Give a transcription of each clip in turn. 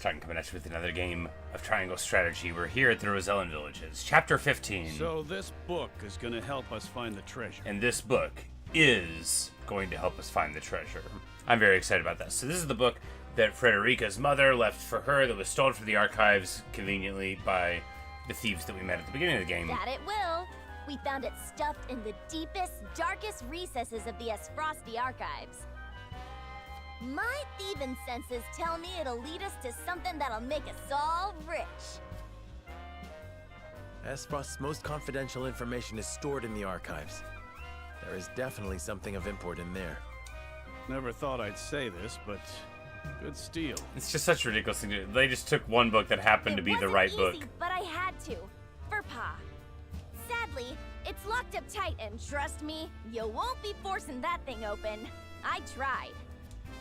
Starting coming at you with another game of triangle strategy. We're here at the Rosellan villages. Chapter 15. So this book is going to help us find the treasure. And this book is going to help us find the treasure. I'm very excited about that. So this is the book that Frederica's mother left for her that was stolen from the archives conveniently by the thieves that we met at the beginning of the game. That it will. We found it stuffed in the deepest, darkest recesses of the XVIII archives. My thieving senses tell me it'll lead us to something that'll make us all rich. XVIII's most confidential information is stored in the archives. There is definitely something of import in there. Never thought I'd say this, but good steal. It's just such a ridiculous thing to do. They just took one book that happened to be the right book. But I had to. For Pa. Sadly, it's locked up tight, and trust me, you won't be forcing that thing open. I tried.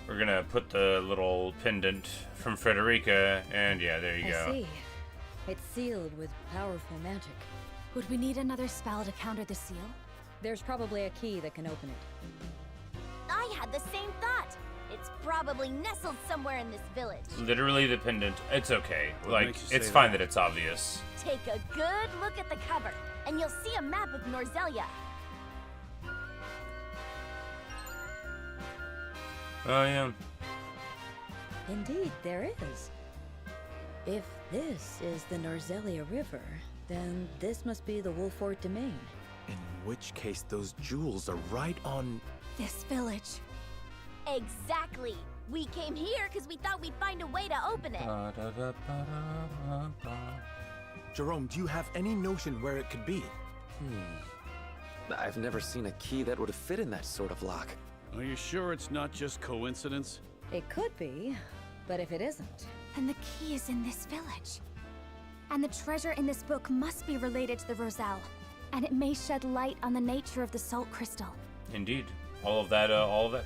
We're gonna put the little pendant from Frederica, and yeah, there you go. I see. It's sealed with powerful magic. Would we need another spell to counter the seal? There's probably a key that can open it. I had the same thought. It's probably nestled somewhere in this village. Literally the pendant. It's okay. What Like, makes you it's say fine that? that it's obvious. Take a good look at the cover, and you'll see a map of Norzelia. Oh, yeah. Indeed, there is. If this is the Norzelia River, then this must be the Wolfort domain. In which case, those jewels are right on... This village. Exactly. We came here because we thought we'd find a way to open it. Jerome, do you have any notion where it could be? I've never seen a key that would fit in that sort of lock. Are you sure it's not just coincidence? It could be, but if it isn't... And the key is in this village. And the treasure in this book must be related to the Roselle. And it may shed light on the nature of the salt crystal. Indeed. All of that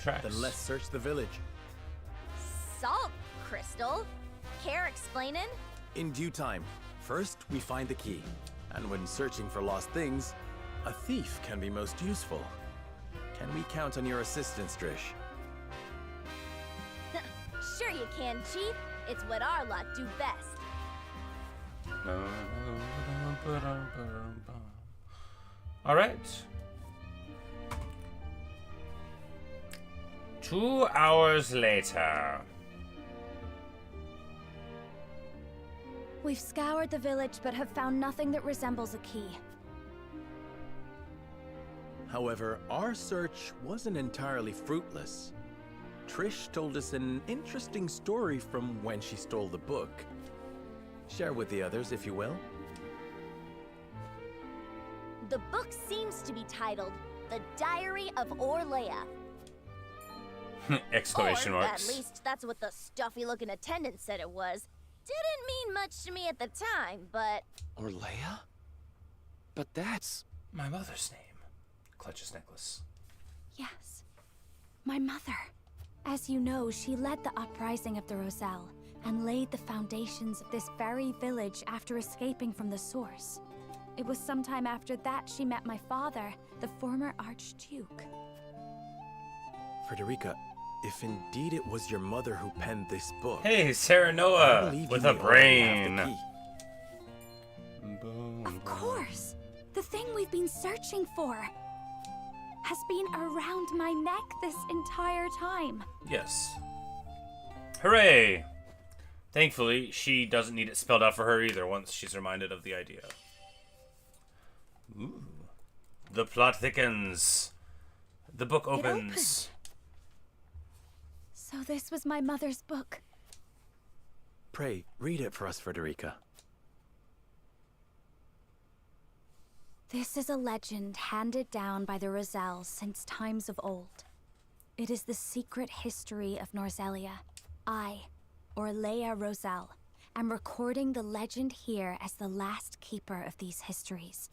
tracks. Then let's search the village. Salt crystal? Care explaining? In due time. First, we find the key. And when searching for lost things, a thief can be most useful. Can we count on your assistance, Trish? Sure you can, Chief. It's what our lot do best. All right. 2 hours later. We've scoured the village but have found nothing that resembles a key. However, our search wasn't entirely fruitless. Trish told us an interesting story from when she stole the book. Share with the others, if you will. The book seems to be titled The Diary of Orlea. Exclamation Or, marks. at least that's what the stuffy-looking attendant said it was. Didn't mean much to me at the time, but... Orlea? But that's... My mother's name. Clutches necklace. Yes. My mother. As you know, she led the uprising of the Roselle and laid the foundations of this very village after escaping from the source. It was sometime after that she met my father, the former Archduke. Frederica, if indeed it was your mother who penned this book... Hey, Sarah I Noah believe with you a may already have brain. the key. Of course! The thing we've been searching for has been around my neck this entire time. Yes. Hooray! Thankfully, she doesn't need it spelled out for her either once she's reminded of the idea. Ooh. The plot thickens. The book opens. So this was my mother's book. Pray, read it for us, Frederica. This is a legend handed down by the Roselles since times of old. It is the secret history of Norzelia. I, Orlea Roselle, am recording the legend here as the last keeper of these histories.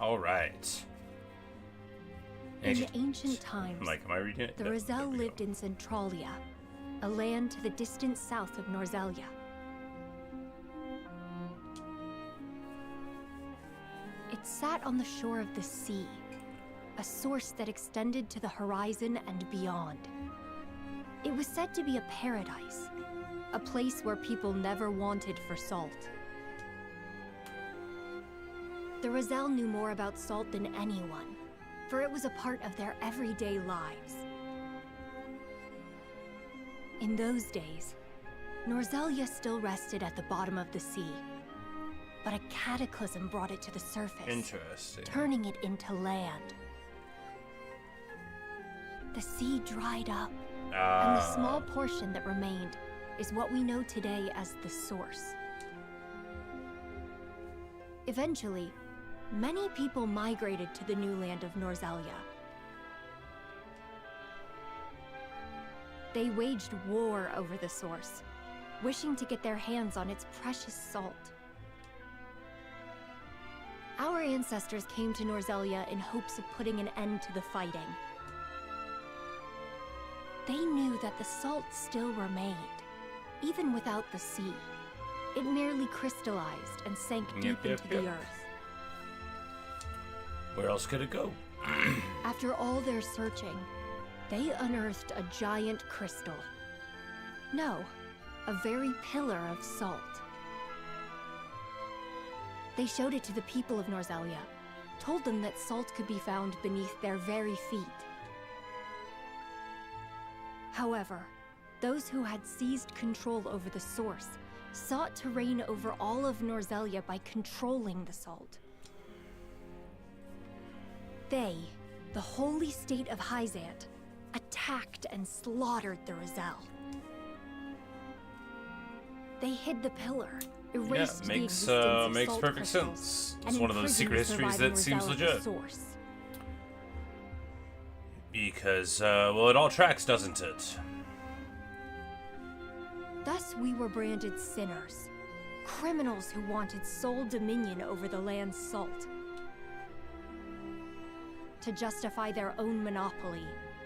All right. In the ancient times, I'm like, am I reading it? the No, Roselle there we lived go. in Centralia, a land to the distant south of Norzelia. It sat on the shore of the sea, a source that extended to the horizon and beyond. It was said to be a paradise, a place where people never wanted for salt. The Rosell knew more about salt than anyone, for it was a part of their everyday lives. In those days, Norzelia still rested at the bottom of the sea, but a cataclysm brought it to the surface, Interesting. turning it into land. The sea dried up, and the small portion that remained is what we know today as the source. Eventually, many people migrated to the new land of Norzelia. They waged war over the source, wishing to get their hands on its precious salt. Our ancestors came to Norzelia in hopes of putting an end to the fighting. They knew that the salt still remained, even without the sea. It merely crystallized and sank deep into the earth. Where else could it go? After all their searching, they unearthed a giant crystal. No, a very pillar of salt. They showed it to the people of Norzelia, told them that salt could be found beneath their very feet. However, those who had seized control over the source sought to reign over all of Norzelia by controlling the salt. They, the holy state of Hyzant, attacked and slaughtered the Rosell. They hid the pillar, erased the existence of makes salt perfect crystals, sense. and It's one of those secret imprisoned histories surviving that seems Rosell at the legit. source. Because, well, it all tracks, doesn't it? Thus we were branded sinners, criminals who wanted sole dominion over the land's salt. To justify their own monopoly,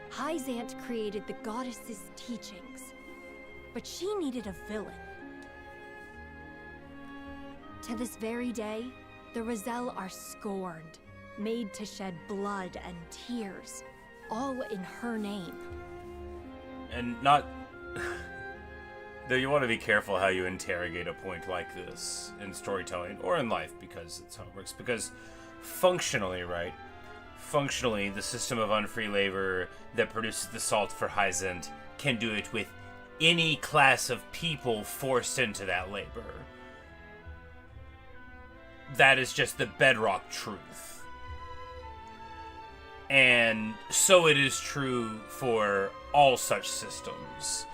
Hyzant created the goddess's teachings. But she needed a villain. To this very day, the Rosell are scorned, made to shed blood and tears, all in her name. And not... Though you want to be careful how you interrogate a point like this in storytelling, or in life, because it's how it works. Because functionally, right? Functionally, the system of unfree labor that produces the salt for Hyzant can do it with any class of people forced into that labor. That is just the bedrock truth. And so it is true for all such systems.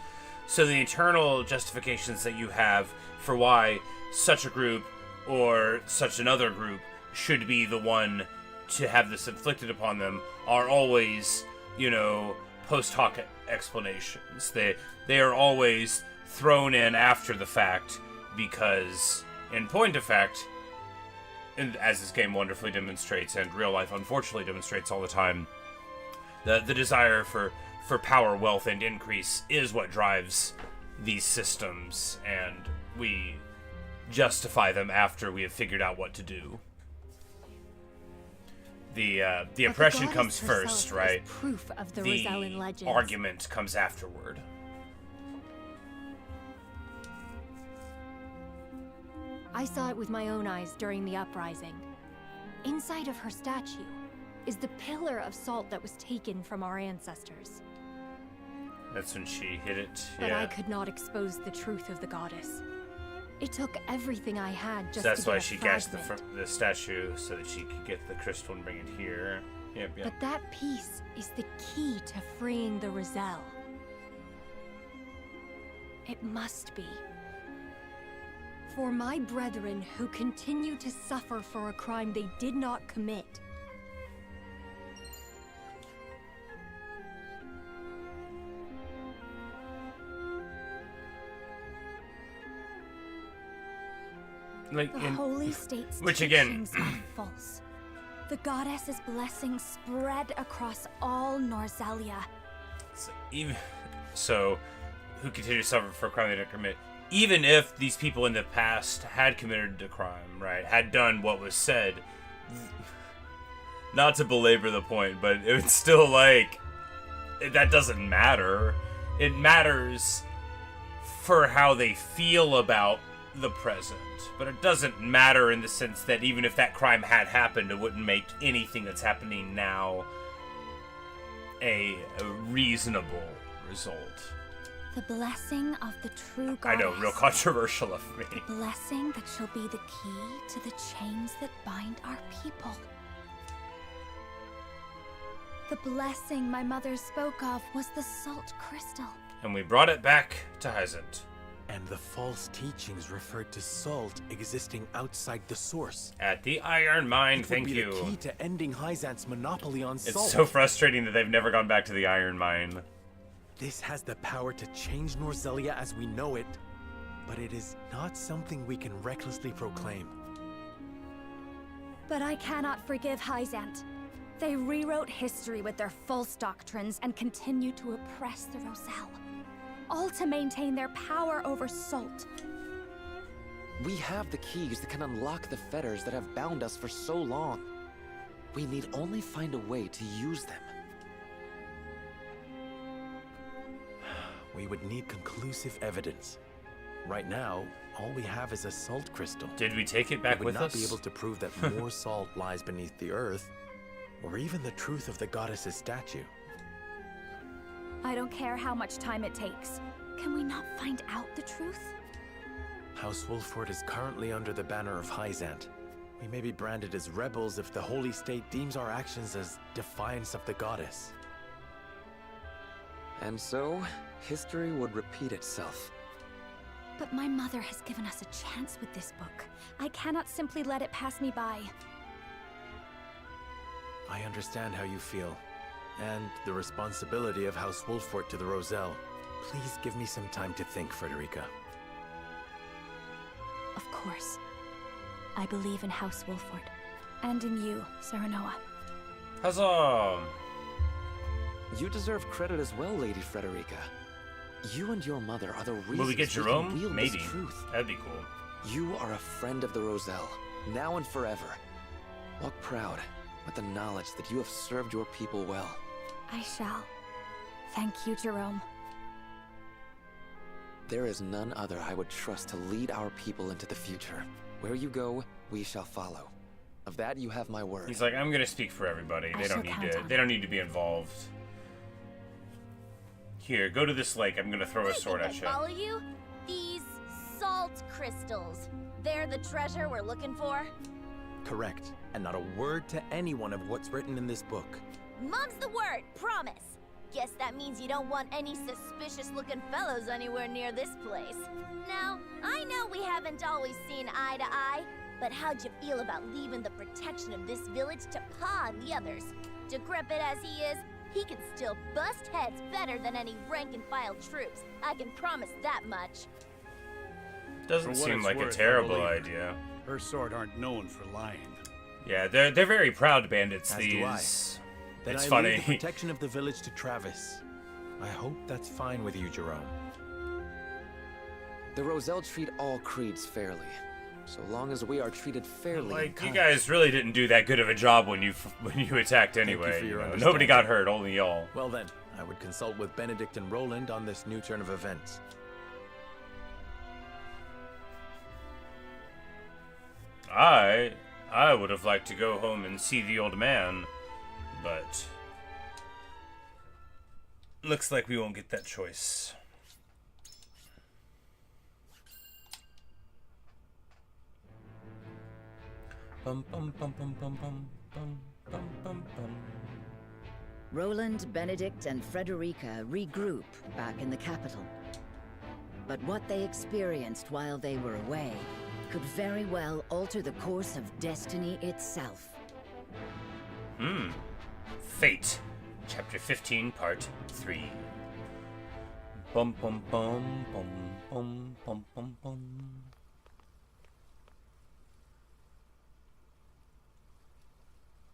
So the internal justifications that you have for why such a group or such another group should be the one to have this inflicted upon them are always, you know, post hoc explanations. They are always thrown in after the fact because, in point of fact, and as this game wonderfully demonstrates and real life unfortunately demonstrates all the time, the desire for power, wealth, and increase is what drives these systems, and we justify them after we have figured out what to do. The oppression comes first, right? Proof of the The Rosellan legends. argument comes afterward. I saw it with my own eyes during the uprising. Inside of her statue is the pillar of salt that was taken from our ancestors. That's when she hit it. But yeah. I could not expose the truth of the goddess. It took everything I had just So that's to get why a she gashed fragment. the statue so that she could get the crystal and bring it here. Yep. But that piece is the key to freeing the Rosell. It must be. For my brethren who continue to suffer for a crime they did not commit. Like The in, holy state's which again- teachings are false. The goddess's blessings spread across all Norzelia. so who continue to suffer for a crime they didn't commit. Even if these people in the past had committed a crime, right, had done what was said, not to belabor the point, but it's still like, that doesn't matter. It matters for how they feel about the present, but it doesn't matter in the sense that even if that crime had happened, it wouldn't make anything that's happening now a reasonable result. The blessing of the true I goddess. know, real controversial of me. The blessing that shall be the key to the chains that bind our people. The blessing my mother spoke of was the salt crystal. And we brought it back to Hyzant. And the false teachings referred to salt existing outside the source. At the Iron Mine, It thank would be you. the key to ending Hyzant's monopoly on salt. It's so frustrating that they've never gone back to the Iron Mine. This has the power to change Norzelia as we know it, but it is not something we can recklessly proclaim. But I cannot forgive Hyzant. They rewrote history with their false doctrines and continue to oppress the Roselle. All to maintain their power over salt. We have the keys that can unlock the fetters that have bound us for so long. We need only find a way to use them. We would need conclusive evidence. Right now, all we have is a salt crystal. Did we take it back We with would not us? be able to prove that more salt lies beneath the earth, or even the truth of the goddess's statue. I don't care how much time it takes. Can we not find out the truth? House Wolford is currently under the banner of Hyzant. We may be branded as rebels if the Holy State deems our actions as defiance of the goddess. And so, history would repeat itself. But my mother has given us a chance with this book. I cannot simply let it pass me by. I understand how you feel, and the responsibility of House Wolford to the Roselle. Please give me some time to think, Frederica. Of course. I believe in House Wolford. And in you, Serenoa. Huzzah! You deserve credit as well, Lady Frederica. You and your mother are the reason Will we get Jerome? wield Maybe. this truth. That'd be cool. You are a friend of the Roselle, now and forever. Walk proud, with the knowledge that you have served your people well. I shall. Thank you, Jerome. There is none other I would trust to lead our people into the future. Where you go, we shall follow. Of that you have my word. He's like, I'm gonna speak for everybody. I They don't shall need count to. on They don't need to be involved. Here, go to this lake. I'm gonna throw a I sword think at I you. follow you. These salt crystals. They're the treasure we're looking for. Correct, and not a word to anyone of what's written in this book. Mum's the word, promise. Guess that means you don't want any suspicious-looking fellows anywhere near this place. Now, I know we haven't always seen eye to eye, but how'd you feel about leaving the protection of this village to Pa and the others? Decrepit as he is, he can still bust heads better than any rank-and-file troops. I can promise that much. Doesn't For what seem it's like a worth, I terrible believe her. idea. Her sort aren't known for lying. Yeah, they're very proud bandits. As These. do I. Then It's I funny. leave the protection of the village to Travis. I hope that's fine with you, Jerome. The Roselle treat all creeds fairly. So long as we are treated fairly. Like, and you kind. guys really didn't do that good of a job when you attacked you anyway. for your Nobody understanding. got hurt, only y'all. Well then, I would consult with Benedict and Roland on this new turn of events. I would have liked to go home and see the old man, but looks like we won't get that choice. Bum bum bum bum bum bum bum bum bum bum. Roland, Benedict, and Frederica regroup back in the capital. But what they experienced while they were away could very well alter the course of destiny itself. Fate, Chapter 15, Part 3. Bum bum bum bum bum bum bum bum.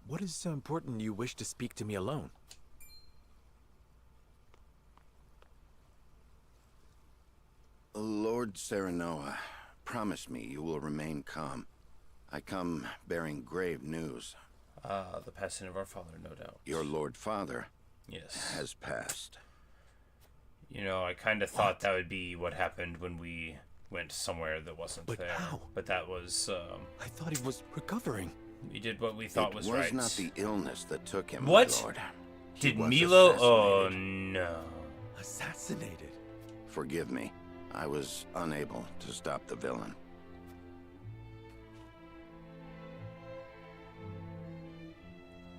What is so important you wish to speak to me alone? Lord Serenoa, promise me you will remain calm. I come bearing grave news. The passing of our father, no doubt. Your Lord Father Yes. has passed. You know, I kind of thought that would be what happened when we went somewhere that wasn't But there. how? But that was, I thought he was recovering. we did what we thought was right. It was not the illness that took him, What? my lord. He Did was Milo? Oh, assassinated. no. Assassinated? Forgive me. I was unable to stop the villain.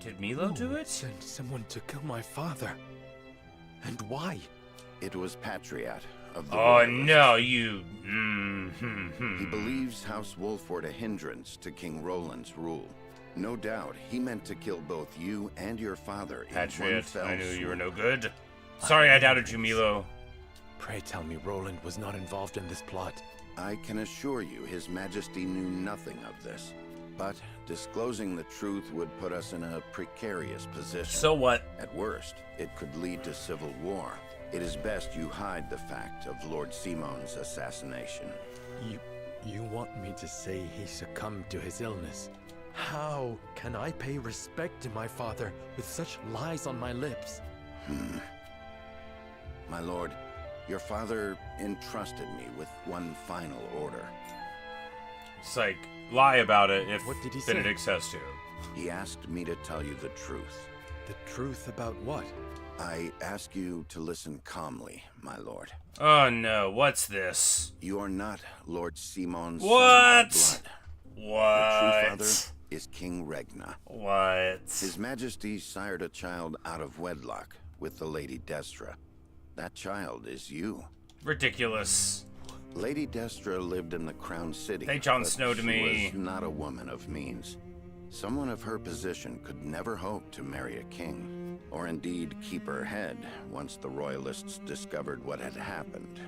Did Milo do it? Send someone to kill my father. And why? It was Patriot of the Oh, Royalists. no, you... He believes House Wolford a hindrance to King Roland's rule. No doubt, he meant to kill both you and your father in one Patriot, fell I knew you were swoop. no good. Sorry I doubted you, Milo. Pray tell me Roland was not involved in this plot. I can assure you His Majesty knew nothing of this. But disclosing the truth would put us in a precarious position. So what? At worst, it could lead to civil war. It is best you hide the fact of Lord Simon's assassination. You want me to say he succumbed to his illness? How can I pay respect to my father with such lies on my lips? My lord, your father entrusted me with one final order. It's like, lie about it if What did he say? Benedict says to. He asked me to tell you the truth. The truth about what? I ask you to listen calmly, my lord. Oh no, what's this? You are not Lord Simon's What? son by blood. Your true father What? is King Regna. What? His Majesty sired a child out of wedlock with the Lady Destra. That child is you. Ridiculous. Lady Destra lived in the Crown City. Hey, Jon but Snow to she me. was not a woman of means. Someone of her position could never hope to marry a king, or indeed keep her head once the royalists discovered what had happened.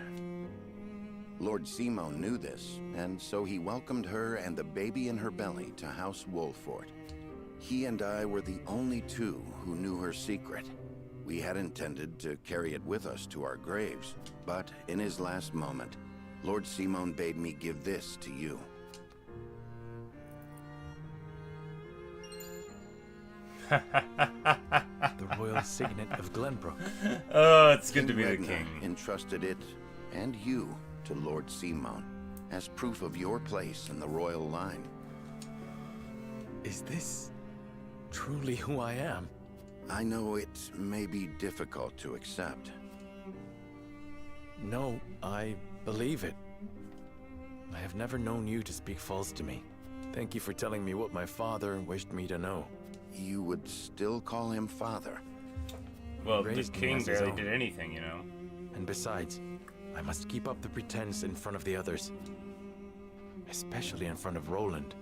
Lord Simon knew this, and so he welcomed her and the baby in her belly to House Wolford. He and I were the only two who knew her secret. We had intended to carry it with us to our graves, but in his last moment, Lord Simon bade me give this to you. The royal signet of Glenbrook. Oh, it's good to King be the Regna king. entrusted it, and you, to Lord Simon, as proof of your place in the royal line. Is this truly who I am? I know it may be difficult to accept. No, I believe it. I have never known you to speak false to me. Thank you for telling me what my father wished me to know. You would still call him father. Well, the raised me king as his barely own. did anything, you know. And besides, I must keep up the pretense in front of the others. Especially in front of Roland.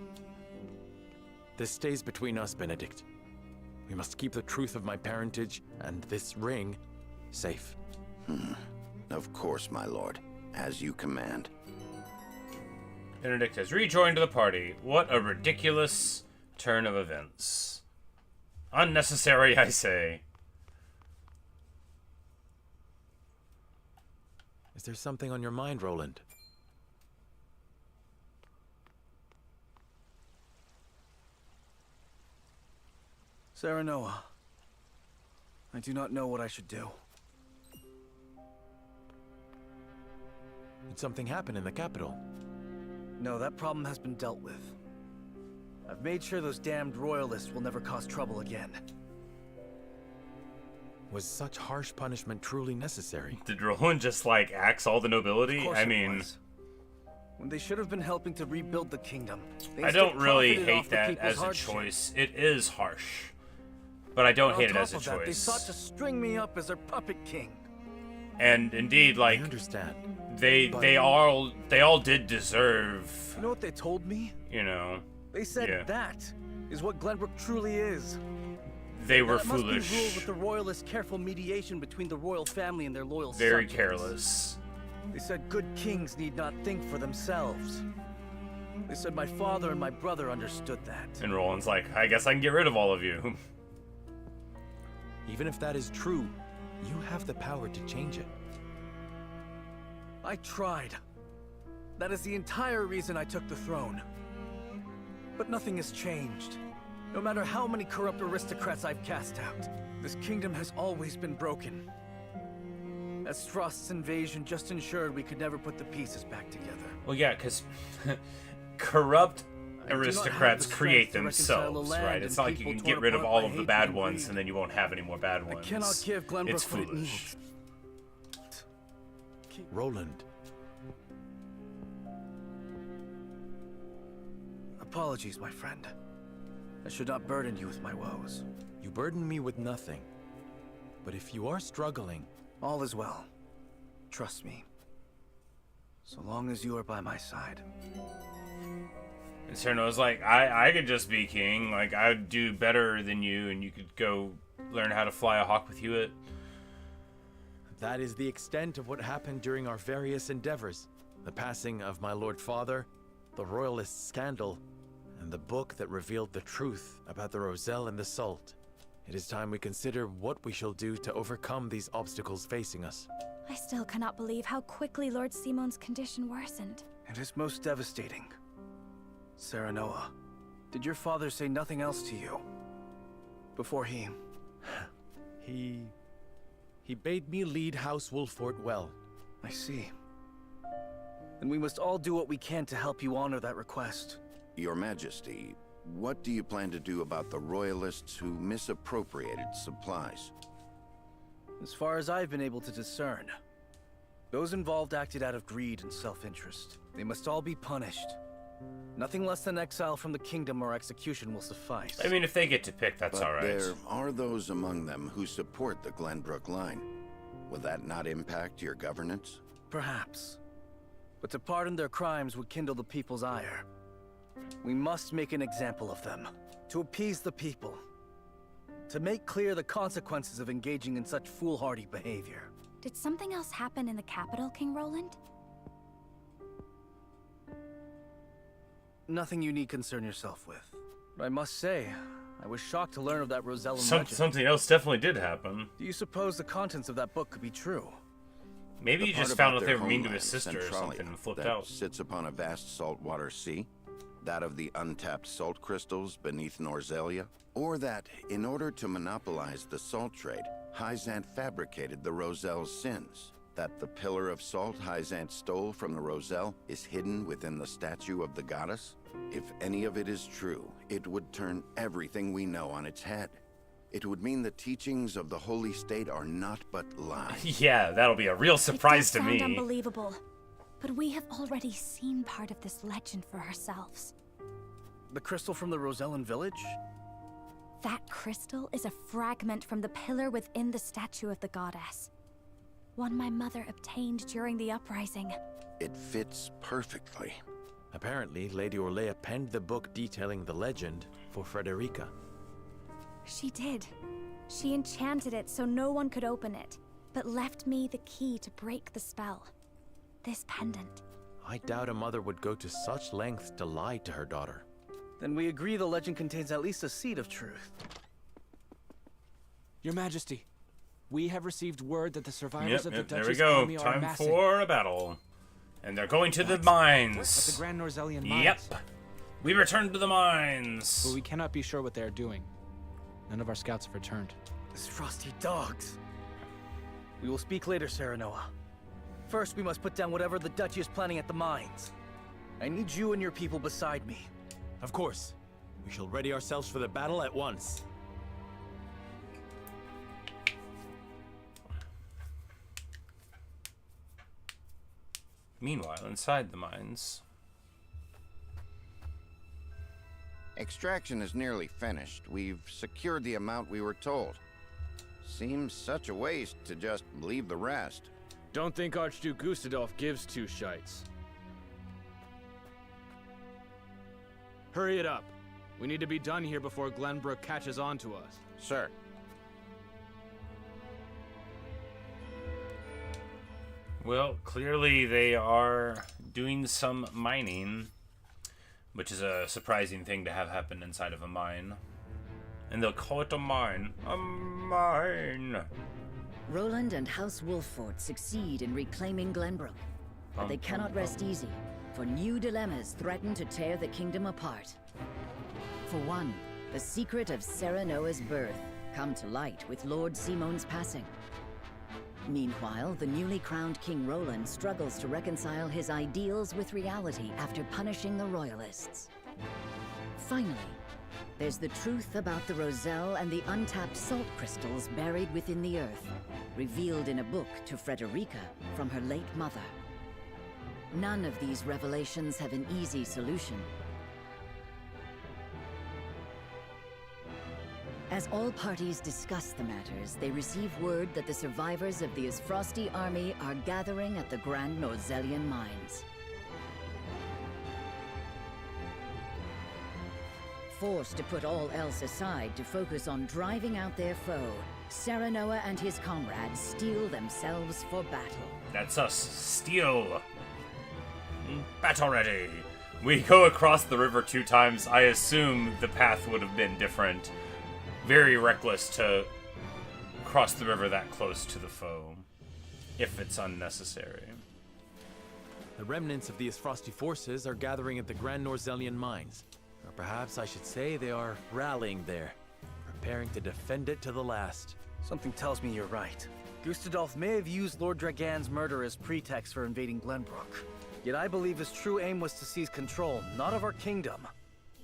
This stays between us, Benedict. We must keep the truth of my parentage and this ring safe. Of course, my lord, as you command. Benedict has rejoined the party. What a ridiculous turn of events. Unnecessary, I say. Is there something on your mind, Roland? Serenoa, I do not know what I should do. Did something happen in the capital? No, that problem has been dealt with. I've made sure those damned royalists will never cause trouble again. Was such harsh punishment truly necessary? Did Roland just, like, axe all the nobility? Of course I it mean, was. When they should have been helping to rebuild the kingdom, they I don't instead really profited hate off the that people's as a hardship. choice. It is harsh. But I don't On hate it top as a of that, they sought choice. to string me up as their puppet king. And indeed, I like, understand. they all did deserve, You know what they told me? you know, They said Yeah. that is what Glenbrook truly is. they were That it must be ruled foolish. with the royalist careful mediation between the royal family and their loyal Very subjects. careless. They said good kings need not think for themselves. They said my father and my brother understood that. And Roland's like, I guess I can get rid of all of you. Even if that is true, you have the power to change it. I tried. That is the entire reason I took the throne. But nothing has changed. No matter how many corrupt aristocrats I've cast out, this kingdom has always been broken. As Frost's invasion just ensured we could never put the pieces back together. Well, yeah, because corrupt I do not aristocrats have the create strength to reconcile the themselves, land right? It's and not like you people can torn get rid of apart all by of the hate bad and ones greed. and then you won't have any more bad ones. I cannot give Glenbrook It's what it foolish. needs. Roland. Apologies, my friend. I should not burden you with my woes. You burden me with nothing. But if you are struggling... All is well. Trust me. So long as you are by my side. And Cyrano's like, I could just be king. Like, I'd do better than you, and you could go learn how to fly a hawk with Hewitt. That is the extent of what happened during our various endeavors. The passing of my Lord Father, the Royalist scandal, and the book that revealed the truth about the Roselle and the Salt. It is time we consider what we shall do to overcome these obstacles facing us. I still cannot believe how quickly Lord Simon's condition worsened. It is most devastating. Serenoa, did your father say nothing else to you? Before he... He bade me lead House Wolfort well. I see. Then we must all do what we can to help you honor that request. Your Majesty, what do you plan to do about the Royalists who misappropriated supplies? As far as I've been able to discern, those involved acted out of greed and self-interest. They must all be punished. Nothing less than exile from the kingdom or execution will suffice. I mean, if they get to pick, that's But all right. there are those among them who support the Glenbrook line. Will that not impact your governance? Perhaps. But to pardon their crimes would kindle the people's ire. We must make an example of them, to appease the people. To make clear the consequences of engaging in such foolhardy behavior. Did something else happen in the capital, King Roland? Nothing you need concern yourself with. But I must say, I was shocked to learn of that Rosellan legend. Something else definitely did happen. Do you suppose the contents of that book could be true? Maybe The he part just found about out they their were mean to homeland, his sister or Centralia, something and flipped that out. sits upon a vast saltwater sea? That of the untapped salt crystals beneath Norzelia? Or that, in order to monopolize the salt trade, Hyzant fabricated the Roselle's sins? That the pillar of salt Hyzant stole from the Roselle is hidden within the statue of the goddess? If any of it is true, it would turn everything we know on its head. It would mean the teachings of the Holy State are not but lies. Yeah, that'll be a real surprise to It does sound me. unbelievable, but we have already seen part of this legend for ourselves. The crystal from the Rosellan village? That crystal is a fragment from the pillar within the statue of the goddess. One my mother obtained during the uprising. It fits perfectly. Apparently, Lady Orlea penned the book detailing the legend for Frederica. She did. She enchanted it so no one could open it, but left me the key to break the spell. This pendant. I doubt a mother would go to such lengths to lie to her daughter. Then we agree the legend contains at least a seed of truth. Your Majesty, we have received word that the survivors of the There we Duchess go. army are Time amassing for a battle. And they're going to the mines. at the Grand Norzellian mines. Yep. We return to the mines. But we cannot be sure what they are doing. None of our scouts have returned. These frosty dogs. We will speak later, Serenoa. First, we must put down whatever the Duchy is planning at the mines. I need you and your people beside me. Of course. We shall ready ourselves for the battle at once. Meanwhile, inside the mines. Extraction is nearly finished. We've secured the amount we were told. Seems such a waste to just leave the rest. Don't think Archduke Gustadolf gives two shites. Hurry it up. We need to be done here before Glenbrook catches on to us. Sir. Well, clearly they are doing some mining, which is a surprising thing to have happen inside of a mine. And they'll call it a mine. A mine! Roland and House Wolfort succeed in reclaiming Glenbrook, but they cannot rest easy, for new dilemmas threaten to tear the kingdom apart. For one, the secret of Serenoa's birth come to light with Lord Simon's passing. Meanwhile, the newly crowned King Roland struggles to reconcile his ideals with reality after punishing the Royalists. Finally, there's the truth about the Roselle and the untapped salt crystals buried within the earth, revealed in a book to Frederica from her late mother. None of these revelations have an easy solution. As all parties discuss the matters, they receive word that the survivors of the Frosty army are gathering at the Grand Rosellan mines. Forced to put all else aside to focus on driving out their foe, Serenoa and his comrades steel themselves for battle. That's us. Steel. Battle ready. We go across the river 2 times. I assume the path would have been different. Very reckless to cross the river that close to the foe, if it's unnecessary. The remnants of the Frosty forces are gathering at the Grand Rosellan mines. Or perhaps I should say they are rallying there, preparing to defend it to the last. Something tells me you're right. Gustadolf may have used Lord Dragan's murder as pretext for invading Glenbrook. Yet I believe his true aim was to seize control, not of our kingdom,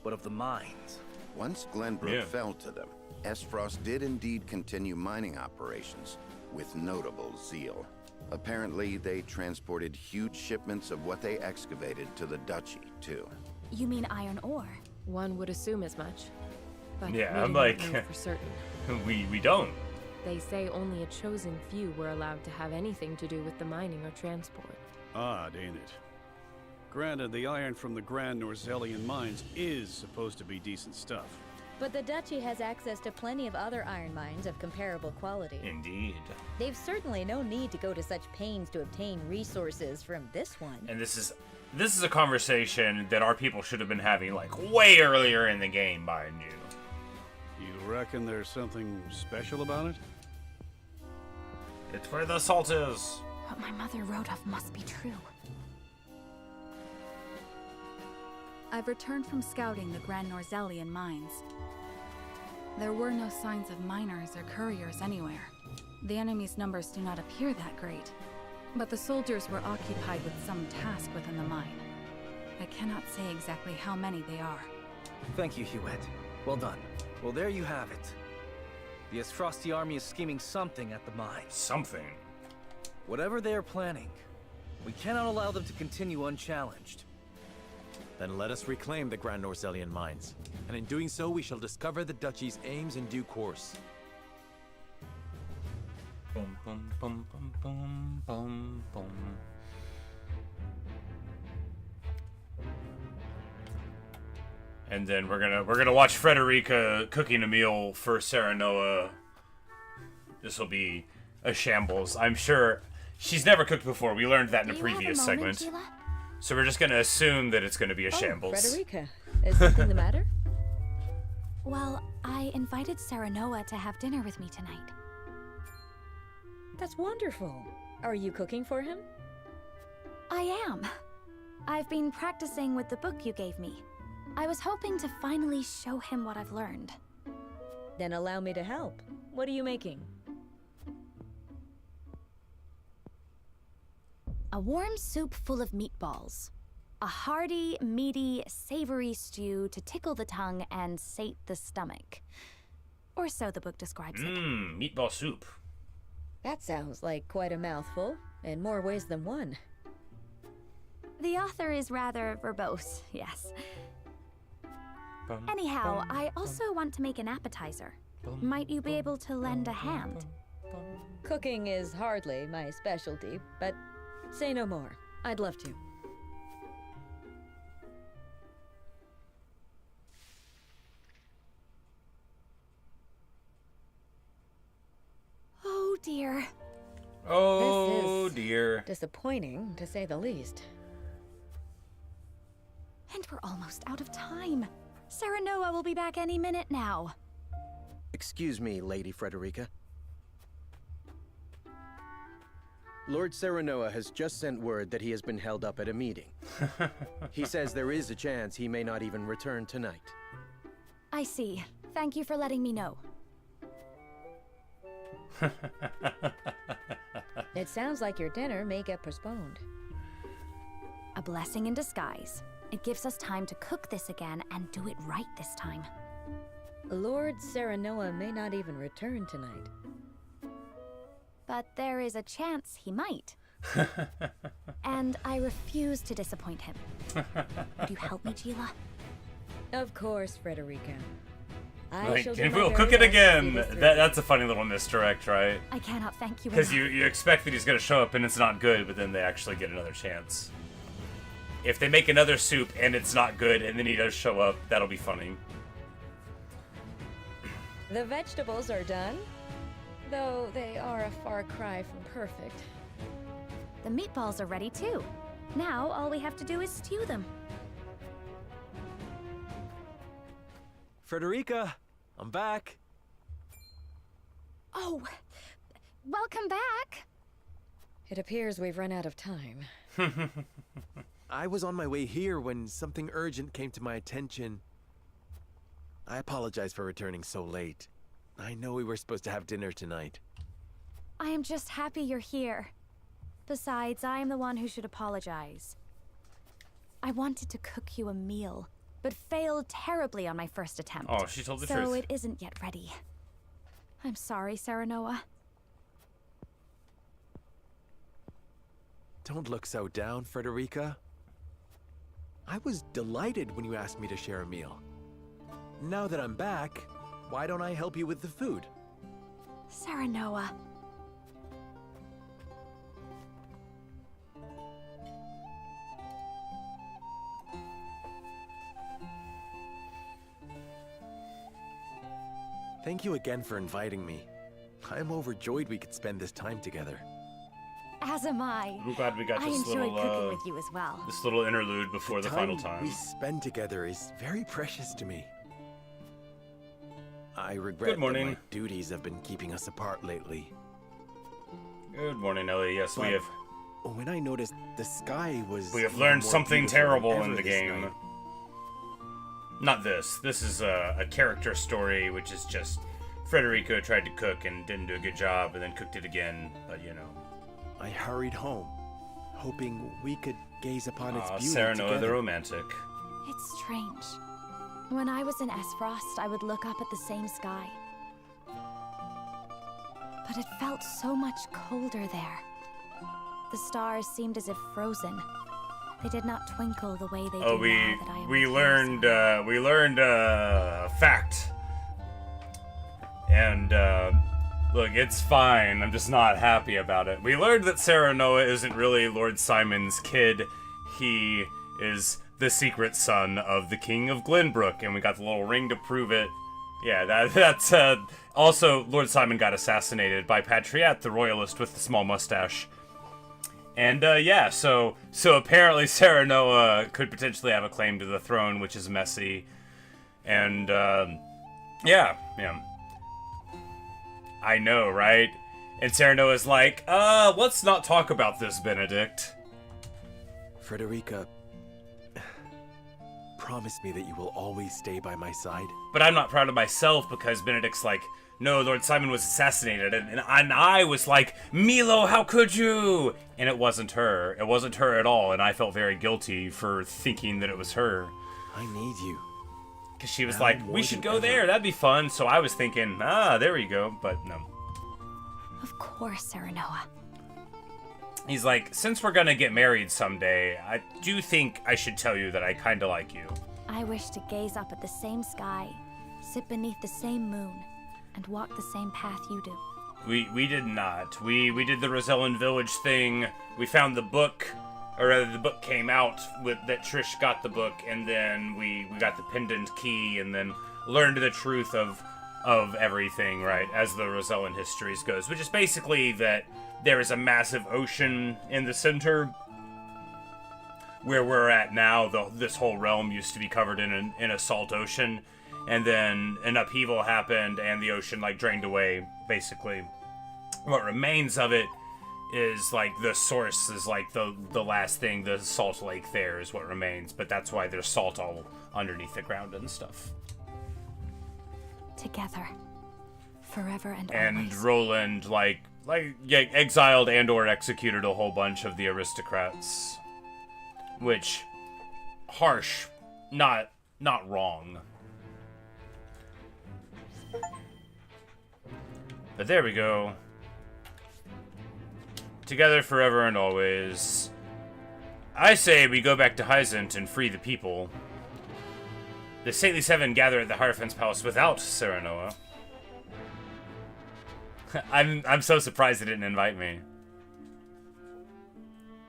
but of the mines. Once Glenbrook fell to them, Esfrost did indeed continue mining operations, with notable zeal. Apparently, they transported huge shipments of what they excavated to the duchy, too. You mean iron ore? One would assume as much. But Yeah, we I'm do like, not know for certain. we don't. They say only a chosen few were allowed to have anything to do with the mining or transport. Odd, ain't it? Granted, the iron from the Grand Rosellan mines is supposed to be decent stuff. But the Duchy has access to plenty of other iron mines of comparable quality. Indeed. They've certainly no need to go to such pains to obtain resources from this one. And this is a conversation that our people should have been having, like, way earlier in the game, mind you. You reckon there's something special about it? It's where the salt is. What my mother wrote of must be true. I've returned from scouting the Grand Rosellan mines. There were no signs of miners or couriers anywhere. The enemy's numbers do not appear that great, but the soldiers were occupied with some task within the mine. I cannot say exactly how many they are. Thank you, Hewitt. Well done. Well, there you have it. The Frosty army is scheming something at the mine. Something? Whatever they are planning, we cannot allow them to continue unchallenged. Then let us reclaim the Grand Rosellan mines. And in doing so, we shall discover the Duchy's aims in due course. Boom, boom, boom, boom, boom, boom, boom. And then we're gonna watch Frederica cooking a meal for Serenoa. This will be a shambles. I'm sure she's never cooked before. We learned that in a previous segment. Sheila? So we're just gonna assume that it's gonna be a shambles. Frederica, is something the matter? Well, I invited Serenoa to have dinner with me tonight. That's wonderful. Are you cooking for him? I am. I've been practicing with the book you gave me. I was hoping to finally show him what I've learned. Then allow me to help. What are you making? A warm soup full of meatballs. A hearty, meaty, savory stew to tickle the tongue and sate the stomach. Or so the book describes it. Meatball soup. That sounds like quite a mouthful, in more ways than one. The author is rather verbose, yes. Anyhow, I also want to make an appetizer. Might you be able to lend a hand? Cooking is hardly my specialty, but say no more. I'd love to. Oh dear. Oh This is dear. disappointing, to say the least. And we're almost out of time. Serenoa will be back any minute now. Excuse me, Lady Frederica. Lord Serenoa has just sent word that he has been held up at a meeting. He says there is a chance he may not even return tonight. I see. Thank you for letting me know. It sounds like your dinner may get postponed. A blessing in disguise. It gives us time to cook this again and do it right this time. Lord Serenoa may not even return tonight. But there is a chance he might. And I refuse to disappoint him. Would you help me, Gila? Of course, Frederica. And we'll cook it again. That's a funny little misdirect, right? I cannot thank you because enough. you expect that he's going to show up and it's not good, but then they actually get another chance. If they make another soup and it's not good and then he does show up, that'll be funny. The vegetables are done, though they are a far cry from perfect. The meatballs are ready too. Now all we have to do is stew them. Frederica, I'm back. Oh, welcome back. It appears we've run out of time. I was on my way here when something urgent came to my attention. I apologize for returning so late. I know we were supposed to have dinner tonight. I am just happy you're here. Besides, I am the one who should apologize. I wanted to cook you a meal, but failed terribly on my first attempt. Oh, she told the truth. So it isn't yet ready. I'm sorry, Serenoa. Don't look so down, Frederica. I was delighted when you asked me to share a meal. Now that I'm back, why don't I help you with the food? Serenoa. Thank you again for inviting me. I'm overjoyed we could spend this time together. As am I. I'm glad we got I this enjoyed little cooking with you as well. this little interlude before the final time. We spend together is very precious to me. I regret Good morning. that my duties have been keeping us apart lately. Good morning, Ellie. Yes, we have. When I noticed the sky was. We have even learned more something beautiful terrible than in ever the this game. night. Not this. This is a character story, which is just Frederica tried to cook and didn't do a good job, and then cooked it again. But you know. I hurried home, hoping we could gaze upon its beauty Serenoa together. the romantic. It's strange. When I was in Esfrost, I would look up at the same sky. But it felt so much colder there. The stars seemed as if frozen. They did not twinkle the way they do now that I am we with learned a fact. And look, it's fine. I'm just not happy about it. We learned that Serenoa isn't really Lord Simon's kid. He is the secret son of the King of Glenbrook, and we got the little ring to prove it. Yeah, that's also Lord Simon got assassinated by Patriot, the royalist with the small mustache. And yeah, so apparently Serenoa could potentially have a claim to the throne, which is messy. And yeah. I know, right? And Serenoa's like, let's not talk about this, Benedict. Frederica, promise me that you will always stay by my side. But I'm not proud of myself because Benedict's like, no, Lord Simon was assassinated. And I was like, Milo, how could you? And it wasn't her. It wasn't her at all. And I felt very guilty for thinking that it was her. I need you. Because she was like, we should go there. That'd be fun. So I was thinking, there you go. But no. Of course, Serenoa. He's like, since we're gonna get married someday, I do think I should tell you that I kind of like you. I wish to gaze up at the same sky, sit beneath the same moon, and walk the same path you do. We did not. We did the Rosellan village thing. We found the book, or rather the book came out with that Trish got the book, and then we got the pendant key, and then learned the truth of everything, right, as the Rosellan histories goes, which is basically that there is a massive ocean in the center where we're at now. This whole realm used to be covered in a salt ocean, and then an upheaval happened and the ocean like drained away, basically. What remains of it is like the source is like the last thing, the salt lake there is what remains, but that's why there's salt all underneath the ground and stuff. Together. Forever and And always. Roland like exiled and or executed a whole bunch of the aristocrats. Which, harsh, not wrong. But there we go. Together forever and always. I say we go back to Hyzant and free the people. The Saintly Seven gather at the Hierophant's Palace without Serenoa. I'm so surprised they didn't invite me.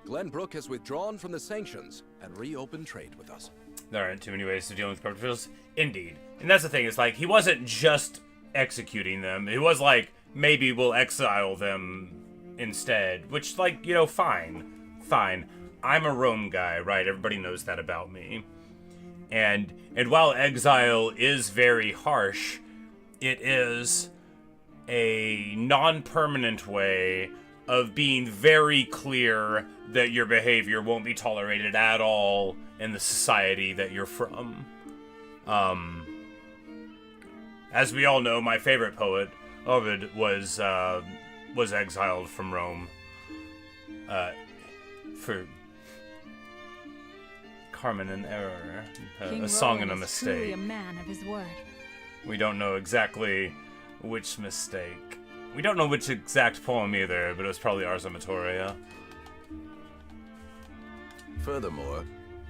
Glenbrook has withdrawn from the sanctions and reopened trade with us. There aren't too many ways of dealing with corrupt officials. Indeed. And that's the thing, is like, he wasn't just executing them. He was like, maybe we'll exile them instead. Which, like, you know, fine. Fine. I'm a Rome guy, right? Everybody knows that about me. And while exile is very harsh, it is a non-permanent way of being very clear that your behavior won't be tolerated at all in the society that you're from. As we all know, my favorite poet, Ovid, was exiled from Rome for Carmen and Error, a song and a mistake. Truly a man of his word. We don't know exactly which mistake. We don't know which exact poem either, but it was probably Ars Amatoria. Furthermore,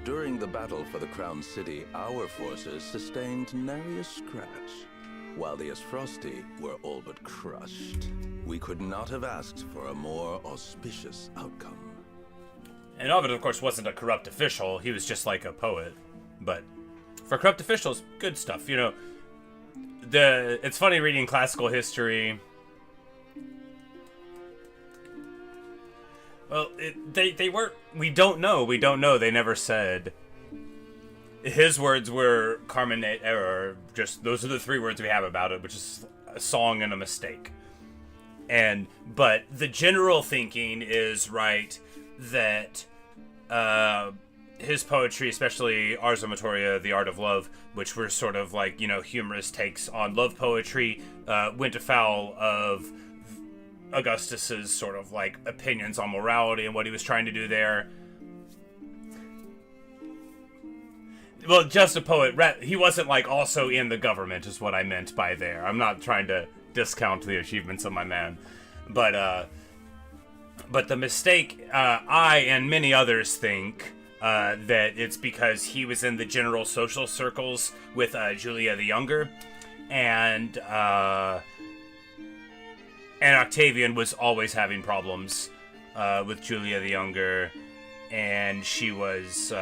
during the battle for the Crown City, our forces sustained nary a scratch, while the Esfrosti were all but crushed. We could not have asked for a more auspicious outcome. And Ovid, of course, wasn't a corrupt official. He was just like a poet. But for corrupt officials, good stuff. You know, it's funny reading classical history. Well, they were... We don't know. They never said. His words were Carmen et error. Just, those are the three words we have about it, which is a song and a mistake. But the general thinking is, right, that his poetry, especially Ars Amatoria, The Art of Love, which were sort of like, you know, humorous takes on love poetry, went afoul of Augustus's sort of like opinions on morality and what he was trying to do there. Well, just a poet. He wasn't like also in the government is what I meant by there. I'm not trying to discount the achievements of my man. But the mistake, I and many others think that it's because he was in the general social circles with Julia the Younger, and Octavian was always having problems with Julia the Younger, and she was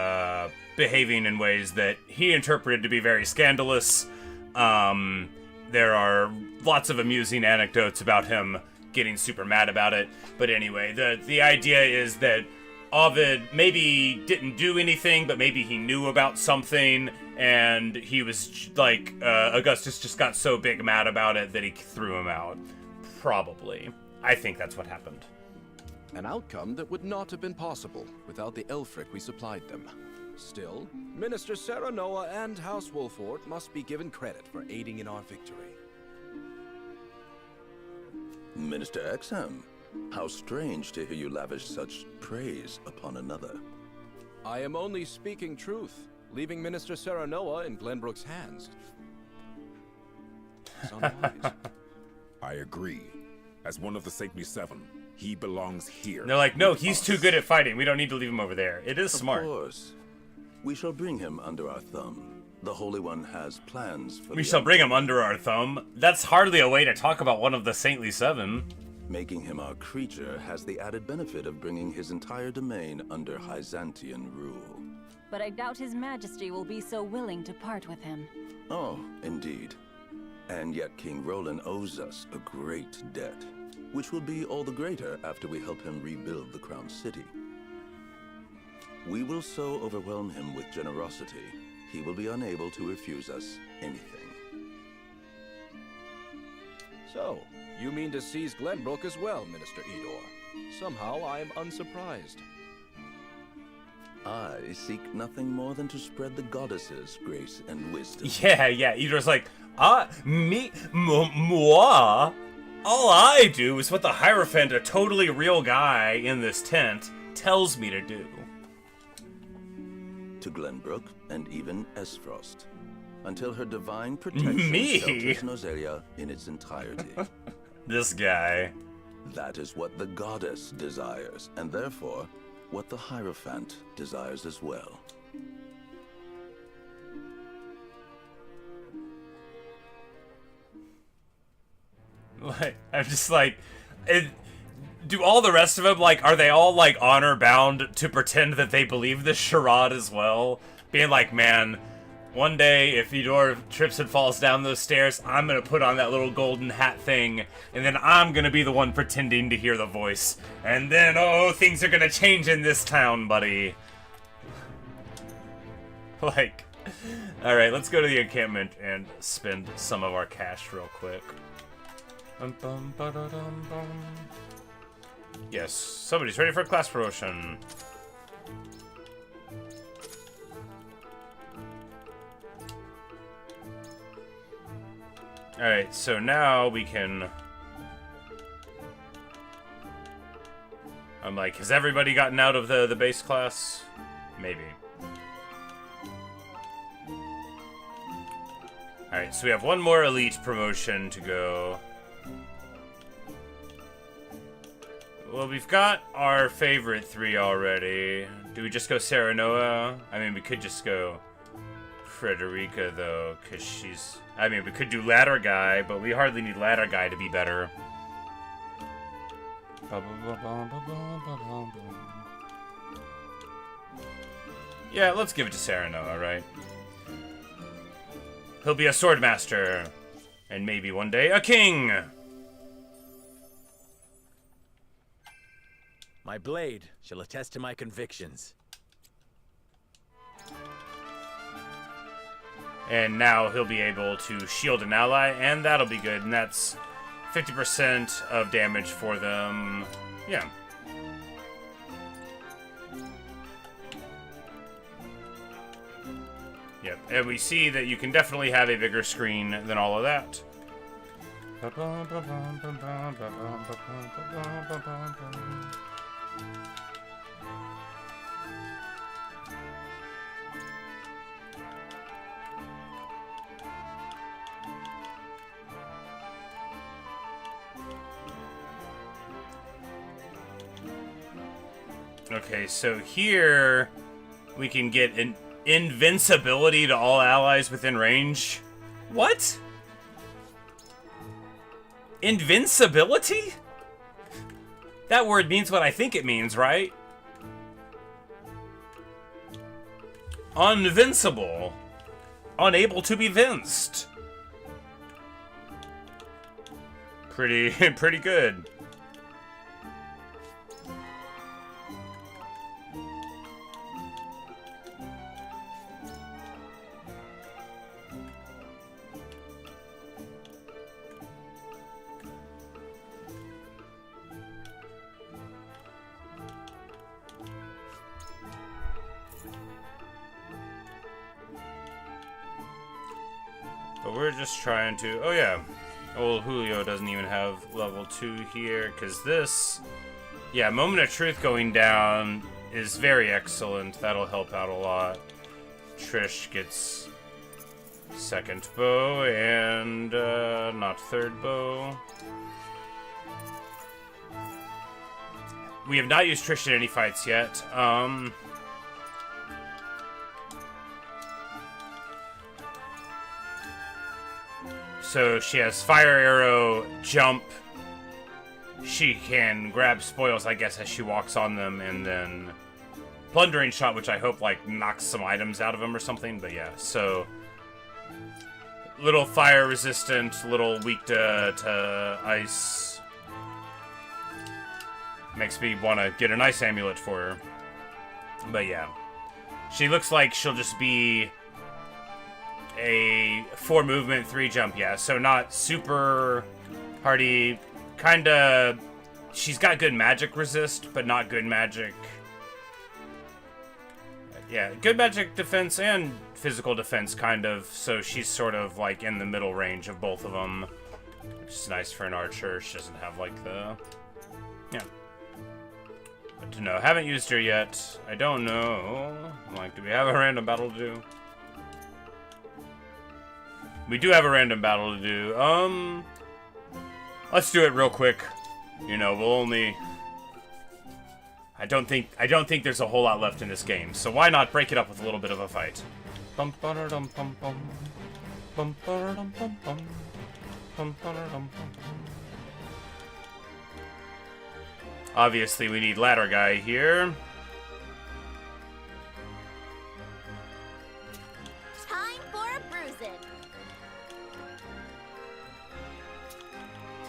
behaving in ways that he interpreted to be very scandalous. There are lots of amusing anecdotes about him getting super mad about it. But anyway, the idea is that Ovid maybe didn't do anything, but maybe he knew about something, and he was like, Augustus just got so big mad about it that he threw him out. Probably. I think that's what happened. An outcome that would not have been possible without the Elfric we supplied them. Still, Minister Serenoa and House Wolford must be given credit for aiding in our victory. Minister XVIII, how strange to hear you lavish such praise upon another. I am only speaking truth, leaving Minister Serenoa in Glenbrook's hands. It's unwise. I agree. As one of the Saintly Seven, he belongs here. And they're like, no, he's too good at fighting. We don't need to leave him over there. It is smart. Of course. We shall bring him under our thumb. The Holy One has plans for We shall bring him under our thumb. That's hardly a way to talk about one of the Saintly Seven. Making him our creature has the added benefit of bringing his entire domain under Hyzantian rule. But I doubt His Majesty will be so willing to part with him. Oh, indeed. And yet King Roland owes us a great debt, which will be all the greater after we help him rebuild the Crown City. We will so overwhelm him with generosity, he will be unable to refuse us anything. So, you mean to seize Glenbrook as well, Minister Edor? Somehow I am unsurprised. I seek nothing more than to spread the goddesses' grace and wisdom. Yeah, Edor's like, moi? All I do is what the Hierophant, a totally real guy in this tent, tells me to do. To Glenbrook and even Esfrost, until her divine protection shelters Rosellan in its entirety. This guy. That is what the goddess desires, and therefore, what the Hierophant desires as well. Like, I'm just like, do all the rest of them, like, are they all, like, honor bound to pretend that they believe this charade as well? Being like, man, one day if Eudora trips and falls down those stairs, I'm gonna put on that little golden hat thing, and then I'm gonna be the one pretending to hear the voice. And then, oh, things are gonna change in this town, buddy. Like, alright, let's go to the encampment and spend some of our cash real quick. Yes, somebody's ready for a class promotion. Alright, so now we can... I'm like, has everybody gotten out of the base class? Maybe. Alright, so we have one more elite promotion to go. Well, we've got our favorite 3 already. Do we just go Serenoa? I mean, we could just go Frederica, though, because she's... I mean, we could do Ladder Guy, but we hardly need Ladder Guy to be better. Yeah, let's give it to Serenoa, right? He'll be a swordmaster, and maybe one day a king! My blade shall attest to my convictions. And now he'll be able to shield an ally, and that'll be good. And that's 50% of damage for them. Yeah. Yep, and we see that you can definitely have a bigger screen than all of that. Okay, so here we can get an invincibility to all allies within range. What? Invincibility? That word means what I think it means, right? Unvincible. Unable to be vinced. Pretty good. But we're just trying to... Oh, yeah. Old Julio doesn't even have level 2 here, because this... Yeah, Moment of Truth going down is very excellent. That'll help out a lot. Trish gets second bow and not third bow. We have not used Trish in any fights yet. So she has fire arrow, jump. She can grab spoils, I guess, as she walks on them, and then plundering shot, which I hope like knocks some items out of them or something. But yeah, so little fire resistant, little weak to ice. Makes me want to get an ice amulet for her. But yeah, she looks like she'll just be a 4 movement, 3 jump, yeah. So not super hardy, kinda... She's got good magic resist, but not good magic... Yeah, good magic defense and physical defense, kind of. So she's sort of like in the middle range of both of them. Which is nice for an archer. She doesn't have, like, the... Yeah. But to know. Haven't used her yet. I don't know. Like, do we have a random battle to do? We do have a random battle to do. Let's do it real quick. You know, we'll only... I don't think there's a whole lot left in this game, so why not break it up with a little bit of a fight? Bum ba dum bum bum. Bum ba dum bum bum. Bum ba dum bum bum. Obviously, we need ladder guy here. Time for a bruising.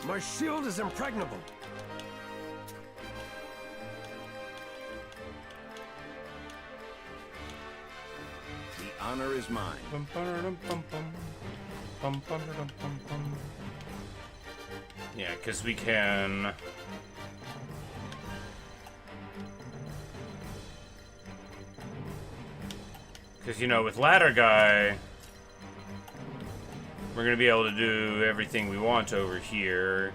My shield is impregnable. The honor is mine. Bum ba dum bum bum. Bum ba dum bum bum. Yeah, because we can... Because, you know, with ladder guy, we're going to be able to do everything we want over here.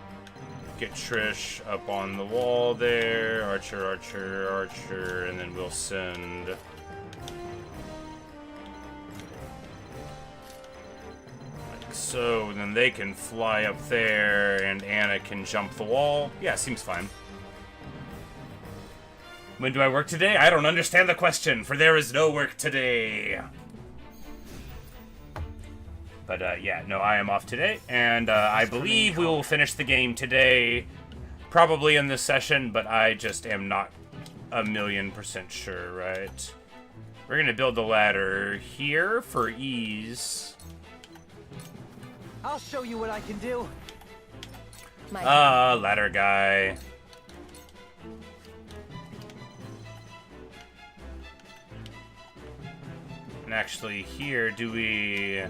Get Trish up on the wall there. Archer, archer, archer. And then we'll send... Like so. Then they can fly up there and Anna can jump the wall. Yeah, seems fine. When do I work today? I don't understand the question, for there is no work today. But, yeah, no, I am off today, and I believe we will finish the game today, probably in this session, but I just am not 1,000,000% sure, right? We're gonna build the ladder here for ease. I'll show you what I can do. Ladder guy. And actually here, do we...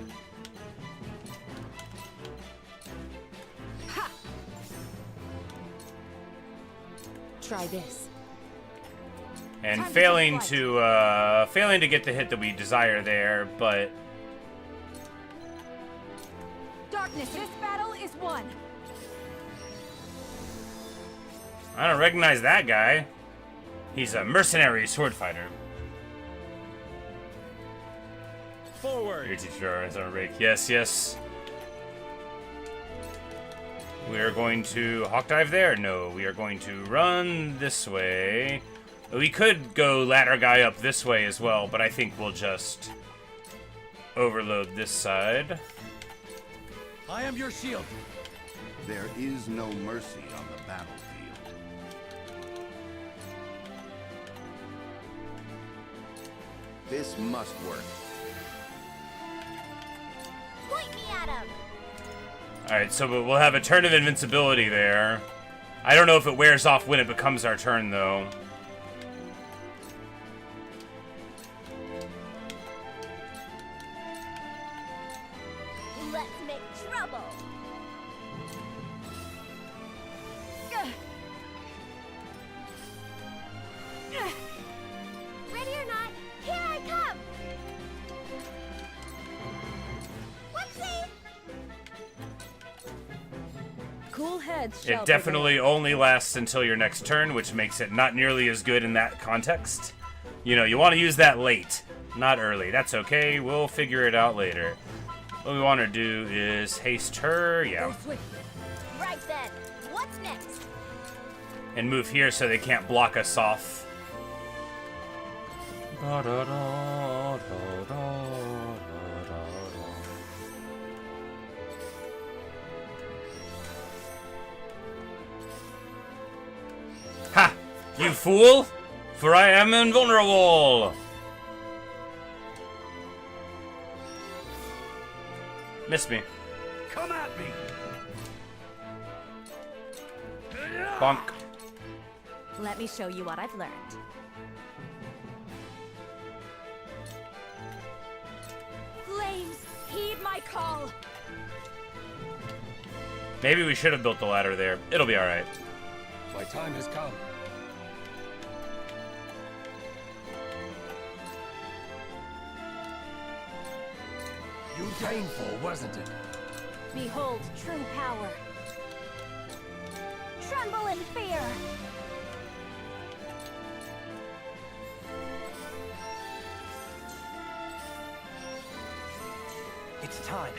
Try this. And failing to get the hit that we desire there, but... Darkness, this battle is won. I don't recognize that guy. He's a mercenary sword fighter. Forward. Your teacher is on a rake. Yes, yes. We are going to hawk dive there. No, we are going to run this way. We could go ladder guy up this way as well, but I think we'll just overload this side. I am your shield. There is no mercy on the battlefield. This must work. Point me at him. Alright, so we'll have a turn of invincibility there. I don't know if it wears off when it becomes our turn, though. Let's make trouble. Ready or not, here I come. Whoopsie. Cool heads. It definitely only lasts until your next turn, which makes it not nearly as good in that context. You know, you want to use that late, not early. That's okay, we'll figure it out later. What we want to do is haste her, yeah. Right then, what's next? And move here so they can't block us off. Ha! You fool! For I am invulnerable! Miss me. Come at me. Bonk. Let me show you what I've learned. Flames, heed my call. Maybe we should have built the ladder there. It'll be alright. My time has come. You painful, wasn't it? Behold true power. Tremble in fear. It's time.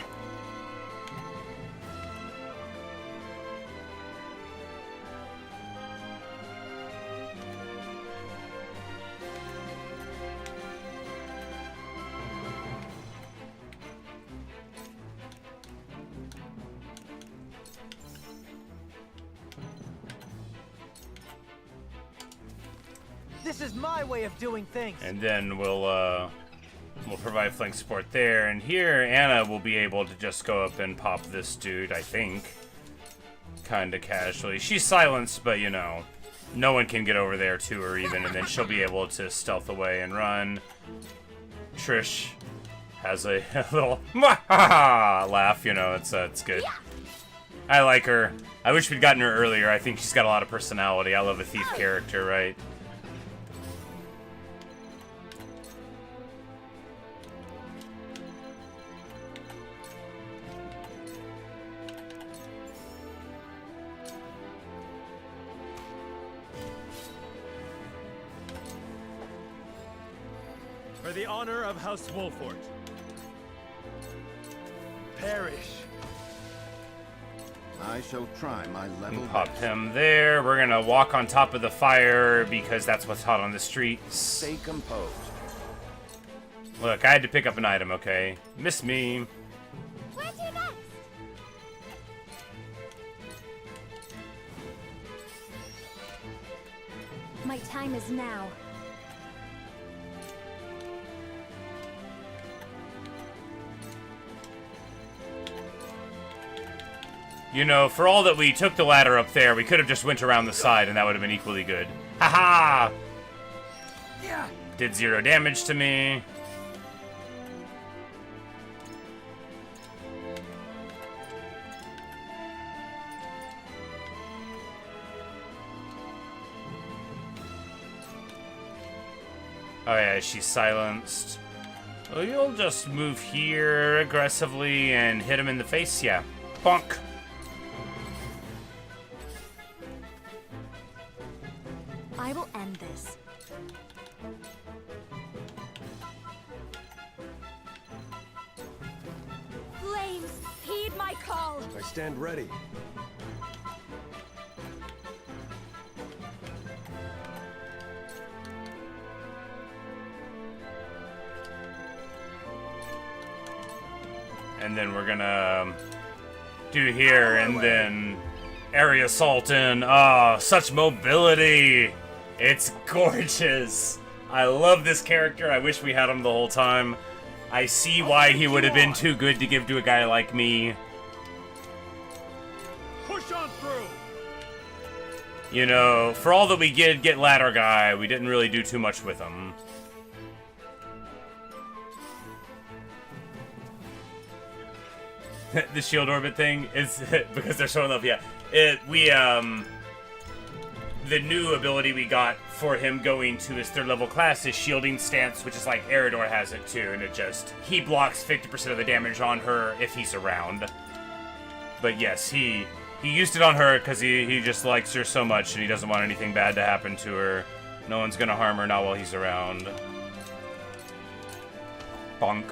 This is my way of doing things. And then we'll provide flank support there. And here, Anna will be able to just go up and pop this dude, I think. Kinda casually. She's silenced, but you know, no one can get over there to her even, and then she'll be able to stealth away and run. Trish has a little laugh, you know, it's good. I like her. I wish we'd gotten her earlier. I think she's got a lot of personality. I love a thief character, right? For the honor of House Wolfort. Perish. I shall try my level Pop best. him there. We're gonna walk on top of the fire because that's what's hot on the streets. Stay composed. Look, I had to pick up an item, okay? Miss me. Where to next? My time is now. You know, for all that we took the ladder up there, we could have just went around the side and that would have been equally good. Haha! Yeah. Did 0 damage to me. Oh yeah, she's silenced. Well, you'll just move here aggressively and hit him in the face, yeah. Bonk. I will end this. Flames, heed my call. I stand ready. And then we're gonna do here, and then area assault in. Oh, such mobility! It's gorgeous. I love this character. I wish we had him the whole time. I see why he would have been too good to give to a guy like me. Push on through. You know, for all that we did get ladder guy, we didn't really do too much with him. The shield orbit thing is because they're showing up. Yeah, the new ability we got for him going to his 3rd level class is shielding stance, which is like Eridor has it too, and he blocks 50% of the damage on her if he's around. But yes, he used it on her because he just likes her so much and he doesn't want anything bad to happen to her. No one's gonna harm her, not while he's around. Bonk.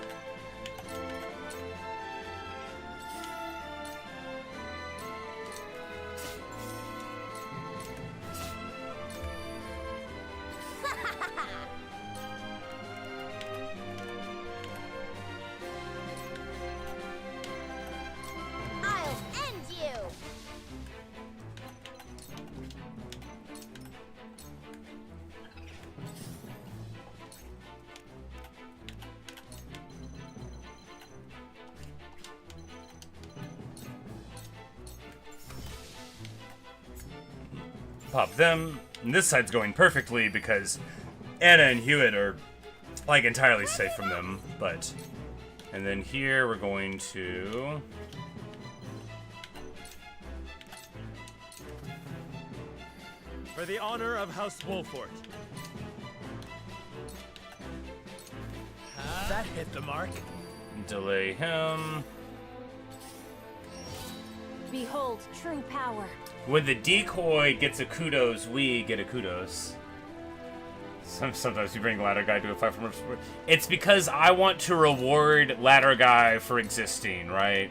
Pop them. And this side's going perfectly because Anna and Hewitt are like entirely safe from them, but... And then here we're going to... For the honor of House Wolfort. That hit the mark. Delay him. Behold true power. When the decoy gets a kudos, we get a kudos. Sometimes you bring Ladder Guy to a fight from... It's because I want to reward Ladder Guy for existing, right?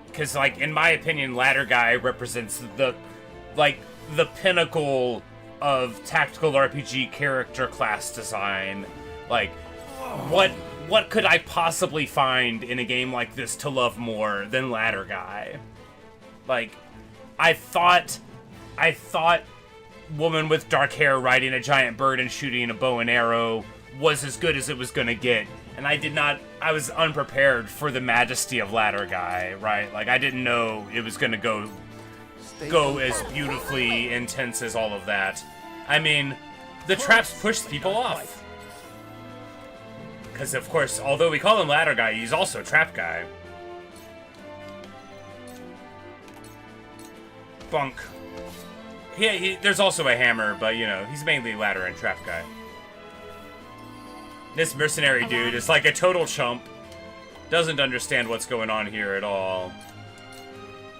Because, like, in my opinion, Ladder Guy represents the pinnacle of tactical RPG character class design. Like, what could I possibly find in a game like this to love more than Ladder Guy? Like, I thought woman with dark hair riding a giant bird and shooting a bow and arrow was as good as it was gonna get. And I was unprepared for the majesty of Ladder Guy, right? Like, I didn't know it was gonna go as beautifully intense as all of that. I mean, the traps push people off. Because, of course, although we call him Ladder Guy, he's also Trap Guy. Bunk. There's also a hammer, but, you know, he's mainly Ladder and Trap Guy. This mercenary dude is like a total chump. Doesn't understand what's going on here at all.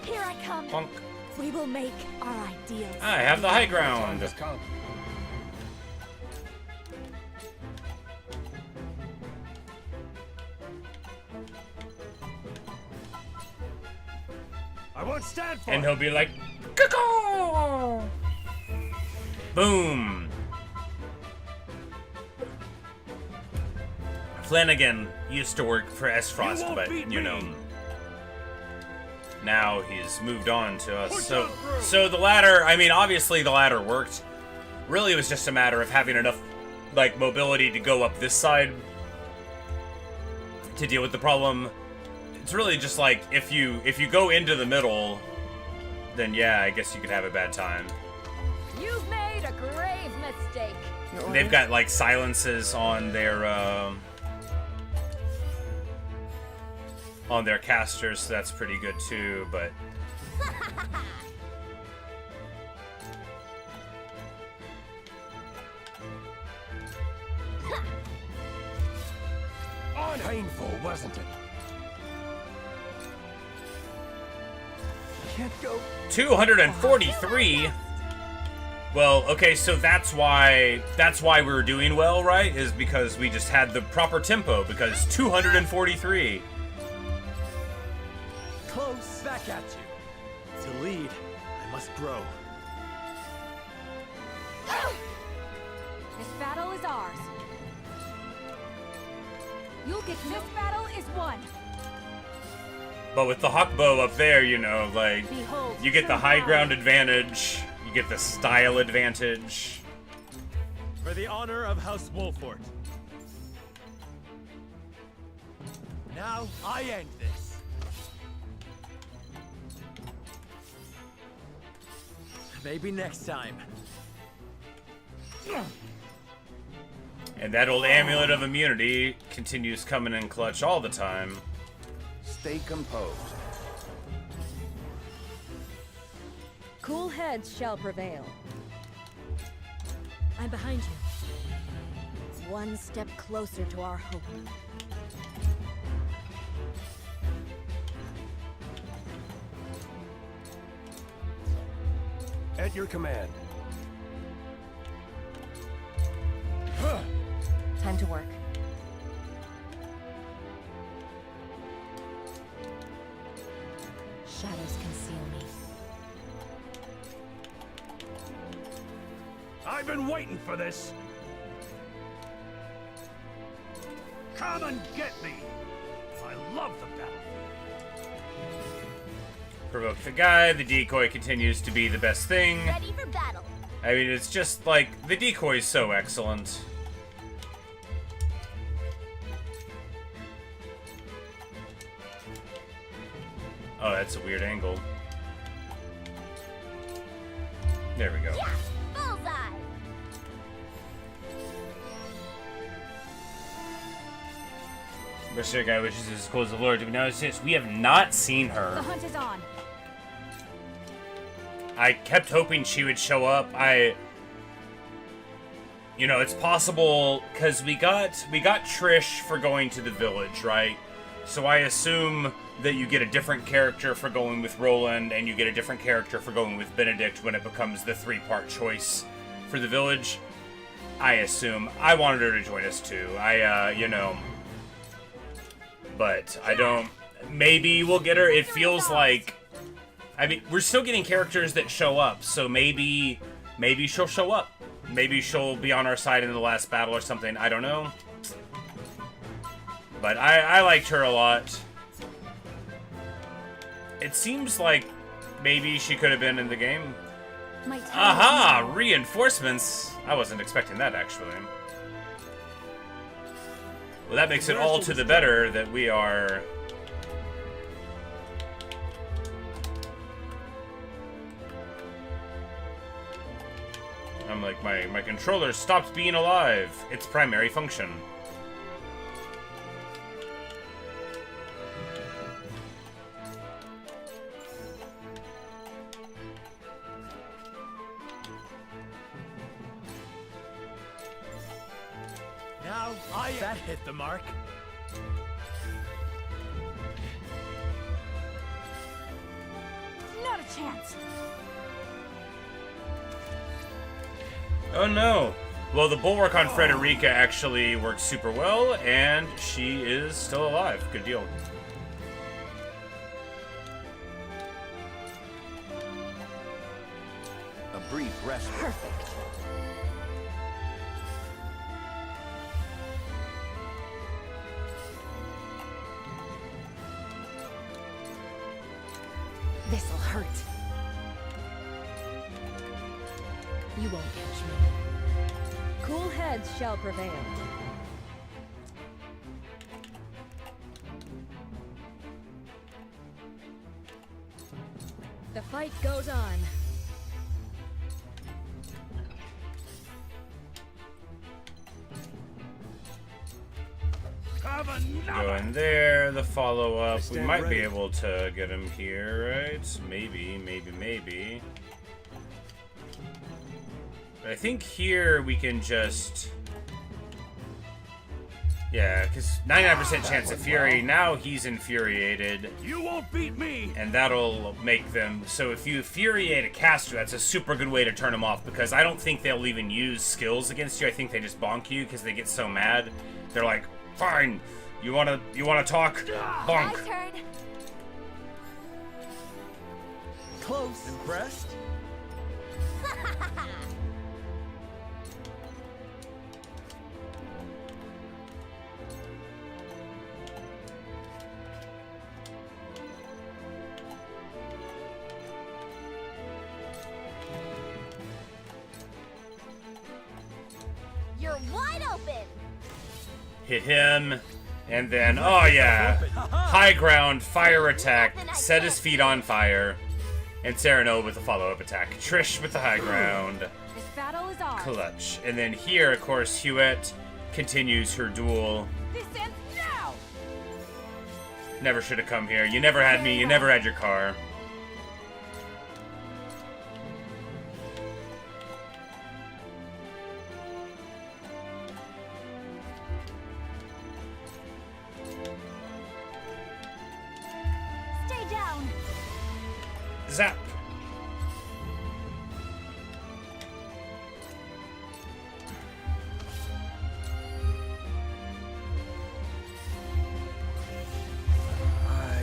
Here I come. Bunk. We will make our ideals. I have the high ground. I won't stand for And it. he'll be like, caw. Boom. Flanagan used to work for S. Frost, but, you know, now he's moved on to us. So the ladder, I mean, obviously the ladder worked. Really, it was just a matter of having enough, like, mobility to go up this side to deal with the problem. It's really just like, if you go into the middle, then yeah, I guess you could have a bad time. You've made a grave mistake. They've got, like, silences on their casters, so that's pretty good too, but... Painful, wasn't it? Can't go. 243? Well, okay, so that's why we're doing well, right? Is because we just had the proper tempo, because 243. Close. Back at you. To lead, I must grow. This battle is ours. You'll get this battle is won. But with the hawk bow up there, you know, like, Behold, you get the high ground advantage, you get the style advantage. For the honor of House Wolfort. Now I end this. Maybe next time. And that old amulet of immunity continues coming in clutch all the time. Stay composed. Cool heads shall prevail. I'm behind you. One step closer to our hope. At your command. Time to work. Shadows conceal me. I've been waiting for this. Come and get me. I love the battlefield. Provoke the guy, the decoy continues to be the best thing. Ready for battle. I mean, it's just like, the decoy is so excellent. Oh, that's a weird angle. There we go. Yeah, bullseye. Mercenary guy wishes to disclose the Lord. Do we know this? We have not seen The her. hunt is on. I kept hoping she would show up. You know, it's possible because we got Trish for going to the village, right? So I assume that you get a different character for going with Roland, and you get a different character for going with Benedict when it becomes the 3-part choice for the village. I assume. I wanted her to join us too. You know. But I don't... Maybe we'll get her. It feels like... I mean, we're still getting characters that show up, so maybe she'll show up. Maybe she'll be on our side in the last battle or something. I don't know. But I liked her a lot. It seems like maybe she could have been in the game. Aha! Reinforcements! I wasn't expecting that, actually. Well, that makes it all to the better that we are... I'm like, my controller stopped being alive. Its primary function. Now that hit the mark. Not a chance. Oh no. Well, the bulwark on Frederica actually worked super well, and she is still alive. Good deal. A brief rest. Perfect. This'll hurt. You won't catch me. Cool heads shall prevail. The fight goes on. Go in there, the follow-up. We might be able to get him here, right? Maybe. But I think here we can just... Yeah, because 99% chance of fury. Now he's infuriated. You won't beat me! And that'll make them... So if you infuriate a caster, that's a super good way to turn them off, because I don't think they'll even use skills against you. I think they just bonk you because they get so mad. They're like, fine, you wanna talk? Bonk. My turn. Close. Impressed? You're wide open. Hit him, and then, oh yeah, high ground, fire attack, set his feet on fire, and Sereno with a follow-up attack. Trish with the high ground, This battle is ours. clutch. And then here, of course, Huette continues her duel. This ends now. Never should have come here. You never had me, you never had your car. Stay down. Zap.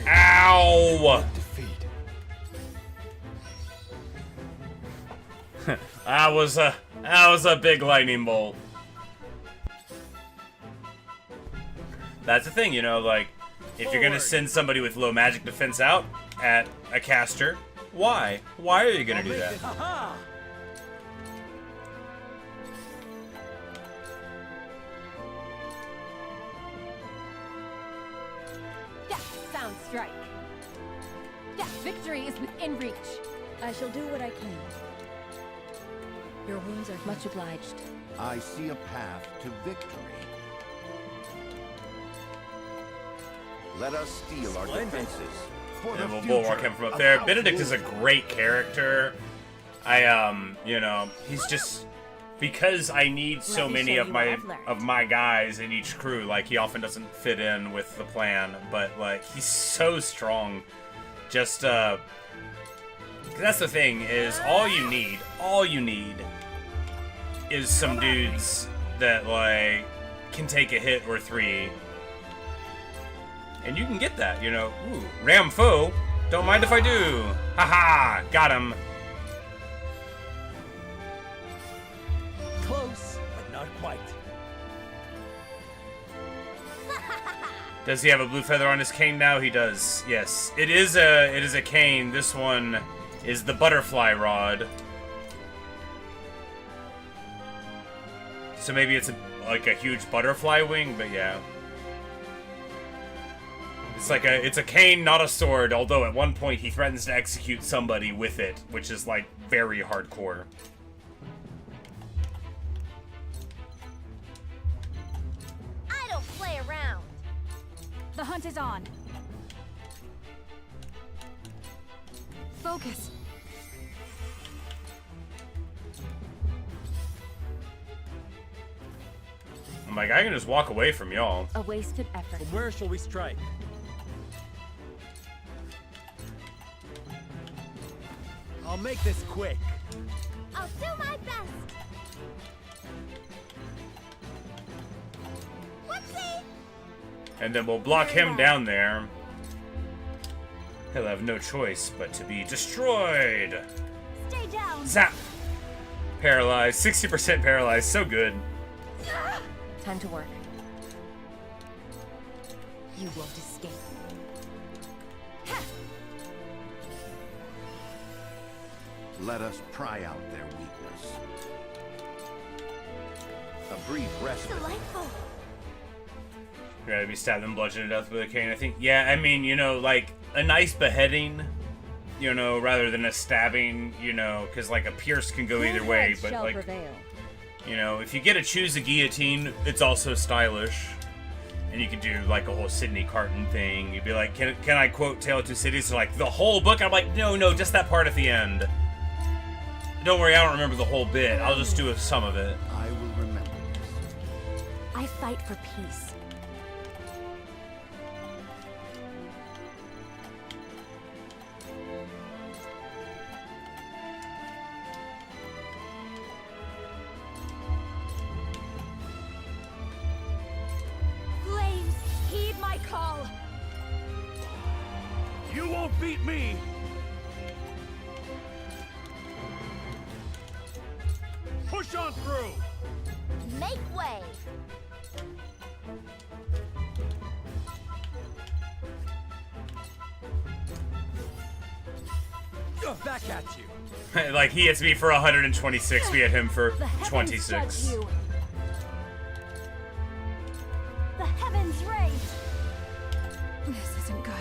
Ow! That was a big lightning bolt. That's the thing, you know, like, if you're gonna send somebody with low magic defense out at a caster, why? Why are you gonna do that? Death sound strike. Death victory is within reach. I shall do what I can. Your wounds are much obliged. I see a path to victory. Let us steel our defenses for the And we'll future bulwark him from up of there. House Benedict is a Wolford. great character. You know, he's just because I need so many of my guys in each crew, like, he often doesn't fit in with the plan, but, like, he's so strong. Just, that's the thing, is all you need is some dudes that, like, can take a hit or three. And you can get that, you know. Ooh, ram foe. Don't mind if I do. Haha, got him. Close, but not quite. Does he have a blue feather on his cane now? He does. Yes. It is a cane. This one is the butterfly rod. So maybe it's like a huge butterfly wing, but yeah. It's a cane, not a sword, although at one point he threatens to execute somebody with it, which is like very hardcore. I don't play around. The hunt is on. Focus. I'm like, I can just walk away from y'all. A wasted effort. But where shall we strike? I'll make this quick. I'll do my best. Whoopsie! And then we'll block him down there. He'll have no choice but to be destroyed. Stay down. Zap! Paralyzed. 60% paralyzed. So good. Time to work. You won't escape. Let us pry out their weakness. A brief respite. Delightful. You're gonna be stabbed and bludgeoned to death with a cane, I think. Yeah, I mean, you know, like, a nice beheading, you know, rather than a stabbing, you know, because, like, a pierce can go either way, but, like, you know, if you get to choose a guillotine, it's also stylish. And you could do, like, a whole Sidney Carton thing. You'd be like, can I quote Tale of Two Cities? They're like, the whole book? I'm like, no, just that part at the end. Don't worry, I don't remember the whole bit. I'll just do some of it. I will remember this. I fight for peace. Flames, heed my call. You won't beat me. Push on through! Make way! Back at you. Like, he hits me for 126, we hit him for 26. The heavens rage! This isn't good.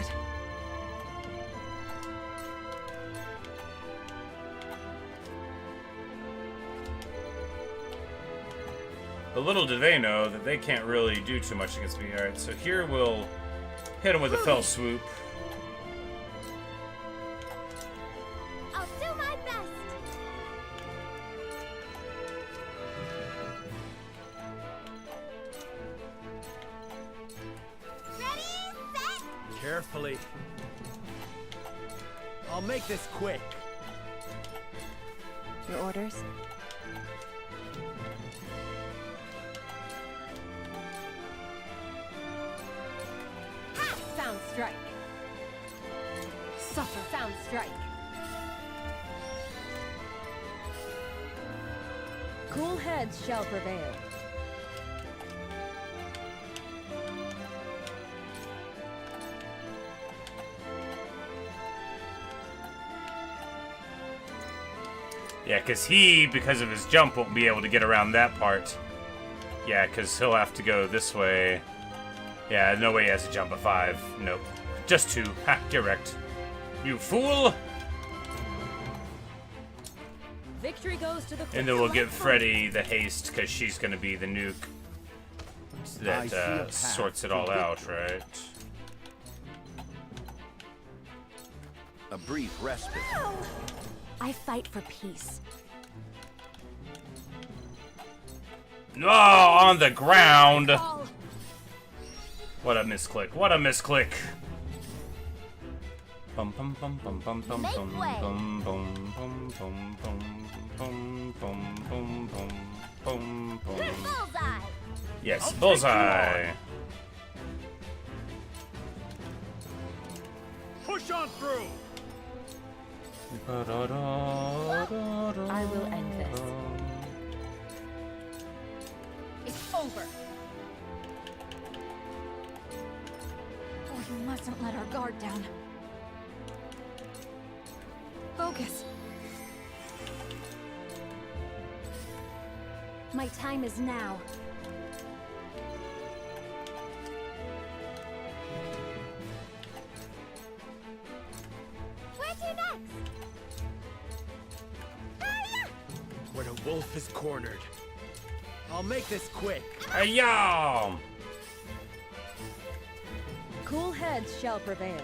But little do they know that they can't really do too much against me. Alright, so here we'll hit him with a fell swoop. I'll do my best! Ready, set! Carefully. I'll make this quick. Your orders? Sound strike. Suffer. Sound strike. Cool heads shall prevail. Yeah, because of his jump, won't be able to get around that part. Yeah, because he'll have to go this way. Yeah, no way he has to jump at 5. Nope. Just 2. Ha, direct. You fool! Victory goes to the And then we'll give Freddy the haste, because she's going to be the nuke that sorts it all out, right? A brief respite. I fight for peace. Oh, on the ground. What a misclick. What a misclick. Bum bum bum bum bum bum bum bum bum bum bum bum bum bum bum bum. Bullseye. Yes, bullseye. Push on through. I will end this. It's over. Oh, you mustn't let our guard down. Focus. My time is now. Where to next? When a wolf is cornered. I'll make this quick. Hey-yo! Cool heads shall prevail.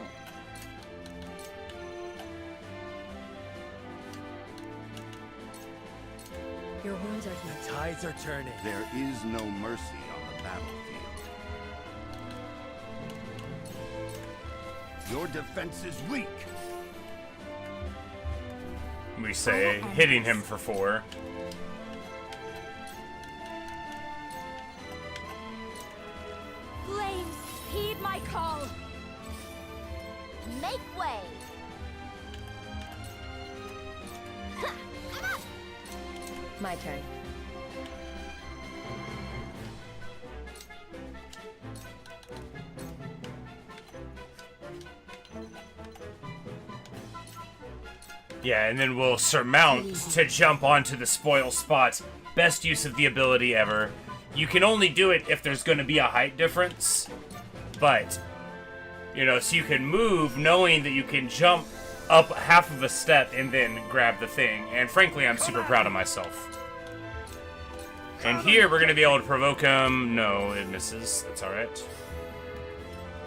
Your wounds are healed. The tides are turning. There is no mercy on the battlefield. Your defense is weak. We say, hitting him for 4. Flames, heed my call. Make way. My turn. Yeah, and then we'll surmount to jump onto the spoil spot. Best use of the ability ever. You can only do it if there's going to be a height difference. But, you know, so you can move knowing that you can jump up half of a step and then grab the thing. And frankly, I'm super proud of myself. And here we're going to be able to provoke him. No, it misses. That's alright.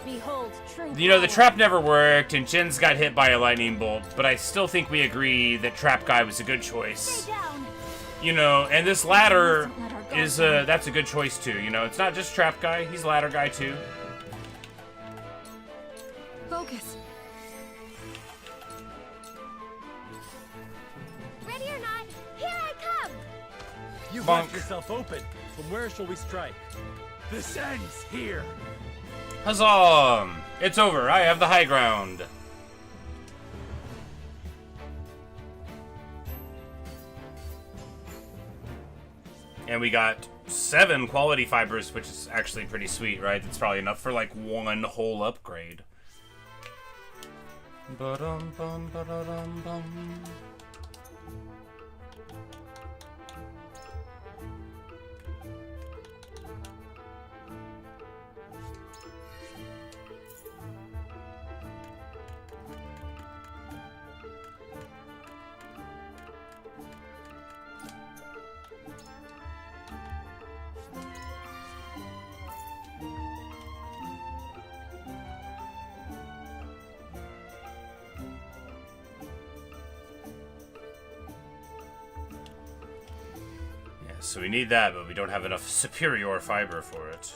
Behold, true. You know, the trap never worked, and Jins got hit by a lightning bolt, but I still think we agree that Trap Guy was a good choice. You know, and this ladder is, that's a good choice too, you know. It's not just Trap Guy, he's Ladder Guy too. Focus. Ready or not, here I come. You've Bonk. left yourself open. From where shall we strike? This ends here. Huzzah! It's over, I have the high ground. And we got 7 quality fibers, which is actually pretty sweet, right? That's probably enough for like 1 whole upgrade. Ba-dum bum ba-da-dum bum. So we need that, but we don't have enough superior fiber for it.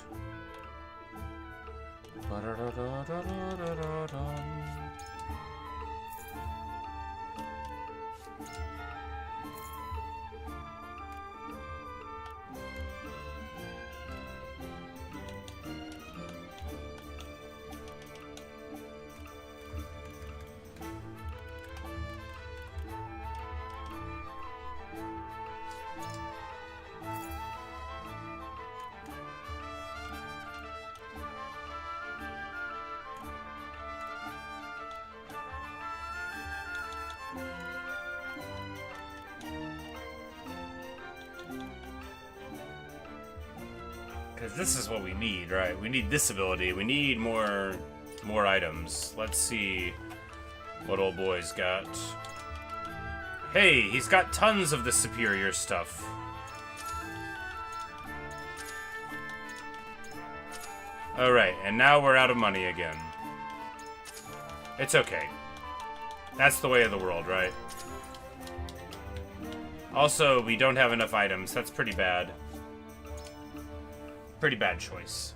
Because this is what we need, right? We need this ability. We need more items. Let's see what old boy's got. Hey, he's got tons of the superior stuff. Alright, and now we're out of money again. It's okay. That's the way of the world, right? Also, we don't have enough items. That's pretty bad. Pretty bad choice.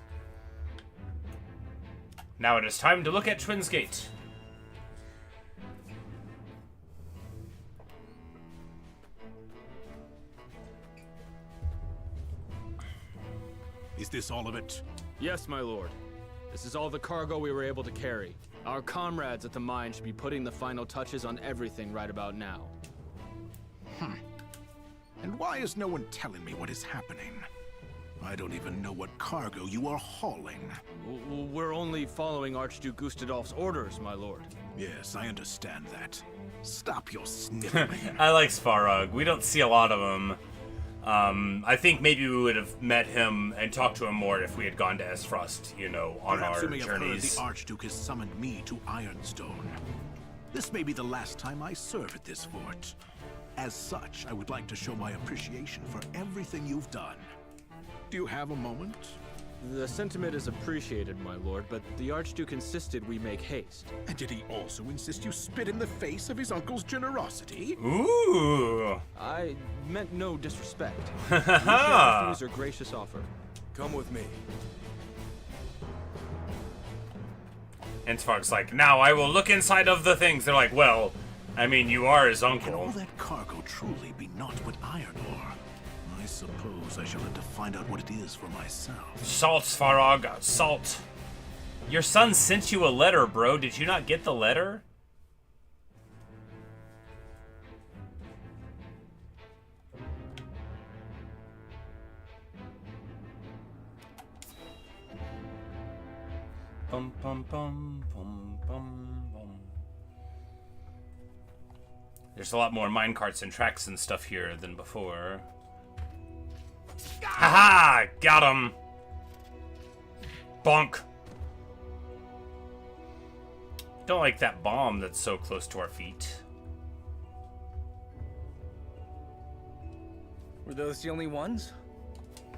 Now it is time to look at Twins Gate. Is this all of it? Yes, my lord. This is all the cargo we were able to carry. Our comrades at the mine should be putting the final touches on everything right about now. And why is no one telling me what is happening? I don't even know what cargo you are hauling. We're only following Archduke Gustadolf's orders, my lord. Yes, I understand that. Stop your sniveling. I like Svarog. We don't see a lot of him. I think maybe we would have met him and talked to him more if we had gone to Esfrost, you know, on Perhaps our you may have heard journeys. the Archduke has summoned me to Ironstone. This may be the last time I serve at this fort. As such, I would like to show my appreciation for everything you've done. Do you have a moment? The sentiment is appreciated, my lord, but the Archduke insisted we make haste. And did he also insist you spit in the face of his uncle's generosity? Ooh! I meant no disrespect. We shall refuse your gracious offer. Come with me. And Svarog's like, now I will look inside of the things. They're like, well, I mean, you are his uncle. Can all that cargo truly be naught but iron ore? I suppose I shall have to find out what it is for myself. Salt, Svarog, salt. Your son sent you a letter, bro. Did you not get the letter? Bum, bum, bum, bum, bum, bum. There's a lot more minecarts and tracks and stuff here than before. Haha! Got him! Bonk! Don't like that bomb that's so close to our feet. Were those the only ones?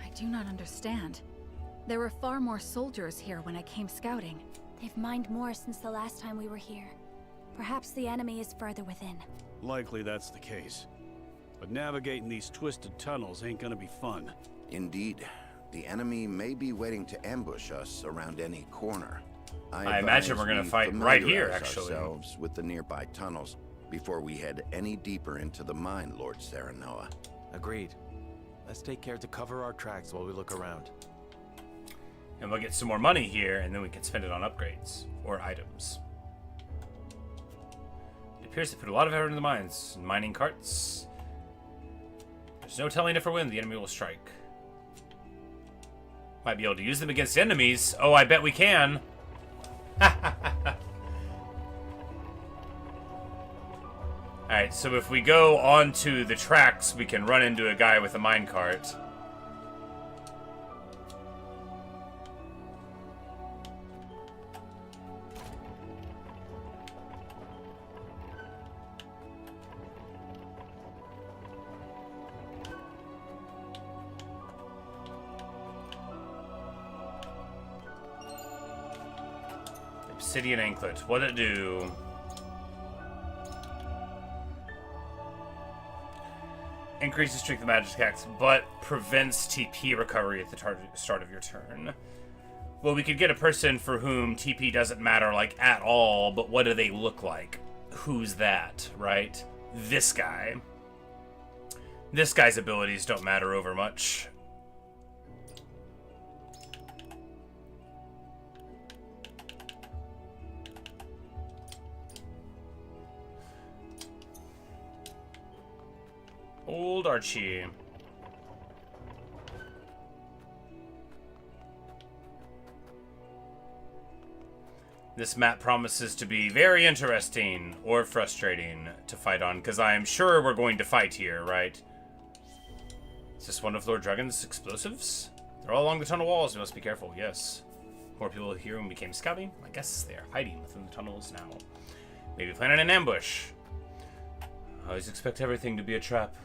I do not understand. There were far more soldiers here when I came scouting. They've mined more since the last time we were here. Perhaps the enemy is further within. Likely that's the case. But navigating these twisted tunnels ain't gonna be fun. Indeed. The enemy may be waiting to ambush us around any corner. I imagine we're gonna fight right here, actually. Ourselves with the nearby tunnels before we head any deeper into the mine, Lord Serenoa. Agreed. Let's take care to cover our tracks while we look around. And we'll get some more money here, and then we can spend it on upgrades or items. It appears to put a lot of effort into the mines. Mining carts. There's no telling if or when the enemy will strike. Might be able to use them against enemies. Oh, I bet we can. Alright, so if we go onto the tracks, we can run into a guy with a minecart. Obsidian anklet. What'd it do? Increases strength of magic attacks, but prevents TP recovery at the start of your turn. Well, we could get a person for whom TP doesn't matter, like, at all, but what do they look like? Who's that, right? This guy. This guy's abilities don't matter over much. Old Archie. This map promises to be very interesting or frustrating to fight on, because I am sure we're going to fight here, right? Is this one of Lord Dragon's explosives? They're all along the tunnel walls. We must be careful, yes. More people here when we came scouting? I guess they're hiding within the tunnels now. Maybe planning an ambush. I always expect everything to be a trap.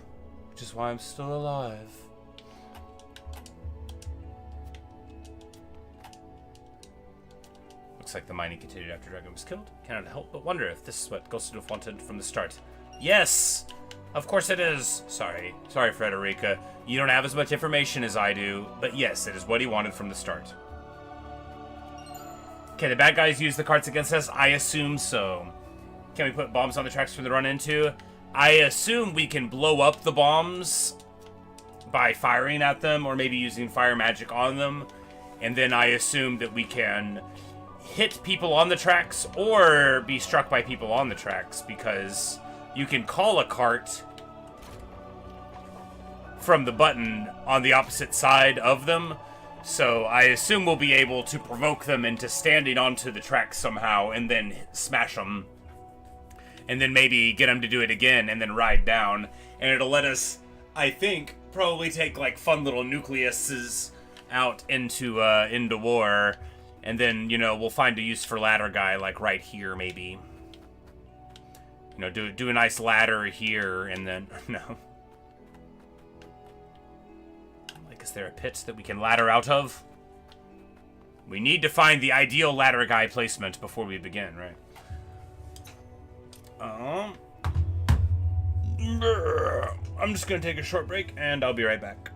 Which is why I'm still alive. Looks like the mining continued after Dragon was killed. Cannot help but wonder if this is what Gustadolf wanted from the start. Yes! Of course it is! Sorry, Frederica. You don't have as much information as I do, but yes, it is what he wanted from the start. Can the bad guys use the carts against us? I assume so. Can we put bombs on the tracks for them to run into? I assume we can blow up the bombs by firing at them, or maybe using fire magic on them. And then I assume that we can hit people on the tracks or be struck by people on the tracks, because you can call a cart from the button on the opposite side of them. So I assume we'll be able to provoke them into standing onto the tracks somehow and then smash them. And then maybe get them to do it again and then ride down. And it'll let us, I think, probably take like fun little nucleuses out into war. And then, you know, we'll find a use for ladder guy like right here maybe. You know, do a nice ladder here and then, no. Is there a pit that we can ladder out of? We need to find the ideal ladder guy placement before we begin, right? I'm just gonna take a short break and I'll be right back.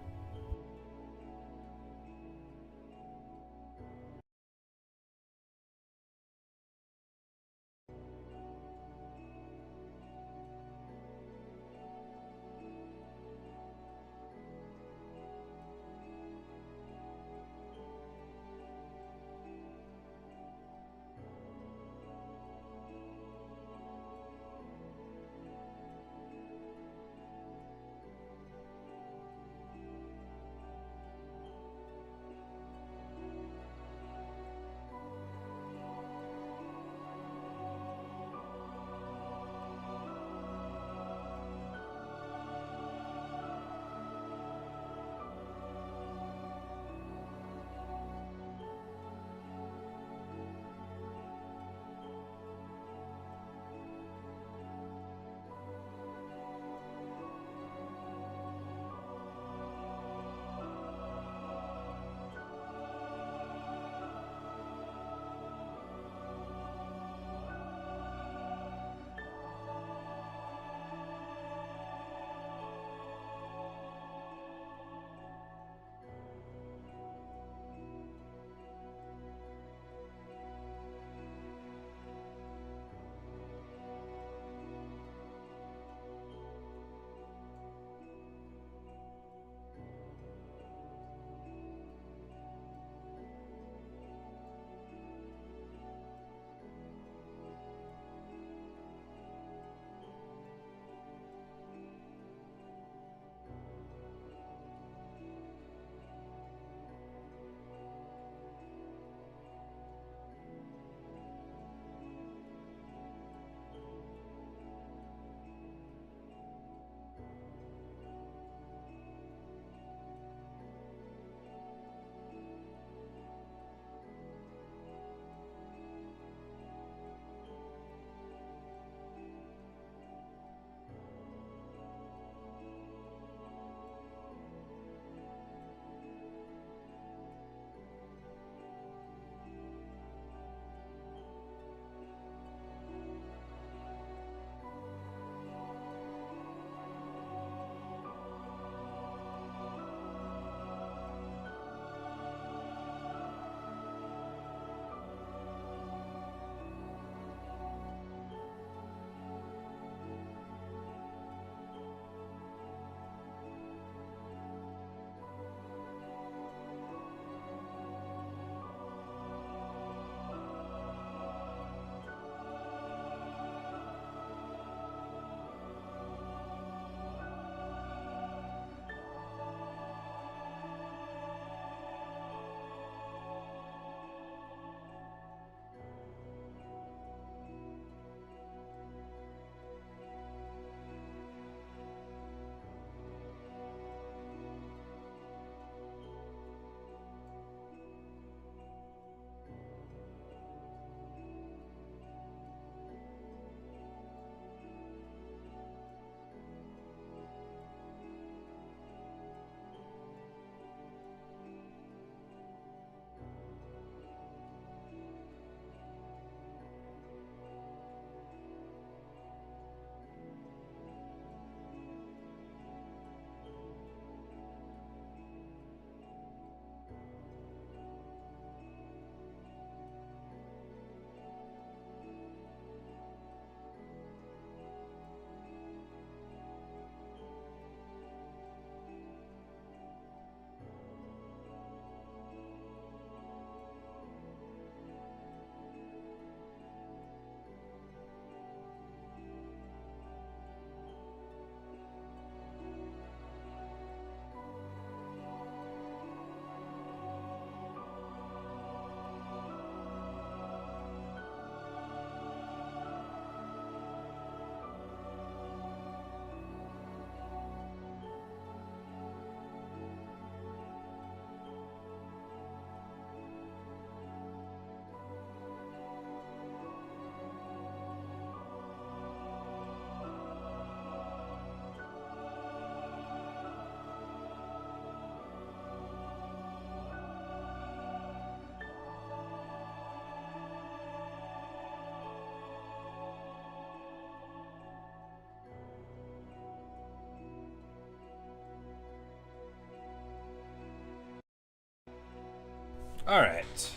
Alright.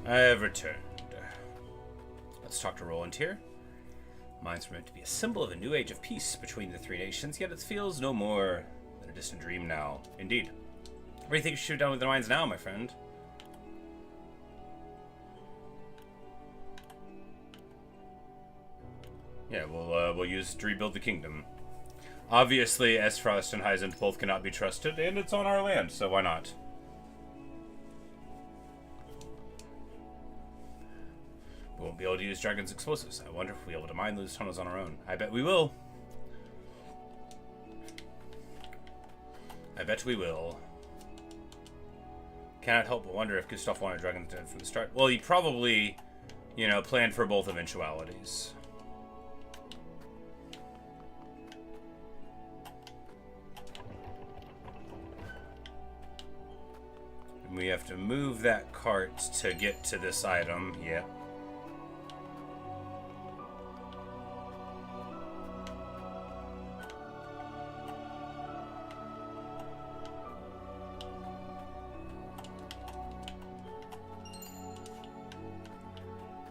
I have returned. Let's talk to Roland here. Mines were meant to be a symbol of a new age of peace between the three nations, yet it feels no more than a distant dream now. Indeed. What do you think you should have done with the mines now, my friend? Yeah, we'll use to rebuild the kingdom. Obviously, Esfrost and Hyzend both cannot be trusted, and it's on our land, so why not? We won't be able to use Dragon's explosives. I wonder if we'll be able to mine those tunnels on our own. I bet we will. I bet we will. Cannot help but wonder if Gustav wanted Dragon's Den from the start. Well, he probably, you know, planned for both eventualities. We have to move that cart to get to this item. Yep.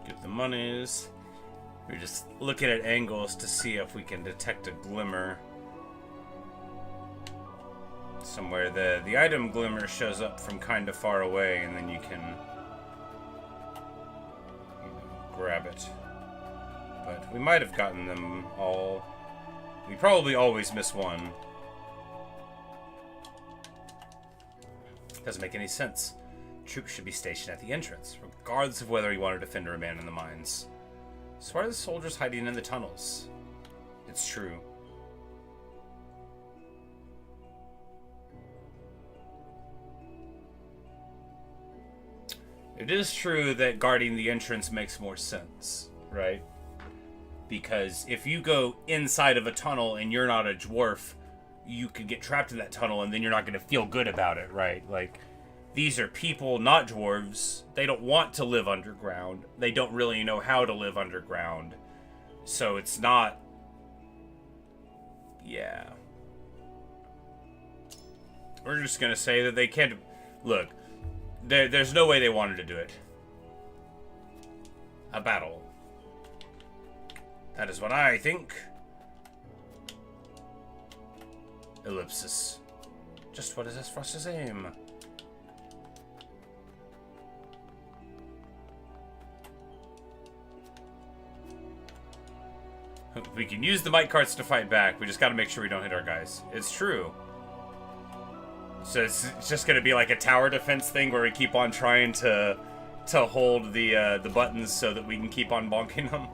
Get the monies. We're just looking at angles to see if we can detect a glimmer. Somewhere the item glimmer shows up from kind of far away, and then you can grab it. But we might have gotten them all. We probably always miss one. Doesn't make any sense. Troops should be stationed at the entrance, regardless of whether you want to defend or remain in the mines. So why are the soldiers hiding in the tunnels? It's true. It is true that guarding the entrance makes more sense, right? Because if you go inside of a tunnel and you're not a dwarf, you could get trapped in that tunnel and then you're not going to feel good about it, right? Like, these are people, not dwarves. They don't want to live underground. They don't really know how to live underground. So it's not... Yeah. We're just going to say that they can't... Look. There's no way they wanted to do it. A battle. That is what I think. Ellipsis. Just what is Esfrost's aim? We can use the might carts to fight back. We just gotta make sure we don't hit our guys. It's true. So it's just gonna be like a tower defense thing where we keep on trying to hold the buttons so that we can keep on bonking them.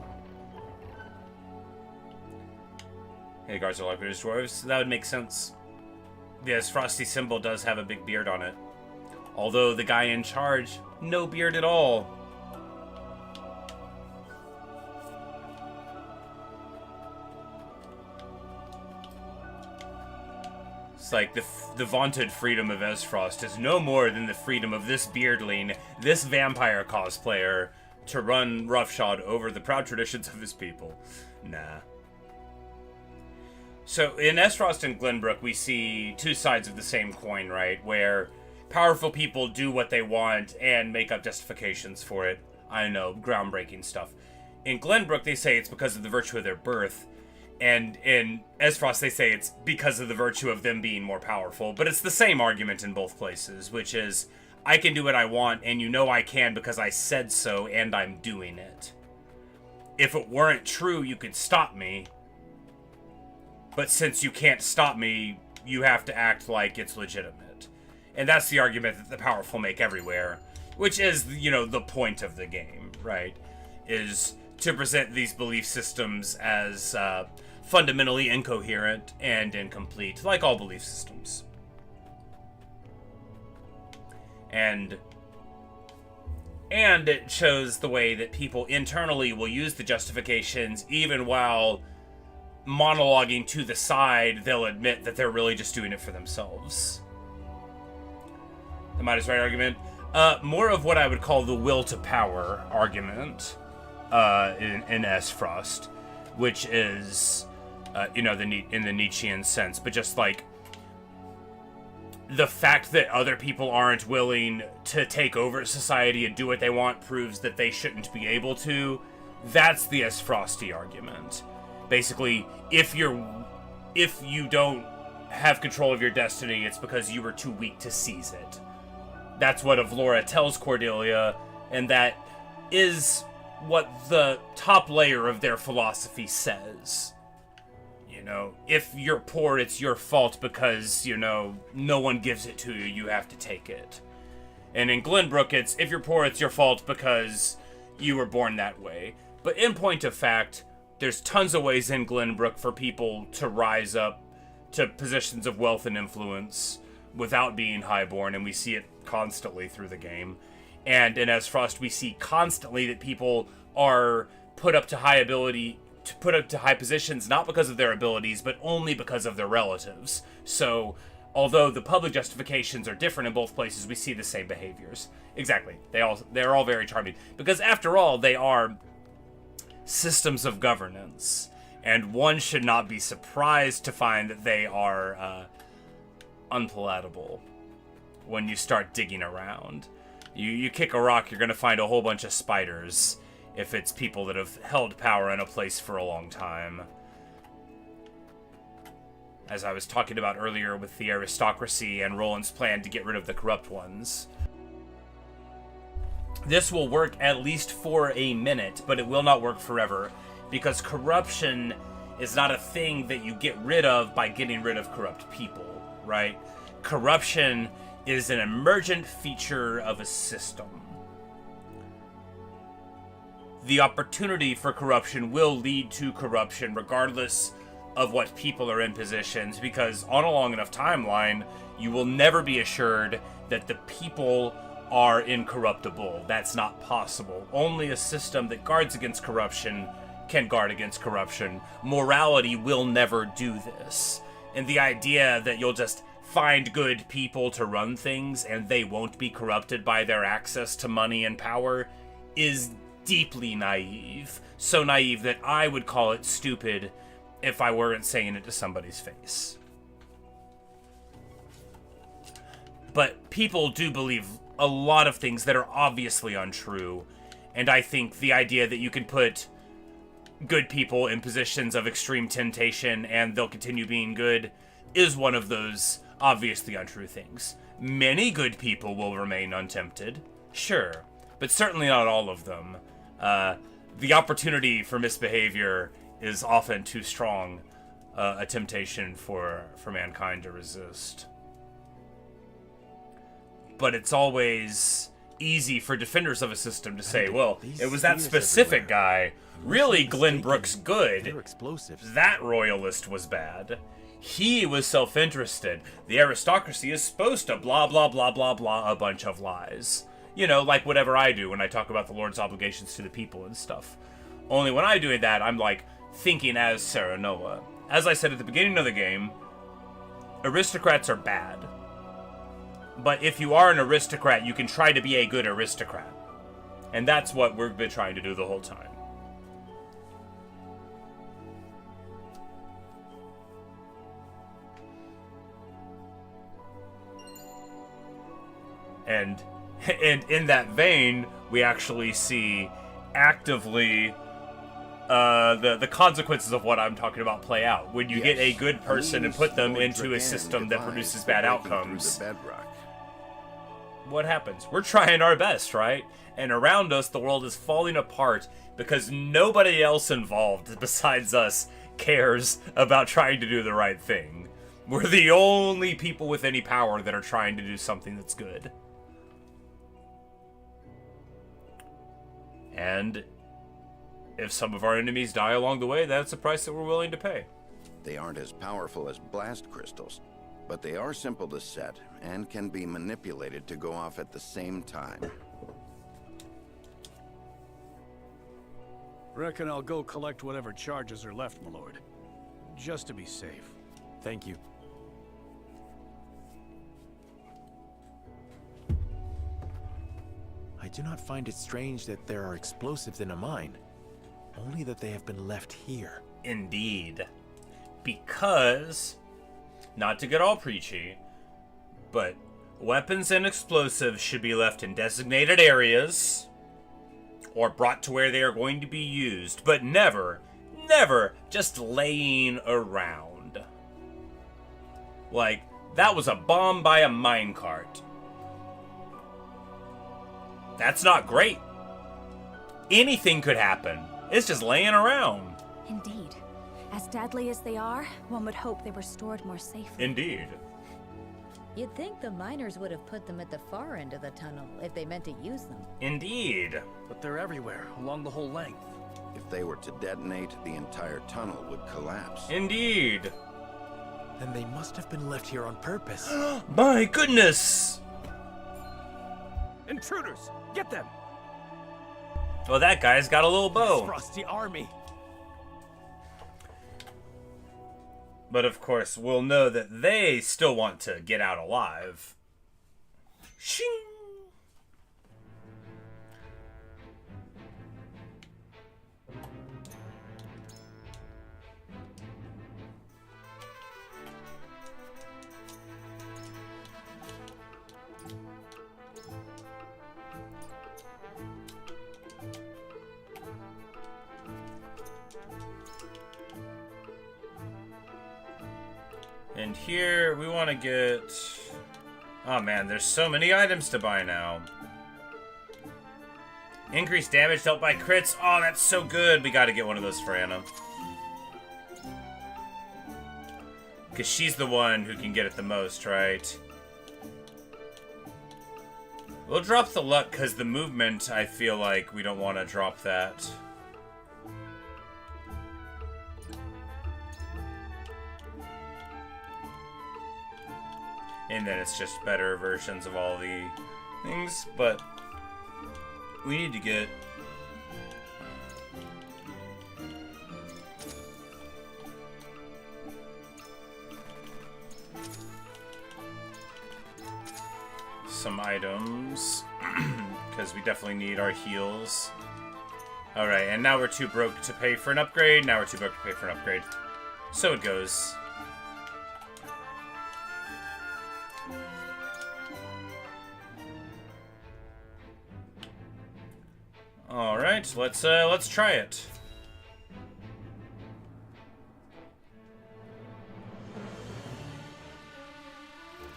Hey, guards are like British dwarves. That would make sense. This frosty symbol does have a big beard on it. Although the guy in charge, no beard at all. It's like the vaunted freedom of Esfrost is no more than the freedom of this beardling, this vampire cosplayer, to run roughshod over the proud traditions of his people. Nah. So in Esfrost and Glenbrook, we see two sides of the same coin, right? Where powerful people do what they want and make up justifications for it. I know, groundbreaking stuff. In Glenbrook, they say it's because of the virtue of their birth. And in Esfrost, they say it's because of the virtue of them being more powerful. But it's the same argument in both places, which is, I can do what I want, and you know I can because I said so, and I'm doing it. If it weren't true, you could stop me. But since you can't stop me, you have to act like it's legitimate. And that's the argument that the powerful make everywhere. Which is, you know, the point of the game, right? Is to present these belief systems as fundamentally incoherent and incomplete, like all belief systems. And it shows the way that people internally will use the justifications, even while monologuing to the side, they'll admit that they're really just doing it for themselves. The might is right argument. More of what I would call the will to power argument in Esfrost, which is, you know, in the Nietzschean sense, but just like the fact that other people aren't willing to take over society and do what they want proves that they shouldn't be able to. That's the Frosty argument. Basically, if you don't have control of your destiny, it's because you were too weak to seize it. That's what Avlora tells Cordelia, and that is what the top layer of their philosophy says. You know, if you're poor, it's your fault because, you know, no one gives it to you, you have to take it. And in Glenbrook, it's, if you're poor, it's your fault because you were born that way. But in point of fact, there's tons of ways in Glenbrook for people to rise up to positions of wealth and influence without being highborn, and we see it constantly through the game. And in Frost, we see constantly that people are put up to high positions, not because of their abilities, but only because of their relatives. So, although the public justifications are different in both places, we see the same behaviors. Exactly. They're all very charming. Because after all, they are systems of governance. And one should not be surprised to find that they are unpalatable when you start digging around. You kick a rock, you're going to find a whole bunch of spiders if it's people that have held power in a place for a long time. As I was talking about earlier with the aristocracy and Roland's plan to get rid of the corrupt ones. This will work at least for a minute, but it will not work forever, because corruption is not a thing that you get rid of by getting rid of corrupt people, right? Corruption is an emergent feature of a system. The opportunity for corruption will lead to corruption regardless of what people are in positions, because on a long enough timeline, you will never be assured that the people are incorruptible. That's not possible. Only a system that guards against corruption can guard against corruption. Morality will never do this. And the idea that you'll just find good people to run things and they won't be corrupted by their access to money and power is deeply naive. So naive that I would call it stupid if I weren't saying it to somebody's face. But people do believe a lot of things that are obviously untrue, and I think the idea that you can put good people in positions of extreme temptation and they'll continue being good is one of those obviously untrue things. Many good people will remain untempted, sure, but certainly not all of them. The opportunity for misbehavior is often too strong a temptation for mankind to resist. But it's always easy for defenders of a system to say, well, it was that specific guy. Really, Glenbrook's good. That royalist was bad. He was self-interested. The aristocracy is supposed to blah, blah, blah, blah, blah, a bunch of lies. You know, like whatever I do when I talk about the Lord's obligations to the people and stuff. Only when I'm doing that, I'm like thinking as Sarah Noah. As I said at the beginning of the game, aristocrats are bad. But if you are an aristocrat, you can try to be a good aristocrat. And that's what we've been trying to do the whole time. And in that vein, we actually see actively the consequences of what I'm talking about play out. When you get a good person and put them into a system that produces bad outcomes, what happens? We're trying our best, right? And around us, the world is falling apart because nobody else involved besides us cares about trying to do the right thing. We're the only people with any power that are trying to do something that's good. And if some of our enemies die along the way, that's a price that we're willing to pay. They aren't as powerful as blast crystals, but they are simple to set and can be manipulated to go off at the same time. Reckon I'll go collect whatever charges are left, my lord. Just to be safe. Thank you. I do not find it strange that there are explosives in a mine. Only that they have been left here. Indeed. Because, not to get all preachy, but weapons and explosives should be left in designated areas or brought to where they are going to be used, but never just laying around. Like, that was a bomb by a minecart. That's not great. Anything could happen. It's just laying around. Indeed. As deadly as they are, one would hope they were stored more safely. Indeed. You'd think the miners would have put them at the far end of the tunnel if they meant to use them. Indeed. But they're everywhere, along the whole length. If they were to detonate, the entire tunnel would collapse. Indeed. Then they must have been left here on purpose. My goodness! Intruders! Get them! Well, that guy's got a little bow. Frosty army! But of course, we'll know that they still want to get out alive. Shing! And here, we want to get... Oh man, there's so many items to buy now. Increased damage dealt by crits. Oh, that's so good. We gotta get one of those for Anna. Because she's the one who can get it the most, right? We'll drop the luck, because the movement, I feel like we don't want to drop that. And then it's just better versions of all the things, but we need to get some items, because we definitely need our heals. Alright, and now we're too broke to pay for an upgrade, now we're too broke to pay for an upgrade. So it goes. All right, let's try it.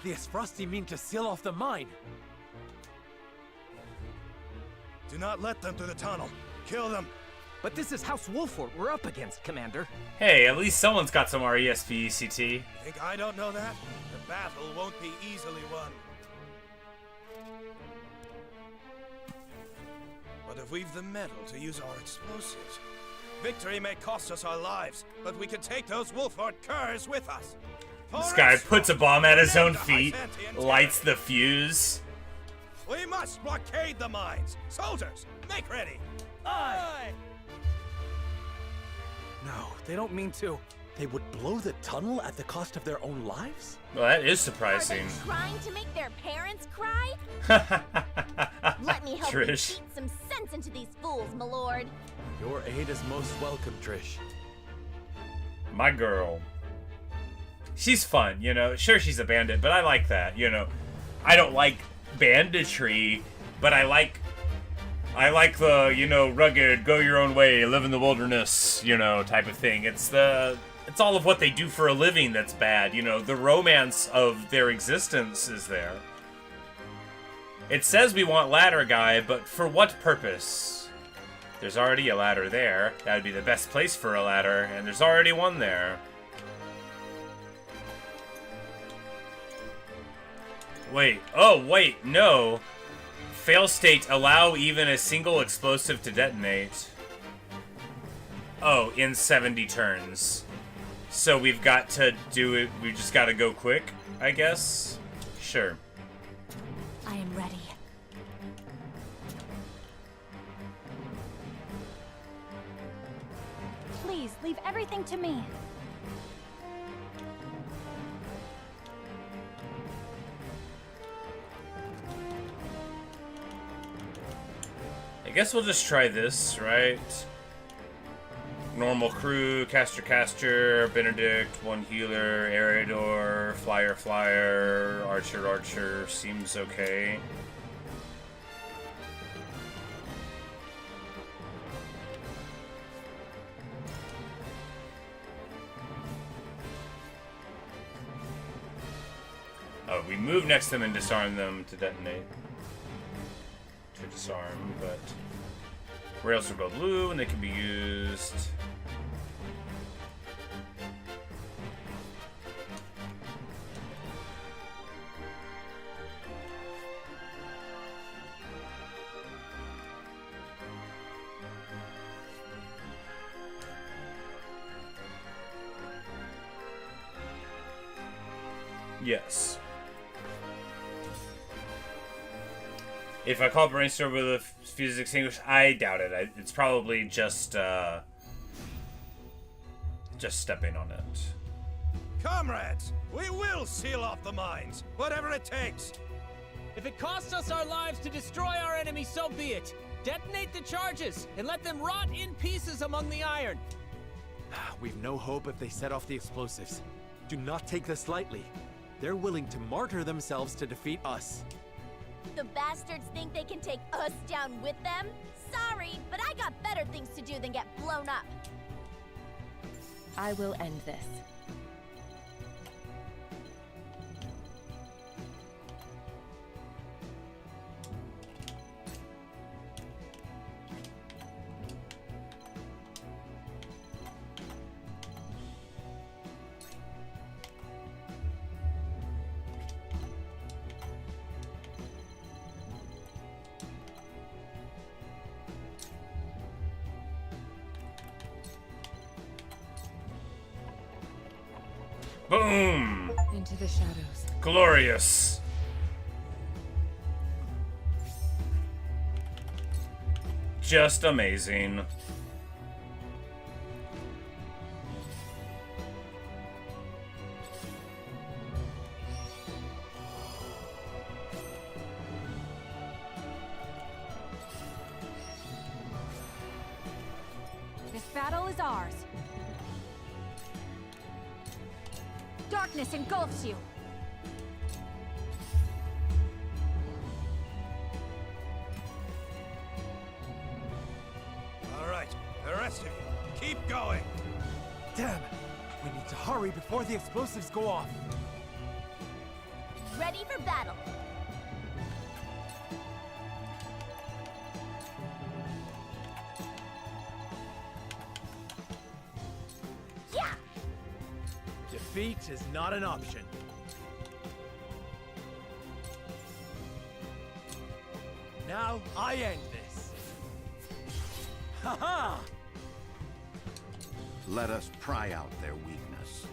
The Frosty mean to seal off the mine. Do not let them through the tunnel. Kill them. But this is House Wolfort we're up against, Commander. Hey, at least someone's got some RESPECT. You think I don't know that? The battle won't be easily won. But if we've the metal to use our explosives, victory may cost us our lives, but we can take those Wolfort curs with us. This guy puts a bomb at his own feet, lights the fuse. We must blockade the mines. Soldiers, make ready. Aye! No, they don't mean to. They would blow the tunnel at the cost of their own lives? Well, that is surprising. Are they trying to make their parents cry? Let me help Trish. you beat some sense into these fools, my lord. Your aid is most welcome, Trish. My girl. She's fun, you know. Sure, she's a bandit, but I like that, you know. I don't like banditry, but I like the, you know, rugged, go your own way, live in the wilderness, you know, type of thing. It's all of what they do for a living that's bad, you know. The romance of their existence is there. It says we want ladder guy, but for what purpose? There's already a ladder there. That would be the best place for a ladder, and there's already one there. Wait. Oh, wait. No. Fail state allow even a single explosive to detonate. Oh, in 70 turns. So we've got to do it. We just got to go quick, I guess. Sure. I am ready. Please, leave everything to me. I guess we'll just try this, right? Normal crew, caster, Benedict, one healer, Aerodor, flyer, archer, seems okay. Oh, we move next to them and disarm them to detonate. To disarm, but rails are both blue and they can be used. Yes. If I call Brainstorm with a fuse extinguished, I doubt it. It's probably just stepping on it. Comrades, we will seal off the mines, whatever it takes. If it costs us our lives to destroy our enemy, so be it. Detonate the charges and let them rot in pieces among the iron. We've no hope if they set off the explosives. Do not take this lightly. They're willing to martyr themselves to defeat us. The bastards think they can take us down with them? Sorry, but I got better things to do than get blown up. I will end this. Boom! Into the shadows. Glorious. Just amazing. This battle is ours. Darkness engulfs you. All right, the rest of you, keep going. Damn! We need to hurry before the explosives go off. Ready for battle. Yeah! Defeat is not an option. Now I end this. Ha-ha! Let us pry out their weakness.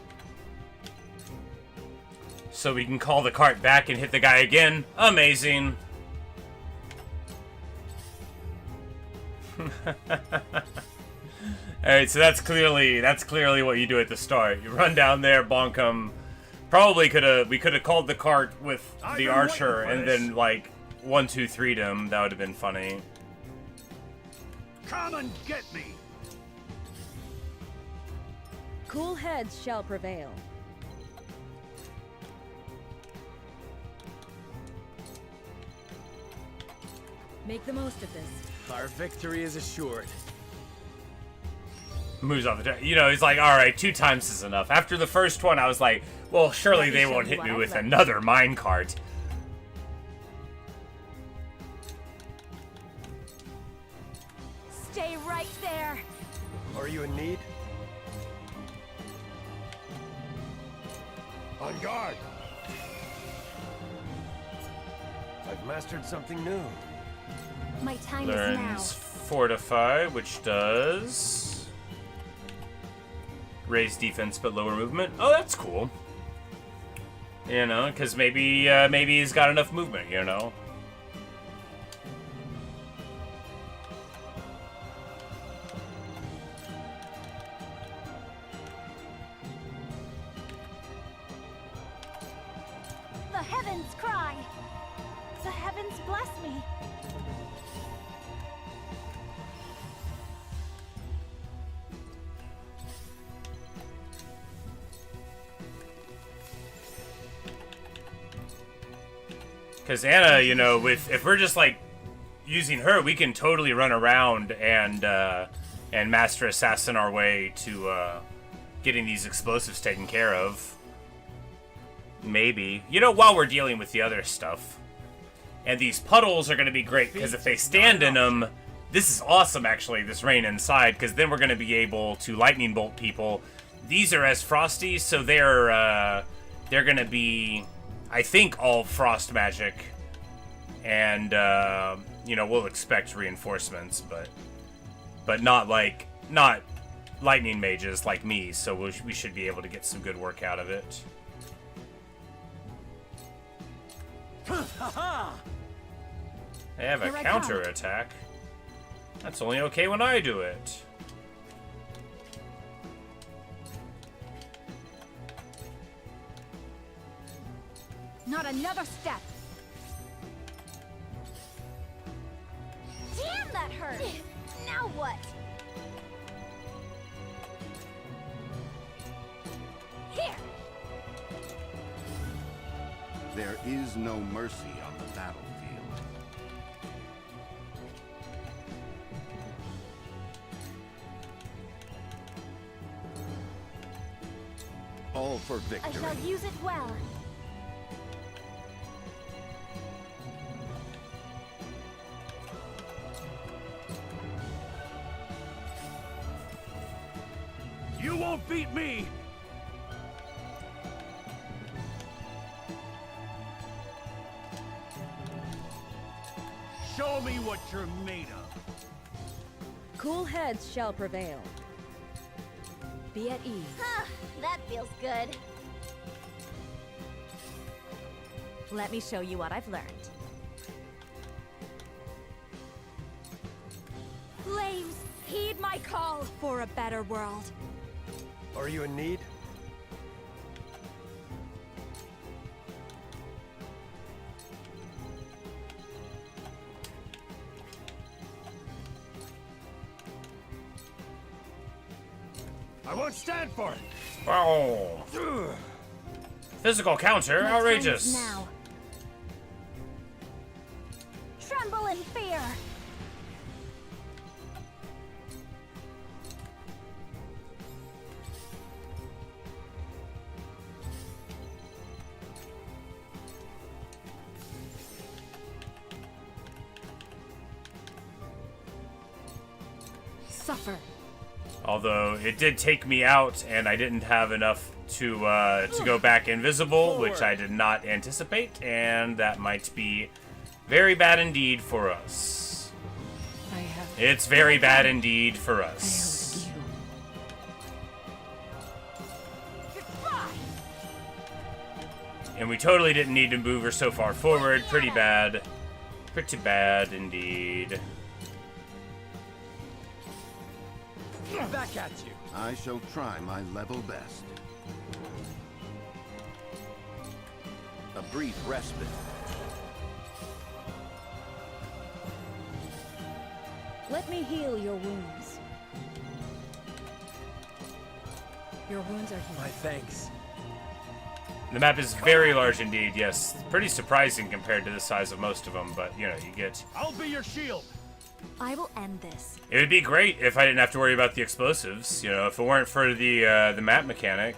So we can call the cart back and hit the guy again. Amazing. Alright, so that's clearly what you do at the start. You run down there, bonk him. Probably we could have called the cart with the archer and then like 1, 2, 3'd him. That would have been funny. Come and get me! Cool heads shall prevail. Make the most of this. Our victory is assured. Moves off the deck. You know, he's like, alright, 2 times is enough. After the first one, I was like, well, surely they won't hit me with another minecart. Stay right there. Are you in need? On guard! I've mastered something new. My time Learns is Fortify, which does raise defense but lower movement. Oh, that's cool. You know, because maybe he's got enough movement, you know. now. The heavens cry. The heavens bless me. Because Anna, you know, if we're just like using her, we can totally run around and master assassin our way to getting these explosives taken care of. Maybe, you know, while we're dealing with the other stuff. And these puddles are going to be great because if they stand in them, this is awesome actually. This rain inside, because then we're going to be able to lightning bolt people. These are as frosty, so they're going to be, I think, all frost magic, and you know, we'll expect reinforcements, but not lightning mages like me. So we should be able to get some good work out of it. They have a counter attack. That's only okay when I do it. Not another step. Damn, that hurt! Now what? Here! There is no mercy on the battlefield. All for victory. I shall use it well. You won't beat me! Show me what you're made of. Cool heads shall prevail. Be at ease. That feels good. Let me show you what I've learned. Flames, heed my call for a better world. Are you in need? I won't stand for it! Wow. Physical counter, My outrageous. time is now. Tremble in fear. Suffer. Although it did take me out, and I didn't have enough to go back invisible, which I did not anticipate, and that might be very bad indeed for us. It's very bad indeed for us. And we totally didn't need to move her so far forward. Pretty bad. Pretty bad indeed. Back at you. I shall try my level best. A brief respite. Let me heal your wounds. Your wounds are healed. My thanks. The map is very large indeed, yes. Pretty surprising compared to the size of most of them, but, you know, you get... I'll be your shield! I will end this. It would be great if I didn't have to worry about the explosives. You know, if it weren't for the map mechanic.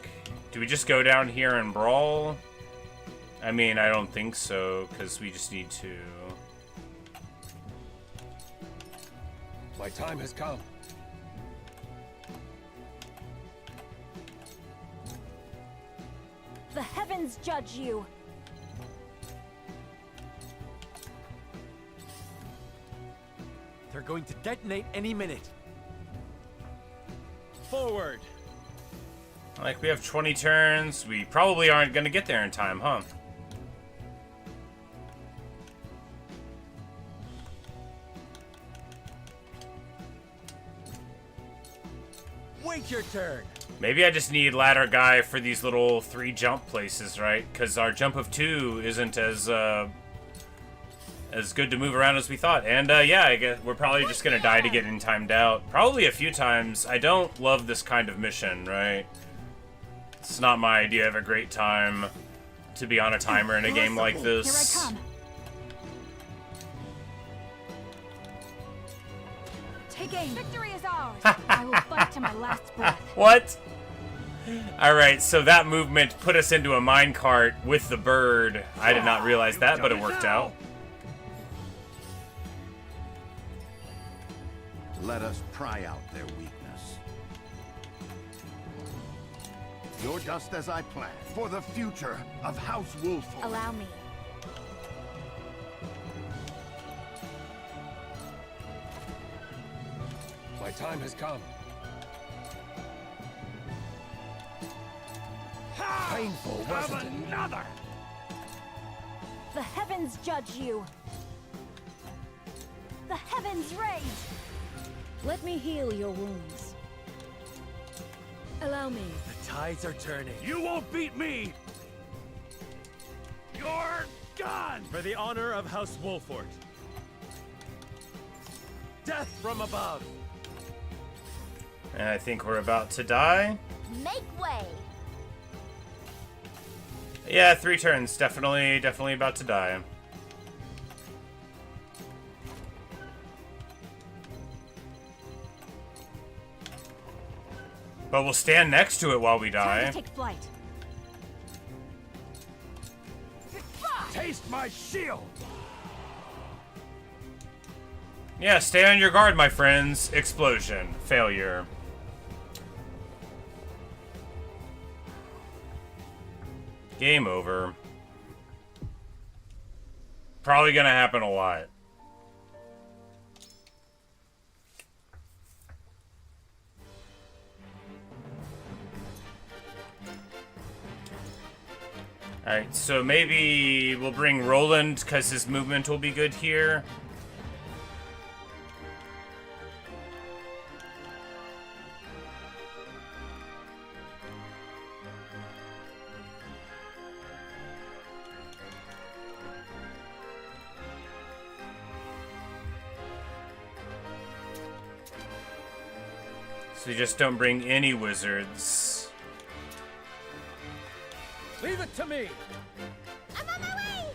Do we just go down here and brawl? I mean, I don't think so, because we just need to... My time has come. The heavens judge you. They're going to detonate any minute. Forward. Like, we have 20 turns. We probably aren't going to get there in time, huh? Wait your turn. Maybe I just need ladder guy for these little 3 jump places, right? Because our jump of 2 isn't as good to move around as we thought. And yeah, I guess we're probably just gonna die to getting timed out. Probably a few times. I don't love this kind of mission, right? It's not my idea of a great time to be on a timer in a game like this. Here I come. Take aim. Victory is ours. I will fight to my last breath. What? Alright, so that movement put us into a minecart with the bird. I did not realize that, but it worked out. Let us pry out their weakness. You're just as I planned. For the future of House Wolford. Allow me. My time has come. Painful, wasn't it? Another! The heavens judge you. The heavens rage. Let me heal your wounds. Allow me. The tides are turning. You won't beat me! You're done! For the honor of House Wolford. Death from above! And I think we're about to die. Make way! Yeah, 3 turns. Definitely about to die. But we'll stand next to it while we die. Time to take flight. Taste my shield! Yeah, stay on your guard, my friends. Explosion. Failure. Game over. Probably gonna happen a lot. Alright, so maybe we'll bring Roland, because his movement will be good here. So you just don't bring any wizards. Leave it to me! I'm on my way!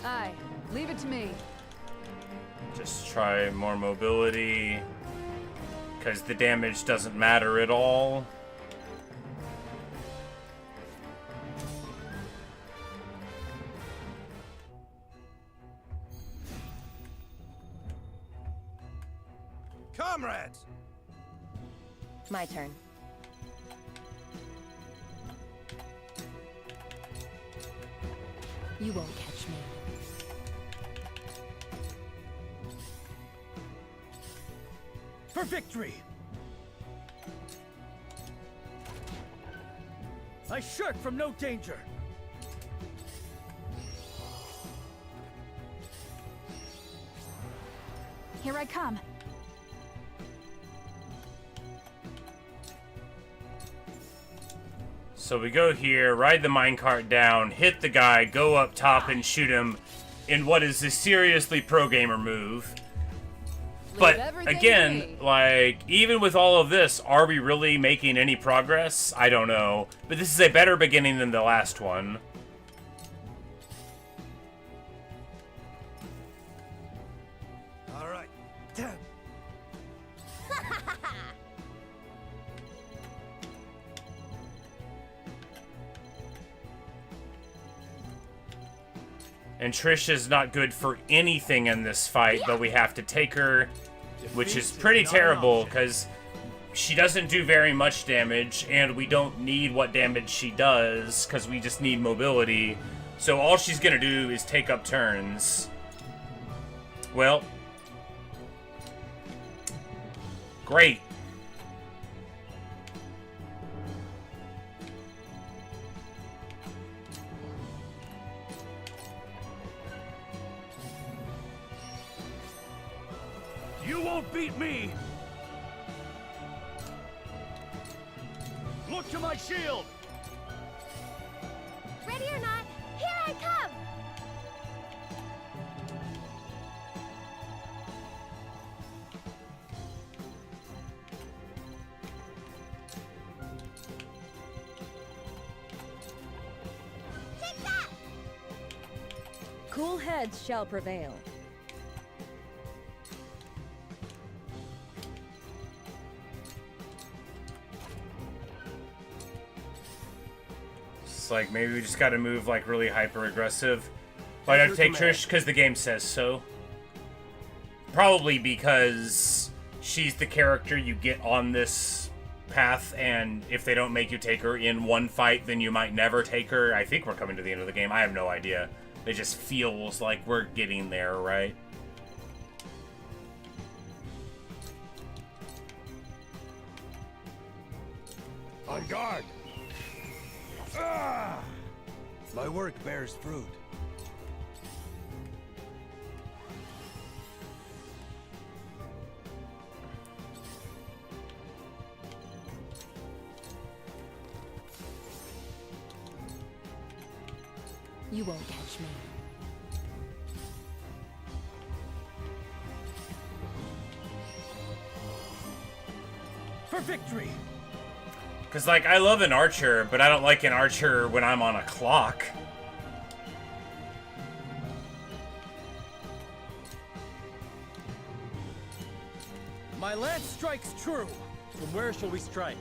Aye, leave it to me. Just try more mobility, because the damage doesn't matter at all. Comrades! My turn. You won't catch me. For victory! I shirk from no danger. Here I come. So we go here, ride the minecart down, hit the guy, go up top and shoot him in what is a seriously pro-gamer move. But again, like, even with all of this, are we really making any progress? I don't know. But this is a better beginning than the last one. All right. And Trish is not good for anything in this fight, but we have to take her, which is pretty terrible, because she doesn't do very much damage, and we don't need what damage she does, because we just need mobility. So all she's going to do is take up turns. Well. Great. You won't beat me! Look to my shield! Ready or not, here I come! Cool heads shall prevail. It's like maybe we just gotta move like really hyper aggressive. Why don't take Trish? Because the game says so. Probably because she's the character you get on this path, and if they don't make you take her in one fight, then you might never take her. I think we're coming to the end of the game. I have no idea. It just feels like we're getting there, right? On guard! Ah! My work bears fruit. You won't catch me. For victory! Because, like, I love an archer, but I don't like an archer when I'm on a clock. My lance strikes true. From where shall we strike?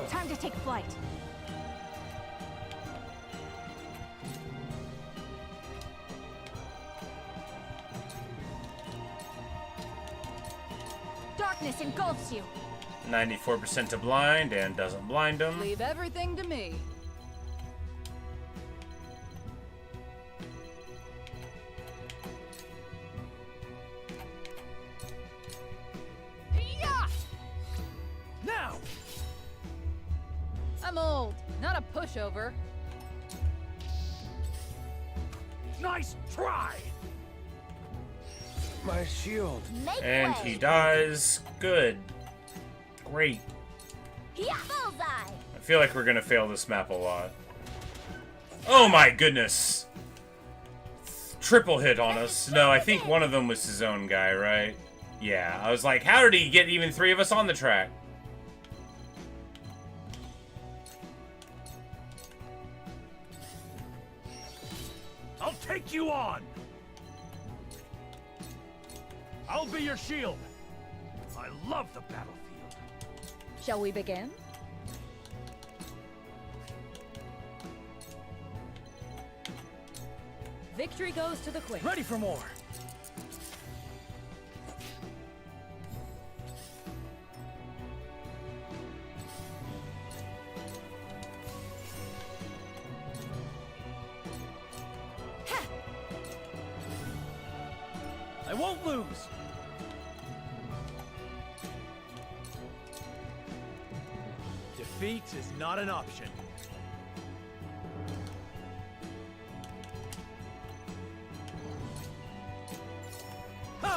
Time to take flight. Darkness engulfs you. 94% to blind and doesn't blind him. Leave everything to me. Yeah! Now! I'm old, not a pushover. Nice try! My shield. And he dies. Good. Great. Yeah, bullseye. I feel like we're gonna fail this map a lot. Oh my goodness. Triple hit on us. No, I think one of them was his own guy, right? Yeah, I was like, how did he get even 3 of us on the track? I'll take you on! I'll be your shield. I love the battlefield. Shall we begin? Victory goes to the quick. Ready for more. I won't lose. Defeat is not an option.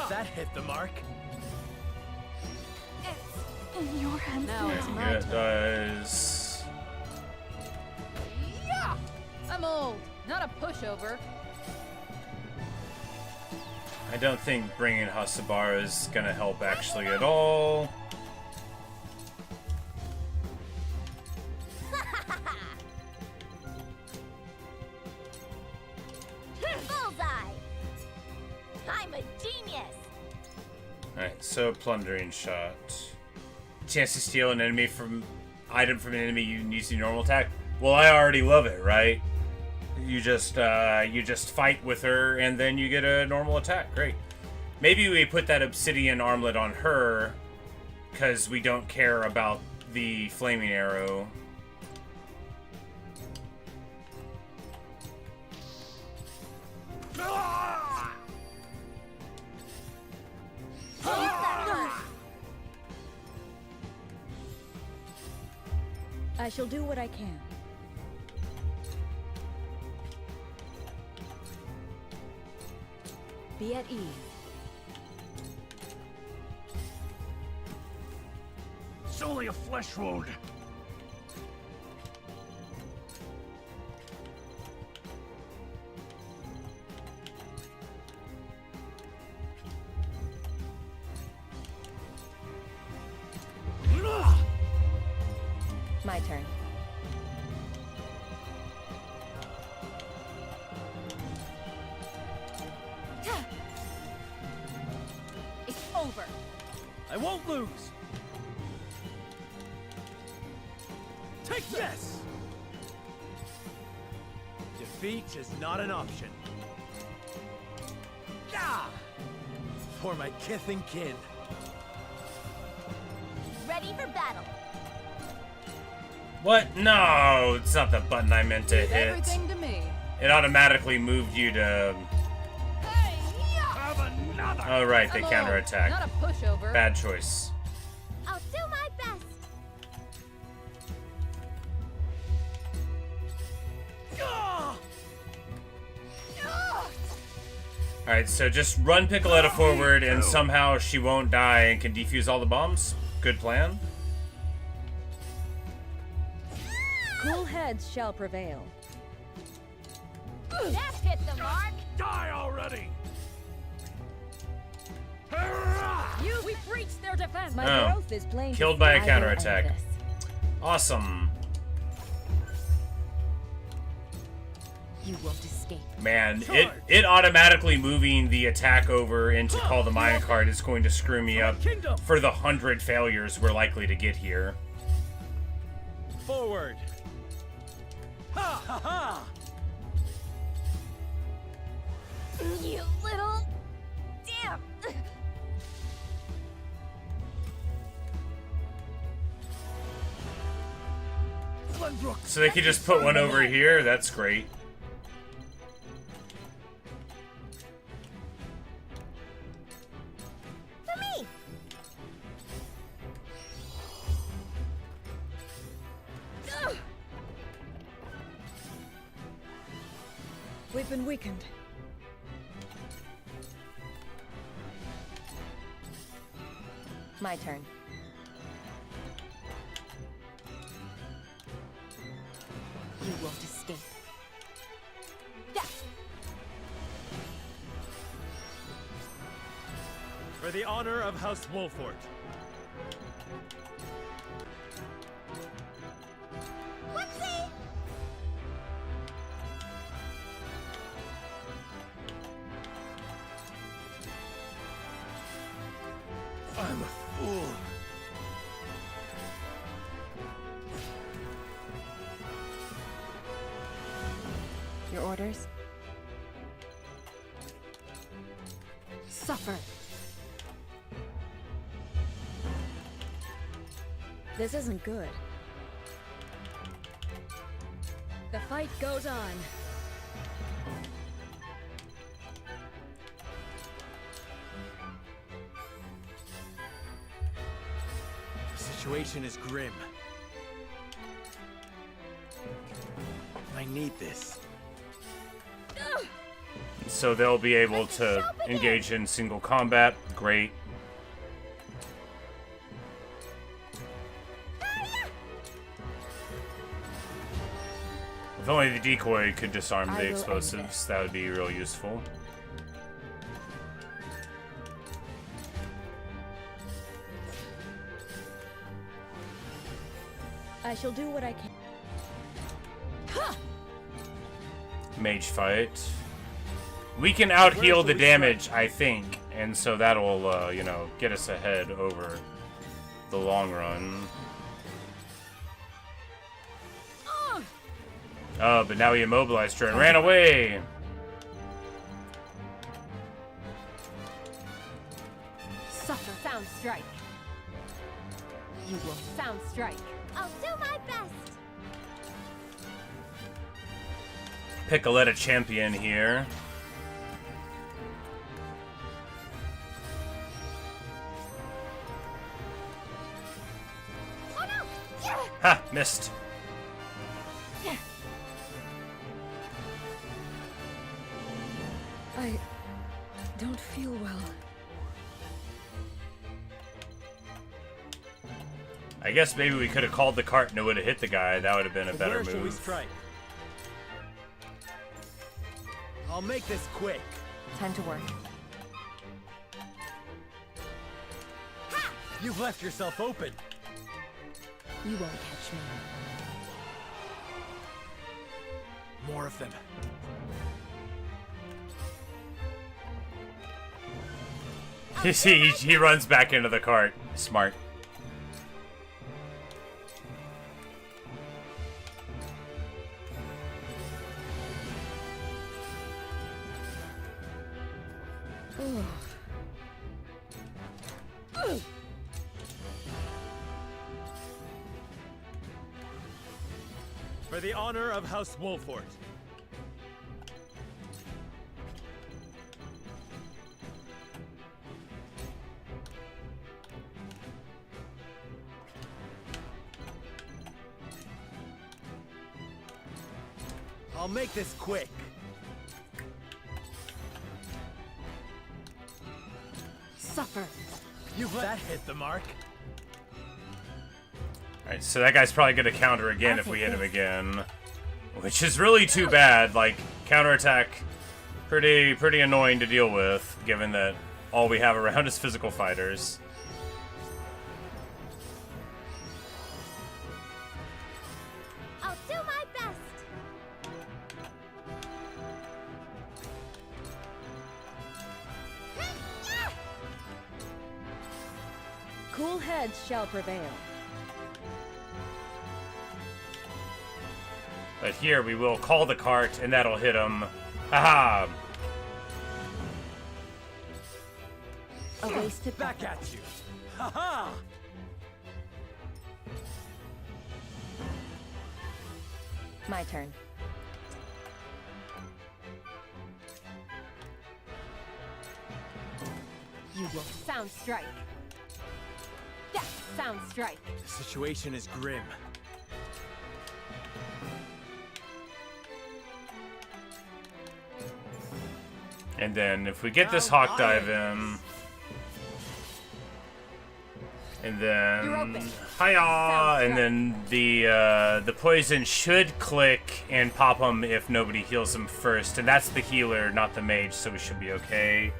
That hit the mark. It's in your hands Now it's my It does. Yeah! I'm old, not a pushover. I don't think bringing Hasabara is gonna help actually at all. Bullseye! I'm a genius! Alright, so plundering shot. Chance to steal an enemy item from an enemy using normal attack. Well, I already love it, right? You just fight with her and then you get a normal attack. Great. Maybe we put that obsidian armlet on her because we don't care about the flaming arrow. I shall do what I can. Be at ease. It's only a flesh wound. My turn. It's over. I won't lose. Take this! Defeat is not an option. Ah! For my kith and kin. Ready for battle. What? No, it's not the button I meant to Leave hit. everything to me. It automatically moved you to... Oh, right, they I'm counterattack. not a pushover. Bad choice. I'll do my best. Alright, so just run Piccoletta forward and somehow she won't die and can defuse all the bombs. Good plan. Cool heads shall prevail. That hit the mark. Die already! We breached their defense. My growth is plain. Killed by a counterattack. Awesome. You won't escape. Man, it automatically moving the attack over into call the Maya card is going to screw me up for the 100 failures we're likely to get here. Forward. Ha ha ha! You little... Damn. So they could just put one over here? That's great. For me. We've been weakened. My turn. You won't escape. For the honor of House Wolfort. Whoopsie. I'm a fool. Your orders? Suffer. This isn't good. The fight goes on. The situation is grim. I need this. So they'll be able to engage in single combat. Great. If only the decoy could disarm the explosives, that would be real useful. I shall do what I can. Mage fight. We can out-heal the damage, I think, and so that'll, you know, get us ahead over the long run. Oh, but now he immobilized her and ran away! Suffer sound strike. You will sound strike. I'll do my best. Piccoletta champion here. Oh no! Yeah. Ha! Missed. I don't feel well. I guess maybe we could have called the cart and it would have hit the guy. That would have been a better Where shall we move. strike? I'll make this quick. Time to work. You've left yourself open. You won't catch me. More of them. He runs back into the cart. Smart. For the honor of House Wolfort. I'll make this quick. Suffer. That hit the mark. Alright, so that guy's probably gonna counter again if we hit him again. Which is really too bad. Like, counterattack, pretty annoying to deal with, given that all we have around is physical fighters. I'll do my best. Cool heads shall prevail. But here we will call the cart, and that'll hit him. Haha! A wasted back at you. Haha! My turn. You will sound strike. Yeah, sound strike. The situation is grim. And then if we get this hawk dive in, and then hiya, and then the poison should click and pop him if nobody heals him first, and that's the healer, not the mage, so we should be okay.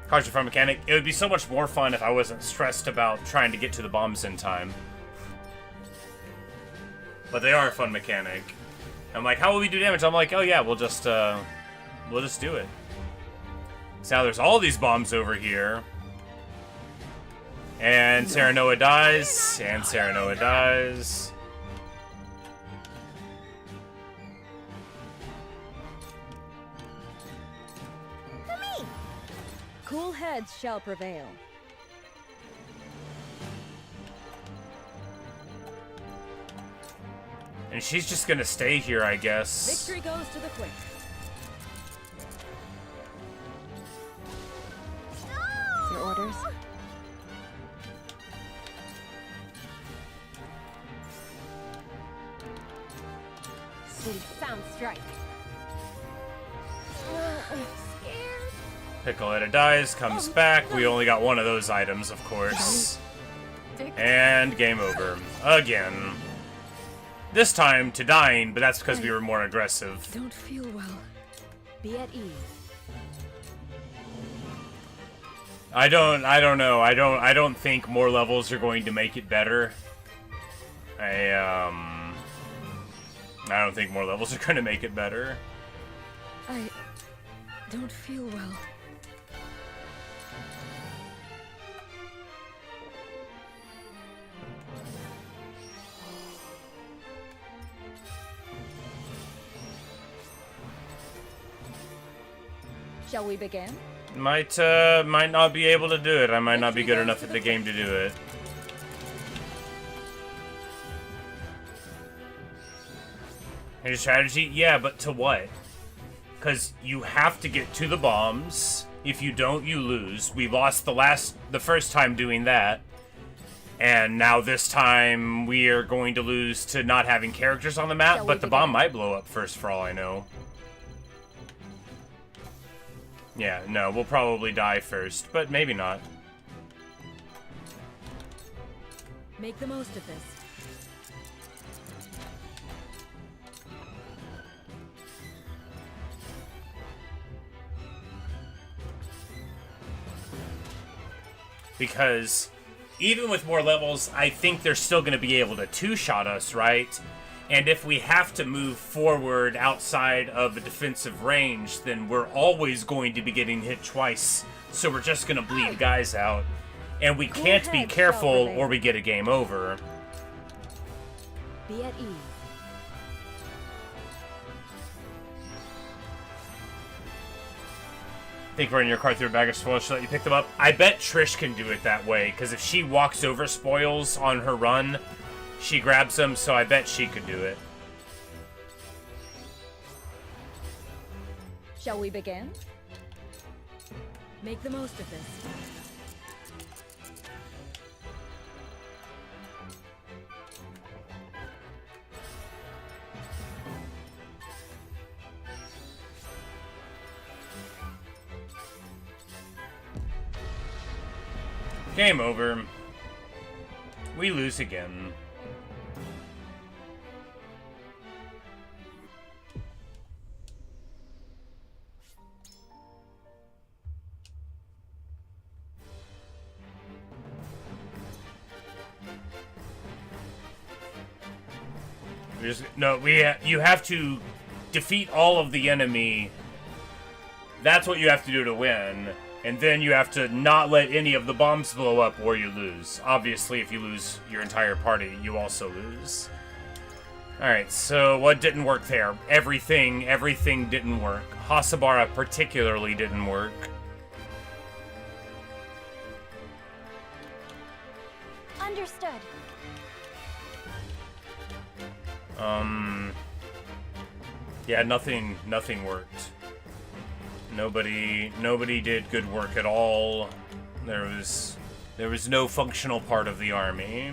Cards are fun mechanic. It would be so much more fun if I wasn't stressed about trying to get to the bombs in time. But they are a fun mechanic. I'm like, how will we do damage? I'm like, oh yeah, we'll just do it. So now there's all these bombs over here. And Serenoa dies, and Serenoa dies. Cool heads shall prevail. And she's just gonna stay here, I guess. Victory goes to the quick. Your orders? Sweet sound strike. Piccoletta dies, comes back. We only got one of those items, of course. And game over. Again. This time to dying, but that's because we were more aggressive. Don't feel well. Be at ease. I don't know. I don't think more levels are going to make it better. I don't think more levels are going to make it better. I don't feel well. Shall we begin? Might not be able to do it. I might not be good enough at the game to do it. Here's strategy? Yeah, but to what? Because you have to get to the bombs. If you don't, you lose. We lost the first time doing that. And now this time we are going to lose to not having characters on the map, but the bomb might blow up first for all I know. Yeah, no, we'll probably die first, but maybe not. Make the most of this. Because even with more levels, I think they're still going to be able to two-shot us, right? And if we have to move forward outside of a defensive range, then we're always going to be getting hit twice. So we're just going to bleed guys out. And we can't be careful or we get a game over. Be at ease. Think running your cart through a bag of spoils should let you pick them up. I bet Trish can do it that way, because if she walks over spoils on her run, she grabs them, so I bet she could do it. Shall we begin? Make the most of this. Game over. We lose again. You have to defeat all of the enemy. That's what you have to do to win. And then you have to not let any of the bombs blow up or you lose. Obviously, if you lose your entire party, you also lose. Alright, so what didn't work there? Everything didn't work. Hasabara particularly didn't work. Understood. Yeah, nothing worked. Nobody did good work at all. There was no functional part of the army.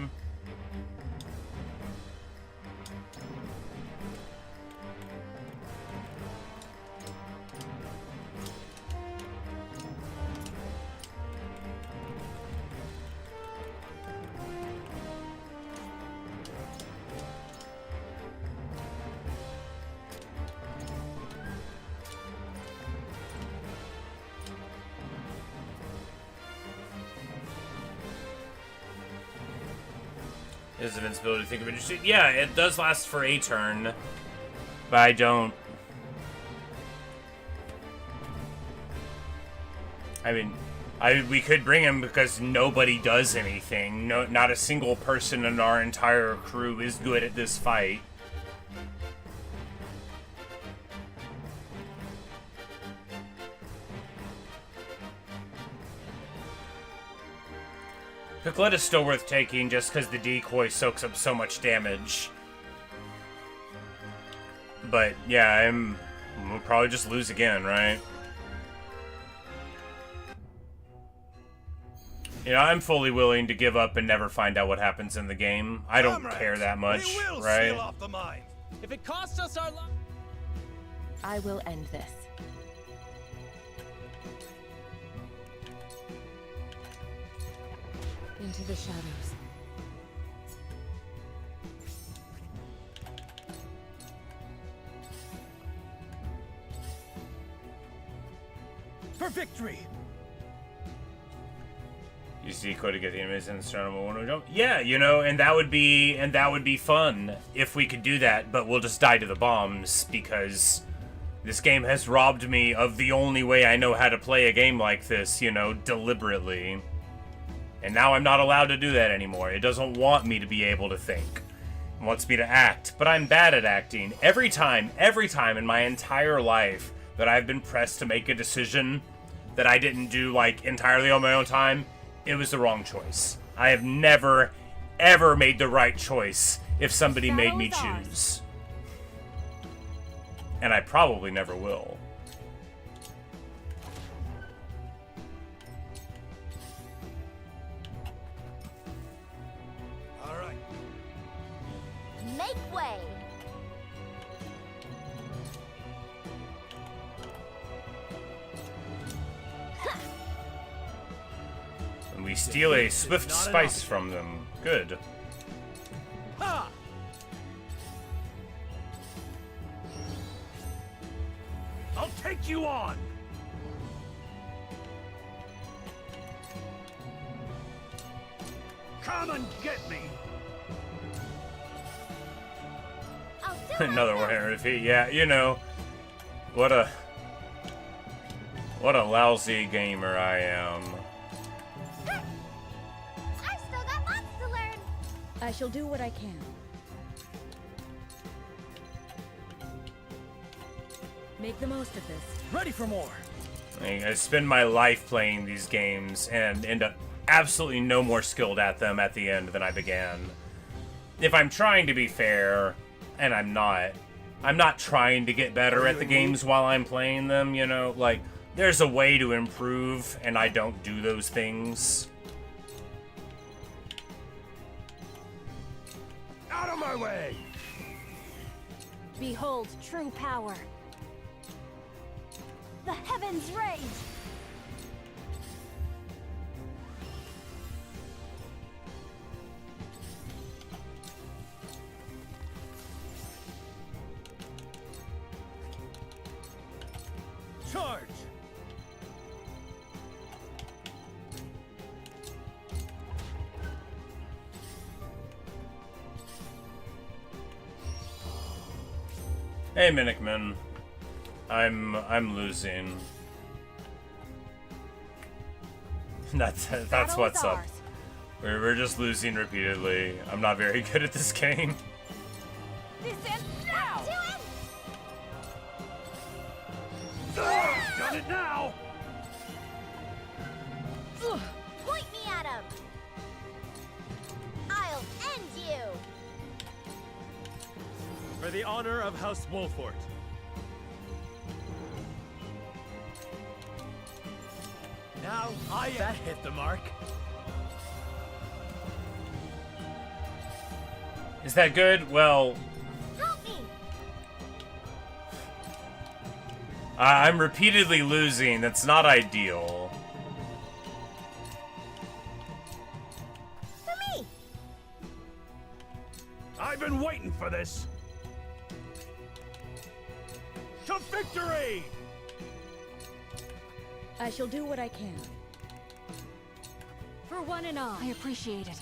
Is invincibility think of interesting? Yeah, it does last for a turn, but I don't. I mean, we could bring him because nobody does anything. No, not a single person in our entire crew is good at this fight. Piclet is still worth taking just because the decoy soaks up so much damage. But yeah, we'll probably just lose again, right? You know, I'm fully willing to give up and never find out what happens in the game. I don't care that much, we will right? seal off the mine. If it costs us our lives, I will end this. Into the shadows. For victory! Use decoy to get the enemies in the surrounding one jump. Yeah, you know, and that would be fun if we could do that, but we'll just die to the bombs because this game has robbed me of the only way I know how to play a game like this, you know, deliberately. And now I'm not allowed to do that anymore. It doesn't want me to be able to think. It wants me to act, but I'm bad at acting. Every time in my entire life that I've been pressed to make a decision that I didn't do, like, entirely on my own time, it was the wrong choice. I have never, ever made the right choice if somebody made me choose. And I probably never will. Make way! And we steal a swift spice from them. Good. Ha! I'll take you on! Come and get me! Another 100 defeat. Yeah, you know, what a lousy gamer I am. I've still got lots to learn. I shall do what I can. Make the most of this. Ready for more. I spend my life playing these games and end up absolutely no more skilled at them at the end than I began. If I'm trying to be fair, and I'm not trying to get better at the games while I'm playing them, you know? Like, there's a way to improve, and I don't do those things. Out of my way! Behold true power. The heavens rage! Charge! Hey, Minikman. I'm losing. That's what's up. We're just losing repeatedly. I'm not very good at this game. This ends now! Done it now! Point me at him. I'll end you. For the honor of House Wolfort. Now that hit the mark. Is that good? Well, Help me. I'm repeatedly losing. That's not ideal. For me. I've been waiting for this. To victory! I shall do what I can. For one and all. I appreciate it.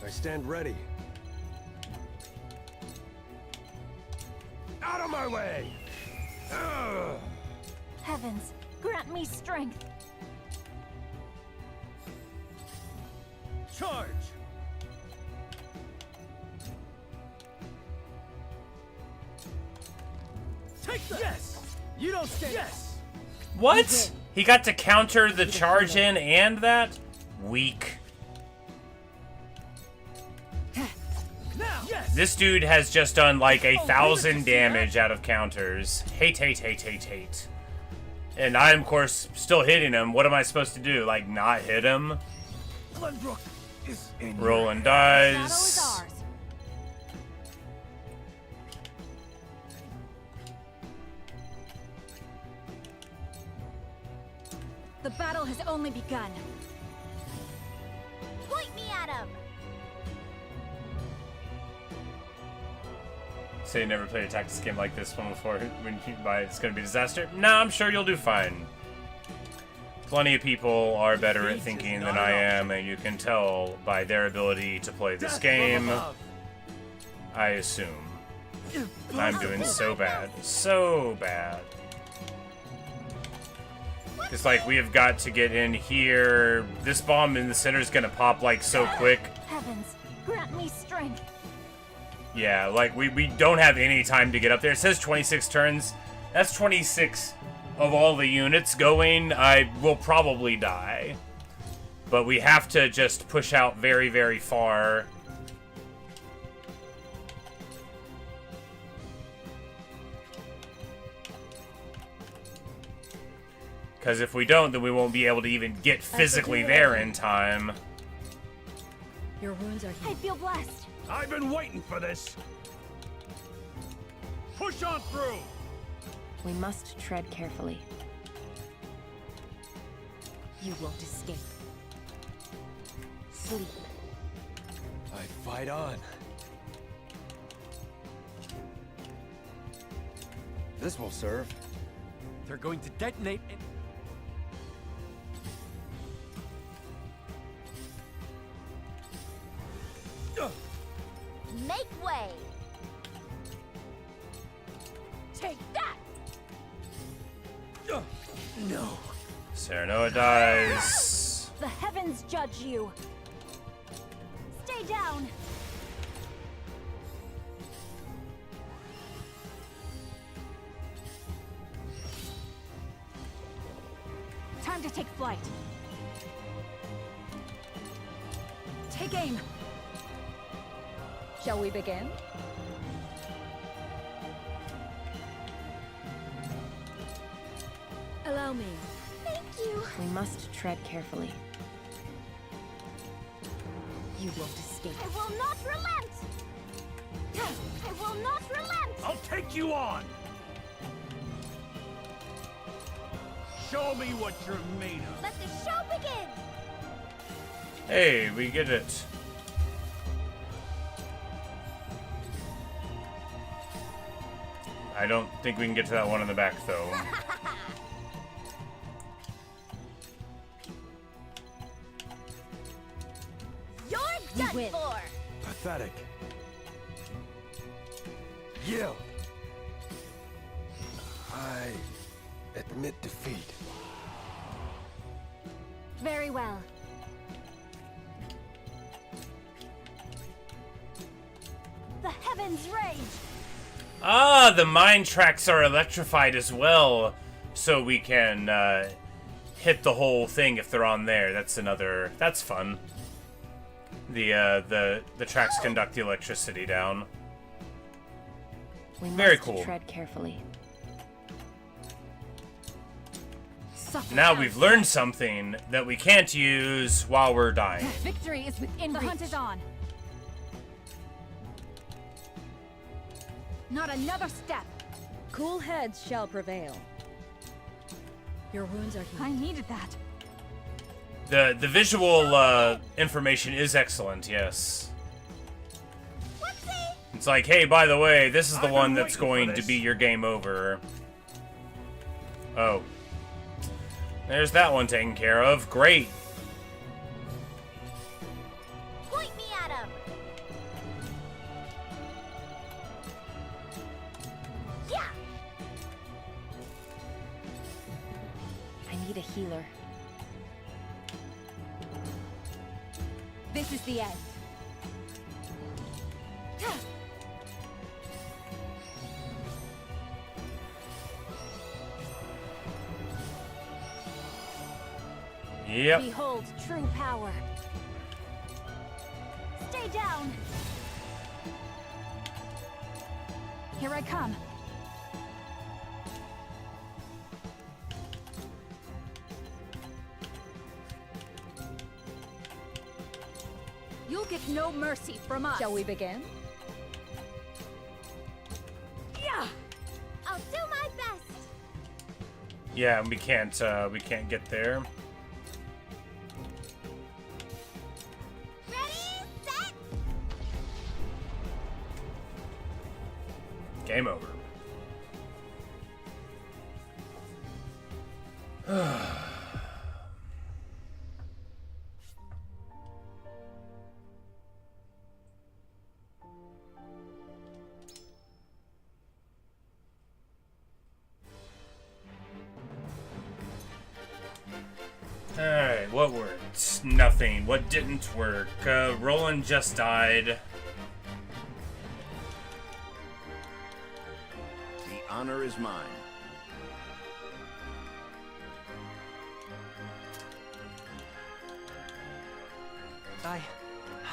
I stand ready. Out of my way! Ugh. Heavens, grant me strength. Charge! Take that! Yes! You don't stand. Yes! What? He got to counter the charge in and that? Weak. Now! Yes! This dude has just done like 1,000 damage out of counters. Hate. And I'm, of course, still hitting him. What am I supposed to do? Like, not hit him? Glenbrook is in Roland The battle is dies. ours. The battle has only begun. Point me at him. So you never played a tactics game like this one before when you buy it's going to be a disaster? No, I'm sure you'll do fine. Plenty of people are better at thinking than I am, and you can tell by their ability to play this game, I assume. I'm doing so bad. So bad. It's like, we have got to get in here. This bomb in the center is going to pop, like, so quick. Heavens, grant me strength. Yeah, like, we don't have any time to get up there. It says 26 turns. That's 26 of all the units going. I will probably die. But we have to just push out very, very far. Because if we don't, then we won't be able to even get physically there in time. Your wounds are I healed. feel blessed. I've been waiting for this. Push on through. We must tread carefully. You won't escape. Sleep. I fight on. This will serve. They're going to detonate and... Make way! Take that! No. Serenoa dies. The heavens judge you. Stay down. Time to take flight. Take aim. Shall we begin? Allow me. Thank you. We must tread carefully. You won't escape. I will not relent! I will not relent! I'll take you on! Show me what you're made of. Let the show begin! Hey, we get it. I don't think we can get to that one in the back, though. You're done for! Pathetic. Yield. I admit defeat. Very well. The heavens rage! Ah, the mine tracks are electrified as well, so we can hit the whole thing if they're on there. That's fun. The tracks conduct the electricity down. We Very must cool. tread carefully. Now we've learned something that we can't use while we're dying. Victory is within reach. The hunt is on. Not another step. Cool heads shall prevail. Your wounds are healed. I needed that. The visual information is excellent, yes. It's like, hey, by the way, this is the one that's going to be your game over. Oh. There's that one taken care of. Great. Point me at him! Yeah! I need a healer. This is the end. Yep. Behold true power. Stay down. Here I come. You'll get no mercy from us. Shall we begin? Yeah! I'll do my best! Yeah, we can't get there. Game over. Alright, what worked? Nothing. What didn't work? Roland just died. The honor is mine.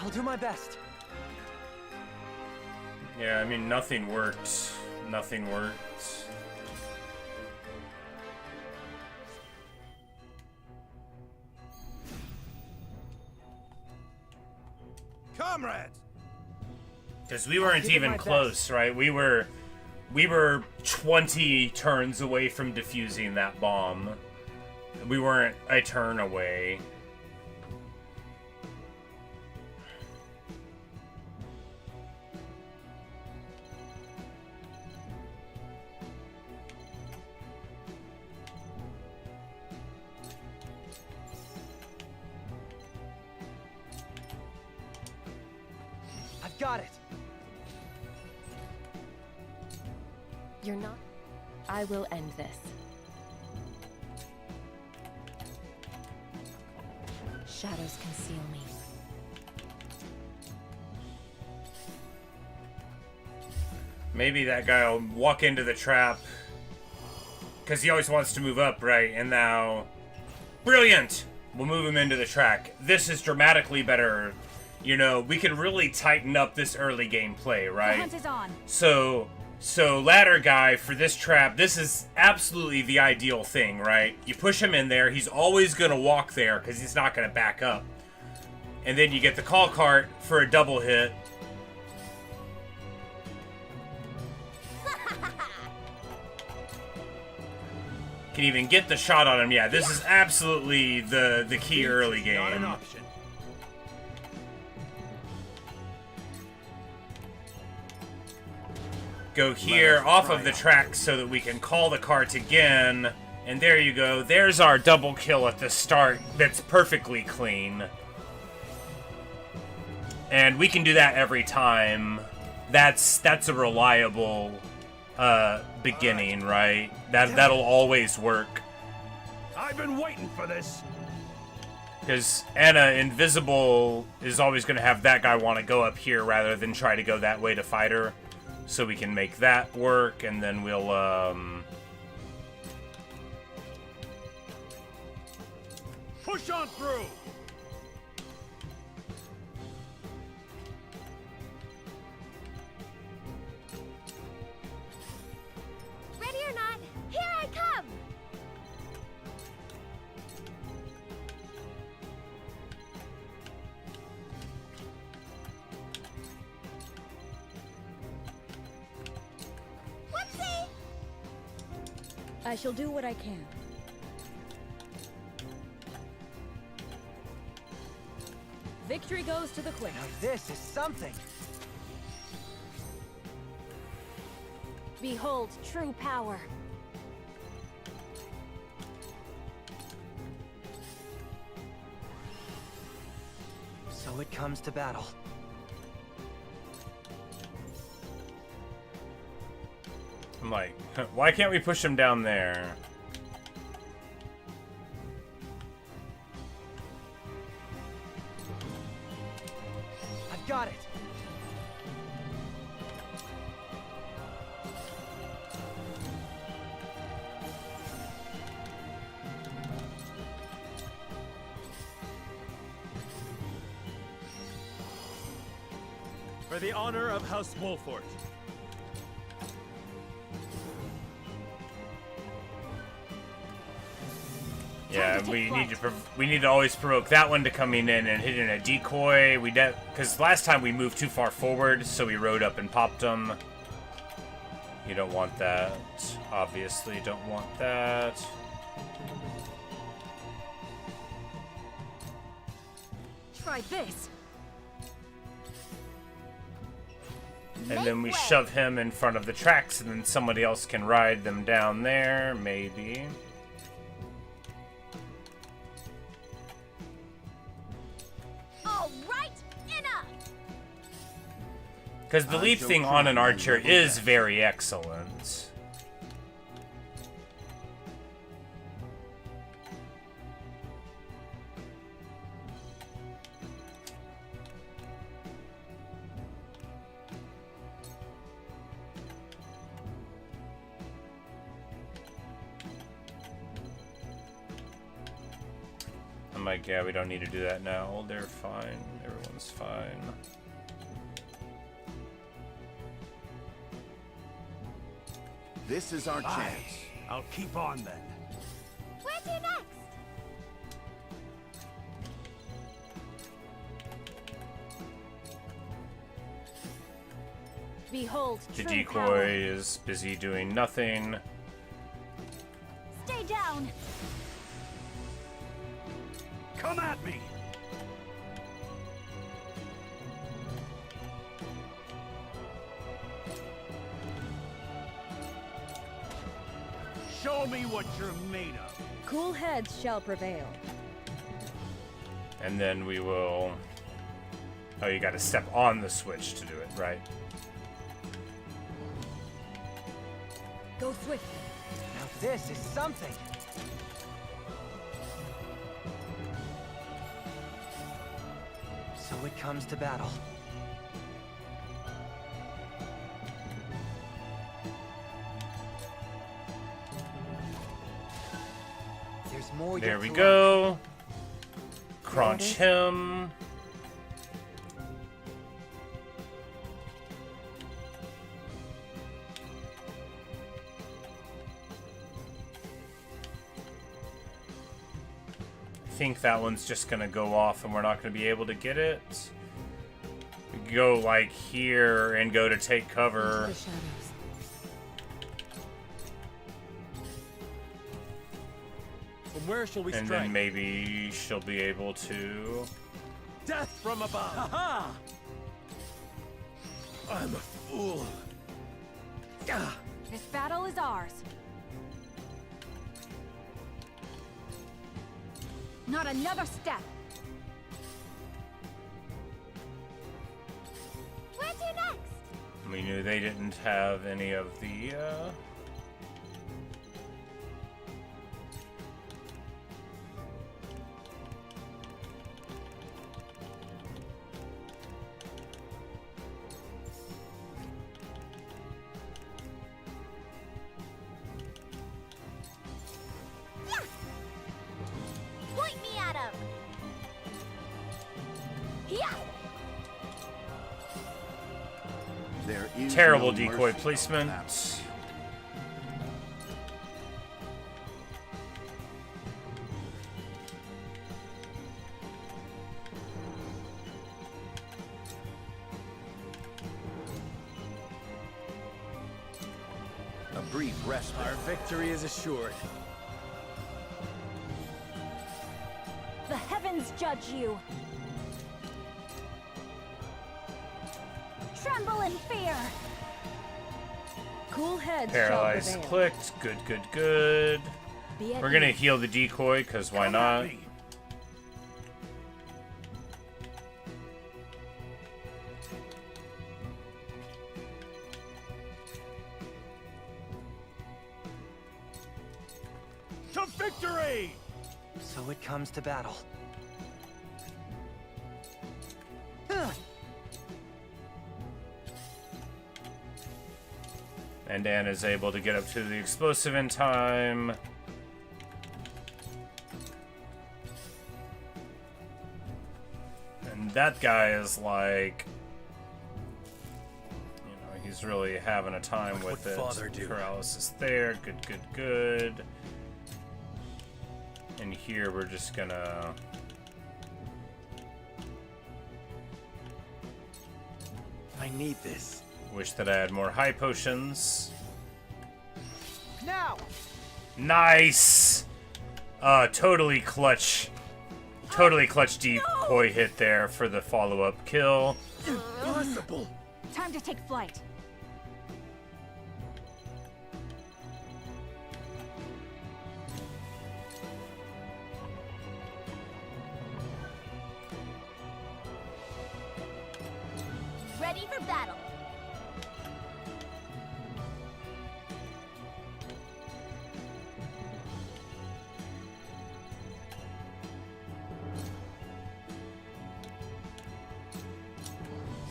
I'll do my best. Yeah, I mean, nothing worked. Nothing worked. Comrades! Because we weren't even close, right? We were 20 turns away from defusing that bomb. We weren't a turn away. I've got it. You're not... I will end this. Shadows conceal me. Maybe that guy will walk into the trap. Because he always wants to move up, right? And now... Brilliant! We'll move him into the track. This is dramatically better. You know, we can really tighten up this early gameplay, right? The hunt is on. So ladder guy for this trap, this is absolutely the ideal thing, right? You push him in there, he's always gonna walk there because he's not gonna back up. And then you get the call cart for a double hit. Can even get the shot on him. Yeah, this is absolutely the key early game. Not an option. Go here off of the track so that we can call the cart again. And there you go. There's our double kill at the start that's perfectly clean. And we can do that every time. That's a reliable beginning, right? That'll always work. I've been waiting for this. Because Anna Invisible is always going to have that guy want to go up here rather than try to go that way to fight her. So we can make that work, and then we'll, push on through! Ready or not, here I come! Whoopsie! I shall do what I can. Victory goes to the quick. Now this is something. Behold true power. So it comes to battle. I'm like, why can't we push him down there? I've got it. For the honor of House Wolfort. Yeah, we need to always provoke that one to coming in and hitting a decoy. Because last time we moved too far forward, so we rode up and popped them. You don't want that. Obviously, don't want that. Try this. And then we shove him in front of the tracks, and then somebody else can ride them down there, maybe. All right, enough. Because the leap thing on an archer is very excellent. I'm like, yeah, we don't need to do that now. They're fine. Everyone's fine. This is our chance. I'll keep on then. Where to next? Behold The true decoy power. is busy doing nothing. Stay down. Come at me! Show me what you're made of. Cool heads shall prevail. And then we will... Oh, you gotta step on the switch to do it, right? Go swiftly. Now this is something. So it comes to battle. There's more. There we go. Crunch him. I think that one's just gonna go off and we're not gonna be able to get it. We go like here and go to take cover. From where shall we and strike? then maybe she'll be able to. Death from above. Ha I'm a fool. This battle is ours. Not another step. Where to next? We knew they didn't have any of the. Point me at him. Yeah. There is Terrible no decoy mercy. placement. A brief respite. Our victory is assured. The heavens judge you. Tremble in fear. Cool heads Paralyzed shall prevail. clicked. Good, good, good. Be at We're gonna ease. heal the decoy, because why not? To victory! So it comes to battle. And Dan is able to get up to the explosive in time. And that guy is like, you know, he's really having a time What with would it. Father do? Paralysis there. Good, good, good. And here we're just gonna. I need this. Wish that I had more high potions. Now! Nice! Totally clutch. Totally clutch decoy hit there for the follow-up kill. Impossible! Time to take flight. Ready for battle.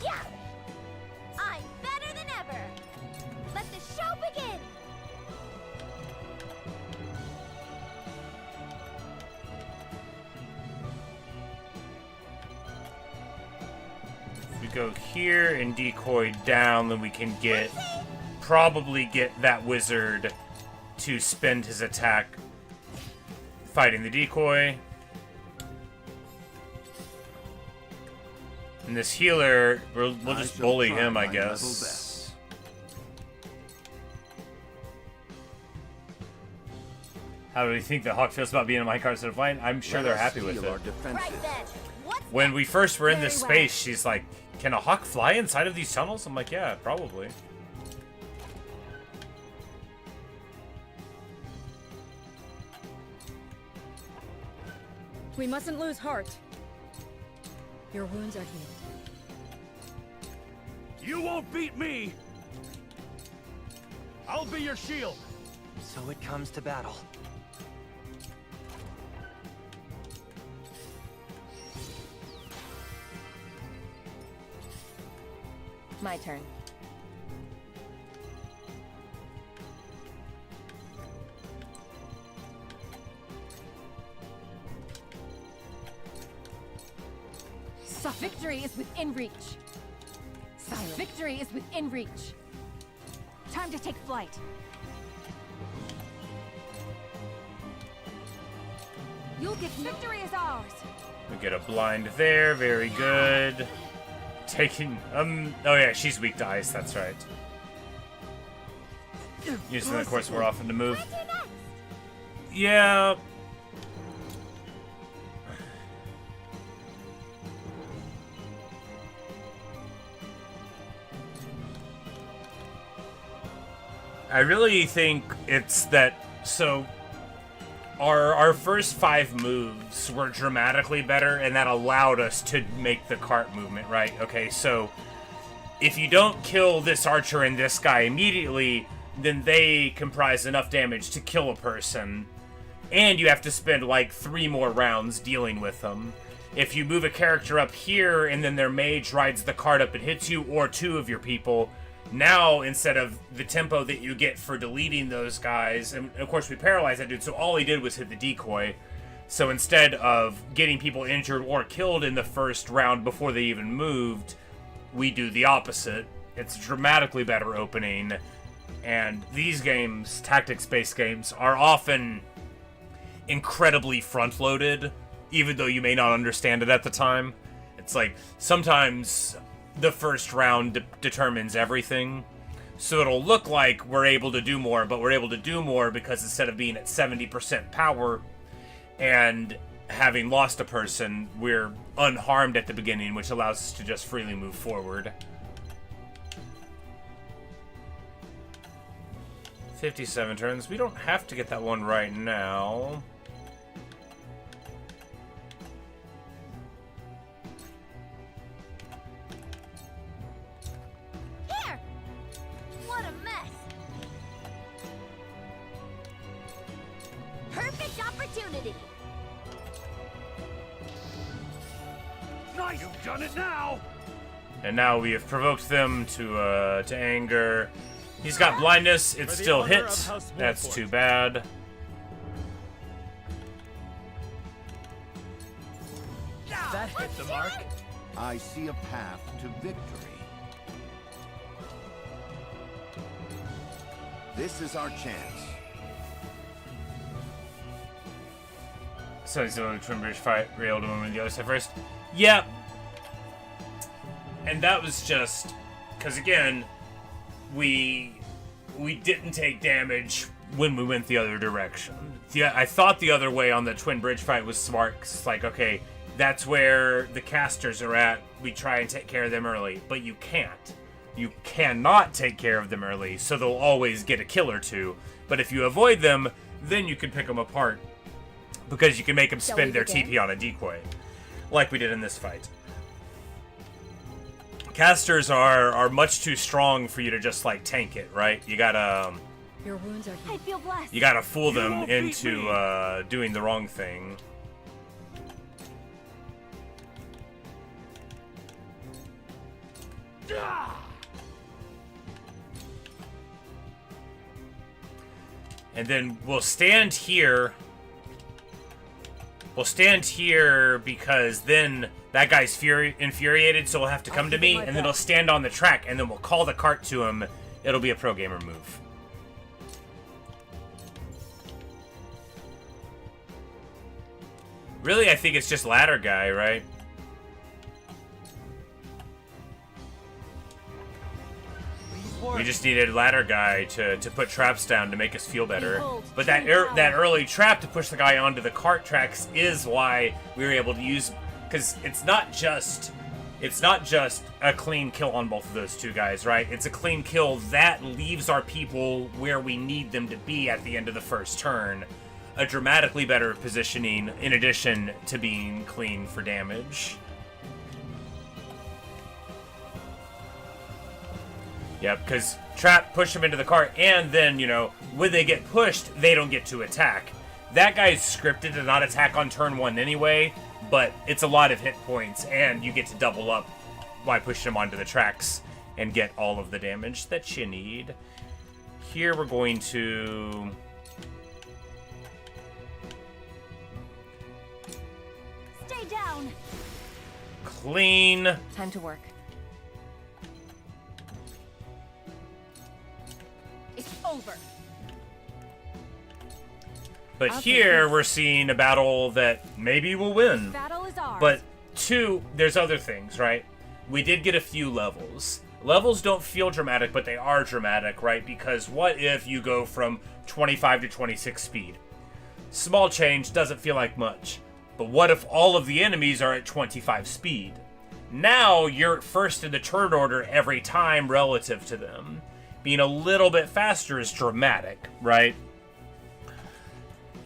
Yeah! I'm better than ever. Let the show begin. If we go here and decoy down, then we can probably get that wizard to spend his attack fighting the decoy. And this healer, we'll just bully him, I guess. How do we think that Hawk feels about being in my car instead of flying? I'm sure they're happy with it. Right then. What's When we first were in this Very well. space, she's like, can a hawk fly inside of these tunnels? I'm like, yeah, probably. We mustn't lose heart. Your wounds are healed. You won't beat me! I'll be your shield! So it comes to battle. My turn. Victory is within reach. Silence. Victory is within reach. Time to take flight. You'll get victory is ours. We get a blind there, very good. Taking, oh yeah, she's weak to ice, that's right. Using the course we're often to move. Yeah. I really think it's that, so our first 5 moves were dramatically better, and that allowed us to make the cart movement, right? Okay, so if you don't kill this archer and this guy immediately, then they comprise enough damage to kill a person, and you have to spend like 3 more rounds dealing with them. If you move a character up here and then their mage rides the cart up and hits you, or 2 of your people, now, instead of the tempo that you get for deleting those guys, and of course we paralyzed that dude, so all he did was hit the decoy. So instead of getting people injured or killed in the first round before they even moved, we do the opposite. It's a dramatically better opening, and these games, tactics-based games, are often incredibly front-loaded, even though you may not understand it at the time. It's like, sometimes the first round determines everything. So it'll look like we're able to do more, but we're able to do more because instead of being at 70% power and having lost a person, we're unharmed at the beginning, which allows us to just freely move forward. 57 turns. We don't have to get that one right now. What a mess! Perfect opportunity! Nice! You've done it now! And now we have provoked them to anger. He's got blindness. It still hits. That's too bad. That hit the mark. I see a path to victory. This is our chance. So he's doing a twin bridge fight. We're able to win the other side first. Yep. And that was just because, again, we didn't take damage when we went the other direction. Yeah, I thought the other way on the twin bridge fight was smart. 'Cause it's like, okay, that's where the casters are at. We try and take care of them early, but you can't. You cannot take care of them early, so they'll always get a kill or two. But if you avoid them, then you can pick them apart, because you can make them spend their TP on a decoy, like we did in this fight. Casters are much too strong for you to just like tank it, right? You gotta Your wounds are I feel blessed. you gotta fool them into doing the wrong thing. And then we'll stand here. We'll stand here because then that guy's infuriated, so he'll have to come to me, and then he'll stand on the track, and then we'll call the cart to him. It'll be a pro gamer move. Really, I think it's just ladder guy, right? We just needed ladder guy to put traps down to make us feel better. But that early trap to push the guy onto the cart tracks is why we were able to use, because it's not just a clean kill on both of those two guys, right? It's a clean kill that leaves our people where we need them to be at the end of the first turn. A dramatically better positioning in addition to being clean for damage. Yep, because trap, push them into the cart, and then, you know, when they get pushed, they don't get to attack. That guy's scripted to not attack on turn 1 anyway, but it's a lot of hit points, and you get to double up by pushing him onto the tracks and get all of the damage that you need. Here we're going to... Stay down. Clean. Time to work. It's over. But here we're seeing a battle that maybe we'll win. Battle is ours. But 2, there's other things, right? We did get a few levels. Levels don't feel dramatic, but they are dramatic, right? Because what if you go from 25 to 26 speed? Small change, doesn't feel like much. But what if all of the enemies are at 25 speed? Now you're first in the turn order every time relative to them. Being a little bit faster is dramatic, right?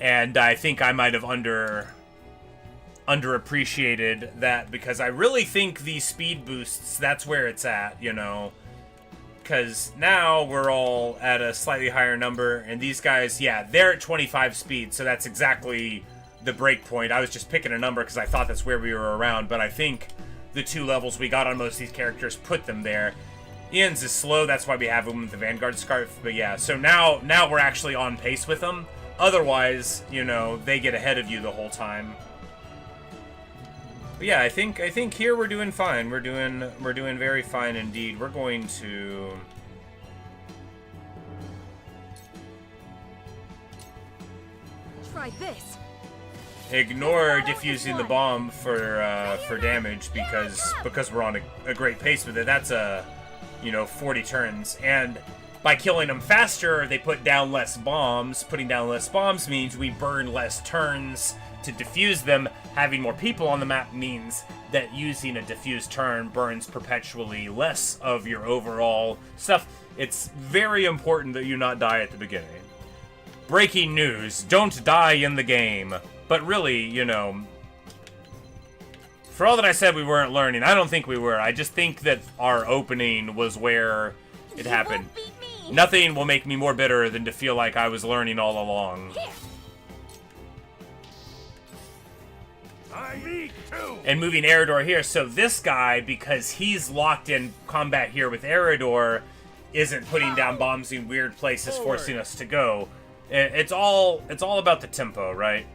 And I think I might have underappreciated that, because I really think these speed boosts, that's where it's at, you know. Because now we're all at a slightly higher number, and these guys, yeah, they're at 25 speed, so that's exactly the break point. I was just picking a number because I thought that's where we were around, but I think the 2 levels we got on most of these characters put them there. Ian's is slow, that's why we have him with the Vanguard Scarf, but yeah, so now we're actually on pace with them. Otherwise, you know, they get ahead of you the whole time. But yeah, I think here we're doing fine. We're doing very fine indeed. We're going to Try this. ignore diffusing the bomb for damage because we're on a great pace with it. That's 40 turns, and by killing them faster, they put down less bombs. Putting down less bombs means we burn less turns to defuse them. Having more people on the map means that using a defused turn burns perpetually less of your overall stuff. It's very important that you not die at the beginning. Breaking news, don't die in the game. But really, you know, for all that I said we weren't learning, I don't think we were. I just think that our opening was where it happened. Nothing will make me more bitter than to feel like I was learning all along. And moving Eridor here, so this guy, because he's locked in combat here with Eridor, isn't putting down bombs in weird places, forcing us to go. It's all about the tempo, right?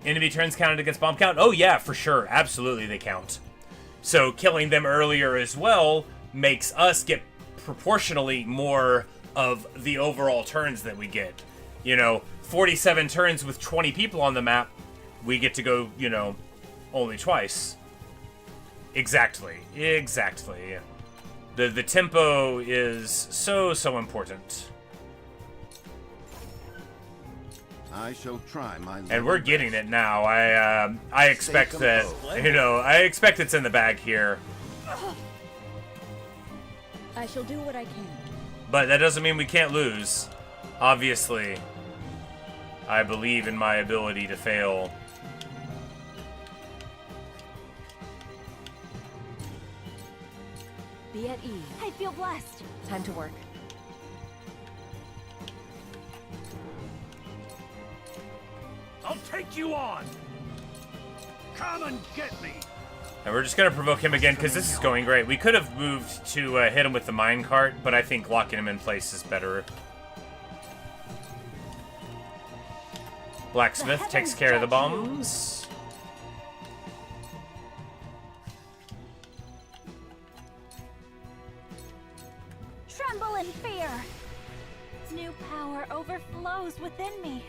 Enemy turns counted against bomb count? Oh yeah, for sure. Absolutely they count. So killing them earlier as well makes us get proportionally more of the overall turns that we get. You know, 47 turns with 20 people on the map, we get to go, you know, only twice. Exactly. The tempo is so important. I shall try my And we're getting it now. I expect that, you know, I expect it's in the bag here. I shall do what I can. But that doesn't mean we can't lose. Obviously, I believe in my ability to fail. Be at ease. I feel blessed. Time to work. I'll take you on! Come and get me! And we're just going to provoke him again because this is going great. We could have moved to hit him with the minecart, but I think locking him in place is better. Blacksmith takes care of the bombs. Tremble in fear. New power overflows within me.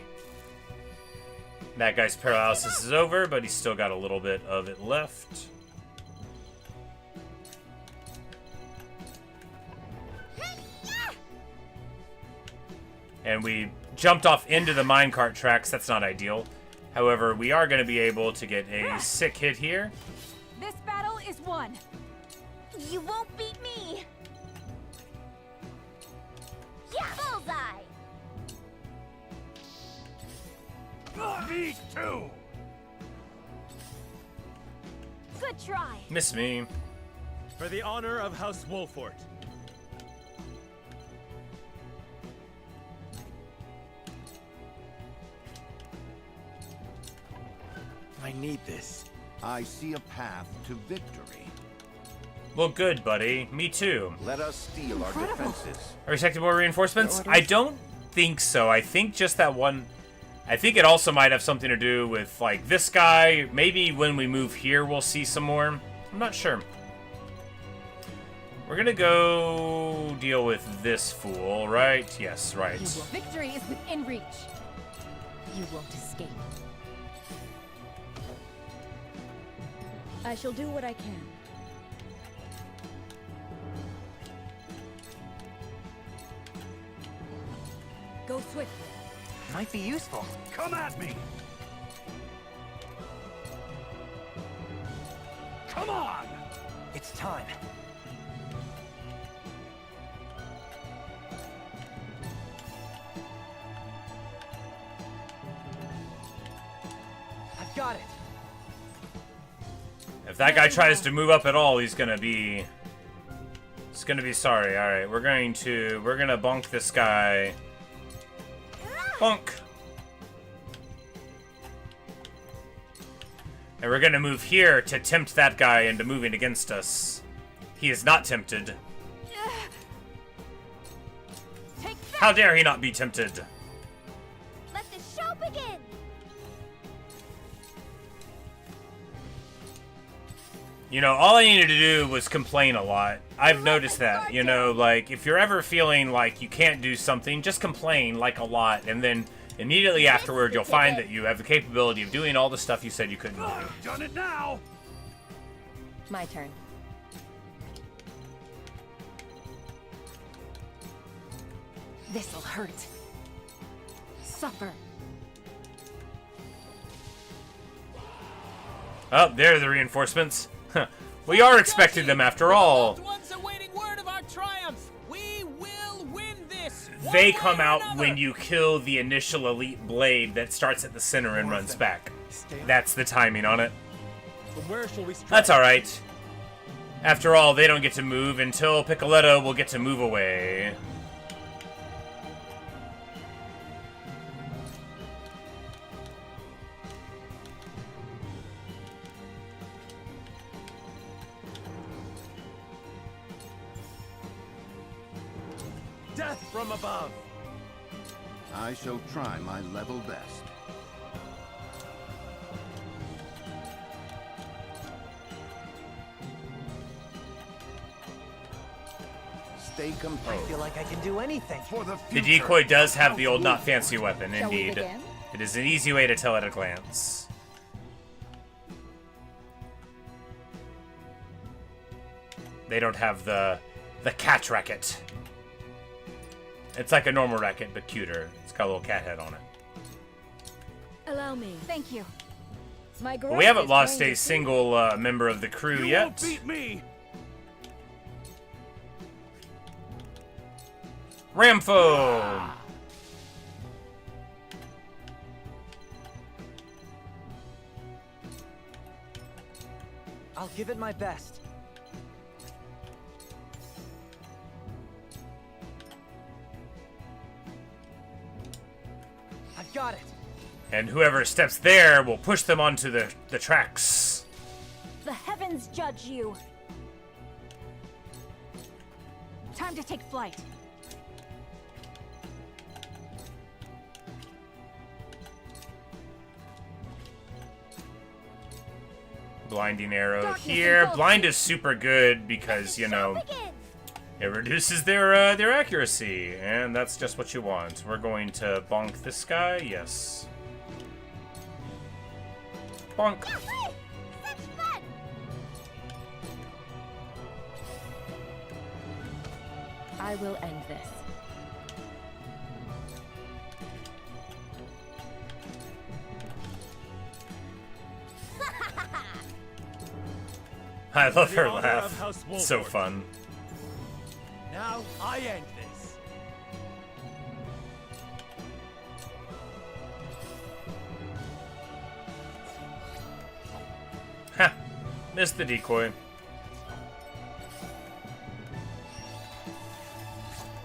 That guy's paralysis is over, but he's still got a little bit of it left. And we jumped off into the minecart tracks. That's not ideal. However, we are going to be able to get a sick hit here. This battle is won. You won't beat me. Yeah, bullseye. Me too! Good try. Miss me. For the honor of House Wolfort. need this. I see a path to victory. Well, good, buddy. Me too. Let us steal our defenses. Are we expecting more reinforcements? I don't think so. I think just that one... I think it also might have something to do with, like, this guy. Maybe when we move here, we'll see some more. I'm not sure. We're gonna go deal with this fool, right? Yes, right. Victory is within reach. You won't escape. I shall do what I can. Go swiftly. Might be useful. Come at me! Come on! It's time. I've got it. If that guy tries to move up at all, he's gonna be... He's gonna be sorry. Alright, we're gonna bonk this guy. Bonk! And we're gonna move here to tempt that guy into moving against us. He is not tempted. How dare he not be tempted? Let the show begin! You know, all I needed to do was complain a lot. I've noticed that, you know, like, if you're ever feeling like you can't do something, just complain, like, a lot, and then immediately afterward, you'll find that you have the capability of doing all the stuff you said you couldn't do. Done it now! My turn. This'll hurt. Suffer. Oh, there are the reinforcements. We are expecting them after all. They come out when you kill the initial elite blade that starts at the center and runs back. That's the timing on it. That's alright. After all, they don't get to move until Piccoletto will get to move away. Death from above! I shall try my level best. Stay composed. I feel like I can do anything. For the The decoy does have the old not fancy weapon, indeed. It is an easy way to tell at a glance. They don't have the cat racket. It's like a normal racket, but cuter. It's got a little cat head on it. Allow me. Thank you. My But we haven't lost a single member of the crew yet. Won't beat me! Ramfo! I'll give it my best. I've got it. And whoever steps there will push them onto the tracks. The heavens judge you. Time to take flight. Blinding arrow here. Blind is super good because, you know, it reduces their accuracy, and that's just what you want. We're going to bonk this guy. Yes. Bonk. I will end this. I love her laugh. It's so fun. Now I end this. Ha! Missed the decoy.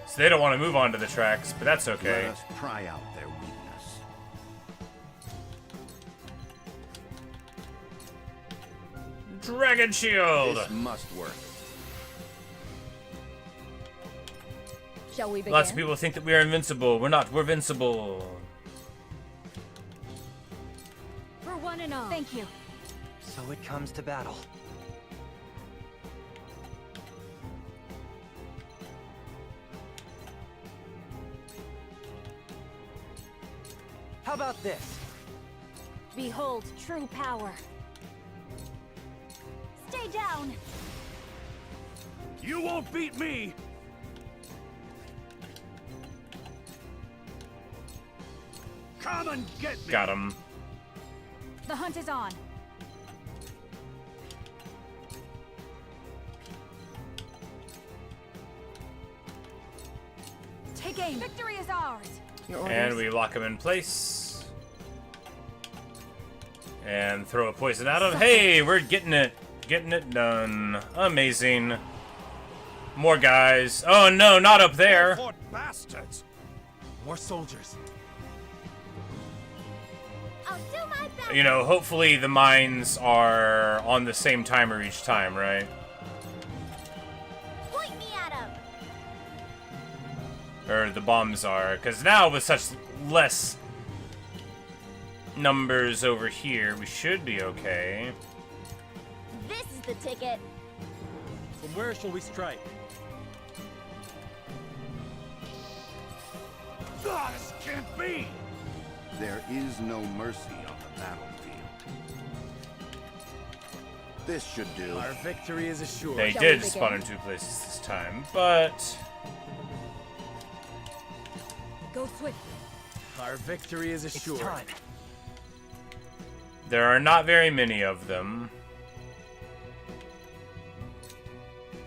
So they don't want to move on to the tracks, but that's okay. Let us pry out their weakness. Dragon shield. This must work. Shall we begin? Lots of people think that we are invincible. We're not. We're invincible. For one and all. Thank you. So it comes to battle. How about this? Behold true power. Stay down. You won't beat me! Come and get me! Got him. The hunt is on. Take aim. Victory is ours. And we lock him in place. And throw a poison at him. Hey, we're getting it. Getting it done. Amazing. More guys. Oh no, not up there. Fort bastards! More soldiers. I'll do my best. You know, hopefully the mines are on the same timer each time, right? Point me at him. Or the bombs are. Because now with such less numbers over here, we should be okay. This is the ticket. From where shall we strike? God, this can't be! There is no mercy on the battlefield. This should do. Our victory is assured. They did spawn in 2 places this time, but Go swift. Our victory is assured. It's time. there are not very many of them.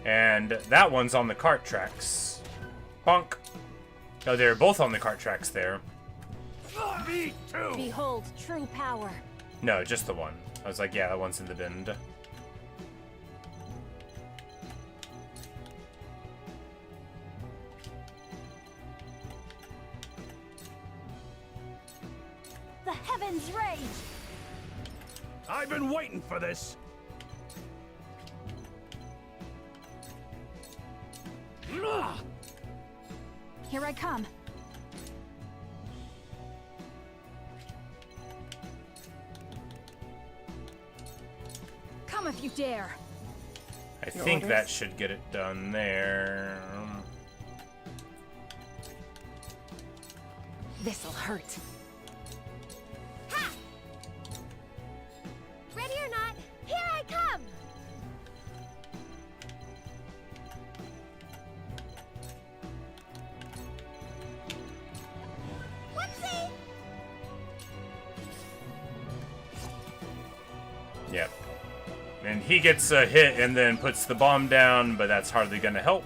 And that one's on the cart tracks. Bonk. Oh, they're both on the cart tracks there. Me too! Behold true power. No, just the one. I was like, yeah, that one's in the bend. The heavens rage. I've been waiting for this! Here I come. Come if you dare. I think that should get it done there. This'll hurt. Ha! Ready or not, here I come. Whoopsie! Yep. And he gets a hit and then puts the bomb down, but that's hardly gonna help.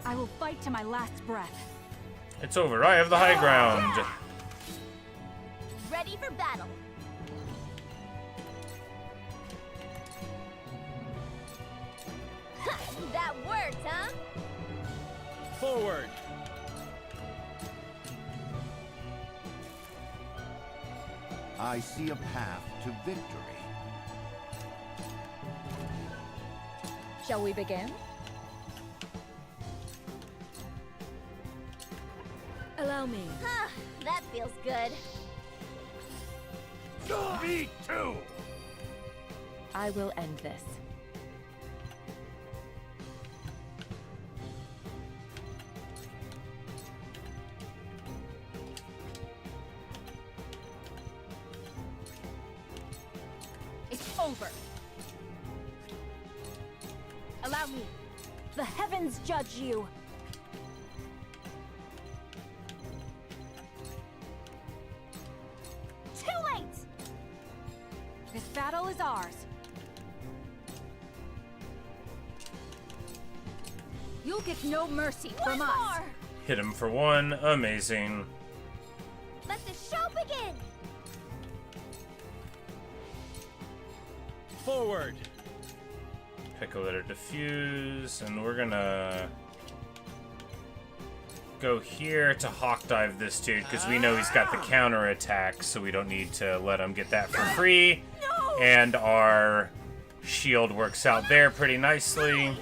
I will fight to my last breath. It's over. I have the high ground. Ready for battle. That worked, huh? Forward. I see a path to victory. Shall we begin? Allow me. That feels good. Me too! I will end this. It's over. Allow me. The heavens judge you. Too late! This battle is ours. You'll get no mercy from us. Hit him for one. Amazing. Let the show begin. Forward. Pick a letter diffuse, and we're gonna go here to hawk dive this dude, because we know he's got the counter attack, so we don't need to let him get that for free. No! And our shield works out there pretty nicely.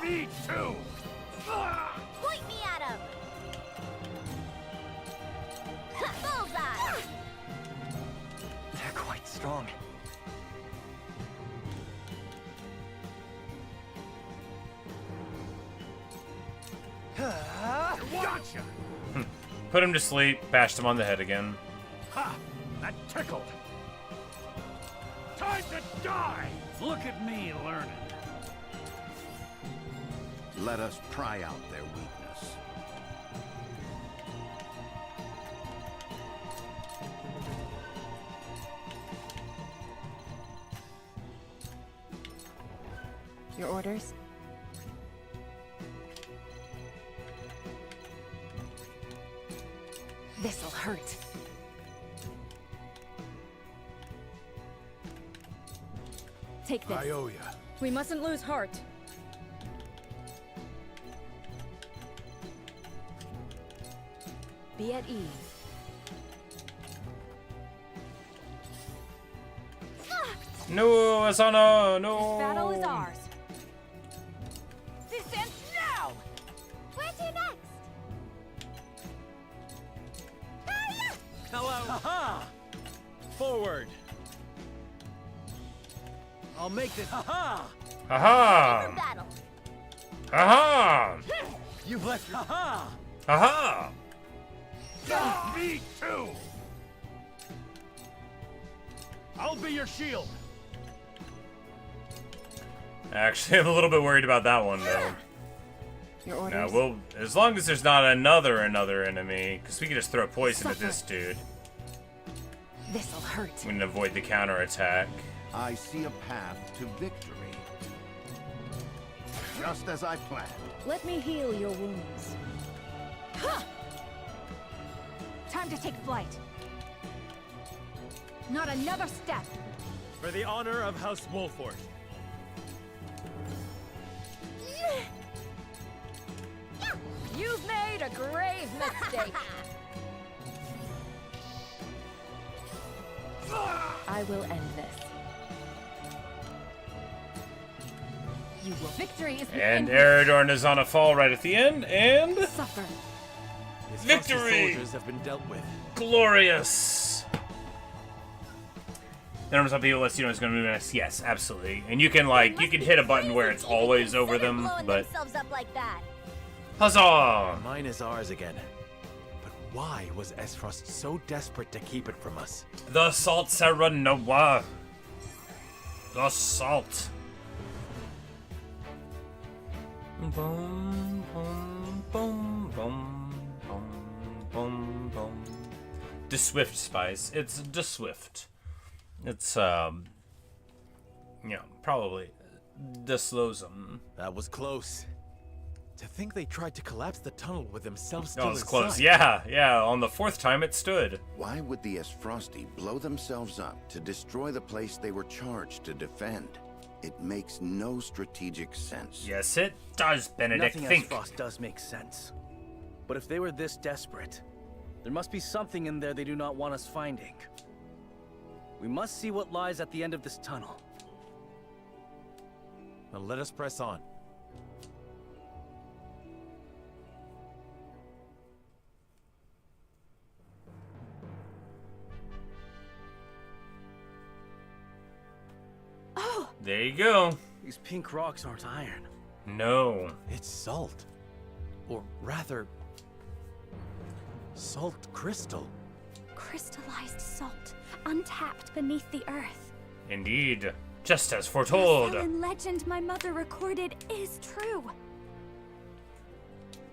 Me too! Point me at him! Bullseye! They're quite strong. Gotcha! Put him to sleep, bashed him on the head again. Ha! That tickled! Time to die! Look at me learning. Let us pry out their weakness. Your orders? This'll hurt. Take this. I owe ya. We mustn't lose heart. Be at ease. No, Asana, no. This battle is ours. This ends now! Where to next? Hello. Haha! Forward. I'll make this. Haha! Aha! Battle. Aha! You've left. Haha! Aha! Me too! I'll be your shield. Actually, I'm a little bit worried about that one, though. Your orders? Now, we'll, as long as there's not another enemy, because we can just throw poison at this dude. This'll hurt. We can avoid the counterattack. I see a path to victory. Just as I planned. Let me heal your wounds. Time to take flight. Not another step. For the honor of House Wolford. You've made a grave mistake. I will end this. You will. Victory is And Eridorn is on a fall right at the end, and suffer. victory! Soldiers have been dealt with. Glorious! The numbers on people lets you know it's going to move next. Yes, absolutely. And you can you can hit a button where it's always over them, but themselves up like that. huzzah! Mine is ours again. But why was Esfrost so desperate to keep it from us? The Salt Serenoa. The salt. Boom, boom, boom, boom, boom, boom, boom. The Swift spice. It's the Swift. It's probably the Slowsum. That was close. To think they tried to collapse the tunnel with themselves still That was close. inside. Yeah. On the fourth time it stood. Why would the Esfrosti blow themselves up to destroy the place they were charged to defend? It makes no strategic sense. Yes, it does, Benedict. Nothing Think. Esfrost does make sense. But if they were this desperate, there must be something in there they do not want us finding. We must see what lies at the end of this tunnel. Now let us press on. Oh! There you go. These pink rocks aren't iron. No. It's salt. Or rather, salt crystal. Crystallized salt, untapped beneath the earth. Indeed. Just as foretold. The Rosellan legend my mother recorded is true.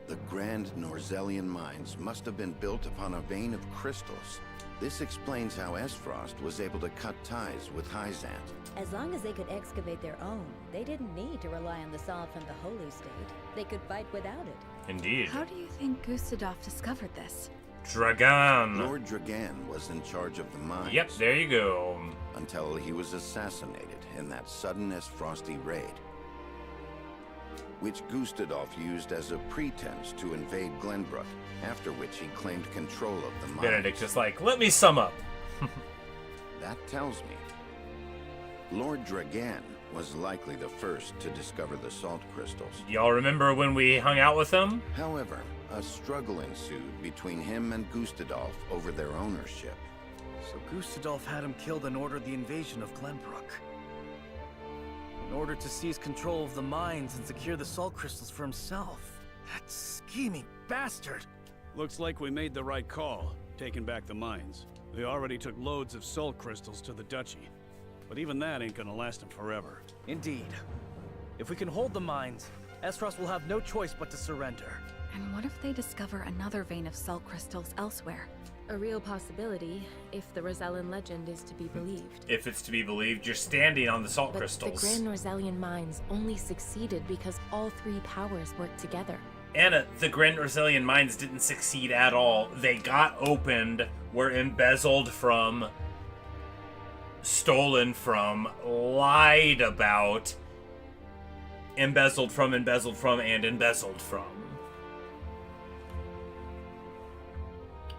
The grand Rosellan mines must have been built upon a vein of crystals. This explains how Esfrost was able to cut ties with Hyzant. As long as they could excavate their own, they didn't need to rely on the salt from the Holy State. They could fight without it. Indeed. How do you think Gustadov discovered this? Dragan. Lord Dragan was in charge of the mines. Yep, there you go. Until he was assassinated in that sudden Esfrosti raid. which Gustadolf used as a pretense to invade Glenbrook, after which he claimed control of the mines. Benedict just like, let me sum up. That tells me Lord Dragan was likely the first to discover the salt crystals. Y'all remember when we hung out with him? However, a struggle ensued between him and Gustadolf over their ownership. So Gustadolf had him killed and ordered the invasion of Glenbrook. In order to seize control of the mines and secure the salt crystals for himself. That scheming bastard! Looks like we made the right call, taking back the mines. They already took loads of salt crystals to the duchy. But even that ain't gonna last them forever. Indeed. If we can hold the mines, Esfrost will have no choice but to surrender. And what if they discover another vein of salt crystals elsewhere? A real possibility, if the Rosellan legend is to be believed. If it's to be believed, you're standing on the salt crystals. The Grand Rosellan mines only succeeded because all three powers worked together. Anna, the Grand Rosellan mines didn't succeed at all. They got opened, were embezzled from, stolen from, lied about, embezzled from, and embezzled from.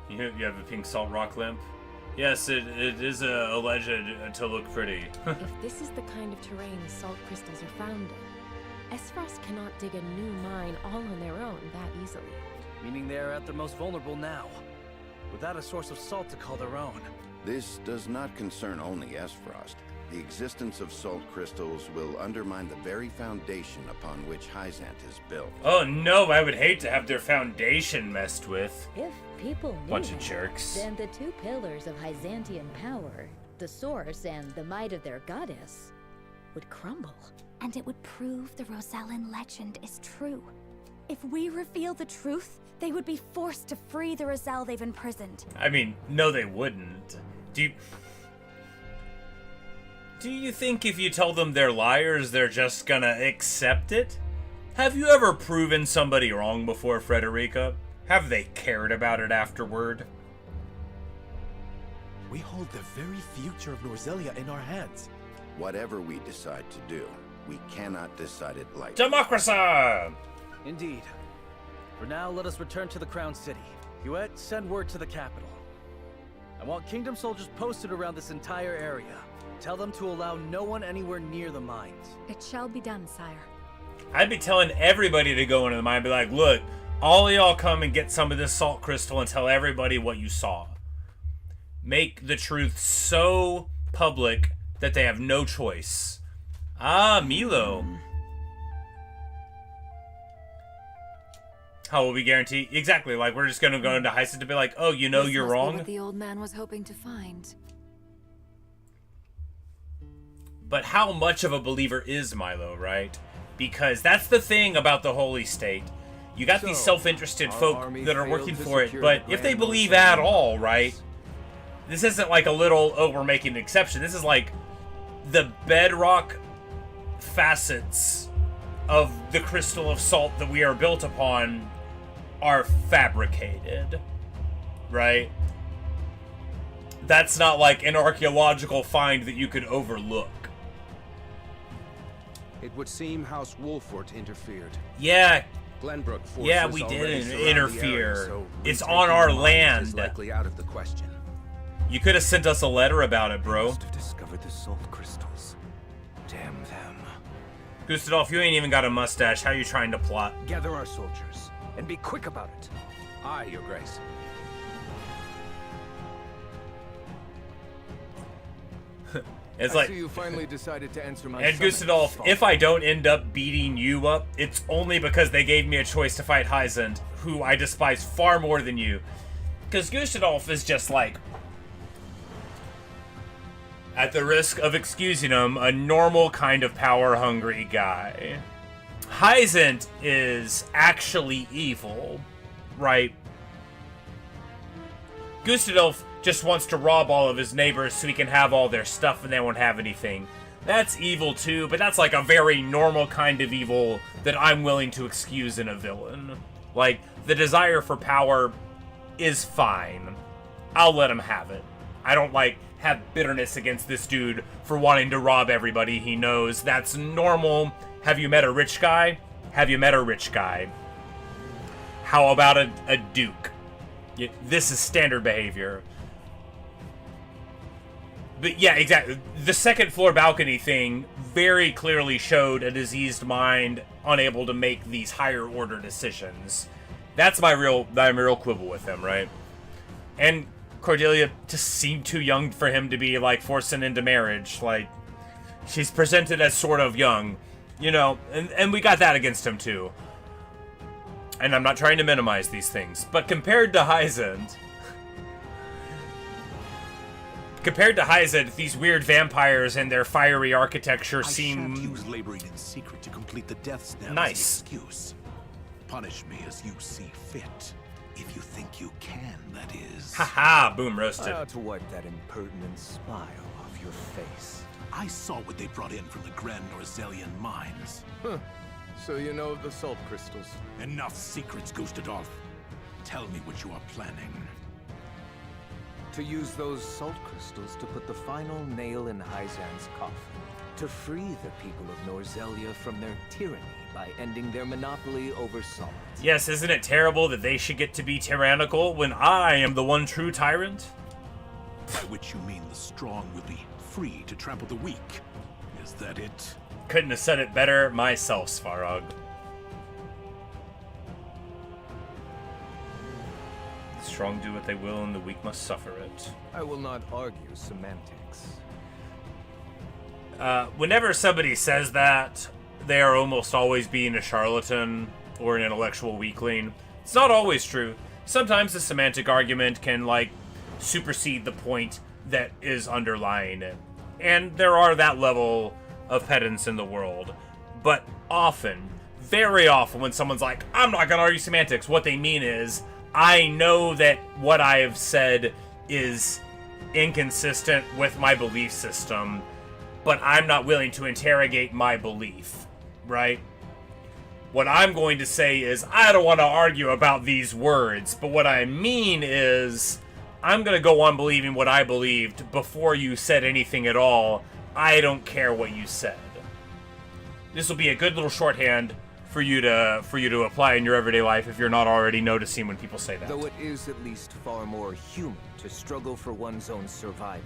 You have a pink salt rock lamp? Yes, it is alleged to look pretty. If this is the kind of terrain salt crystals are found in, Esfrost cannot dig a new mine all on their own that easily. Meaning they are at their most vulnerable now, without a source of salt to call their own. This does not concern only Esfrost. The existence of salt crystals will undermine the very foundation upon which Hyzant is built. Oh no, I would hate to have their foundation messed with. If people knew Bunch of jerks. then the two pillars of Hyzantian power, the source and the might of their goddess, would crumble. And it would prove the Rosellan legend is true. If we reveal the truth, they would be forced to free the Rosell they've imprisoned. I mean, no they wouldn't. Do you think if you tell them they're liars, they're just gonna accept it? Have you ever proven somebody wrong before, Frederica? Have they cared about it afterward? We hold the very future of Norzelia in our hands. Whatever we decide to do, we cannot decide it lightly. Democracy! Indeed. For now, let us return to the Crown City. Huet, send word to the capital. I want Kingdom soldiers posted around this entire area. Tell them to allow no one anywhere near the mines. It shall be done, sire. I'd be telling everybody to go into the mine, be like, look, all of y'all come and get some of this salt crystal and tell everybody what you saw. Make the truth so public that they have no choice. Ah, Milo. How will we guarantee? Exactly, like we're just gonna go into Hyzant to be like, oh, you know you're wrong. What the old man was hoping to find. But how much of a believer is Milo, right? Because that's the thing about the Holy State. You got these self-interested folk that are working for it, but if they believe at all, right? This isn't like a little, oh, we're making an exception. This is like the bedrock facets of the crystal of salt that we are built upon are fabricated, right? That's not like an archaeological find that you could overlook. It would seem House Wolfort interfered. Yeah. Glenbrook forces yeah, we already didn't surround interfere. the area, so it's on our retaking the mines land. is likely out of the question. You could have sent us a letter about it, bro. Must have discovered the salt crystals. Damn them. Gustadolf, you ain't even got a mustache. How you trying to plot? Gather our soldiers, and be quick about it. Aye, Your Grace. It's I like, see you finally decided to answer my and Gustadolf, if I don't end up beating you up, it's only because they gave me a choice to fight Hyzant, who I despise far more than you. Because Gustadolf is just like, at the risk of excusing him, a normal kind of power-hungry guy. Hyzant is actually evil, right? Gustadolf just wants to rob all of his neighbors so he can have all their stuff and they won't have anything. That's evil too, but that's like a very normal kind of evil that I'm willing to excuse in a villain. Like, the desire for power is fine. I'll let him have it. I don't, like, have bitterness against this dude for wanting to rob everybody he knows. That's normal. Have you met a rich guy? Have you met a rich guy? How about a duke? This is standard behavior. But yeah, exactly. The second floor balcony thing very clearly showed a diseased mind unable to make these higher order decisions. That's my real quibble with him, right? And Cordelia just seemed too young for him to be, like, forcing into marriage. Like, she's presented as sort of young, you know, and we got that against him, too. And I'm not trying to minimize these things, but compared to Heisend, these weird vampires and their fiery architecture seem... I shan't use laboring in secret to complete the death knell nice. as an excuse. Punish me as you see fit. If you think you can, that is. Haha, boom roasted. I ought to wipe that impertinent smile off your face. I saw what they brought in from the Grand Rosellan mines. Huh. So you know of the salt crystals? Enough secrets, Gustadolf. Tell me what you are planning. To use those salt crystals to put the final nail in Heisand's coffin. To free the people of Norzelia from their tyranny by ending their monopoly over salt. Yes, isn't it terrible that they should get to be tyrannical when I am the one true tyrant? By which you mean the strong will be free to trample the weak. Is that it? Couldn't have said it better myself, Svarog. The strong do what they will and the weak must suffer it. I will not argue semantics. Whenever somebody says that, they are almost always being a charlatan or an intellectual weakling. It's not always true. Sometimes the semantic argument can, like, supersede the point that is underlying it. And there are that level of pedants in the world. But often, very often, when someone's like, I'm not gonna argue semantics, what they mean is, I know that what I have said is inconsistent with my belief system, but I'm not willing to interrogate my belief, right? What I'm going to say is, I don't want to argue about these words, but what I mean is, I'm going to go on believing what I believed before you said anything at all. I don't care what you said. This will be a good little shorthand for you to apply in your everyday life if you're not already noticing when people say that. Though it is at least far more human to struggle for one's own survival,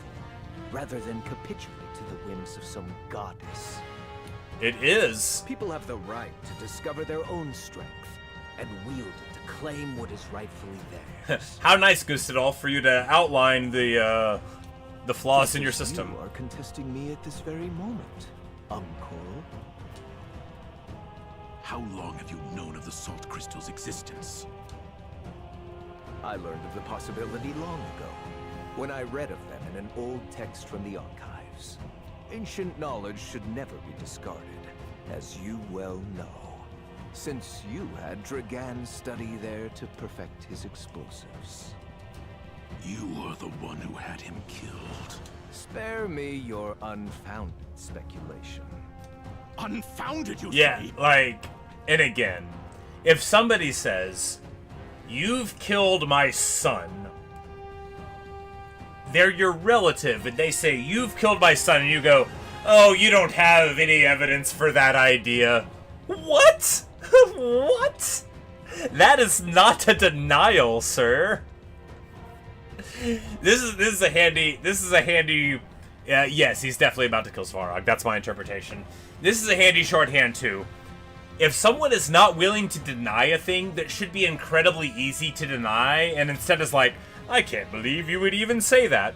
rather than capitulate to the whims of some goddess. It is. People have the right to discover their own strength and wield it to claim what is rightfully theirs. How nice, Gustadolf, for you to outline the flaws in your system. You are contesting me at this very moment, Coral. How long have you known of the salt crystal's existence? I learned of the possibility long ago, when I read of them in an old text from the archives. Ancient knowledge should never be discarded, as you well know, since you had Dragan study there to perfect his explosives. You are the one who had him killed. Spare me your unfounded speculation. Unfounded, you yeah, say? like, and again, if somebody says, you've killed my son, they're your relative, and they say, you've killed my son, and you go, oh, you don't have any evidence for that idea. What? What? That is not a denial, sir. This is a handy, yes, he's definitely about to kill Svarog. That's my interpretation. This is a handy shorthand, too. If someone is not willing to deny a thing that should be incredibly easy to deny, and instead is like, I can't believe you would even say that.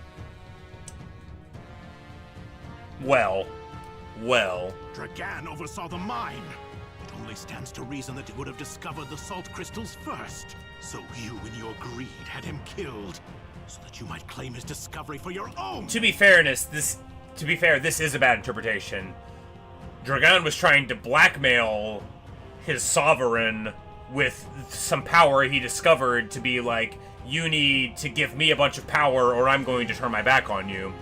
Well. Dragan oversaw the mine. It only stands to reason that he would have discovered the salt crystals first. So you, in your greed, had him killed, so that you might claim his discovery for your own. To be fair, this is a bad interpretation. Dragan was trying to blackmail his sovereign with some power he discovered to be like, you need to give me a bunch of power or I'm going to turn my back on you.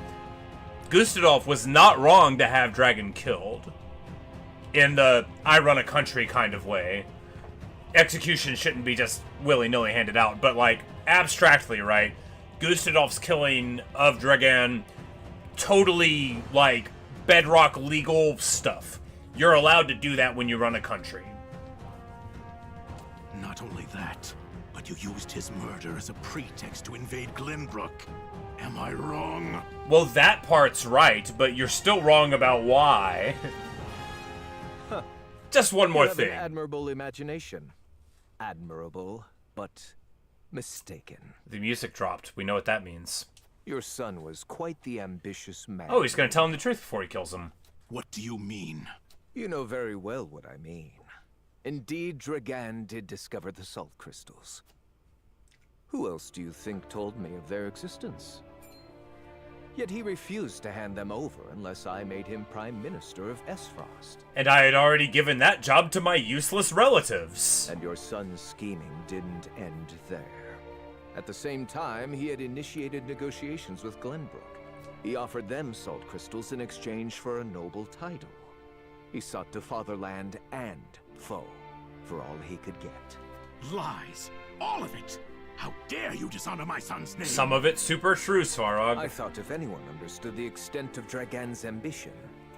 Gustadolf was not wrong to have Dragan killed. In the, I run a country kind of way. Execution shouldn't be just willy-nilly handed out, but like, abstractly, right? Gustadolf's killing of Dragan, totally, like, bedrock legal stuff. You're allowed to do that when you run a country. Not only that, but you used his murder as a pretext to invade Glenbrook. Am I wrong? Well, that part's right, but you're still wrong about why. Just one more You have thing. An admirable imagination. Admirable, but mistaken. The music dropped. We know what that means. Your son was quite the ambitious man. Oh, he's gonna tell him the truth before he kills him. What do you mean? You know very well what I mean. Indeed, Dragan did discover the salt crystals. Who else do you think told me of their existence? Yet he refused to hand them over unless I made him Prime Minister of Esfrost. And I had already given that job to my useless relatives. And your son's scheming didn't end there. At the same time, he had initiated negotiations with Glenbrook. He offered them salt crystals in exchange for a noble title. He sought to fatherland and foe for all he could get. Lies! All of it! How dare you dishonor my son's name? Some of it super true, Svarog. I thought if anyone understood the extent of Dragan's ambition,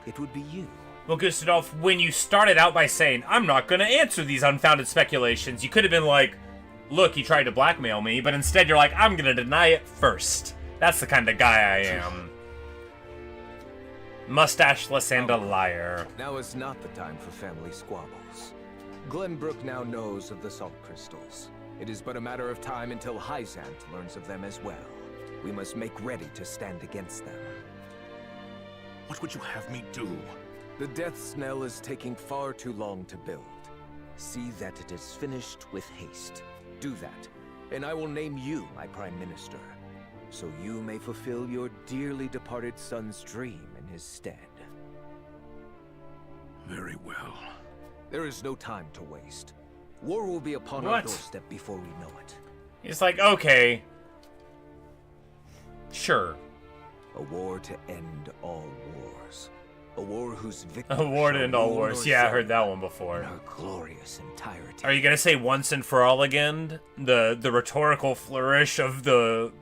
it would be you. Well, Gustadolf, when you started out by saying, I'm not going to answer these unfounded speculations, you could have been like, look, he tried to blackmail me, but instead you're like, I'm going to deny it first. That's the kind of guy I am. Mustacheless and a liar. Now is not the time for family squabbles. Glenbrook now knows of the salt crystals. It is but a matter of time until Hyzant learns of them as well. We must make ready to stand against them. What would you have me do? The death knell is taking far too long to build. See that it is finished with haste. Do that, and I will name you my Prime Minister, so you may fulfill your dearly departed son's dream in his stead. Very well. There is no time to waste. War will be upon our doorstep before we know it. He's like, okay. Sure. A war to end all wars. A war whose victory. A war to end all wars. Yeah, I heard that one before. In her glorious entirety. Are you gonna say once and for all again? The rhetorical flourish of the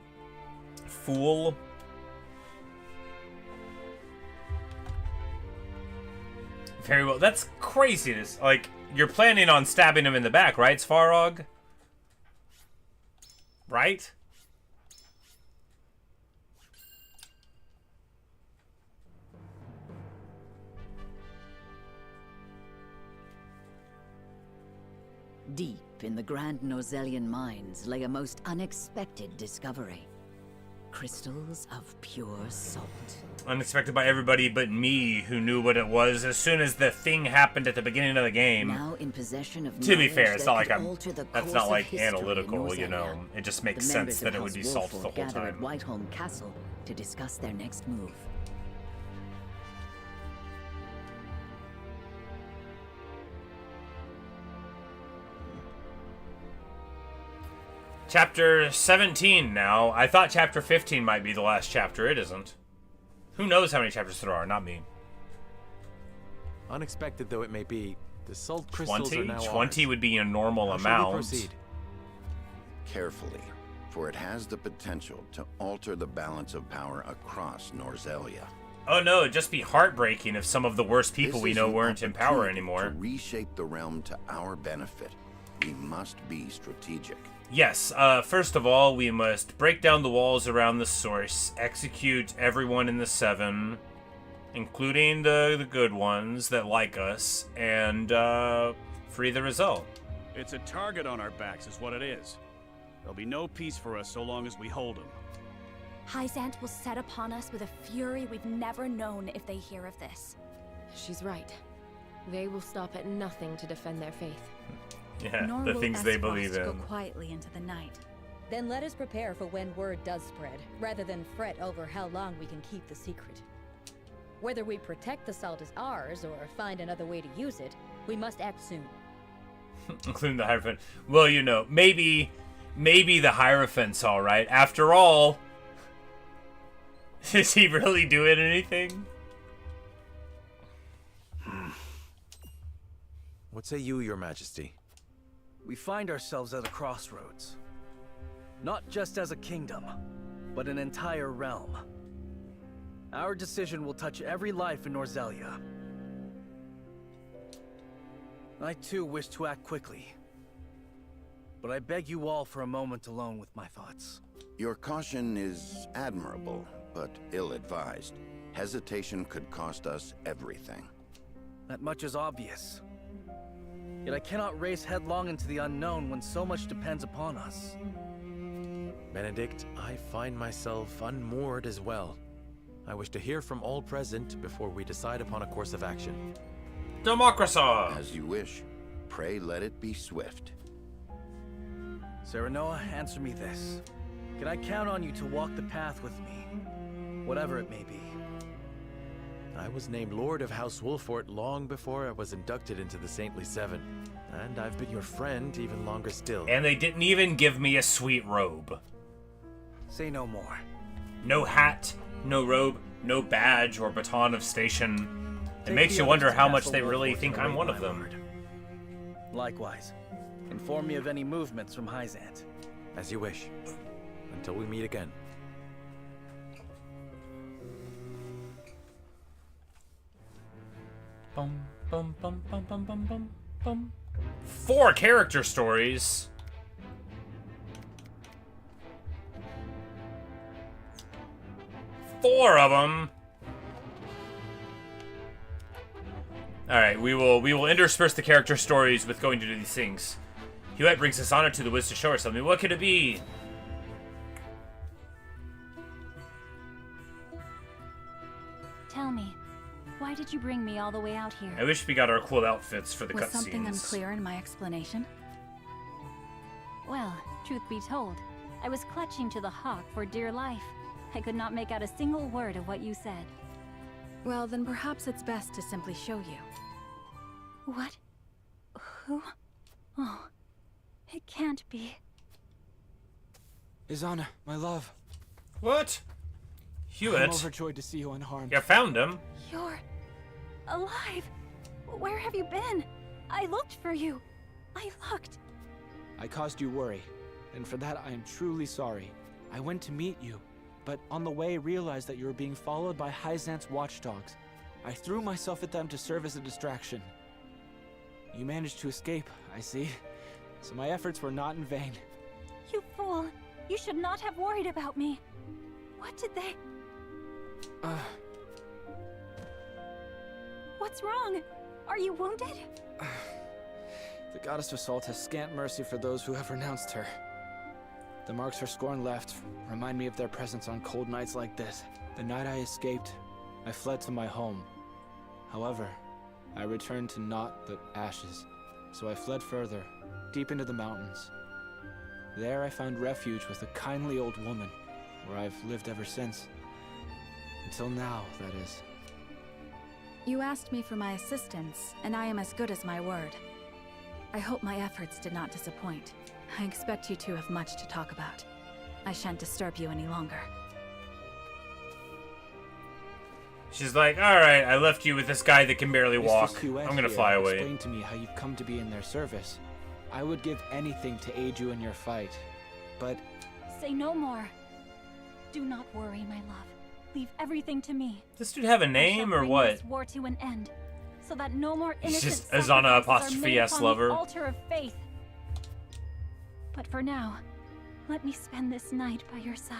fool? Very well. That's craziness. Like, you're planning on stabbing him in the back, right, Svarog? Right? Deep in the Grand Rosellan mines lay a most unexpected discovery. Crystals of pure salt. Unexpected by everybody but me, who knew what it was as soon as the thing happened at the beginning of the game. Now in possession of to be fair, it's not like that's not like analytical, you know. It just makes sense that it would be salt the whole gather time. at Whiteholm Castle to discuss their next move. Chapter 17 now. I thought chapter 15 might be the last chapter. It isn't. Who knows how many chapters there are? Not me. Unexpected though it may be, the salt crystals 20? are now 20 would be a normal How shall we amount. proceed? Carefully, for it has the potential to alter the balance of power across Norzelia. Oh no, it'd just be heartbreaking if some of the worst people This we is know an weren't in power opportunity anymore. To reshape the realm to our benefit, we must be strategic. Yes, first of all, we must break down the walls around the source, execute everyone in the Seven, including the good ones that like us, and free the result. It's a target on our backs is what it is. There'll be no peace for us so long as we hold him. Hyzant will set upon us with a fury we've never known if they hear of this. She's right. They will stop at nothing to defend their faith. Yeah, Nor the will things they Esfrost believe go in. quietly into the night. Then let us prepare for when word does spread, rather than fret over how long we can keep the secret. Whether we protect the salt as ours or find another way to use it, we must act soon. Including the Hierophant. Well, you know, maybe the Hierophant's alright. After all, is he really doing anything? What say you, Your Majesty? We find ourselves at a crossroads. Not just as a kingdom, but an entire realm. Our decision will touch every life in Norzelia. I too wish to act quickly. but I beg you all for a moment alone with my thoughts. Your caution is admirable, but ill-advised. Hesitation could cost us everything. That much is obvious. Yet I cannot race headlong into the unknown when so much depends upon us. Benedict, I find myself unmoored as well. I wish to hear from all present before we decide upon a course of action. Democracy! As you wish. Pray let it be swift. Serenoa, answer me this. Can I count on you to walk the path with me? Whatever it may be. I was named Lord of House Wolfort long before I was inducted into the Saintly Seven. And I've been your friend even longer still. And they didn't even give me a sweet robe. Say no more. No hat, no robe, no badge or baton of station. It Take makes the you wonder others to how much Castle they really Wolfort think and I'm await one of my them. word. Likewise. Inform me of any movements from Hyzant. As you wish. Until we meet again. Bum, bum, bum, bum, bum, bum, bum, bum. 4 character stories. Four of them. All right, we will intersperse the character stories with going to do these things. Hewitt brings us honor to the Wiz to show her something. What could it be? Tell me, why did you bring me all the way out here? I wish we got our cool outfits for the cutscenes. Was something unclear in my explanation? Well, truth be told, I was clutching to the hawk for dear life. I could not make out a single word of what you said. Well, then perhaps it's best to simply show you. What? Who? Oh, it can't be. Izana, my love. What? Hewitt? I'm overjoyed to see you unharmed. You found him. You're alive. Where have you been? I looked for you. I looked. I caused you worry, and for that I am truly sorry. I went to meet you, but on the way realized that you were being followed by Hyzant's watchdogs. I threw myself at them to serve as a distraction. You managed to escape, I see, so my efforts were not in vain. You fool. You should not have worried about me. What did they... What's wrong? Are you wounded? The goddess of salt has scant mercy for those who have renounced her. The marks her scorn left remind me of their presence on cold nights like this. The night I escaped, I fled to my home. However, I returned to naught but ashes, so I fled further, deep into the mountains. There I found refuge with a kindly old woman, where I've lived ever since. Until now, that is. You asked me for my assistance, and I am as good as my word. I hope my efforts did not disappoint. I expect you two have much to talk about. I shan't disturb you any longer. She's like, alright, I left you with this guy that can barely walk. Hewitt I'm gonna here fly away. Explain to me how you've come to be in their service. I would give anything to aid you in your fight, but... Say no more. Do not worry, my love. Leave everything to me. Does this dude have a name or what? This war to an end, so that no more He's innocent just Izana sacrifices are made 'S upon lover. the altar of faith. But for now, let me spend this night by your side.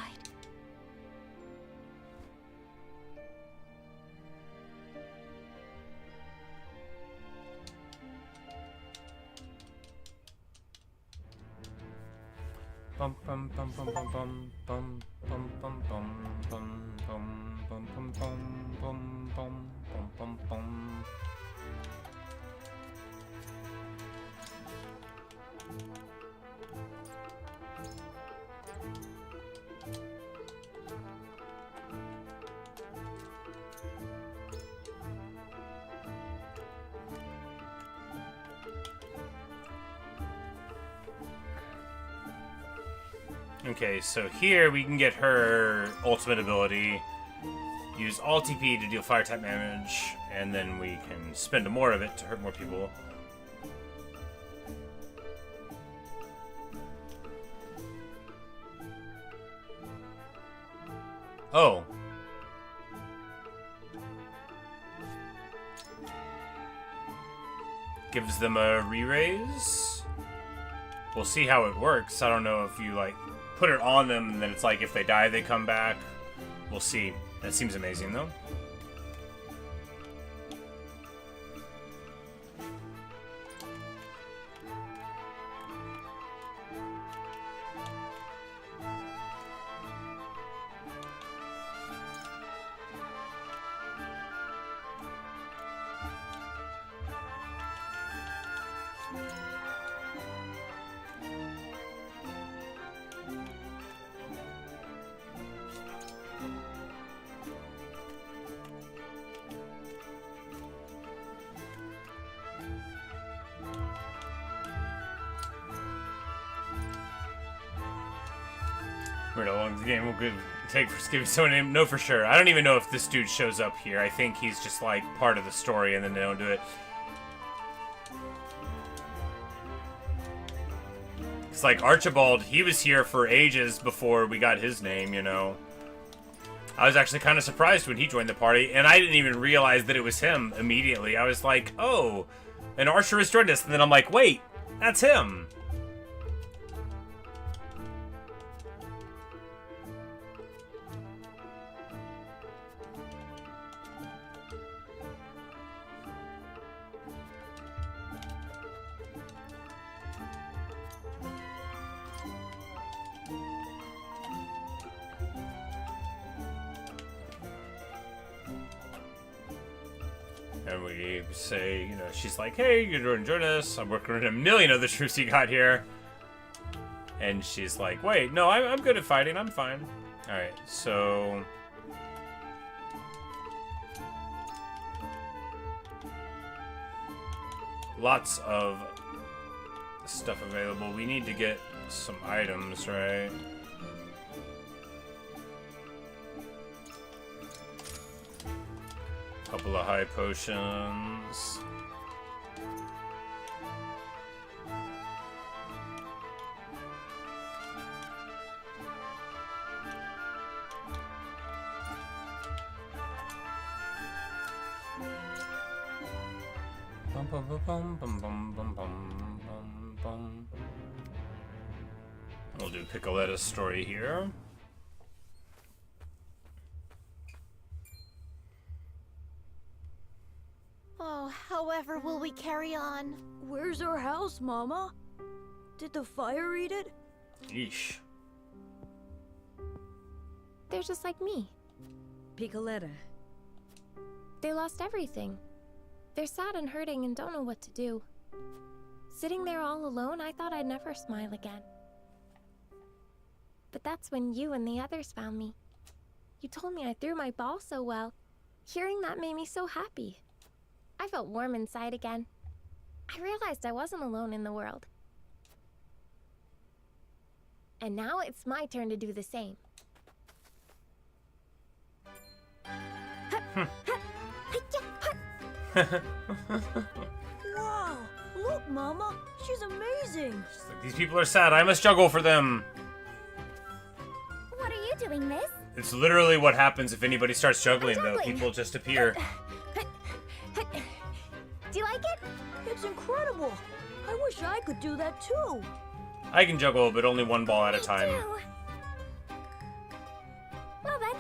Bum bum bum bum bum bum bum bum bum bum bum bum bum bum bum bum bum bum bum. Okay, so here we can get her ultimate ability. Use all TP to deal fire type damage, and then we can spend more of it to hurt more people. Oh. Gives them a re-raise. we'll see how it works. I don't know if you, like, put it on them and then it's like if they die, they come back. We'll see. That seems amazing, though. Weird how long the game will take for giving someone a name. No, for sure. I don't even know if this dude shows up here. I think he's just like part of the story and then they don't do it. It's like Archibald, he was here for ages before we got his name, you know. I was actually kind of surprised when he joined the party, and I didn't even realize that it was him immediately. I was like, oh, an archer has joined us. And then I'm like, wait, that's him. And we say, you know, she's like, hey, you're going to join us. I'm working on a million other troops you got here. And she's like, wait, no, I'm good at fighting. I'm fine. All right, so... lots of stuff available. We need to get some items, right? Couple of high potions. Bum, bum, bum, bum, bum, bum, bum, bum, bum. We'll do Picoletta's story here. Oh, however will we carry on? Where's our house, Mama? Did the fire eat it? Yeesh. They're just like me. Picoletta. They lost everything. They're sad and hurting and don't know what to do. Sitting there all alone, I thought I'd never smile again. But that's when you and the others found me. You told me I threw my ball so well. Hearing that made me so happy. I felt warm inside again. I realized I wasn't alone in the world. And now it's my turn to do the same. Wow! Look, Mama! She's amazing! These people are sad. I must juggle for them. What are you doing, miss? It's literally what happens if anybody starts juggling, though. People just appear. Do you like it? It's incredible! I wish I could do that too! I can juggle, but only one ball at a time. Too. Well then,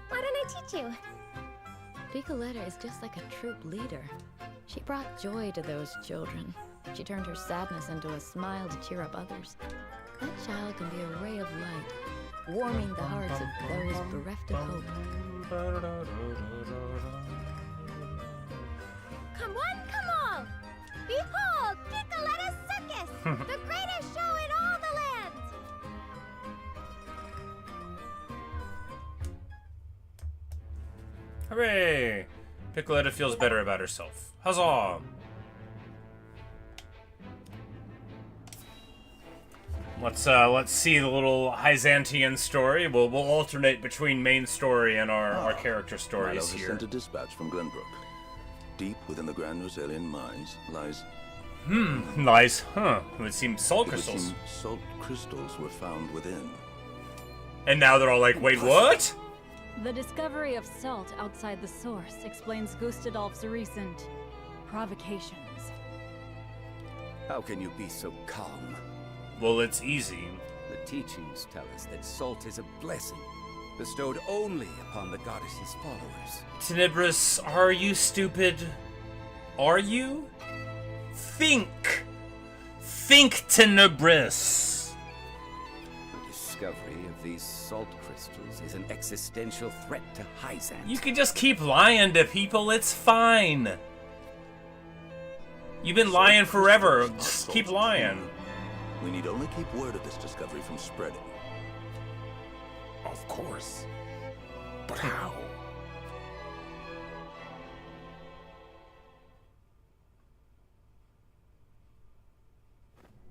why don't I teach you? Picoletta is just like a troop leader. She brought joy to those children. She turned her sadness into a smile to cheer up others. That child can be a ray of light, warming the hearts of those bereft of hope. Come one, come all! Behold, Picoletta's Circus! The greatest show in all the land! Hooray! Picoletta feels better about herself. Huzzah! Let's see the little Byzantian story. We'll alternate between main story and our character stories here. Sent a dispatch from Glenbrook. Deep within the Grand Rosellan mines lies... Lies, huh. It would seem salt It would crystals. seem salt crystals were found within. And now they're all like, wait, what? The discovery of salt outside the source explains Gustadolf's recent provocations. How can you be so calm? Well, it's easy. The teachings tell us that salt is a blessing, bestowed only upon the goddess's followers. Tenebris, are you stupid? Are you? Think! Think, Tenebris! The discovery of these salt crystals is an existential threat to Hyzant. You can just keep lying to people, it's fine. You've been lying forever, just keep lying. We need only keep word of this discovery from spreading. Of course. But how?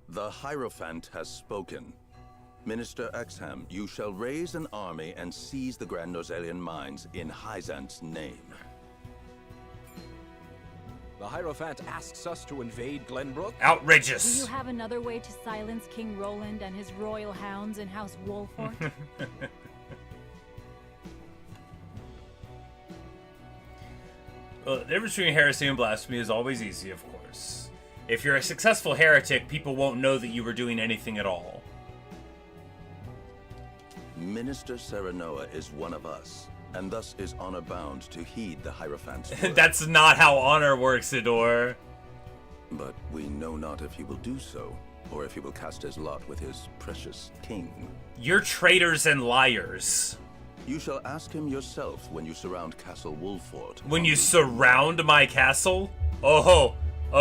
The Hierophant has spoken. Minister Exham, you shall raise an army and seize the Grand Rosellan mines in Hyzant's name. The Hierophant asks us to invade Glenbrook? Outrageous! Do you have another way to silence King Roland and his royal hounds in House Wolfort? Well, the difference between heresy and blasphemy is always easy, of course. If you're a successful heretic, people won't know that you were doing anything at all. Minister Serenoa is one of us, and thus is honor bound to heed the Hierophant's word. That's not how honor works, Idor. But we know not if he will do so, or if he will cast his lot with his precious king. You're traitors and liars. You shall ask him yourself when you surround Castle Wolfort. When you surround my castle? Oh,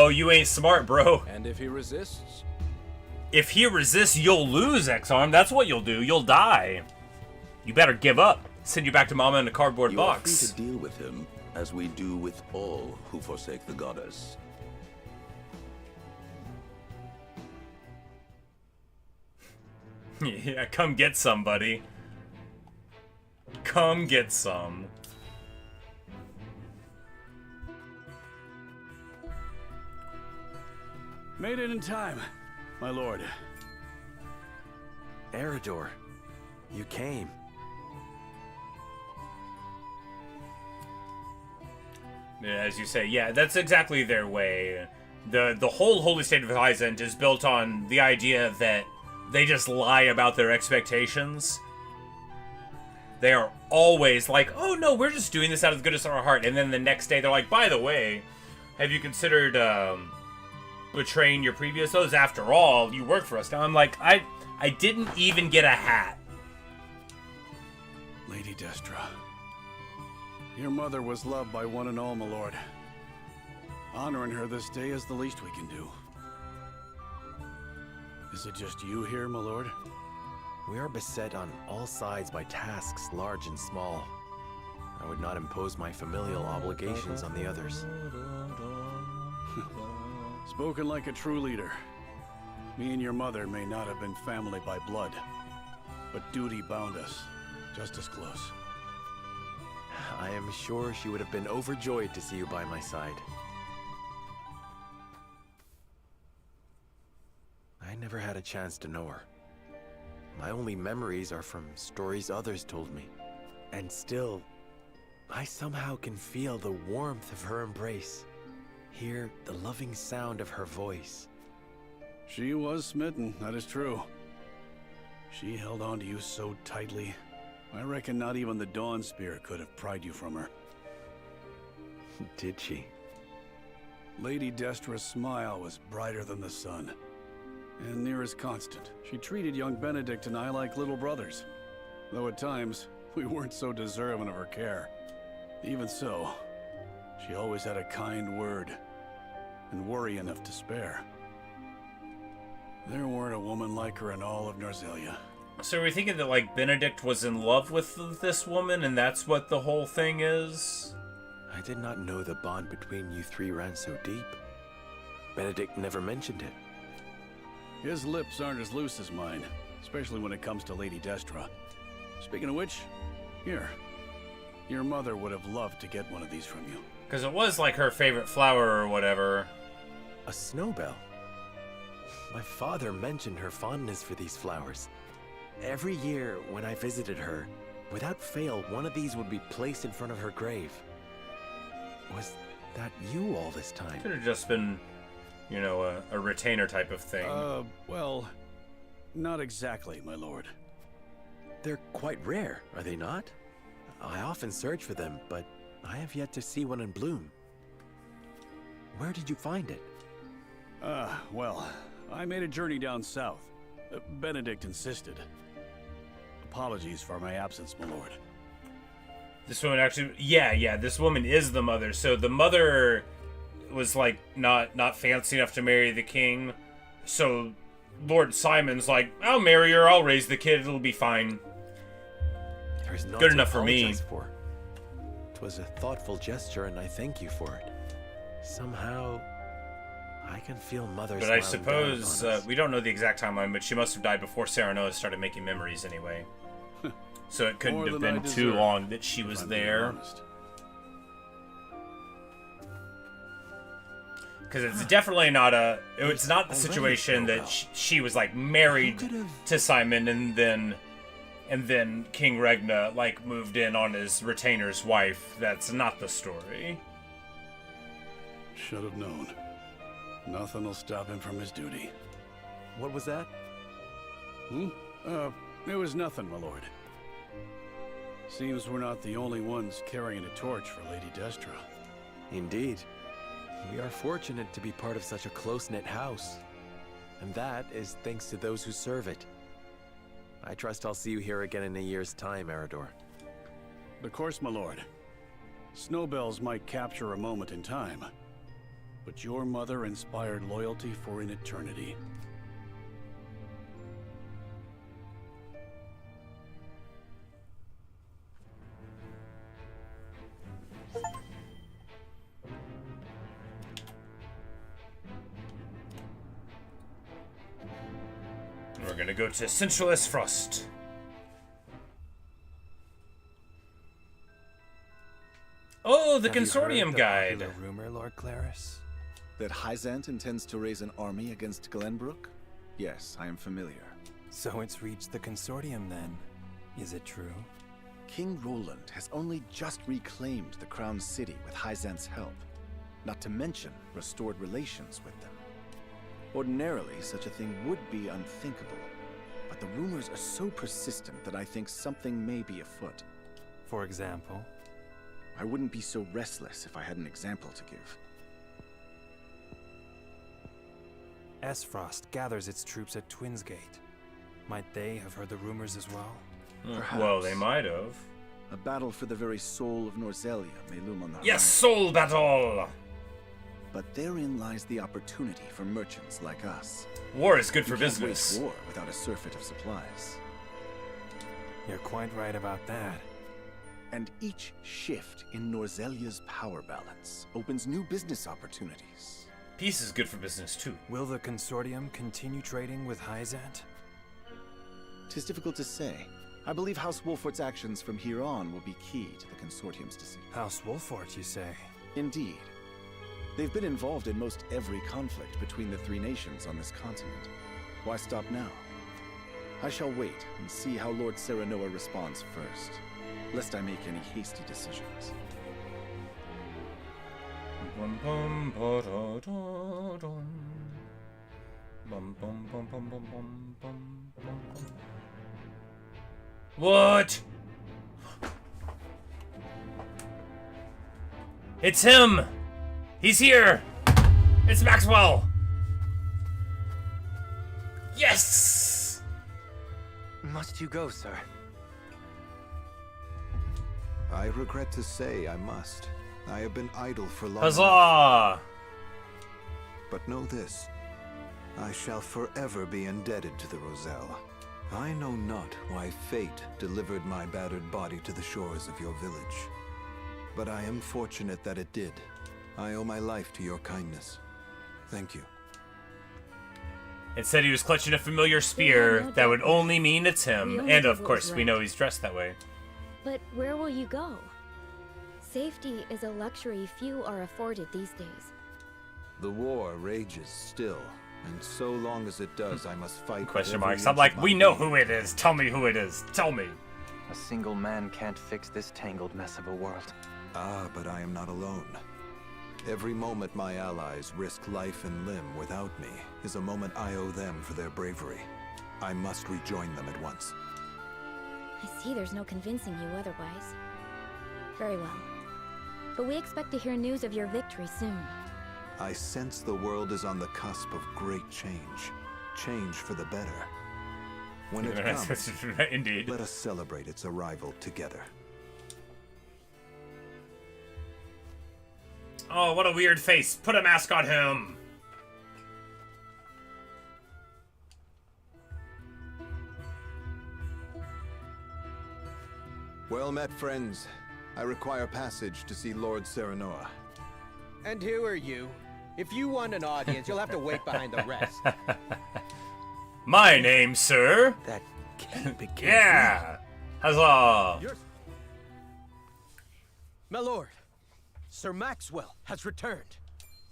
you ain't smart, bro. And if he resists? If he resists, you'll lose, X-Arm. That's what you'll do. You'll die. You better give up. Send you back to Mama in a cardboard box. You are free to deal with him, as we do with all who forsake the goddess. Yeah, come get some, buddy. Come get some. Made it in time, my lord. Eridor, you came. As you say, yeah, that's exactly their way. The whole Holy State of Hyzant is built on the idea that they just lie about their expectations. They are always like, oh no, we're just doing this out of the goodness of our heart. And then the next day they're like, by the way, have you considered betraying your previous oaths? After all, you work for us now. I'm like, I didn't even get a hat. Lady Destra, your mother was loved by one and all, my lord. Honoring her this day is the least we can do. Is it just you here, my lord? We are beset on all sides by tasks large and small. I would not impose my familial obligations on the others. Spoken like a true leader. Me and your mother may not have been family by blood, but duty bound us just as close. I am sure she would have been overjoyed to see you by my side. I never had a chance to know her. My only memories are from stories others told me. And still, I somehow can feel the warmth of her embrace, hear the loving sound of her voice. She was smitten, that is true. She held on to you so tightly, I reckon not even the Dawn Spear could have pried you from her. Did she? Lady Destra's smile was brighter than the sun, and near as constant. She treated young Benedict and I like little brothers, though at times we weren't so deserving of her care. Even so, she always had a kind word, and worry enough to spare. There weren't a woman like her in all of Norzelia. So we're thinking that, like, Benedict was in love with this woman, and that's what the whole thing is? I did not know the bond between you three ran so deep. Benedict never mentioned it. His lips aren't as loose as mine, especially when it comes to Lady Destra. Speaking of which, here. Your mother would have loved to get one of these from you. Because it was like her favorite flower or whatever. A snowbell? My father mentioned her fondness for these flowers. Every year when I visited her, without fail, one of these would be placed in front of her grave. Was that you all this time? Could have just been, you know, a retainer type of thing. Well, Not exactly, my lord. They're quite rare, are they not? I often search for them, but I have yet to see one in bloom. Where did you find it? Well, I made a journey down south. Benedict insisted. Apologies for my absence, my lord. This woman actually... Yeah, this woman is the mother. So the mother was, like, not fancy enough to marry the king. So Lord Simon's like, I'll marry her, I'll raise the kid, it'll be fine. There's not good to enough for me. apologize for. It was a thoughtful gesture, and I thank you for it. Somehow, I can feel Mother But I smiling down suppose, upon us. we don't know the exact timeline, but she must have died before Serenoa started making memories anyway. So it couldn't More have than been I too deserve, long that she if was I'm being there. honest. Because it's definitely not a... It's not the situation that she was, like, married to Simon and then King Regna, like, moved in on his retainer's wife. That's not the story. Should have known. Nothing will stop him from his duty. What was that? It was nothing, my lord. Seems we're not the only ones carrying a torch for Lady Destra. Indeed. We are fortunate to be part of such a close-knit house. And that is thanks to those who serve it. I trust I'll see you here again in a year's time, Eridor. Of course, my lord. Snowbells might capture a moment in time, but your mother inspired loyalty for an eternity. We're gonna go to Central Esfrost. Oh, the Have you heard consortium the guide. popular rumor, Lord Claris? That Hyzant intends to raise an army against Glenbrook? Yes, I am familiar. So it's reached the consortium then. Is it true? King Roland has only just reclaimed the Crown City with Hyzant's help, not to mention restored relations with them. Ordinarily, such a thing would be unthinkable, but the rumors are so persistent that I think something may be afoot. For example? I wouldn't be so restless if I had an example to give. Esfrost gathers its troops at Twinsgate. Might they have heard the rumors as well? Perhaps. Well, they might have. A battle for the very soul of Norzelia may loom on the horizon. Yes, soul battle! But therein lies the opportunity for merchants like us. War is good for You can't business. wage war without a surfeit of supplies. You're quite right about that. And each shift in Norzelia's power balance opens new business opportunities. Peace is good for business too. Will the consortium continue trading with Hyzant? 'Tis difficult to say. I believe House Wolfort's actions from here on will be key to the consortium's decision. House Wolfort, you say? Indeed. They've been involved in most every conflict between the three nations on this continent. Why stop now? I shall wait and see how Lord Serenoa responds first, lest I make any hasty decisions. Bum, bum, ba-da-da-dum. Bum, bum, bum, bum, bum, bum, bum, bum. What? It's him! He's here! It's Maxwell! Yes! Must you go, sir? I regret to say I must. I have been idle for long. Huzzah! But know this. I shall forever be indebted to the Roselle. I know not why fate delivered my battered body to the shores of your village. But I am fortunate that it did. I owe my life to your kindness. Thank you. It said he was clutching a familiar spear. no That would doubt. only mean it's We him. only And did of what course, was we know right. he's dressed that way. But where will you go? Safety is a luxury few are afforded these days. The war rages still, and so long as it does, I must fight. Question with every marks. I'm inch like, of my we know being. who it is. Tell me who it is. Tell me. A single man can't fix this tangled mess of a world. Ah, but I am not alone. Every moment my allies risk life and limb without me is a moment I owe them for their bravery. I must rejoin them at once. I see there's no convincing you otherwise. Very well. But we expect to hear news of your victory soon. I sense the world is on the cusp of great change. Change for the better. When it comes, indeed, let us celebrate its arrival together. Oh, what a weird face. Put a mask on him. Well met, friends. I require passage to see Lord Serenoa. And who are you? If you want an audience, you'll have to wait behind the rest. My name, sir. That can't be. Yeah. Huzzah. My lord, Sir Maxwell has returned.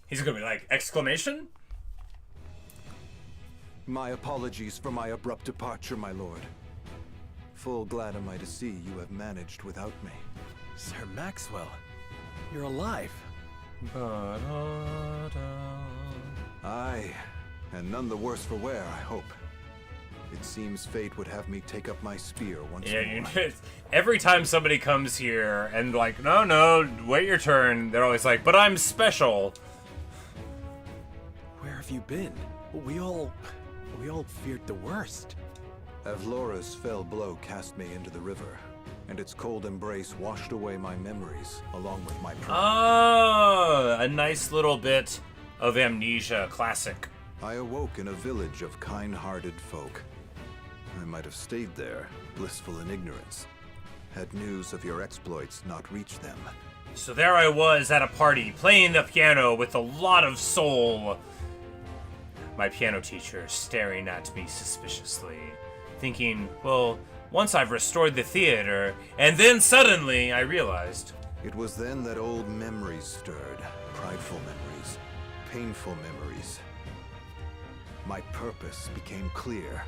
He's gonna be like, exclamation? My apologies for my abrupt departure, my lord. Full glad am I to see you have managed without me. Sir Maxwell, you're alive. Aye, and none the worse for wear, I hope. It seems fate would have me take up my spear once more. Yeah, every time somebody comes here and like, no, wait your turn, they're always like, but I'm special. Where have you been? We all feared the worst. Avlora's fell blow cast me into the river, and its cold embrace washed away my memories, along with my pride. Oh, a nice little bit of amnesia, classic. I awoke in a village of kind-hearted folk. I might have stayed there, blissful in ignorance, had news of your exploits not reached them. So there I was at a party, playing the piano with a lot of soul. My piano teacher staring at me suspiciously, thinking, well, once I've restored the theater, and then suddenly I realized. It was then that old memories stirred, prideful memories, painful memories. My purpose became clear.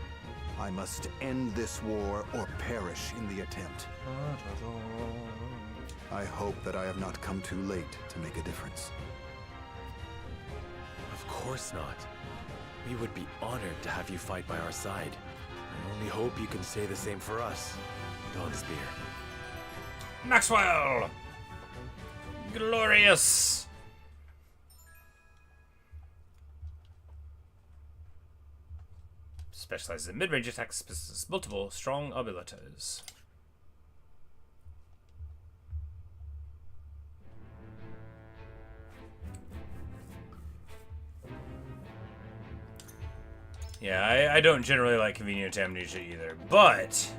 I must end this war or perish in the attempt. I hope that I have not come too late to make a difference. Of course not. We would be honored to have you fight by our side. I only hope you can say the same for us, Dawnspear. Maxwell! Glorious! Specializes in mid-range attacks, possesses multiple strong abilities. Yeah, I don't generally like convenient amnesia either, but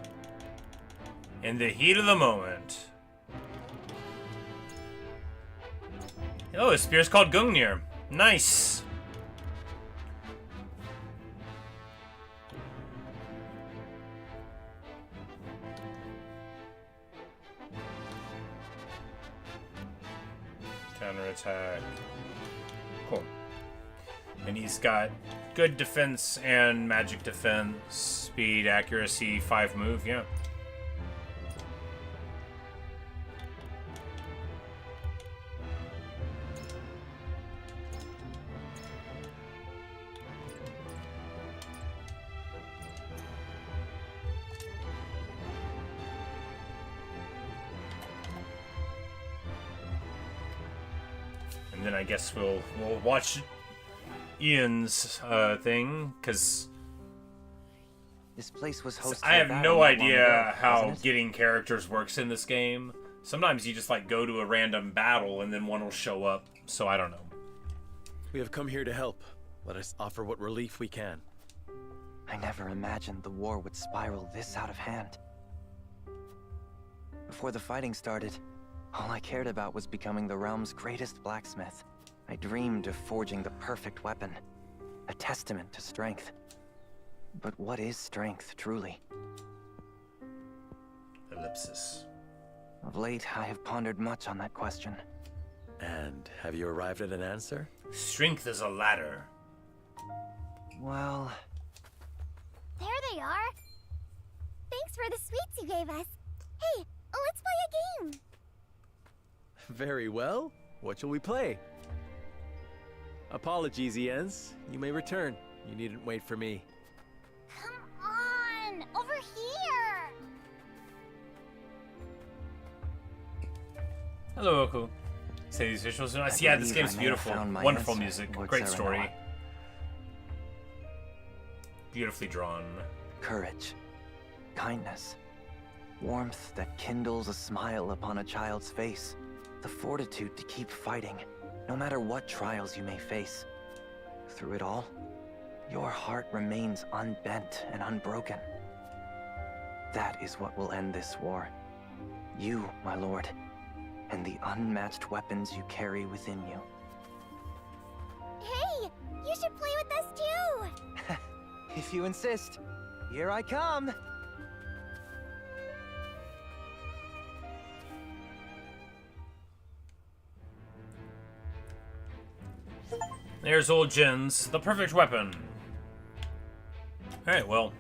in the heat of the moment. Oh, his spear's called Gungnir. Nice. Counterattack. Cool. And he's got good defense and magic defense, speed, accuracy, 5 move, yeah. And then I guess we'll watch Ian's thing, because this place was hosted. I have no idea how getting characters works in this game. Sometimes you just like go to a random battle and then one will show up, so I don't know. We have come here to help. Let us offer what relief we can. I never imagined the war would spiral this out of hand. Before the fighting started, all I cared about was becoming the realm's greatest blacksmith. I dreamed of forging the perfect weapon, a testament to strength. But what is strength, truly? Ellipsis. Of late, I have pondered much on that question. And have you arrived at an answer? Strength is a ladder. Well... There they are. Thanks for the sweets you gave us. Hey, let's play a game. Very well. What shall we play? Apologies, Jens. You may return. You needn't wait for me. Come on. We're here! Hello, Oku. Say these visuals. Yeah, this game's beautiful. Wonderful music. Great story. Beautifully drawn. Courage. Kindness. Warmth that kindles a smile upon a child's face. The fortitude to keep fighting, no matter what trials you may face. Through it all, your heart remains unbent and unbroken. That is what will end this war. You, my lord, and the unmatched weapons you carry within you. Hey, you should play with us too! If you insist, here I come! There's old Jin's, the perfect weapon. Alright, well.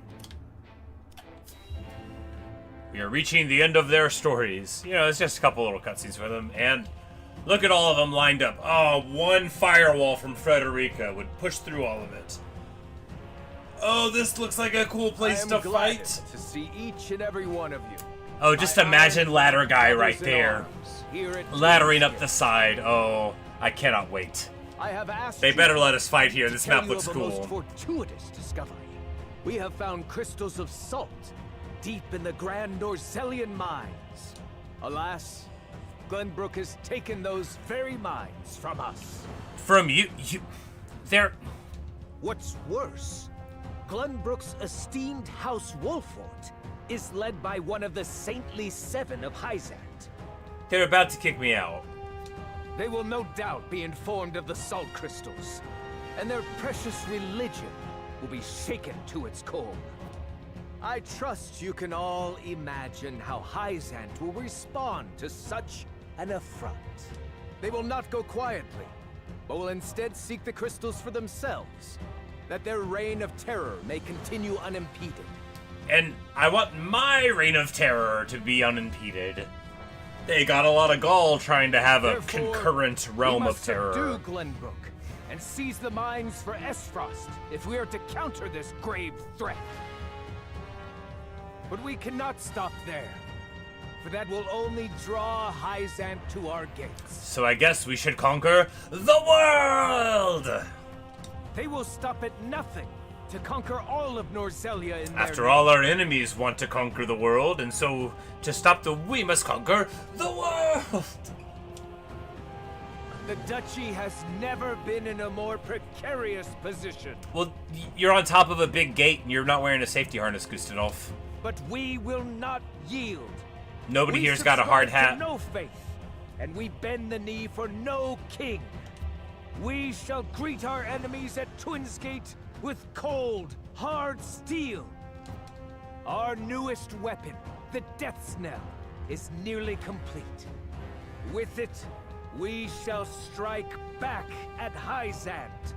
We are reaching the end of their stories. You know, it's just a couple little cutscenes for them, and look at all of them lined up. Oh, one firewall from Frederica would push through all of it. Oh, this looks like a cool place to fight. To see each and every one of you. Oh, just imagine ladder guy right there. Laddering up the side. Oh, I cannot wait. I have asked they better let us fight here. This map looks cool. Most fortuitous discovery. We have found crystals of salt deep in the Grand Rosellan mines. Alas, Glenbrook has taken those very mines from us. From you? They're... What's worse, Glenbrook's esteemed House Wolfort is led by one of the saintly seven of Hyzant. They're about to kick me out. They will no doubt be informed of the salt crystals, and their precious religion will be shaken to its core. I trust you can all imagine how Hyzant will respond to such an affront. They will not go quietly, but will instead seek the crystals for themselves, that their reign of terror may continue unimpeded. And I want my reign of terror to be unimpeded. They got a lot of gall trying to have a concurrent realm of terror. We must subdue Glenbrook and seize the mines for Esfrost if we are to counter this grave threat. But we cannot stop there, for that will only draw Hyzant to our gates. So I guess we should conquer the world! They will stop at nothing to conquer all of Norzelia in their After all, our enemies want to conquer the world, and so to stop them, we must conquer the world! The duchy has never been in a more precarious position. Well, you're on top of a big gate, and you're not wearing a safety harness, Gustadolf. But we will not yield. Nobody here's got a hard hat. To no faith, and we bend the knee for no king. We shall greet our enemies at Twinsgate with cold, hard steel. Our newest weapon, the Death Knell, is nearly complete. With it, we shall strike back at Hyzant.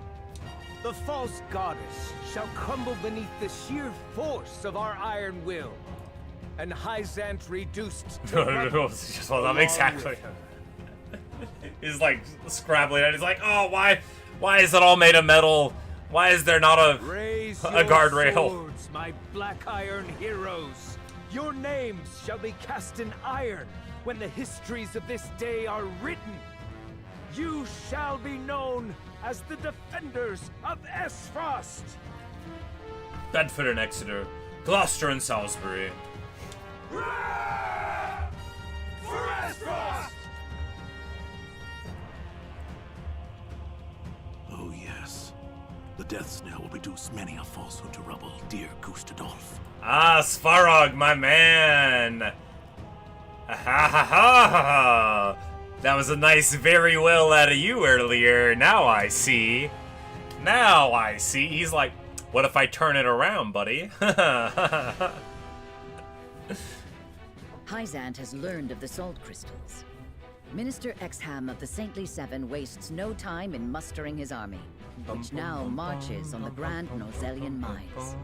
The false goddess shall crumble beneath the sheer force of our iron will, and Hyzant reduced to exactly. He's like scrabbling, and he's like, "Oh, why is it all made of metal? Why is there not a guardrail?" Swords, my black iron heroes. Your names shall be cast in iron when the histories of this day are written. You shall be known as the defenders of Esfrost. Bedford and Exeter, Gloucester and Salisbury. For Esfrost! Oh yes. The Death Knell will reduce many a falsehood to rubble, dear Gustadolf. Ah, Svarog, my man! Ha ha ha ha! That was a nice very well out of you earlier. Now I see. Now I see. He's like, what if I turn it around, buddy? Hyzant has learned of the salt crystals. Minister XVIII of the Saintly Seven wastes no time in mustering his army, which now marches on the Grand Rosellan mines.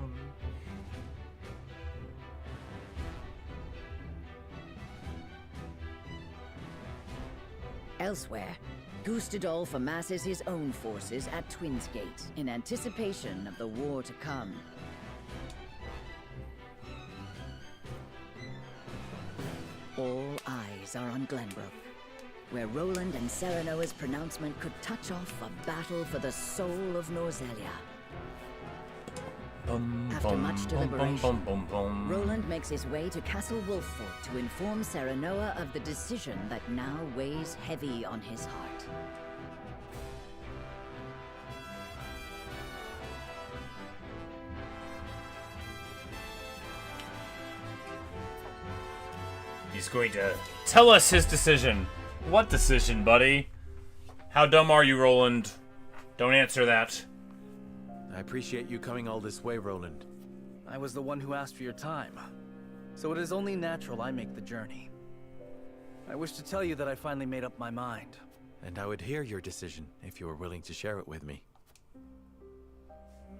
Elsewhere, Gustadolf amasses his own forces at Twinsgate in anticipation of the war to come. All eyes are on Glenbrook, where Roland and Serenoa's pronouncement could touch off a battle for the soul of Norzelia. After much deliberation, Roland makes his way to Castle Wolffort to inform Serenoa of the decision that now weighs heavy on his heart. He's going to tell us his decision. What decision, buddy? How dumb are you, Roland? Don't answer that. I appreciate you coming all this way, Roland. I was the one who asked for your time, so it is only natural I make the journey. I wish to tell you that I finally made up my mind. And I would hear your decision if you were willing to share it with me.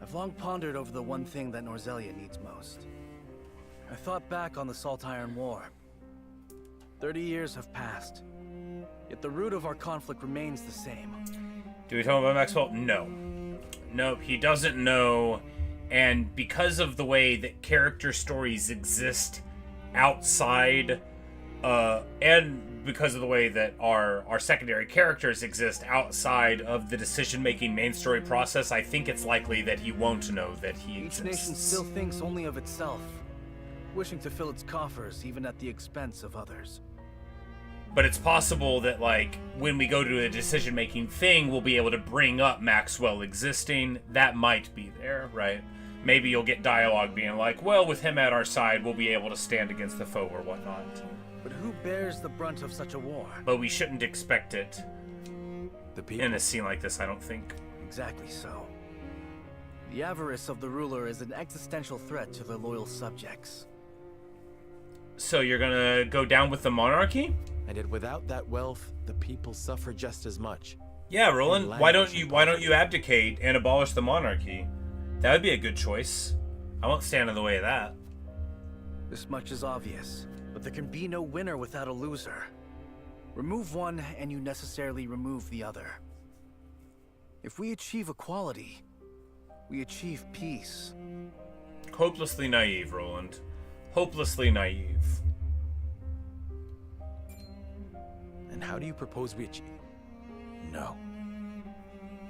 I've long pondered over the one thing that Norzelia needs most. I thought back on the Salt Iron War. 30 years have passed, yet the root of our conflict remains the same. Do we tell him about Maxwell? No. Nope, he doesn't know. And because of the way that character stories exist outside, and because of the way that our secondary characters exist outside of the decision-making main story process, I think it's likely that he won't know that he exists. Each nation still thinks only of itself, wishing to fill its coffers even at the expense of others. But it's possible that, like, when we go to a decision-making thing, we'll be able to bring up Maxwell existing. That might be there, right? Maybe you'll get dialogue being like, well, with him at our side, we'll be able to stand against the foe or whatnot. But who bears the brunt of such a war? But we shouldn't expect it the people. In a scene like this, I don't think. Exactly so. The avarice of the ruler is an existential threat to their loyal subjects. So you're gonna go down with the monarchy? And yet without that wealth, the people suffer just as much. Yeah, Roland, why don't you abdicate and abolish the monarchy? That would be a good choice. I won't stand in the way of that. This much is obvious, but there can be no winner without a loser. Remove one and you necessarily remove the other. If we achieve equality, we achieve peace. Hopelessly naive, Roland. Hopelessly naive. And how do you propose we achieve? No.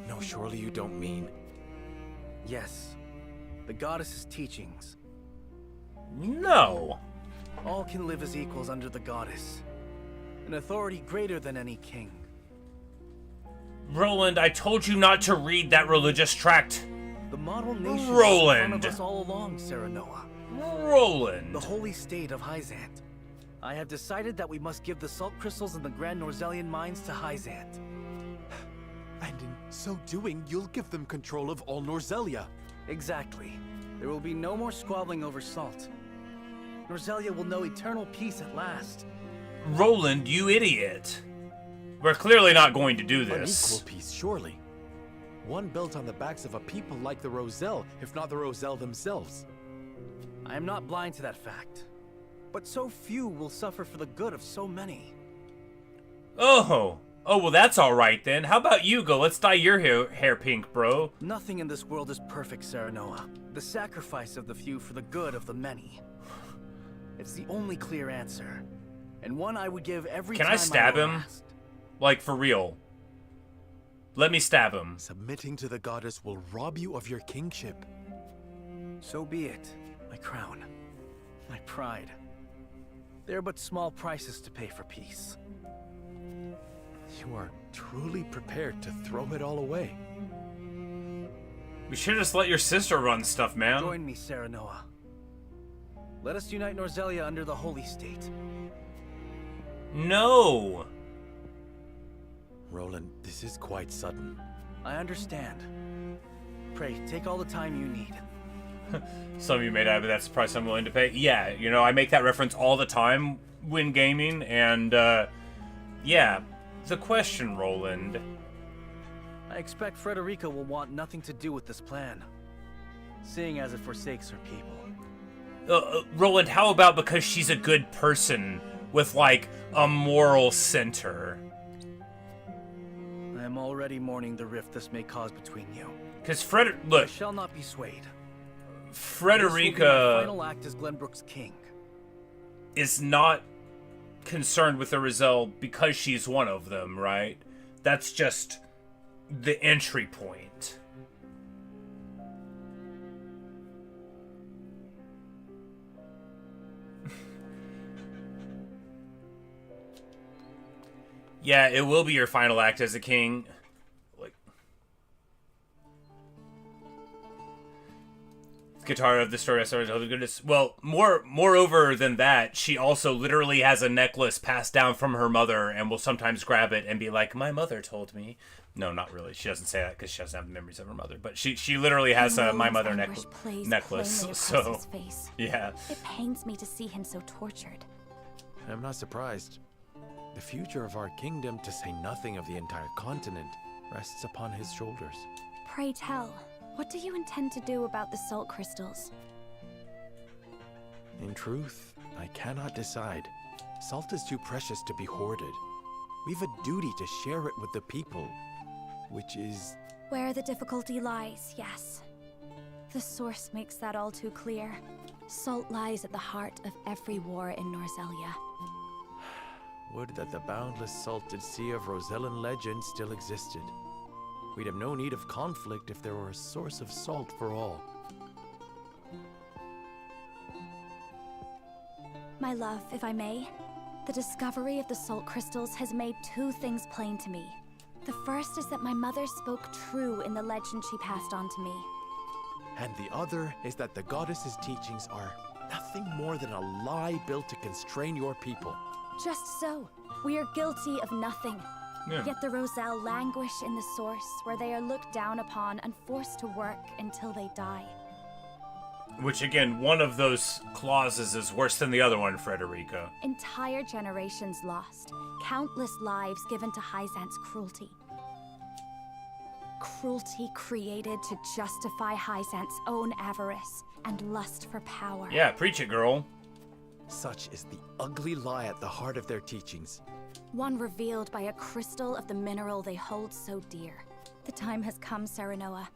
No, surely you don't mean... Yes. The goddess's teachings. No. All can live as equals under the goddess. An authority greater than any king. Roland, I told you not to read that religious tract. The model nation Roland. is in front of us all along, Serenoa. Roland. The holy state of Hyzant. I have decided that we must give the salt crystals in the Grand Norzelian mines to Hyzant. And in so doing, you'll give them control of all Norzelia. Exactly. There will be no more squabbling over salt. Norzelia will know eternal peace at last. Roland, you idiot. We're clearly not going to do this. Unequal peace, surely. One built on the backs of a people like the Roselle, if not the Roselle themselves. I am not blind to that fact. But so few will suffer for the good of so many. Oh, well that's alright then. How about you go? Let's dye your hair pink, bro. Nothing in this world is perfect, Serenoa. The sacrifice of the few for the good of the many. It's the only clear answer. And one I would give every time Can I stab him? Asked. Like, for real. Let me stab him. Submitting to the goddess will rob you of your kingship. So be it. My crown. My pride. They are but small prices to pay for peace. You are truly prepared to throw it all away. We should just let your sister run stuff, man. Join me, Serenoa. Let us unite Norzelia under the Holy State. No! Roland, this is quite sudden. I understand. Pray, take all the time you need. Some of you may die, but that's the price I'm willing to pay. Yeah, you know, I make that reference all the time when gaming, and, yeah. The question, Roland. I expect Frederica will want nothing to do with this plan, seeing as it forsakes her people. Roland, how about because she's a good person with, like, a moral center? I am already mourning the rift this may cause between you. Because look, I shall not be swayed. Frederica This will be my final act as Glenbrook's king. is not concerned with the Roselle because she's one of them, right? That's just the entry point. Yeah, it will be your final act as a king. Like, guitar of the story. Oh goodness. Well, moreover than that, she also literally has a necklace passed down from her mother, and will sometimes grab it and be like, "My mother told me." No, not really. She doesn't say that because she doesn't have memories of her mother. But she literally has a "My Mother" necklace. So his face. Yeah, it pains me to see him so tortured. I'm not surprised. The future of our kingdom, to say nothing of the entire continent, rests upon his shoulders. Pray tell, what do you intend to do about the salt crystals? In truth, I cannot decide. Salt is too precious to be hoarded. We've a duty to share it with the people, which is... Where the difficulty lies, yes. The source makes that all too clear. Salt lies at the heart of every war in Norzelia. Would that the boundless salted sea of Rosellan legend still existed. We'd have no need of conflict if there were a source of salt for all. My love, if I may, the discovery of the salt crystals has made two things plain to me. The first is that my mother spoke true in the legend she passed on to me. And the other is that the goddess's teachings are nothing more than a lie built to constrain your people. Just so. We are guilty of nothing. Yeah. Yet the Roselle languish in the source, where they are looked down upon and forced to work until they die. Which, again, one of those clauses is worse than the other one, Frederica. Entire generations lost. Countless lives given to Hyzant's cruelty. Cruelty created to justify Hyzant's own avarice and lust for power. Yeah, preach it, girl. Such is the ugly lie at the heart of their teachings. One revealed by a crystal of the mineral they hold so dear. The time has come, Serenoa.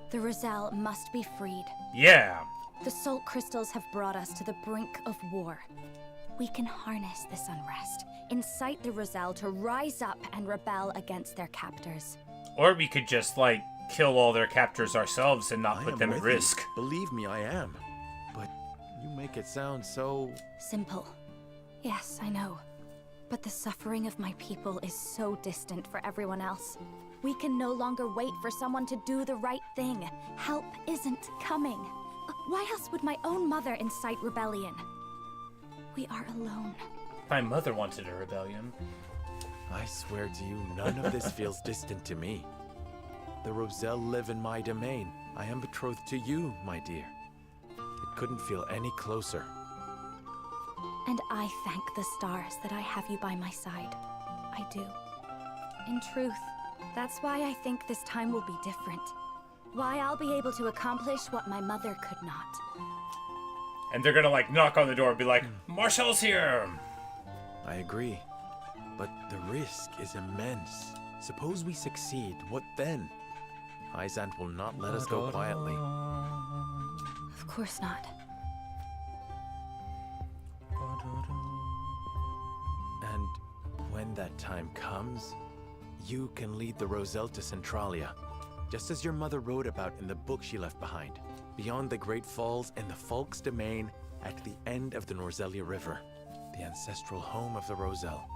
The Roselle must be freed. Yeah. The salt crystals have brought us to the brink of war. We can harness this unrest, incite the Roselle to rise up and rebel against their captors. Or we could just, like, kill all their captors ourselves and not put them at risk. Believe me, I am. But you make it sound so... Simple. Yes, I know. But the suffering of my people is so distant for everyone else. We can no longer wait for someone to do the right thing. Help isn't coming. Why else would my own mother incite rebellion? We are alone. My mother wanted a rebellion. I swear to you, none of this feels distant to me. The Roselle live in my domain. I am betrothed to you, my dear. It couldn't feel any closer. And I thank the stars that I have you by my side. I do. In truth, that's why I think this time will be different. Why I'll be able to accomplish what my mother could not. And they're gonna, like, knock on the door and be like, "Marshall's here!" I agree. But the risk is immense. Suppose we succeed, what then? Hyzant will not let us go quietly. Of course not. And when that time comes, you can lead the Roselle to Centralia, just as your mother wrote about in the book she left behind, beyond the Great Falls in the Folk's domain at the end of the Norzelia River, the ancestral home of the Roselle.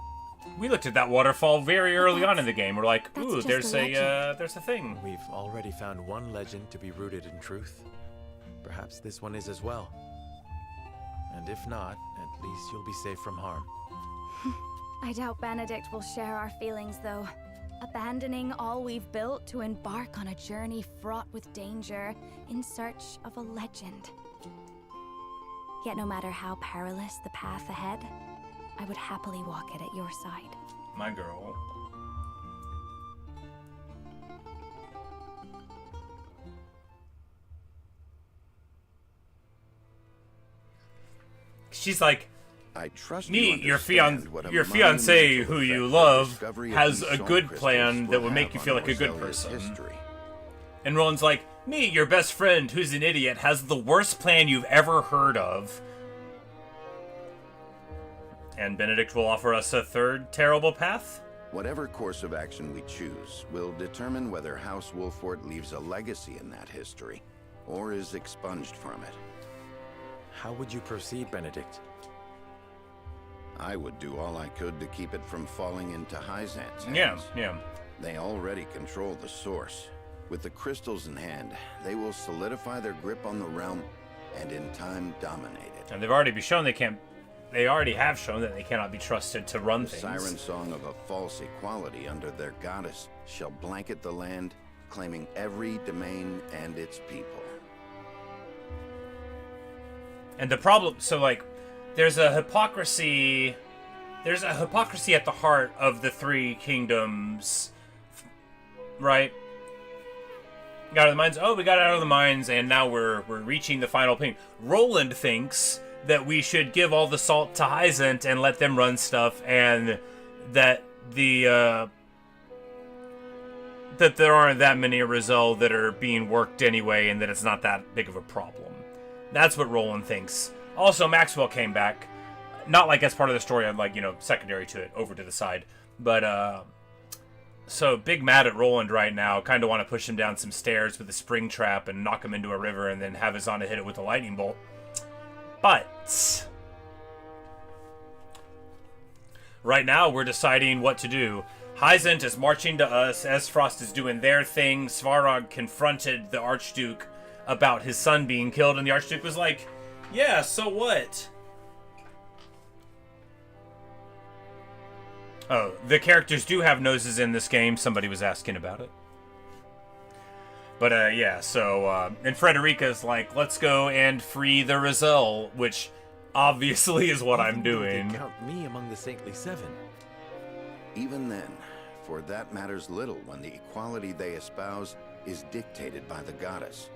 We looked at that waterfall very early on in the game. We're like, That's ooh, just there's a there's a thing. We've already found one legend to be rooted in truth. Perhaps this one is as well. And if not, at least you'll be safe from harm. I doubt Benedict will share our feelings, though. Abandoning all we've built to embark on a journey fraught with danger in search of a legend. Yet no matter how perilous the path ahead, I would happily walk it at your side. My girl. She's like, I trust me, you your fiance who you love has a good plan that would make you feel like a good person. And Roland's like, me, your best friend who's an idiot, has the worst plan you've ever heard of. And Benedict will offer us a third terrible path? Whatever course of action we choose will determine whether House Wolfort leaves a legacy in that history, or is expunged from it. How would you proceed, Benedict? I would do all I could to keep it from falling into Hyzant's hands. Yeah. They already control the source. With the crystals in hand, they will solidify their grip on the realm and in time dominate it. And they've already been shown they already have shown that they cannot be trusted to run The things. siren song of a false equality under their goddess shall blanket the land, claiming every domain and its people. And the problem, so like, there's a hypocrisy at the heart of the three kingdoms, right? Got out of the mines. Oh, we got out of the mines, and now we're reaching the final point. Roland thinks that we should give all the salt to Hyzant and let them run stuff, and that that there aren't that many Rosell that are being worked anyway, and that it's not that big of a problem. That's what Roland thinks. Also, Maxwell came back, not like as part of the story, I'm like, secondary to it, over to the side, but so big mad at Roland right now, kind of want to push him down some stairs with a spring trap and knock him into a river and then have Azana hit it with a lightning bolt. But right now we're deciding what to do. Hyzant is marching to us, Esfrost is doing their thing, Svarog confronted the Archduke about his son being killed, and the Archduke was like, yeah, so what? Oh, the characters do have noses in this game. Somebody was asking about it. But, yeah, so, and Frederica's like, let's go and free the Rosell, which obviously is what I'm doing. They count me among the Saintly Seven. Even then, for that matters little when the equality they espouse is dictated by the goddess,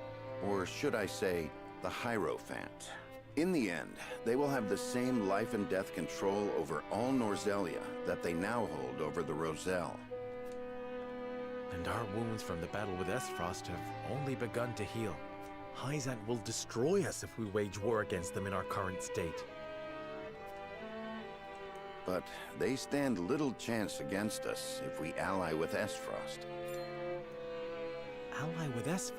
or should I say, the Hierophant. In the end, they will have the same life and death control over all Norzelia that they now hold over the Rosell. And our wounds from the battle with Esfrost have only begun to heal. Hyzant will destroy us if we wage war against them in our current state. But they stand little chance against us if we ally with Esfrost. Ally with Esfrost?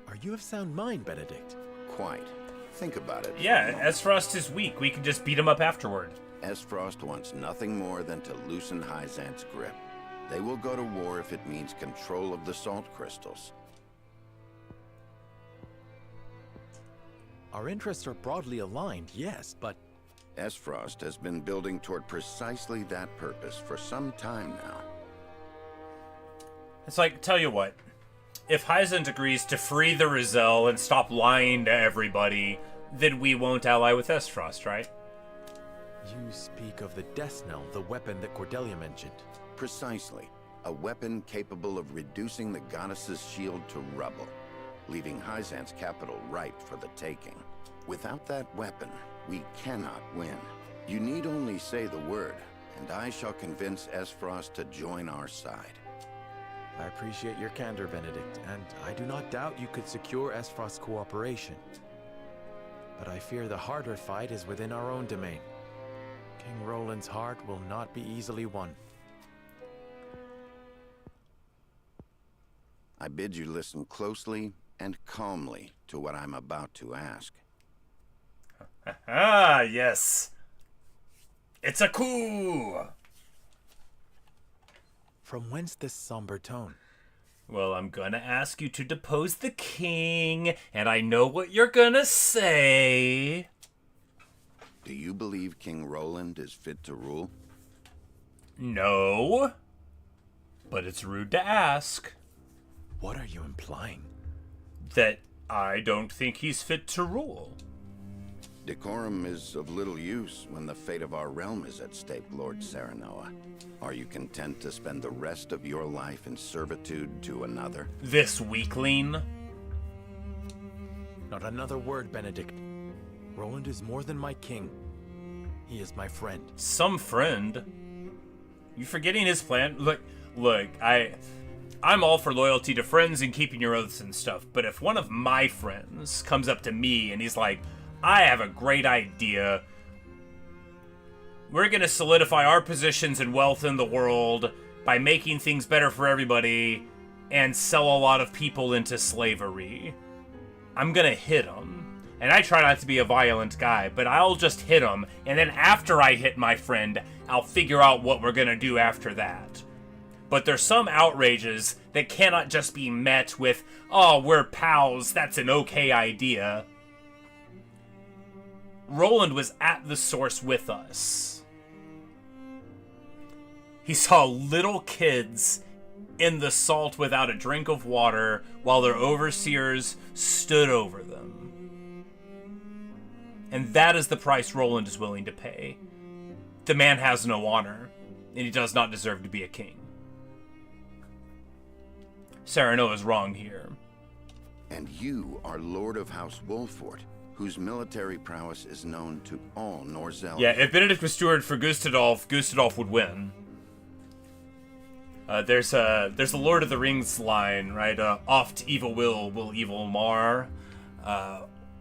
Are you of sound mind, Benedict? Quite. Think about it. Yeah, Esfrost is weak. We can just beat him up afterward. Esfrost wants nothing more than to loosen Hyzant's grip. They will go to war if it means control of the salt crystals. Our interests are broadly aligned, yes, but... Esfrost has been building toward precisely that purpose for some time now. It's like, tell you what. If Hyzant agrees to free the Rosell and stop lying to everybody, then we won't ally with Esfrost, right? You speak of the Death Knell, the weapon that Cordelia mentioned. Precisely. A weapon capable of reducing the goddess's shield to rubble, leaving Hyzant's capital ripe for the taking. Without that weapon, we cannot win. You need only say the word, and I shall convince Esfrost to join our side. I appreciate your candor, Benedict, and I do not doubt you could secure Esfrost's cooperation. But I fear the harder fight is within our own domain. King Roland's heart will not be easily won. I bid you listen closely and calmly to what I'm about to ask. Ah, yes. It's a coup! From whence this somber tone? Well, I'm gonna ask you to depose the king, and I know what you're gonna say. Do you believe King Roland is fit to rule? No. But it's rude to ask. What are you implying? That I don't think he's fit to rule. Decorum is of little use when the fate of our realm is at stake, Lord Serenoa. Are you content to spend the rest of your life in servitude to another? This weakling? Not another word, Benedict. Roland is more than my king. He is my friend. Some friend? You forgetting his plan? Look, I'm all for loyalty to friends and keeping your oaths and stuff, but if one of my friends comes up to me and he's like, I have a great idea. we're gonna solidify our positions and wealth in the world by making things better for everybody and sell a lot of people into slavery. I'm gonna hit him. And I try not to be a violent guy, but I'll just hit him, and then after I hit my friend, I'll figure out what we're gonna do after that. But there's some outrages that cannot just be met with, oh, we're pals, that's an okay idea. Roland was at the source with us. He saw little kids in the salt without a drink of water while their overseers stood over them. And that is the price Roland is willing to pay. The man has no honor, and he does not deserve to be a king. Serenoa is wrong here. And you are Lord of House Wolfort, whose military prowess is known to all Norzellan. Yeah, if Benedict was steward for Gustadolf, Gustadolf would win. There's the Lord of the Rings line, right? Oft evil will evil mar.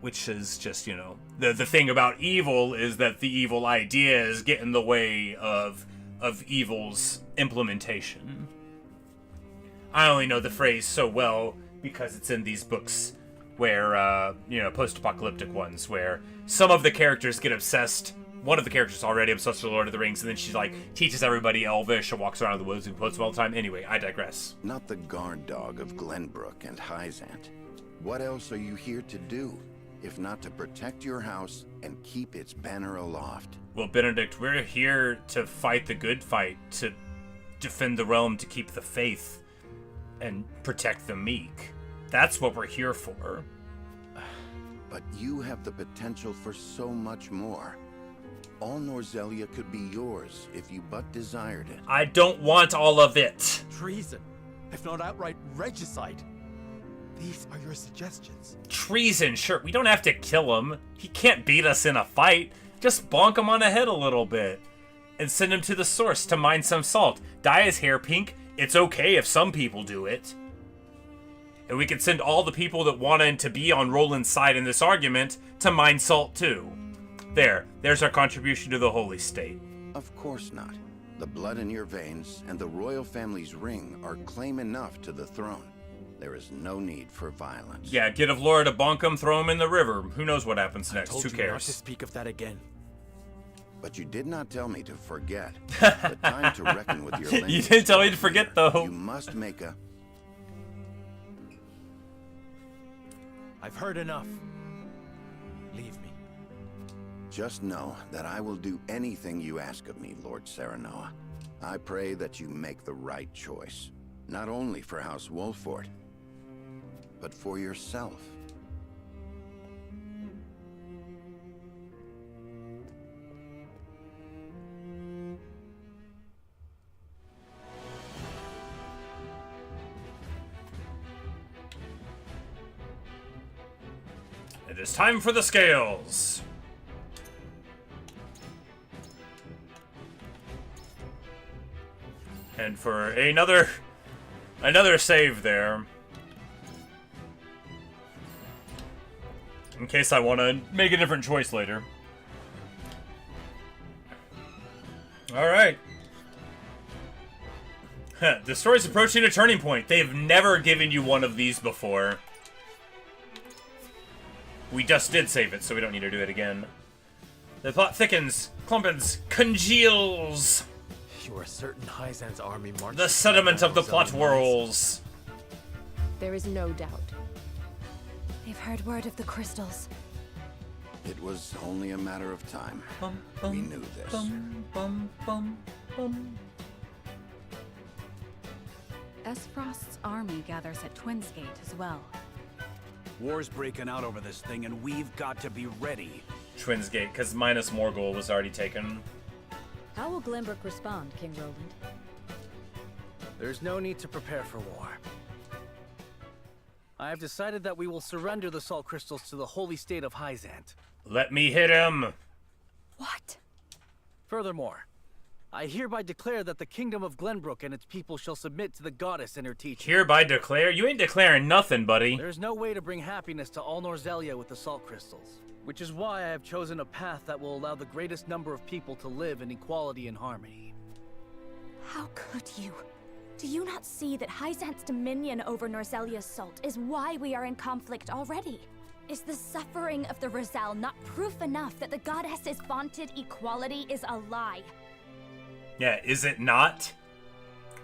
Which is just, you know, the thing about evil is that the evil ideas get in the way of evil's implementation. I only know the phrase so well because it's in these books where, you know, post-apocalyptic ones, where some of the characters get obsessed. One of the characters is already obsessed with the Lord of the Rings, and then she, like, teaches everybody Elvish and walks around the woods and quotes them all the time. Anyway, I digress. Not the guard dog of Glenbrook and Hyzant. What else are you here to do, if not to protect your house and keep its banner aloft? Well, Benedict, we're here to fight the good fight, to defend the realm, to keep the faith, and protect the meek. That's what we're here for. But you have the potential for so much more. All Norzelia could be yours if you but desired it. I don't want all of it. Treason, if not outright regicide. These are your suggestions. Treason, sure. We don't have to kill him. He can't beat us in a fight. Just bonk him on the head a little bit. And send him to the source to mine some salt. Dye his hair pink. It's okay if some people do it. And we could send all the people that wanted to be on Roland's side in this argument to mine salt too. There's our contribution to the Holy State. Of course not. The blood in your veins and the royal family's ring are claim enough to the throne. There is no need for violence. Yeah, get of Laura to bonk him, throw him in the river. Who knows what happens next? Who cares? I told you not to speak of that again. But you did not tell me to forget. The time to reckon with your lineage. You didn't tell me to forget, though. You must make a... I've heard enough. Leave me. Just know that I will do anything you ask of me, Lord Serenoa. I pray that you make the right choice. Not only for House Wolfort, but for yourself. It is time for the scales. And for another save there. In case I want to make a different choice later. Alright. The story's approaching a turning point. They've never given you one of these before. We just did save it, so we don't need to do it again. The plot thickens, clumpens, congeals. You are certain Hyzan's army marched... The sediment of the plot whirls. There is no doubt. They've heard word of the crystals. It was only a matter of time. We knew this. Esfrost's army gathers at Twinsgate as well. War's breaking out over this thing, and we've got to be ready. Twinsgate, because Minas Morgul was already taken. How will Glenbrook respond, King Roland? There's no need to prepare for war. I have decided that we will surrender the salt crystals to the holy state of Hyzant. Let me hit him. What? Furthermore, I hereby declare that the kingdom of Glenbrook and its people shall submit to the goddess and her teaching. Hereby declare? You ain't declaring nothing, buddy. There's no way to bring happiness to all Norzelia with the salt crystals, which is why I have chosen a path that will allow the greatest number of people to live in equality and harmony. How could you? Do you not see that Hyzant's dominion over Norzelia's salt is why we are in conflict already? Is the suffering of the Roselle not proof enough that the goddess's vaunted equality is a lie? Yeah, is it not?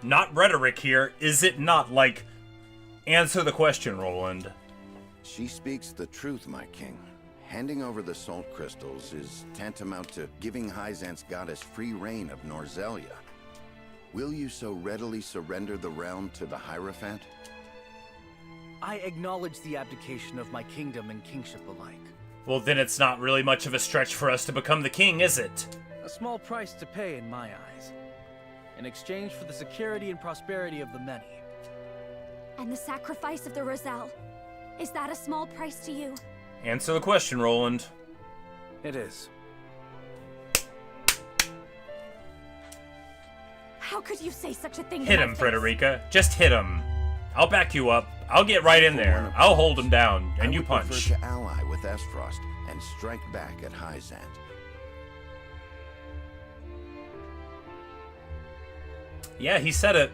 Not rhetoric here. Is it not? Like, answer the question, Roland. She speaks the truth, my king. Handing over the salt crystals is tantamount to giving Hyzant's goddess free reign of Norzelia. Will you so readily surrender the realm to the Hierophant? I acknowledge the abdication of my kingdom and kingship alike. Well, then it's not really much of a stretch for us to become the king, is it? A small price to pay in my eyes, in exchange for the security and prosperity of the many. And the sacrifice of the Roselle, is that a small price to you? Answer the question, Roland. It is. How could you say such a thing? Hit him, Frederica. Just hit him. I'll back you up. I'll get right in there. I'll hold him down, and you punch. I would prefer to ally with Esfrost and strike back at Hyzant. Yeah, he said it.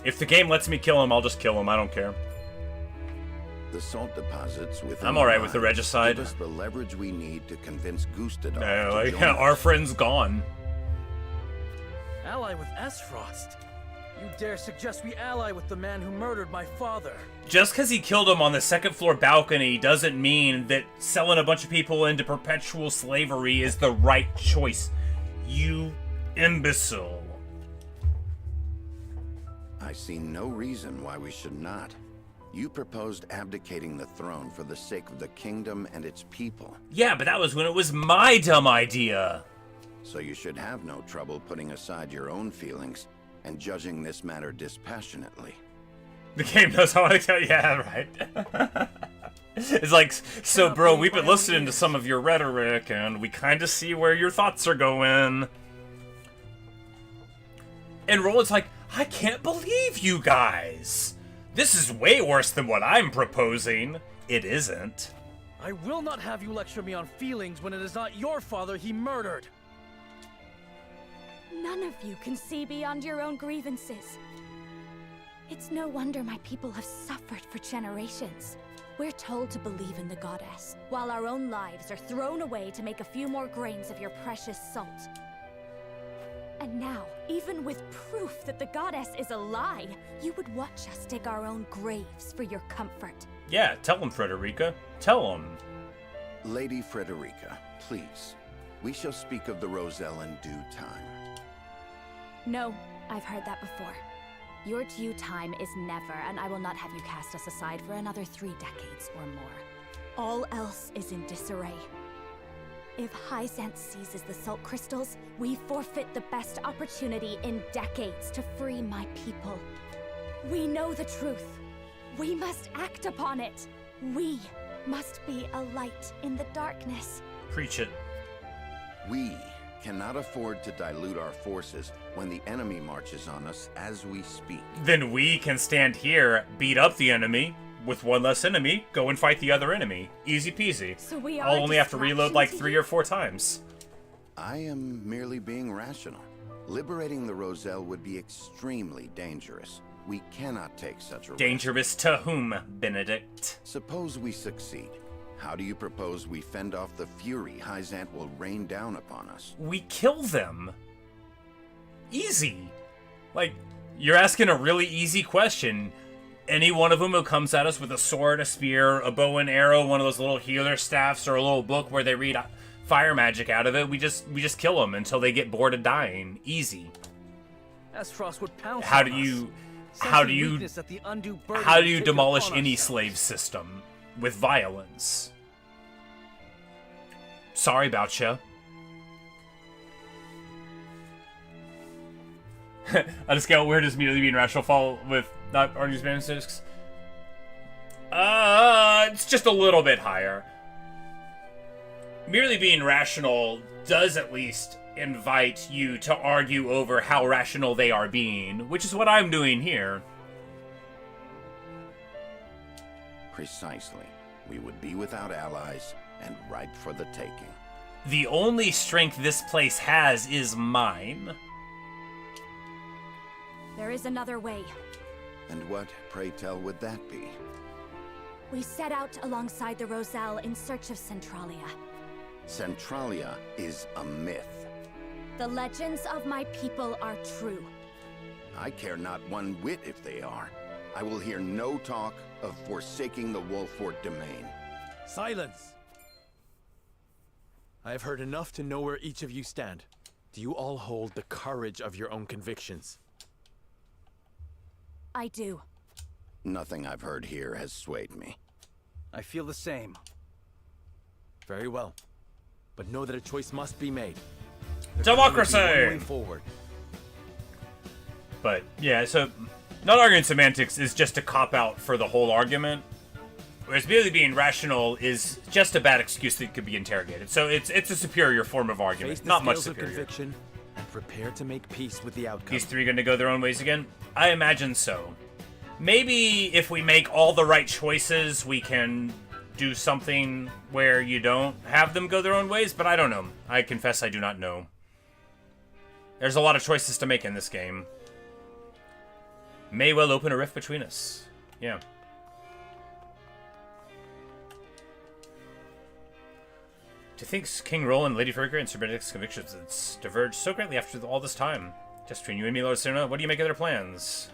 If the game lets me kill him, I'll just kill him. I don't care. The salt deposits within I'm alright with the regicide. Give us the leverage we need to convince Gustadolf like, to join us. Our friend's gone. Ally with Esfrost? You dare suggest we ally with the man who murdered my father? Just because he killed him on the second floor balcony doesn't mean that selling a bunch of people into perpetual slavery is the right choice. You imbecile. I see no reason why we should not. You proposed abdicating the throne for the sake of the kingdom and its people. Yeah, but that was when it was my dumb idea. So you should have no trouble putting aside your own feelings and judging this matter dispassionately. The game knows how to tell you, yeah, right. It's like, so bro, we've been listening to some of your rhetoric, and we kind of see where your thoughts are going. And Roland's like, I can't believe you guys. This is way worse than what I'm proposing. It isn't. I will not have you lecture me on feelings when it is not your father he murdered. None of you can see beyond your own grievances. It's no wonder my people have suffered for generations. We're told to believe in the goddess, while our own lives are thrown away to make a few more grains of your precious salt. And now, even with proof that the goddess is a lie, you would watch us dig our own graves for your comfort. Yeah, tell him, Frederica. Tell him. Lady Frederica, please. We shall speak of the Roselle in due time. No, I've heard that before. Your due time is never, and I will not have you cast us aside for another 3 decades or more. All else is in disarray. If Hyzant seizes the salt crystals, we forfeit the best opportunity in decades to free my people. We know the truth. We must act upon it. We must be a light in the darkness. Preach it. We cannot afford to dilute our forces when the enemy marches on us as we speak. Then we can stand here, beat up the enemy. With one less enemy, go and fight the other enemy. Easy peasy. So we are I'll only have to reload like 3 or 4 times. I am merely being rational. Liberating the Roselle would be extremely dangerous. We cannot take such a risk. Dangerous to whom, Benedict? Suppose we succeed. How do you propose we fend off the fury Hyzant will rain down upon us? We kill them. Easy. Like, you're asking a really easy question. Any one of them who comes at us with a sword, a spear, a bow and arrow, one of those little healer staffs, or a little book where they read fire magic out of it, we just kill them until they get bored of dying. Easy. Esfrost would pounce How on do us. you demolish any slave system with violence? Sorry about ya. On a scale, where does immediately being rational fall with not Arnie's bandits? It's just a little bit higher. Merely being rational does at least invite you to argue over how rational they are being, which is what I'm doing here. Precisely. We would be without allies and ripe for the taking. The only strength this place has is mine. There is another way. And what, pray tell, would that be? We set out alongside the Roselle in search of Centralia. Centralia is a myth. The legends of my people are true. I care not one whit if they are. I will hear no talk of forsaking the Wolfort domain. Silence! I have heard enough to know where each of you stand. Do you all hold the courage of your own convictions? I do. Nothing I've heard here has swayed me. I feel the same. Very well. But know that a choice must be made. Democracy! One way forward. But, yeah, so not arguing semantics is just a cop-out for the whole argument. Whereas merely being rational is just a bad excuse that could be interrogated. So it's a superior form of argument, Face the not much scales of superior. conviction and prepare to make peace with the outcome. These three going to go their own ways again? I imagine so. Maybe if we make all the right choices, we can do something where you don't have them go their own ways, but I don't know. I confess I do not know. There's a lot of choices to make in this game. May well open a rift between us. Yeah. To think King Roland, Lady Frederica, and Sir Benedict's convictions diverged so greatly after all this time. Just between you and me, Lord Serena, what do you make of their plans?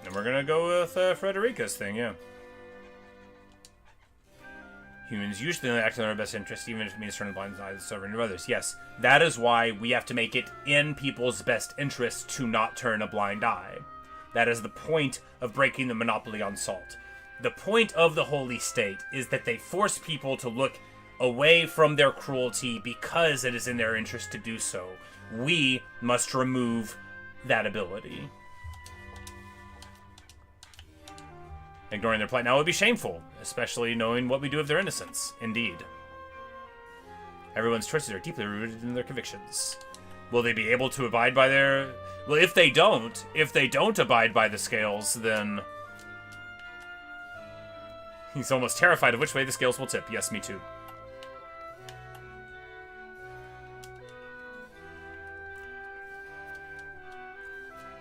And we're gonna go with Frederica's thing, yeah. Humans usually only act in our best interest, even if it means turning blind eyes to the sovereignty of others. Yes, that is why we have to make it in people's best interest to not turn a blind eye. That is the point of breaking the monopoly on salt. The point of the Holy State is that they force people to look away from their cruelty because it is in their interest to do so. We must remove that ability. Ignoring their plight now would be shameful, especially knowing what we do of their innocence. Indeed. Everyone's choices are deeply rooted in their convictions. Will they be able to abide by their... Well, if they don't abide by the scales, then... He's almost terrified of which way the scales will tip. Yes, me too.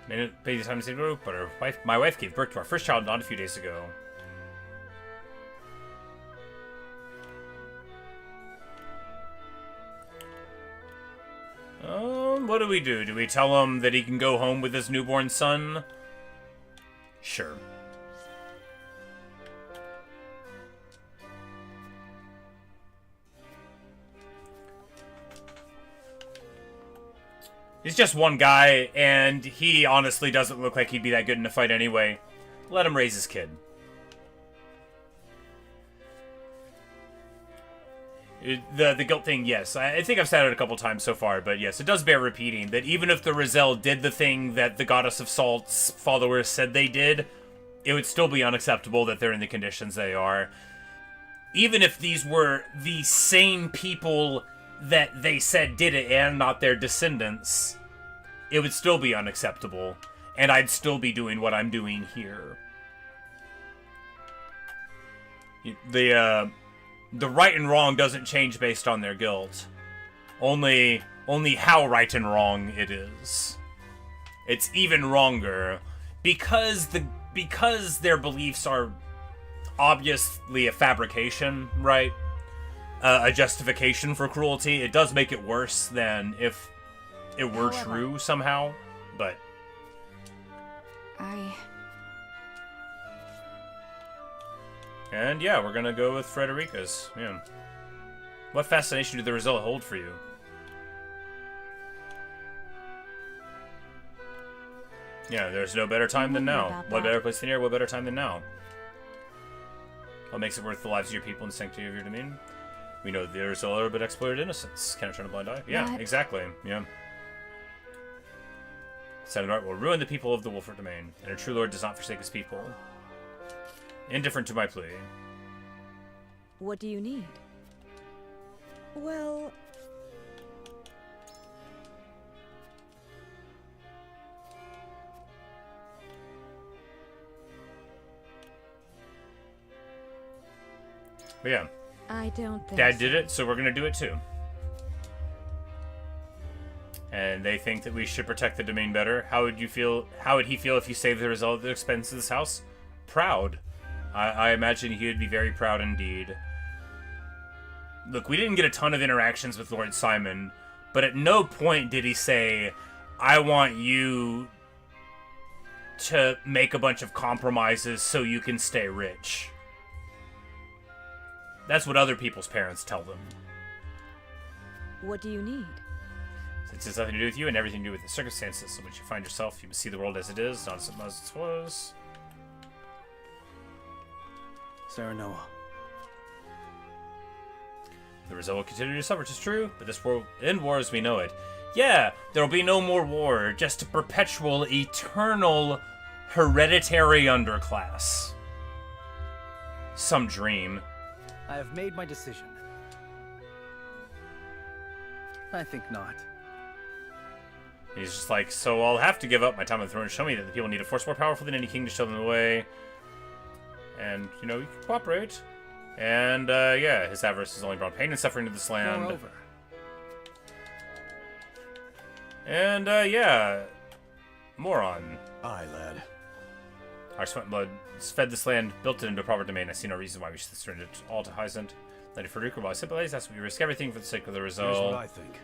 Made it pay the time to say no, but my wife gave birth to our first child not a few days ago. What do we do? Do we tell him that he can go home with his newborn son? Sure. He's just one guy, and he honestly doesn't look like he'd be that good in a fight anyway. Let him raise his kid. The guilt thing, yes. I think I've said it a couple times so far, but yes, it does bear repeating that even if the Roselle did the thing that the Goddess of Salt's followers said they did, it would still be unacceptable that they're in the conditions they are. Even if these were the same people that they said did it and not their descendants, it would still be unacceptable, and I'd still be doing what I'm doing here. The right and wrong doesn't change based on their guilt. Only how right and wrong it is. It's even wronger because their beliefs are obviously a fabrication, right? A justification for cruelty. It does make it worse than if it were true somehow, but... And yeah, we're gonna go with Frederica's. Yeah. What fascination did the result hold for you? Yeah, there's no better time than now. What better place than here? What better time than now? What makes it worth the lives of your people and the sanctity of your domain? We know there's a little bit exploited innocence. Can I turn a blind eye? Yeah, exactly. Yeah. Said art will ruin the people of the Wolfort domain, and a true lord does not forsake his people. Indifferent to my plea. What do you need? Well... But yeah. I don't think Dad so. did it, so we're gonna do it too. And they think that we should protect the domain better. How would you feel? How would he feel if you saved the result at the expense of this house? Proud. I imagine he would be very proud indeed. Look, we didn't get a ton of interactions with Lord Simon, but at no point did he say, I want you to make a bunch of compromises so you can stay rich. That's what other people's parents tell them. What do you need? Since it's nothing to do with you and everything to do with the circumstances in which you find yourself, you must see the world as it is, not as it was. Serenoa. The result will continue to suffer, it's true, but this world end war as we know it. Yeah, there'll be no more war, just a perpetual, eternal, hereditary underclass. Some dream. I have made my decision. I think not. He's just like, so I'll have to give up my time on the throne and show me that the people need a force more powerful than any king to show them the way. And, you know, you can cooperate. And, yeah, his avarice has only brought pain and suffering to this land. Moreover. And, yeah. Moron. Aye, lad. Our sweat and blood has fed this land, built it into a proper domain. I see no reason why we should surrender it all to Hyacint. Lady Frederica, while I sympathize, that's we risk everything for the sake of the result. Here's what I think.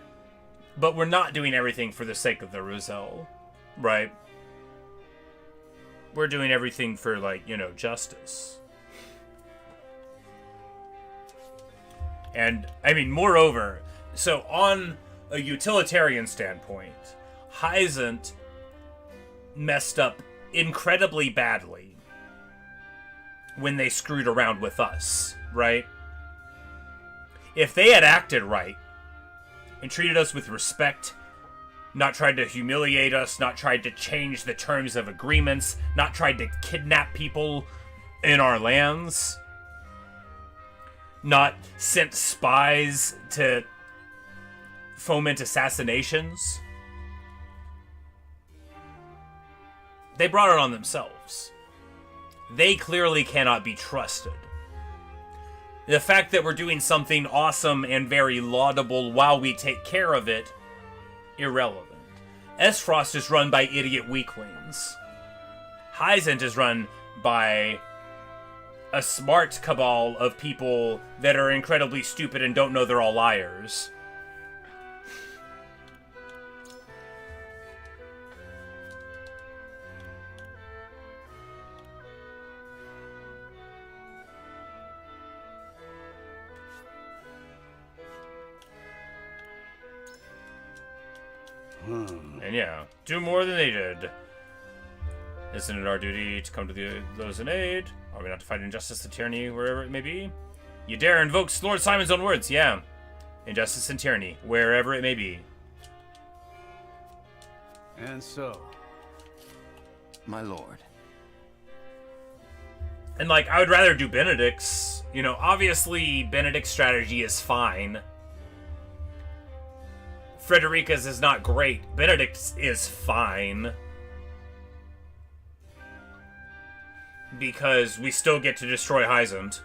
But we're not doing everything for the sake of the Roselle, right? We're doing everything for, like, you know, justice. And, I mean, moreover, so on a utilitarian standpoint, Hyacint messed up incredibly badly when they screwed around with us, right? If they had acted right and treated us with respect, not tried to humiliate us, not tried to change the terms of agreements, not tried to kidnap people in our lands, not sent spies to foment assassinations, they brought it on themselves. They clearly cannot be trusted. The fact that we're doing something awesome and very laudable while we take care of it, irrelevant. Esfrost is run by idiot weaklings. Hyacint is run by a smart cabal of people that are incredibly stupid and don't know they're all liars. And yeah, do more than they did. Isn't it our duty to come to those in aid? Are we not to fight injustice and tyranny wherever it may be? You dare invoke Lord Simon's own words, yeah. Injustice and tyranny, wherever it may be. And so, my lord. And, like, I would rather do Benedict's. You know, obviously, Benedict's strategy is fine. Frederica's is not great. Benedict's is fine. Because we still get to destroy Hyacint.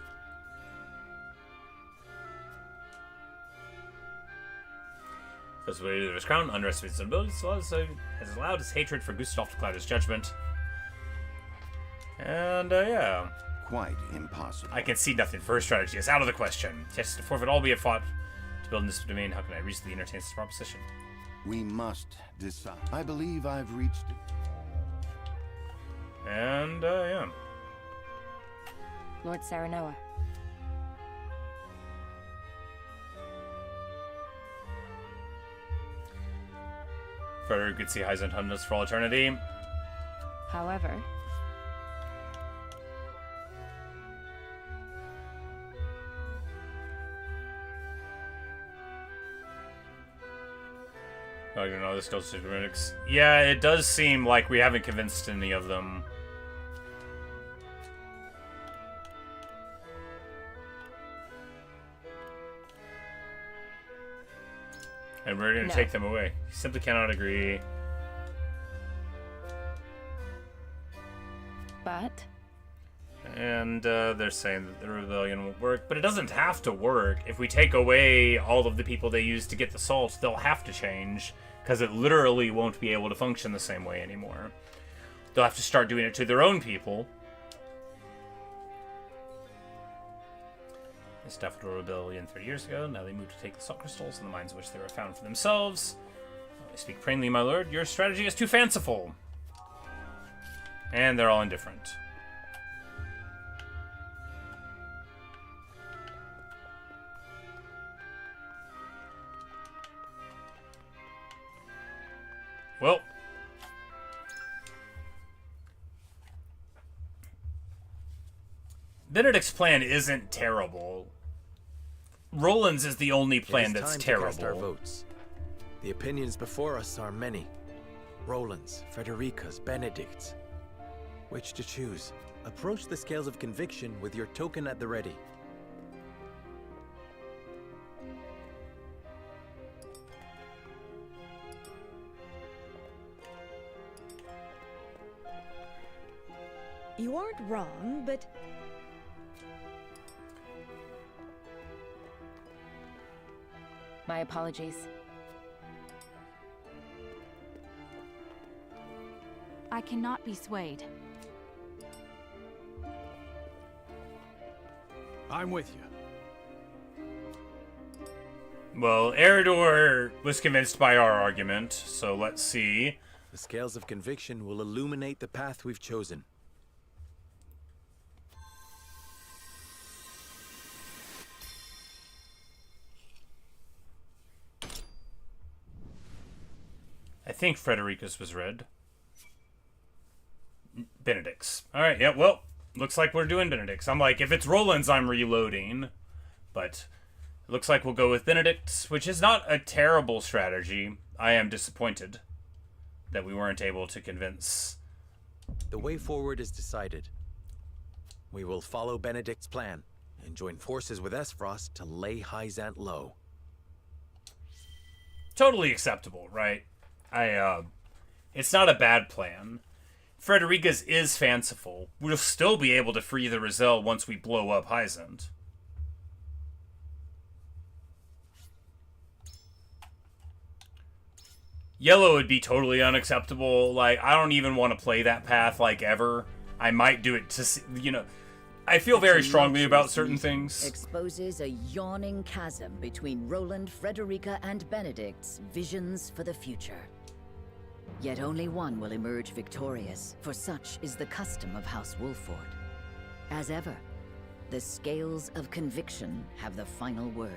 Because we his crown, underestimates his abilities, so has allowed his hatred for Gustave to cloud his judgment. And, yeah. Quite impossible. I can see nothing for her strategy. It's out of the question. Yes, to forfeit all we have fought to build in this domain, how can I reasonably entertain this proposition? We must decide. I believe I've reached it. And, yeah. Lord Serenoa. Frederica could see Hyacint hunting us for all eternity. However... Oh, you know, this goes to Benedict's. Yeah, it does seem like we haven't convinced any of them. And we're going to take them away. You simply cannot agree. But? And they're saying that the rebellion won't work, but it doesn't have to work. If we take away all of the people they use to get the salt, they'll have to change, because it literally won't be able to function the same way anymore. They'll have to start doing it to their own people. They stopped a rebellion 30 years ago. Now they moved to take the salt crystals in the mines which they were found for themselves. I speak plainly, my lord. Your strategy is too fanciful. And they're all indifferent. Well, Benedict's plan isn't terrible. Roland's is the only plan that's terrible. Cast our votes. The opinions before us are many. Roland's, Frederica's, Benedict's. Which to choose? Approach the scales of conviction with your token at the ready. You aren't wrong, but... My apologies. I cannot be swayed. I'm with you. Well, Eridor was convinced by our argument, so let's see. The scales of conviction will illuminate the path we've chosen. I think Frederica's was red. Benedict's. Alright, yeah, well, looks like we're doing Benedict's. I'm like, if it's Roland's, I'm reloading. But it looks like we'll go with Benedict's, which is not a terrible strategy. I am disappointed that we weren't able to convince. The way forward is decided. We will follow Benedict's plan and join forces with Esfrost to lay Hyzant low. Totally acceptable, right? It's not a bad plan. Frederica's is fanciful. We'll still be able to free the Rosell once we blow up Hyzant. Yellow would be totally unacceptable. Like, I don't even want to play that path, like, ever. I might do it to see, you know... I feel very strongly about certain things. Exposes a yawning chasm between Roland, Frederica, and Benedict's visions for the future. Yet only one will emerge victorious, for such is the custom of House Wolford. As ever, the scales of conviction have the final word.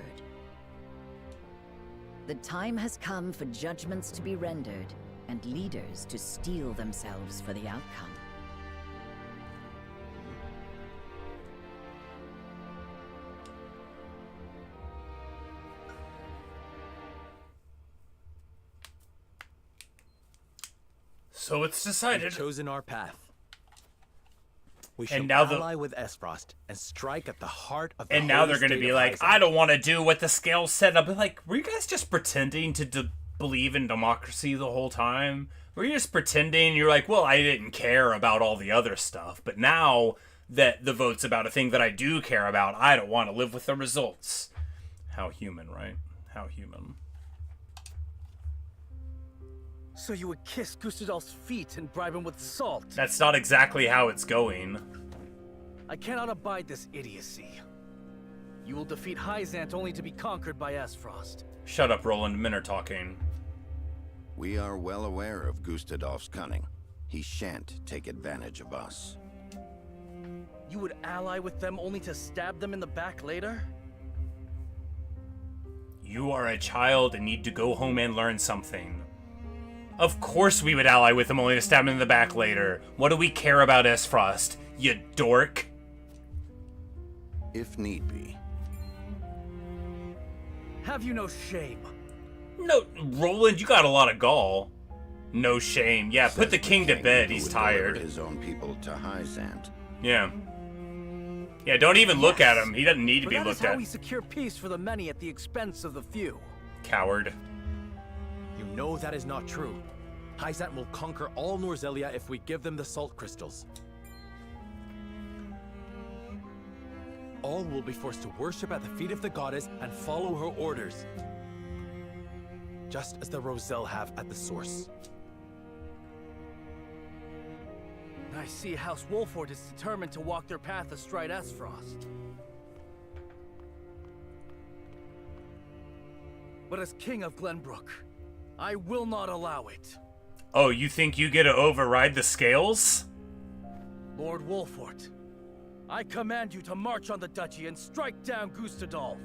The time has come for judgments to be rendered, and leaders to steel themselves for the outcome. So it's decided. We've chosen our path. We And shall now ally with Esfrost and strike at the heart of the And now they're going to be like, I don't want to do what the scale said. I'll be like, were you guys just pretending to believe in democracy the whole time? Were you just pretending? You're like, well, I didn't care about all the other stuff. But now that the vote's about a thing that I do care about, I don't want to live with the results. How human, right? How human. So you would kiss Gustadolf's feet and bribe him with salt? That's not exactly how it's going. I cannot abide this idiocy. You will defeat Hyzant only to be conquered by Esfrost. Shut up, Roland. Men are talking. We are well aware of Gustadolf's cunning. He shan't take advantage of us. You would ally with them only to stab them in the back later? You are a child and need to go home and learn something. Of course we would ally with him only to stab him in the back later. What do we care about Esfrost, you dork? If need be. Have you no shame? No, Roland, you got a lot of gall. No shame. Yeah, put the king to bed. He's tired. His own people to Hyzant. Yeah. Yeah, don't even look at him. He doesn't need to be looked That is how at. we secure peace for the many at the expense of the few. Coward. You know that is not true. Hyzant will conquer all Norzelia if we give them the salt crystals. All will be forced to worship at the feet of the goddess and follow her orders. Just as the Roselle have at the source. I see House Wolford is determined to walk their path astride Esfrost. But as King of Glenbrook, I will not allow it. Oh, you think you get to override the scales? Lord Wolford, I command you to march on the duchy and strike down Gustadolf.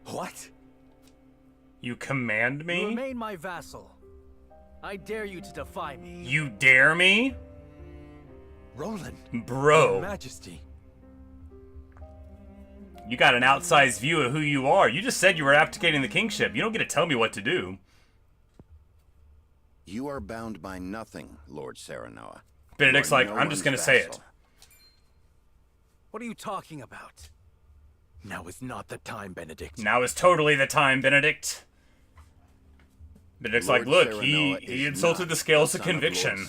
What? You command me? You remain my vassal. I dare you to defy me. You dare me? Roland. Bro. Your Majesty. You got an outsized view of who you are. You just said you were abdicating the kingship. You don't get to tell me what to do. You are bound by nothing, Lord Serenoa. Benedict's like, I'm just gonna say it. What are you talking about? Now is not the time, Benedict. Now is totally the time, Benedict. Benedict's like, look, he insulted the scales of conviction.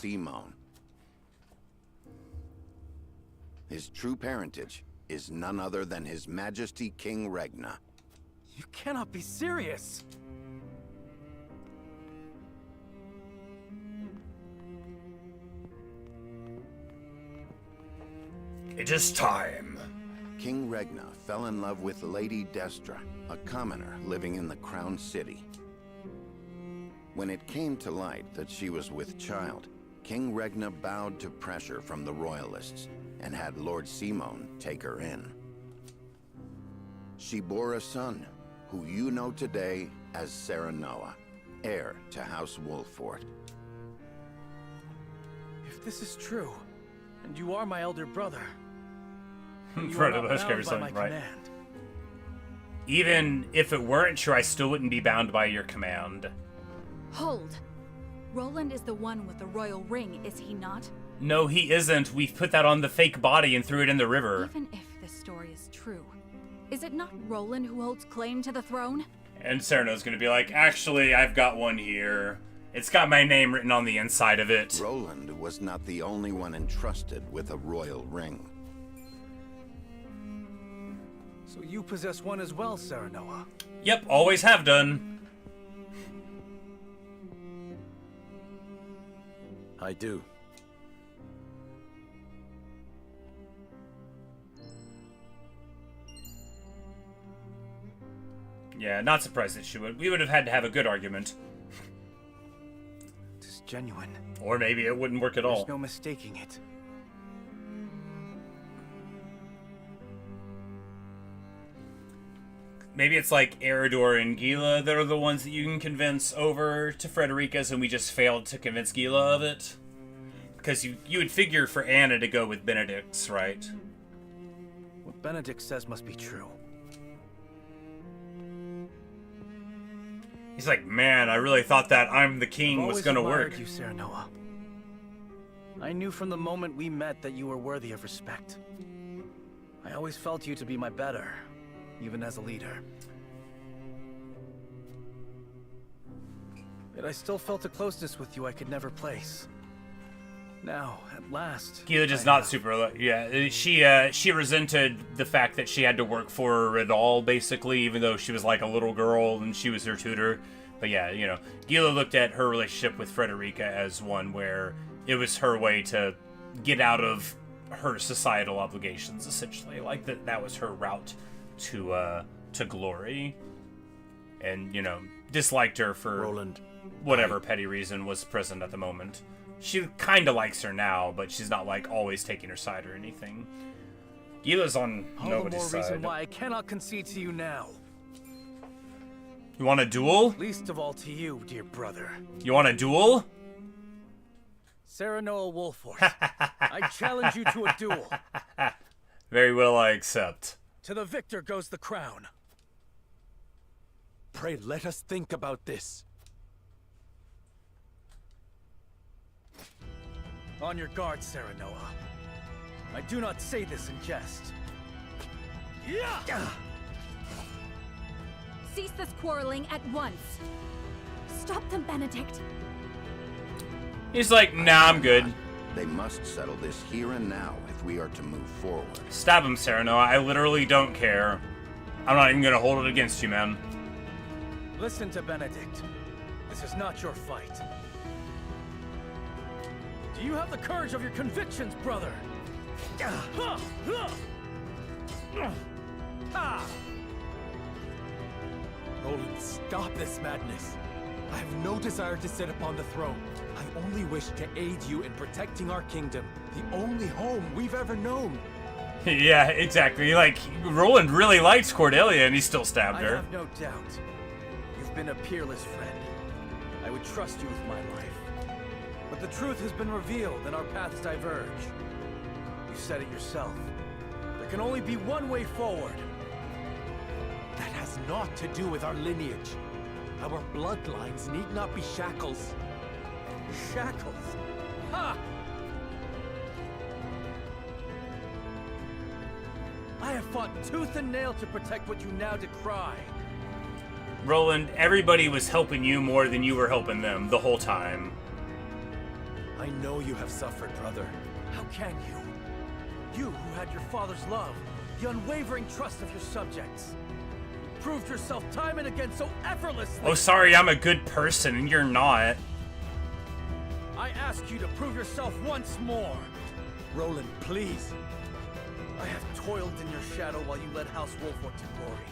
His true parentage is none other than His Majesty King Regna. You cannot be serious. It is time. King Regna fell in love with Lady Destra, a commoner living in the Crown City. When it came to light that she was with child, King Regna bowed to pressure from the royalists and had Lord Simon take her in. She bore a son, who you know today as Serenoa, heir to House Wolford. If this is true, and you are my elder brother, right. Even if it weren't true, I still wouldn't be bound by your command. Hold. Roland is the one with the royal ring, is he not? No, he isn't. We've put that on the fake body and threw it in the river. Even if this story is true, is it not Roland who holds claim to the throne? And Sereno's gonna be like, actually, I've got one here. It's got my name written on the inside of it. Roland was not the only one entrusted with a royal ring. So you possess one as well, Serenoa? Yep, always have done. I do. Yeah, not surprised that she would. We would have had to have a good argument. It is genuine. Or maybe it wouldn't work at all. There's no mistaking it. Maybe it's like Eridor and Gila that are the ones that you can convince over to Frederica's, and we just failed to convince Gila of it. Because you would figure for Anna to go with Benedict's, right? What Benedict says must be true. He's like, man, I really thought that I'm the king was gonna work. You, Serenoa. I knew from the moment we met that you were worthy of respect. I always felt you to be my better, even as a leader. Yet I still felt a closeness with you I could never place. Now, at last... Gila just not super... Yeah, she resented the fact that she had to work for her at all, basically, even though she was like a little girl and she was her tutor. But yeah, you know, Gila looked at her relationship with Frederica as one where it was her way to get out of her societal obligations, essentially. Like, that was her route to glory. And, you know, disliked her for Roland, whatever petty reason was present at the moment. She kind of likes her now, but she's not, like, always taking her side or anything. Gila's on nobody's side. All the more reason why I cannot concede to you now. You want a duel? Least of all to you, dear brother. You want a duel? Serenoa Wolford, I challenge you to a duel. Very well, I accept. To the victor goes the crown. Pray let us think about this. On your guard, Serenoa. I do not say this in jest. Yeah! Cease this quarreling at once. Stop them, Benedict. He's like, nah, I'm good. They must settle this here and now if we are to move forward. Stab him, Serenoa. I literally don't care. I'm not even gonna hold it against you, man. Listen to Benedict. This is not your fight. Do you have the courage of your convictions, brother? Roland, stop this madness. I have no desire to sit upon the throne. I only wish to aid you in protecting our kingdom, the only home we've ever known. Yeah, exactly. Like, Roland really likes Cordelia, and he still stabbed her. I have no doubt. You've been a peerless friend. I would trust you with my life. But the truth has been revealed, and our paths diverge. You said it yourself. There can only be one way forward. That has naught to do with our lineage. Our bloodlines need not be shackles. Shackles? Ha! I have fought tooth and nail to protect what you now decry. Roland, everybody was helping you more than you were helping them the whole time. I know you have suffered, brother. How can you? You who had your father's love, the unwavering trust of your subjects. Proved yourself time and again so effortlessly. Oh, sorry, I'm a good person and you're not. I ask you to prove yourself once more. Roland, please. I have toiled in your shadow while you led House Wolford to glory.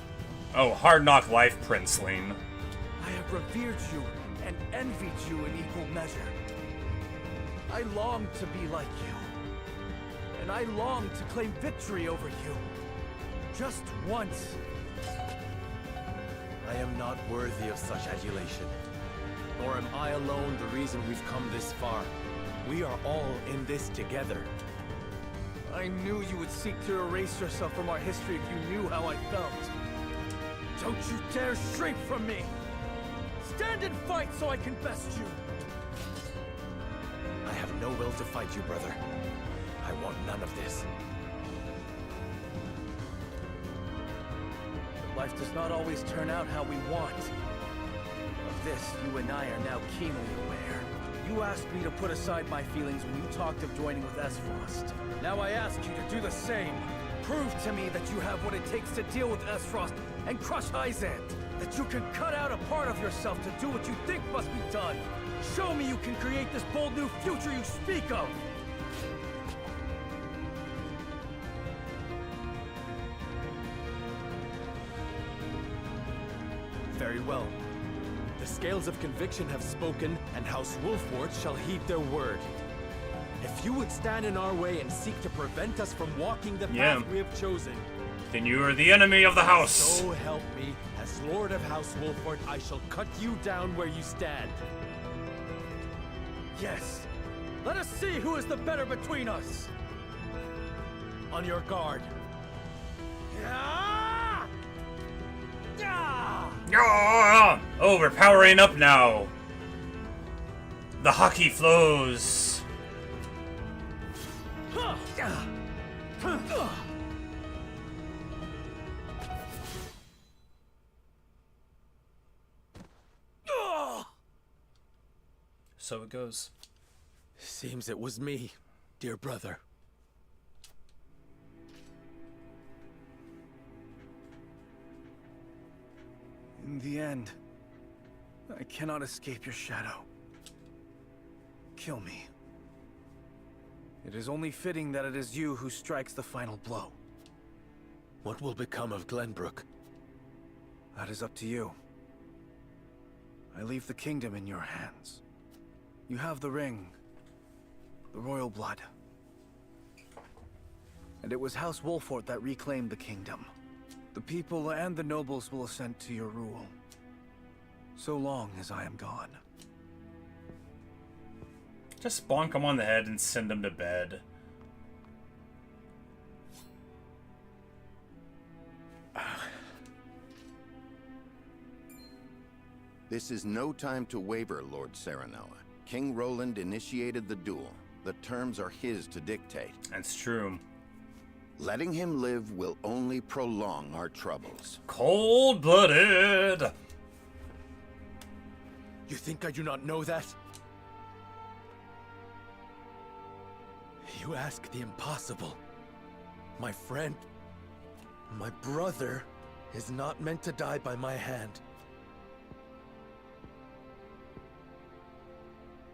Oh, hard knock life, Princeling. I have revered you and envied you in equal measure. I long to be like you. And I long to claim victory over you. Just once. I am not worthy of such adulation. Nor am I alone the reason we've come this far. We are all in this together. I knew you would seek to erase yourself from our history if you knew how I felt. Don't you dare shrink from me! Stand and fight so I can best you! I have no will to fight you, brother. I want none of this. But life does not always turn out how we want. Of this, you and I are now keenly aware. You asked me to put aside my feelings when you talked of joining with S-Frost. Now I ask you to do the same. Prove to me that you have what it takes to deal with S-Frost and crush Hyzant. That you can cut out a part of yourself to do what you think must be done. Show me you can create this bold new future you speak of. Very well. The scales of conviction have spoken, and House Wolford shall heed their word. If you would stand in our way and seek to prevent us from walking the path we have chosen, then you are the enemy of the house. So help me, as Lord of House Wolford, I shall cut you down where you stand. Yes. Let us see who is the better between us. On your guard. Oh, we're powering up now. The hockey flows. So it goes. Seems it was me, dear brother. In the end, I cannot escape your shadow. Kill me. It is only fitting that it is you who strikes the final blow. What will become of Glenbrook? That is up to you. I leave the kingdom in your hands. You have the ring, the royal blood. And it was House Wolford that reclaimed the kingdom. The people and the nobles will assent to your rule, so long as I am gone. Just bonk him on the head and send him to bed. This is no time to waver, Lord Serenoa. King Roland initiated the duel. The terms are his to dictate. That's true. Letting him live will only prolong our troubles. Cold-blooded! You think I do not know that? You ask the impossible. My friend, my brother, is not meant to die by my hand.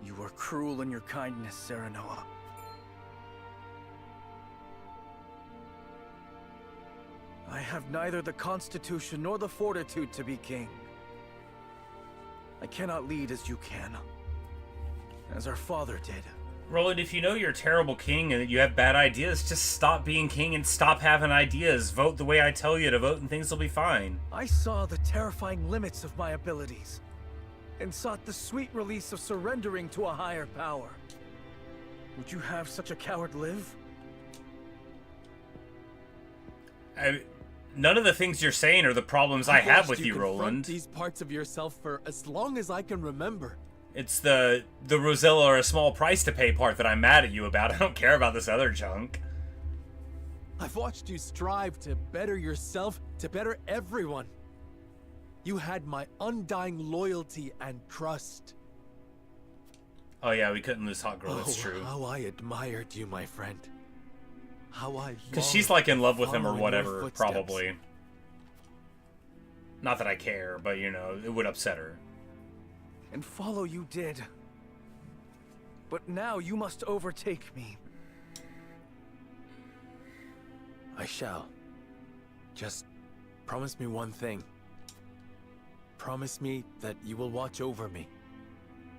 You are cruel in your kindness, Serenoa. I have neither the constitution nor the fortitude to be king. I cannot lead as you can, as our father did. Roland, if you know you're a terrible king and that you have bad ideas, just stop being king and stop having ideas. Vote the way I tell you to vote and things will be fine. I saw the terrifying limits of my abilities, and sought the sweet release of surrendering to a higher power. Would you have such a coward live? None of the things you're saying are the problems I have with you, Roland. These parts of yourself for as long as I can remember. It's the Rosella are a small price to pay part that I'm mad at you about. I don't care about this other junk. I've watched you strive to better yourself, to better everyone. You had my undying loyalty and trust. Oh yeah, we couldn't lose Hot Girl, that's true. How I admired you, my friend. How I Because she's like in love with him or following whatever, your footsteps. probably. Not that I care, but you know, it would upset her. And follow you did. But now you must overtake me. I shall. Just promise me one thing. Promise me that you will watch over me.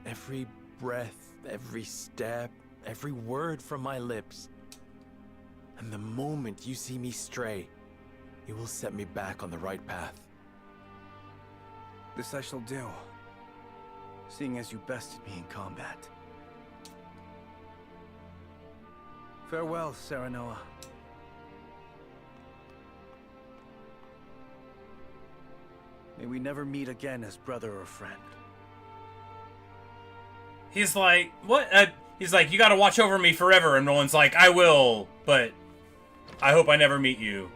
Every breath, every step, every word from my lips. And the moment you see me stray, you will set me back on the right path. This I shall do, seeing as you bested me in combat. Farewell, Serenoa. May we never meet again as brother or friend. He's like, what? He's like, you gotta watch over me forever. And Roland's like, I will, but I hope I never meet you.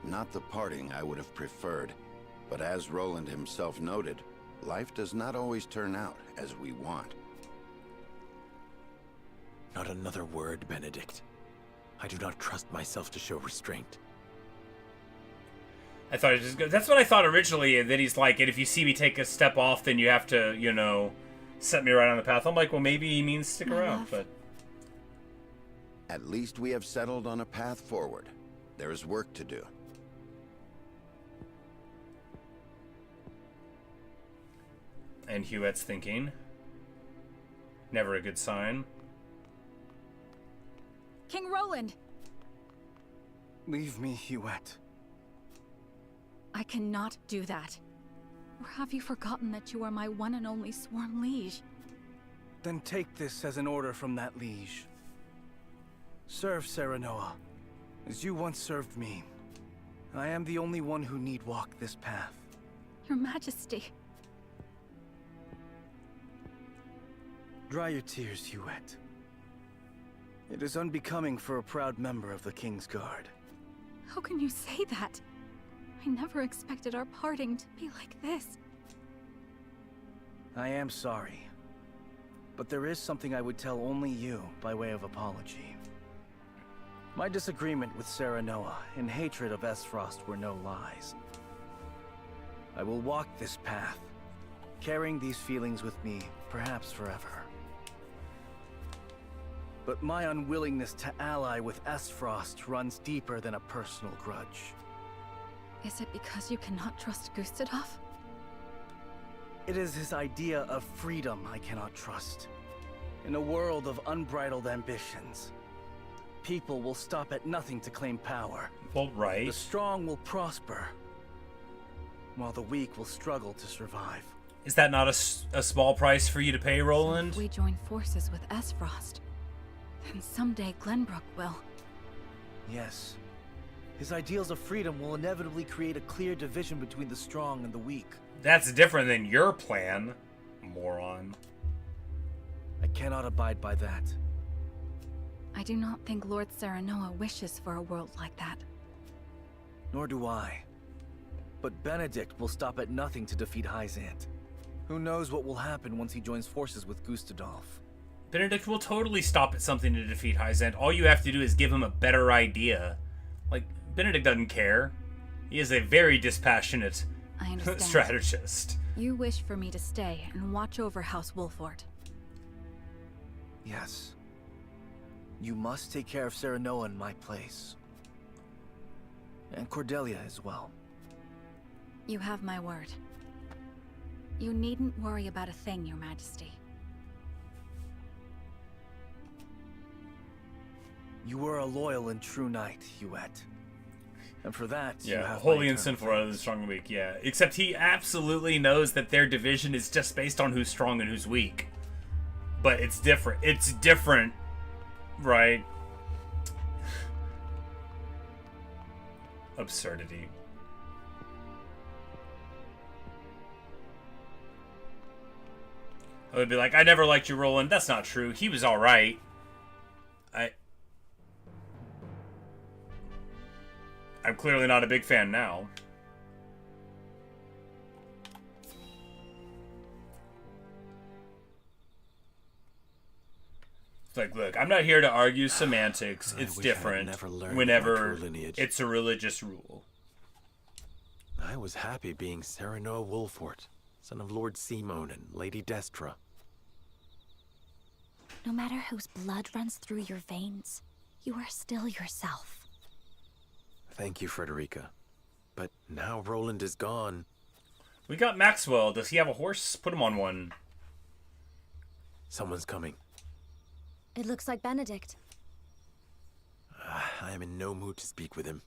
Not the parting I would have preferred, but as Roland himself noted, life does not always turn out as we want. Not another word, Benedict. I do not trust myself to show restraint. I thought it just go. That's what I thought originally, and then he's like, and if you see me take a step off, then you have to, you know, set me right on the path. I'm like, well, maybe he means stick around, but... At least we have settled on a path forward. There is work to do. And Huette's thinking. Never a good sign. King Roland! Leave me, Huette. I cannot do that. Or have you forgotten that you are my one and only sworn liege? Then take this as an order from that liege. Serve Serenoa, as you once served me. I am the only one who need walk this path. Your Majesty. Dry your tears, Huette. It is unbecoming for a proud member of the King's Guard. How can you say that? I never expected our parting to be like this. I am sorry. But there is something I would tell only you by way of apology. My disagreement with Serenoa and hatred of Esfrost were no lies. I will walk this path, carrying these feelings with me, perhaps forever. But my unwillingness to ally with Esfrost runs deeper than a personal grudge. Is it because you cannot trust Gustadov? It is his idea of freedom I cannot trust. In a world of unbridled ambitions, people will stop at nothing to claim power. Well, right. The strong will prosper, while the weak will struggle to survive. Is that not a small price for you to pay, Roland? So if we join forces with Esfrost, then someday Glenbrook will. Yes. His ideals of freedom will inevitably create a clear division between the strong and the weak. That's different than your plan, moron. I cannot abide by that. I do not think Lord Serenoa wishes for a world like that. Nor do I. But Benedict will stop at nothing to defeat Hyzant. Who knows what will happen once he joins forces with Gustadolf? Benedict will totally stop at something to defeat Hyzant. All you have to do is give him a better idea. Like, Benedict doesn't care. He is a very dispassionate strategist. You wish for me to stay and watch over House Wolfort. Yes. You must take care of Serenoa in my place. And Cordelia as well. You have my word. You needn't worry about a thing, Your Majesty. You were a loyal and true knight, Huette. And for that, you yeah, have holy and sinful rather than strong and weak. Yeah, except he absolutely knows that their division is just based on who's strong and who's weak. But it's different. It's different, right? Absurdity. I would be like, I never liked you, Roland. That's not true. He was all right. I'm clearly not a big fan now. It's like, look, I'm not here to argue semantics. It's different whenever it's a religious rule. I was happy being Serenoa Wolfort, son of Lord Simon and Lady Destra. No matter whose blood runs through your veins, you are still yourself. Thank you, Frederica. But now Roland is gone. We got Maxwell. Does he have a horse? Put him on one. Someone's coming. It looks like Benedict. I am in no mood to speak with him.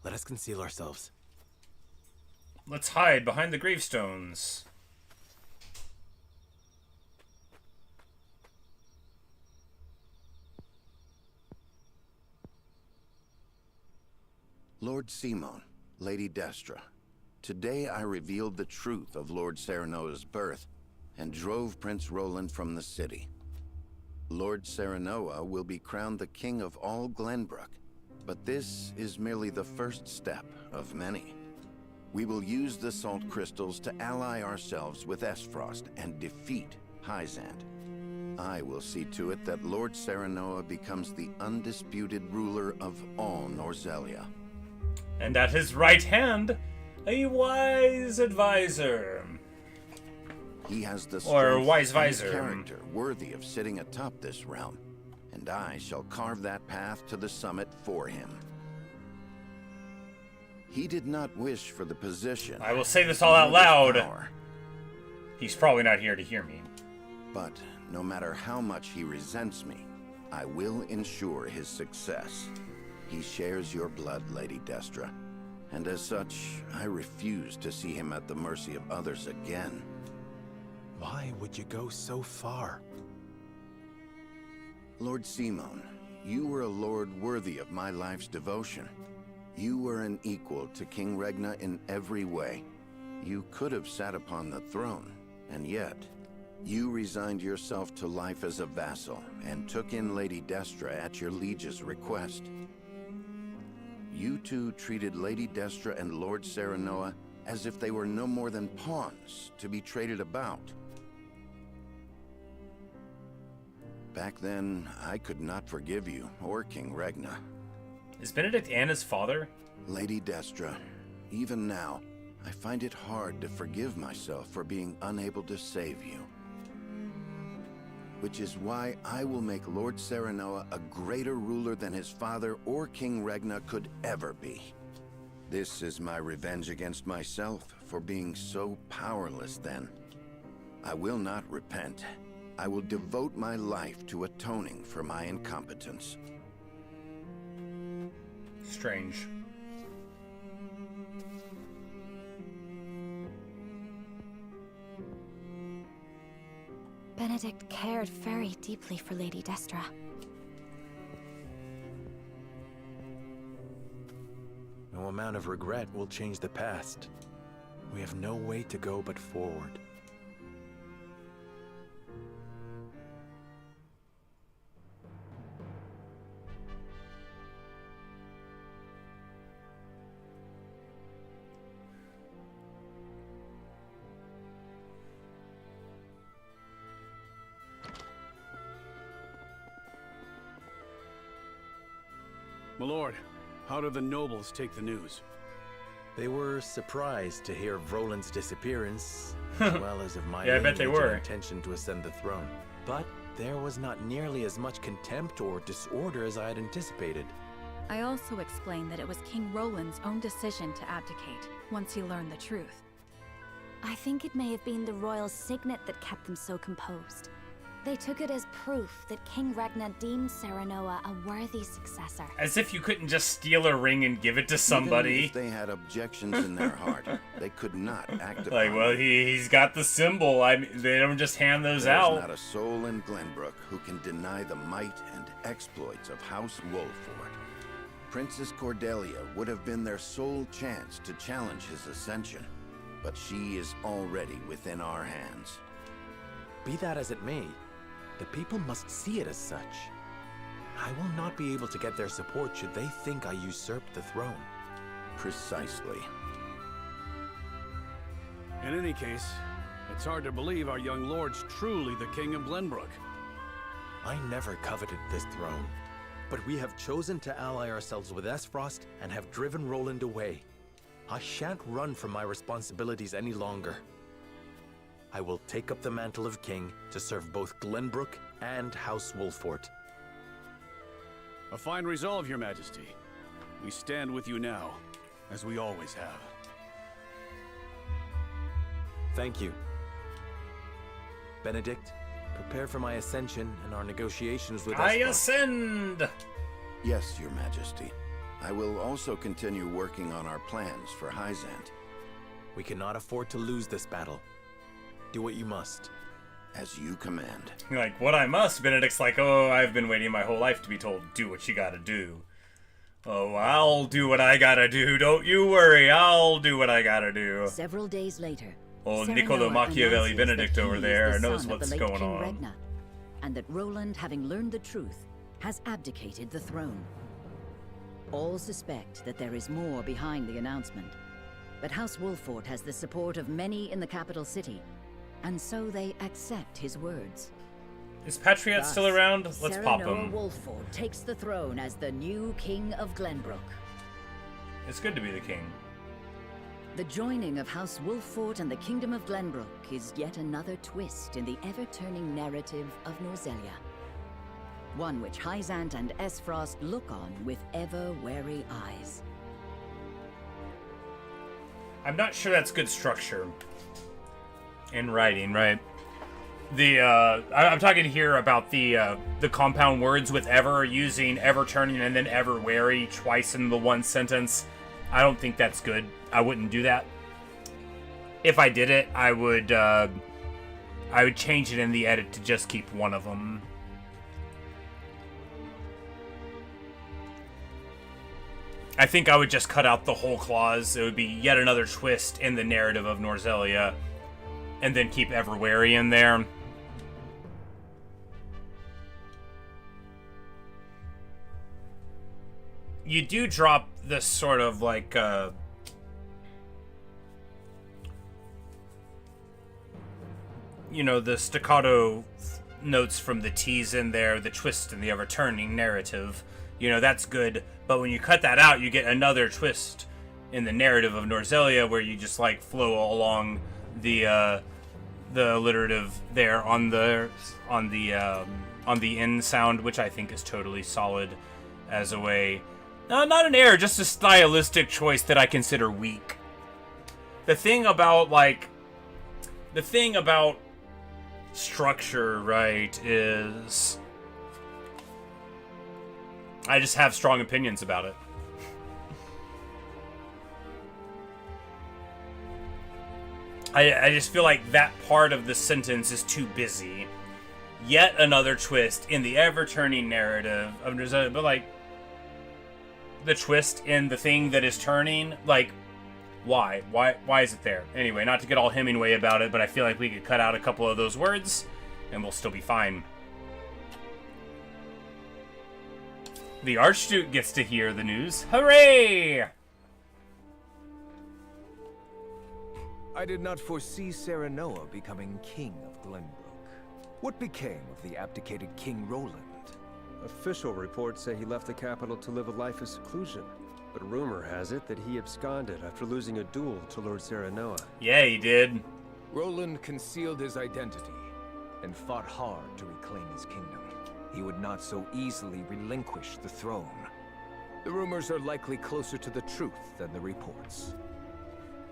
Let us conceal ourselves. Let's hide behind the gravestones. Lord Simon, Lady Destra, today I revealed the truth of Lord Serenoa's birth and drove Prince Roland from the city. Lord Serenoa will be crowned the king of all Glenbrook, but this is merely the first step of many. We will use the salt crystals to ally ourselves with Esfrost and defeat Hyzant. I will see to it that Lord Serenoa becomes the undisputed ruler of all Norzelia. And at his right hand, a wise advisor. He has the wise strength visor and character worthy of sitting atop this realm, and I shall carve that path to the summit for him. He did not wish for the position. I will say this all out loud. He's probably not here to hear me. But no matter how much he resents me, I will ensure his success. He shares your blood, Lady Destra, and as such, I refuse to see him at the mercy of others again. Why would you go so far? Lord Simon, you were a lord worthy of my life's devotion. You were an equal to King Regna in every way. You could have sat upon the throne, and yet, you resigned yourself to life as a vassal and took in Lady Destra at your liege's request. You two treated Lady Destra and Lord Serenoa as if they were no more than pawns to be traded about. Back then, I could not forgive you or King Regna. Is Benedict Anna's father? Lady Destra, even now, I find it hard to forgive myself for being unable to save you. Which is why I will make Lord Serenoa a greater ruler than his father or King Regna could ever be. This is my revenge against myself for being so powerless then. I will not repent. I will devote my life to atoning for my incompetence. Strange. Benedict cared very deeply for Lady Destra. No amount of regret will change the past. We have no way to go but forward. My lord, how do the nobles take the news? They were surprised to hear of Roland's disappearance, as well as of my Yeah, I bet they were. intention to ascend the throne. But there was not nearly as much contempt or disorder as I had anticipated. I also explained that it was King Roland's own decision to abdicate, once he learned the truth. I think it may have been the royal signet that kept them so composed. They took it as proof that King Ragnar deemed Serenoa a worthy successor. As if you couldn't just steal a ring and give it to somebody. Even if they had objections in their heart, they could not act upon Like, well, he's got the symbol. They don't just hand those There's out. not a soul in Glenbrook who can deny the might and exploits of House Wolford. Princess Cordelia would have been their sole chance to challenge his ascension, but she is already within our hands. Be that as it may, the people must see it as such. I will not be able to get their support should they think I usurped the throne. Precisely. In any case, it's hard to believe our young lord's truly the King of Glenbrook. I never coveted this throne, but we have chosen to ally ourselves with Esfrost and have driven Roland away. I shan't run from my responsibilities any longer. I will take up the mantle of king to serve both Glenbrook and House Wolford. A fine resolve, Your Majesty. We stand with you now, as we always have. Thank you. Benedict, prepare for my ascension and our negotiations with I Esfrost. ascend! Yes, Your Majesty. I will also continue working on our plans for Hyzant. We cannot afford to lose this battle. Do what you must. As you command. You're like, what I must? Benedict's like, oh, I've been waiting my whole life to be told, do what you gotta do. Oh, I'll do what I gotta do. Don't you worry. I'll do what I gotta do. Several days later, Old Serenoa Niccolo Machiavelli announces Benedict that over he there is the knows son of what's the late going King on. Ragnar, and that Roland, having learned the truth, has abdicated the throne. All suspect that there is more behind the announcement, but House Wolford has the support of many in the capital city, and so they accept his words. Is Patriot still around? Let's pop Serenoa him. Wolford takes the throne as the new King of Glenbrook. It's good to be the king. The joining of House Wolford and the Kingdom of Glenbrook is yet another twist in the ever-turning narrative of Norzelia. One which Hyzant and Esfrost look on with ever-wary eyes. I'm not sure that's good structure in writing, right? I'm talking here about the compound words with ever, using ever turning and then ever wary twice in the one sentence. I don't think that's good. I wouldn't do that. If I did it, I would change it in the edit to just keep one of them. I think I would just cut out the whole clause. It would be yet another twist in the narrative of Norzelia, and then keep ever wary in there. You do drop this sort of like you know, the staccato notes from the T's in there, the twist and the ever-turning narrative. You know, that's good, but when you cut that out, you get another twist in the narrative of Norzelia where you just like flow along the alliterative there on the N sound, which I think is totally solid as a way. Not an error, just a stylistic choice that I consider weak. The thing about structure, right, is I just have strong opinions about it. I just feel like that part of the sentence is too busy. Yet another twist in the ever-turning narrative of Norzelia, but like the twist in the thing that is turning, like why is it there? Anyway, not to get all Hemingway about it, but I feel like we could cut out a couple of those words and we'll still be fine. The Archduke gets to hear the news. Hooray! I did not foresee Serenoa becoming King of Glenbrook. What became of the abdicated King Roland? Official reports say he left the capital to live a life of seclusion. But rumor has it that he absconded after losing a duel to Lord Serenoa. Yeah, he did. Roland concealed his identity and fought hard to reclaim his kingdom. He would not so easily relinquish the throne. The rumors are likely closer to the truth than the reports.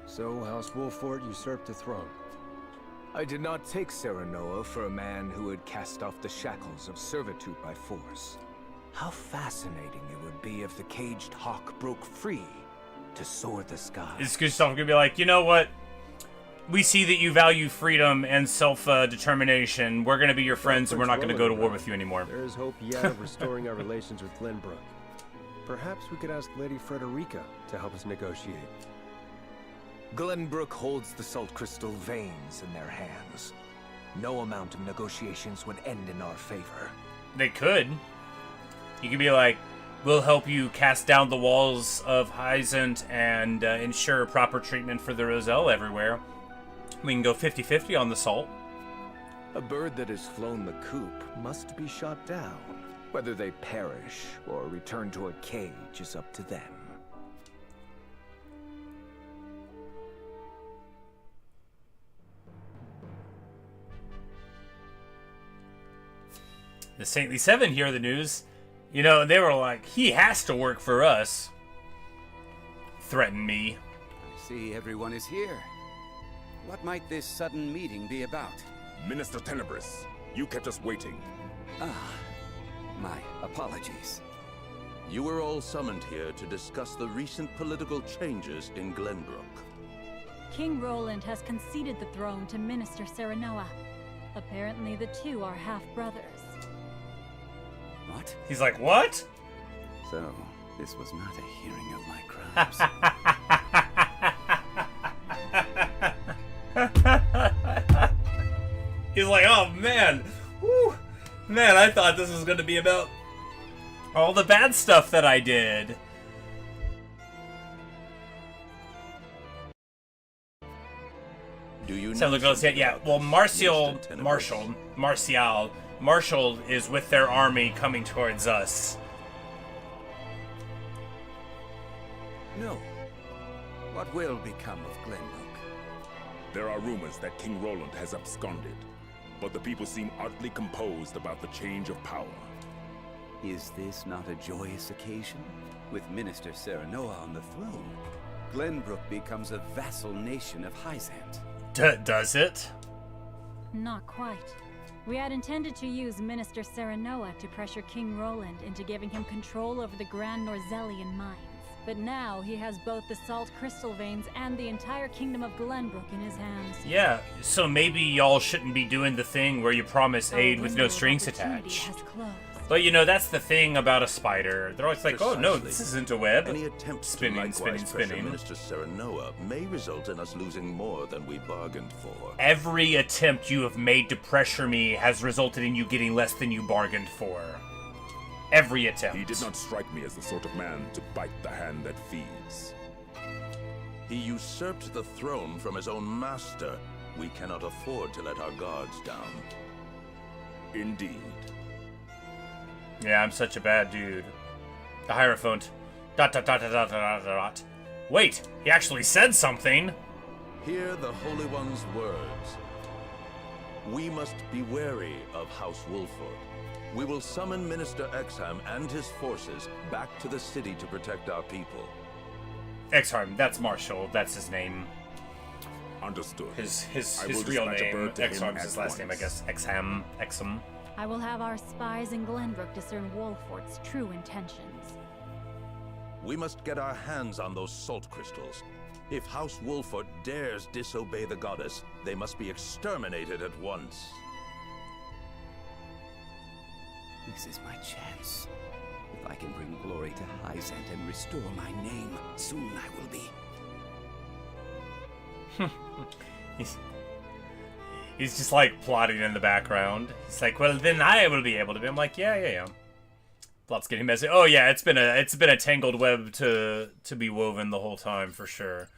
So House Wolford usurped the throne. I did not take Serenoa for a man who had cast off the shackles of servitude by force. How fascinating it would be if the caged hawk broke free to soar the sky. Is Gustav gonna be like, you know what? We see that you value freedom and self-determination. We're gonna be your friends, and we're not gonna go to war with you anymore. There is hope yet of restoring our relations with Glenbrook. Perhaps we could ask Lady Frederica to help us negotiate. Glenbrook holds the salt crystal veins in their hands. No amount of negotiations would end in our favor. They could. You could be like, we'll help you cast down the walls of Hyzant and ensure proper treatment for the Roselle everywhere. We can go 50-50 on the salt. A bird that has flown the coop must be shot down. Whether they perish or return to a cage is up to them. The Saintly Seven hear the news. You know, they were like, he has to work for us. Threaten me. I see everyone is here. What might this sudden meeting be about? Minister Tenebris, you kept us waiting. Ah, my apologies. You were all summoned here to discuss the recent political changes in Glenbrook. King Roland has conceded the throne to Minister Serenoa. Apparently the two are half-brothers. What? He's like, what? So, this was not a hearing of my crimes. He's like, oh man. Whew. Man, I thought this was going to be about all the bad stuff that I did. Do you So look, yeah. Well, Martial is with their army coming towards us. No. What will become of Glenbrook? There are rumors that King Roland has absconded, but the people seem oddly composed about the change of power. Is this not a joyous occasion? With Minister Serenoa on the throne, Glenbrook becomes a vassal nation of Hyzant. Does it? Not quite. We had intended to use Minister Serenoa to pressure King Roland into giving him control over the Grand Norzellian mines. But now he has both the salt crystal veins and the entire kingdom of Glenbrook in his hands. Yeah, so maybe y'all shouldn't be doing the thing where you promise aid with no strings attached. But you know, that's the thing about a spider. They're always like, Precisely. Oh no, this isn't a web. Any attempt spinning, to likewise pressure spinning. Minister Serenoa may result in us losing more than we bargained for. Every attempt you have made to pressure me has resulted in you getting less than you bargained for. Every attempt. He did not strike me as the sort of man to bite the hand that feeds. He usurped the throne from his own master. We cannot afford to let our guards down. Indeed. Yeah, I'm such a bad dude. The Hierophant. ... Wait, he actually said something. Hear the Holy One's words. We must be wary of House Wolford. We will summon Minister Exham and his forces back to the city to protect our people. Exham, that's Marshall. That's his name. Understood. His real name. Exham is his last name, I guess. Exham. I will have our spies in Glenbrook discern Wolford's true intentions. We must get our hands on those salt crystals. If House Wolford dares disobey the goddess, they must be exterminated at once. This is my chance. If I can bring glory to Hyzant and restore my name, soon I will be. He's just like plotting in the background. He's like, well, then I will be able to be. I'm like, yeah. Plot's getting messy. Oh yeah, it's been a tangled web to be woven the whole time for sure.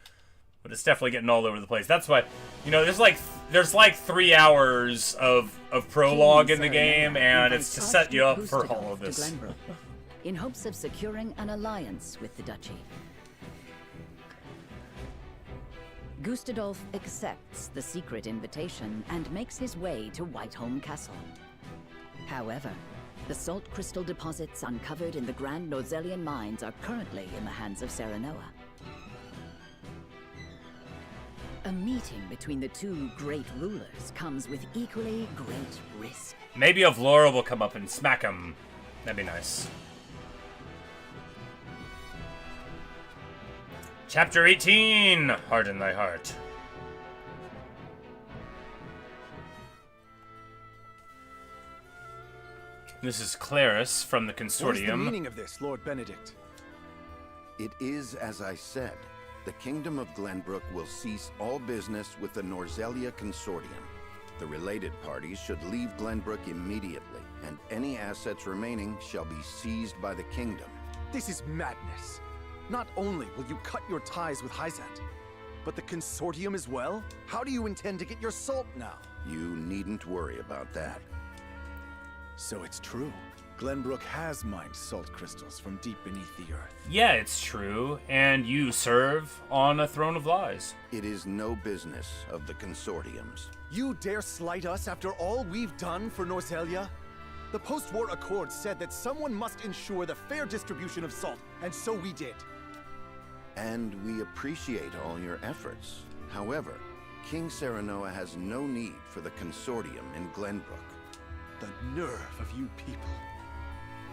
But it's definitely getting all over the place. That's why, you know, there's like 3 hours of prologue in the game, and it's to set you up for all of this. In hopes of securing an alliance with the duchy. Gustadolf accepts the secret invitation and makes his way to Whiteholm Castle. However, the salt crystal deposits uncovered in the Grand Rosellan mines are currently in the hands of Serenoa. A meeting between the two great rulers comes with equally great risk. Maybe Avlora will come up and smack him. That'd be nice. Chapter 18, Harden Thy Heart. This is Claris from the Consortium. What is the meaning of this, Lord Benedict? It is as I said. The Kingdom of Glenbrook will cease all business with the Norzelia Consortium. The related parties should leave Glenbrook immediately, and any assets remaining shall be seized by the Kingdom. This is madness. Not only will you cut your ties with Hyzant, but the Consortium as well? How do you intend to get your salt now? You needn't worry about that. So it's true. Glenbrook has mined salt crystals from deep beneath the earth. Yeah, it's true. And you serve on a throne of lies. It is no business of the Consortium's. You dare slight us after all we've done for Norzelia? The post-war accord said that someone must ensure the fair distribution of salt, and so we did. And we appreciate all your efforts. However, King Serenoa has no need for the Consortium in Glenbrook. The nerve of you people.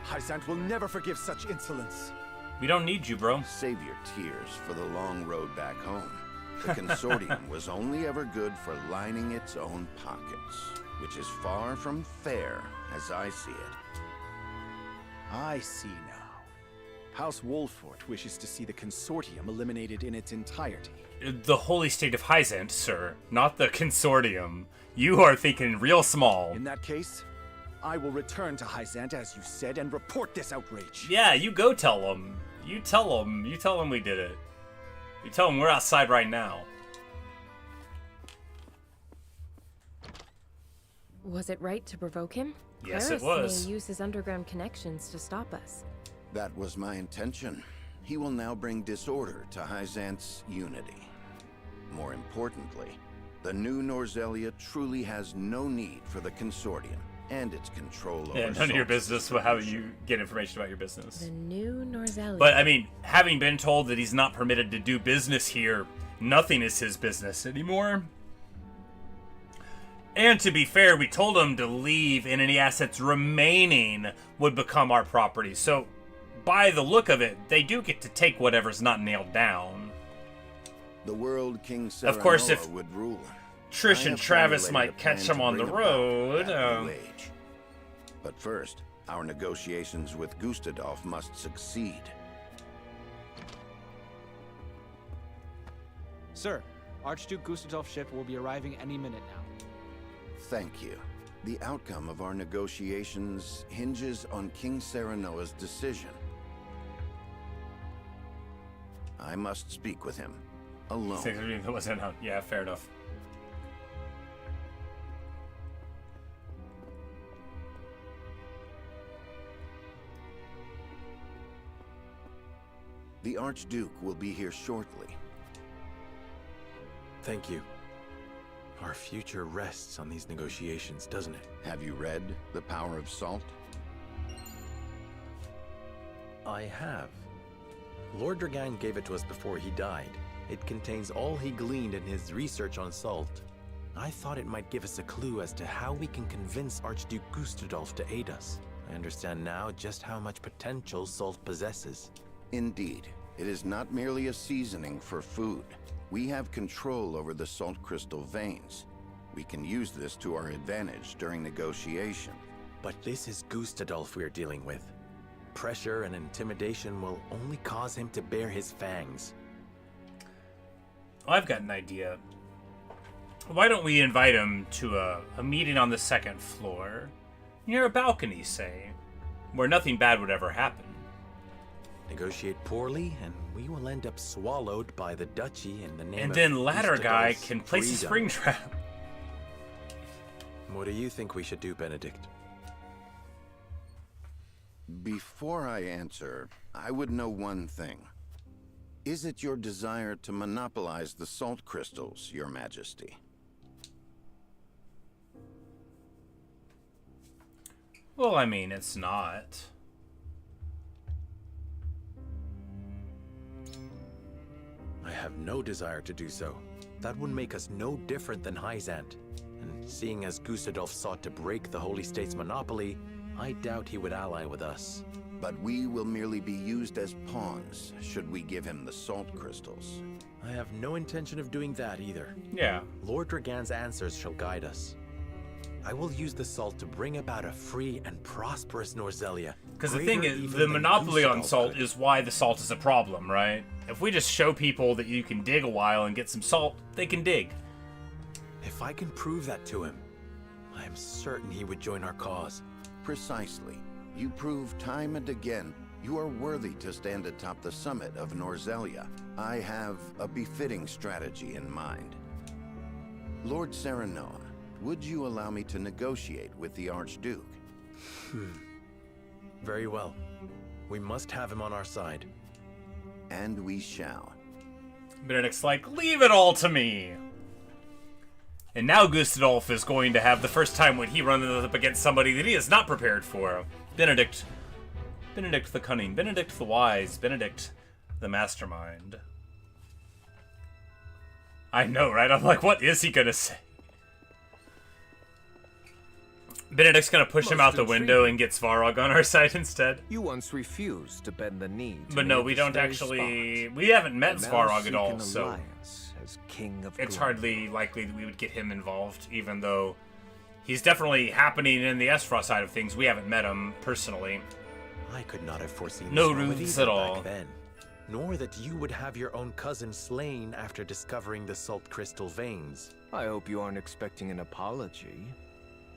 Hyzant will never forgive such insolence. We don't need you, bro. Save your tears for the long road back home. The Consortium was only ever good for lining its own pockets, which is far from fair as I see it. I see now. House Wolfort wishes to see the Consortium eliminated in its entirety. The holy state of Hyzant, sir, not the Consortium. You are thinking real small. In that case, I will return to Hyzant as you said and report this outrage. Yeah, you go tell them. You tell them. You tell them we did it. You tell them we're outside right now. Was it right to provoke him? Yes, it Claris was. may use his underground connections to stop us. That was my intention. He will now bring disorder to Hyzant's unity. More importantly, the new Norzelia truly has no need for the Consortium and its control over none of your business how you get information about your business. The new Norzelia. But, I mean, having been told that he's not permitted to do business here, nothing is his business anymore. And to be fair, we told him to leave and any assets remaining would become our property. So, by the look of it, they do get to take whatever's not nailed down. The world King of course, if would rule. Trish and Travis might catch him on the road. But first, our negotiations with Gustadolf must succeed. Sir, Archduke Gustadolf's ship will be arriving any minute now. Thank you. The outcome of our negotiations hinges on King Serenoa's decision. I must speak with him. Alone. Yeah, fair enough. The Archduke will be here shortly. Thank you. Our future rests on these negotiations, doesn't it? Have you read The Power of Salt? I have. Lord Dragan gave it to us before he died. It contains all he gleaned in his research on salt. I thought it might give us a clue as to how we can convince Archduke Gustadolf to aid us. I understand now just how much potential salt possesses. Indeed. It is not merely a seasoning for food. We have control over the salt crystal veins. We can use this to our advantage during negotiation. But this is Gustadolf we're dealing with. Pressure and intimidation will only cause him to bare his fangs. I've got an idea. Why don't we invite him to a meeting on the second floor, near a balcony, say, where nothing bad would ever happen. Negotiate poorly, and we will end up swallowed by the duchy in the name And of then ladder guy Gustadolf's can place a spring freedom. trap. What do you think we should do, Benedict? Before I answer, I would know one thing. Is it your desire to monopolize the salt crystals, Your Majesty? Well, I mean, it's not. I have no desire to do so. That would make us no different than Hyzant. And seeing as Gustadolf sought to break the Holy State's monopoly, I doubt he would ally with us. But we will merely be used as pawns, should we give him the salt crystals. I have no intention of doing that either. Yeah. Lord Dragan's answers shall guide us. I will use the salt to bring about a free and prosperous Norzelia. Because the thing is, the monopoly on salt is why the salt is a problem, right? If we just show people that you can dig a while and get some salt, they can dig. If I can prove that to him, I am certain he would join our cause. Precisely. You prove time and again you are worthy to stand atop the summit of Norzelia. I have a befitting strategy in mind. Lord Serenoa, would you allow me to negotiate with the Archduke? Very well. We must have him on our side. And we shall. Benedict's like, leave it all to me. And now Gustadolf is going to have the first time when he runs up against somebody that he is not prepared for. Benedict the cunning, Benedict the wise, Benedict the mastermind. I know, right? I'm like, what is he gonna say? Benedict's gonna push him out the window and get Svarog on our side instead. You once refused to bend the knee. But no, we don't actually. We haven't met Svarog at all, so as king of it's Gloom. hardly likely that we would get him involved, even though he's definitely happening in the Esfra side of things. We haven't met him personally. I could not have foreseen No this moment roots either at all. back then, nor that you would have your own cousin slain after discovering the salt crystal veins. I hope you aren't expecting an apology.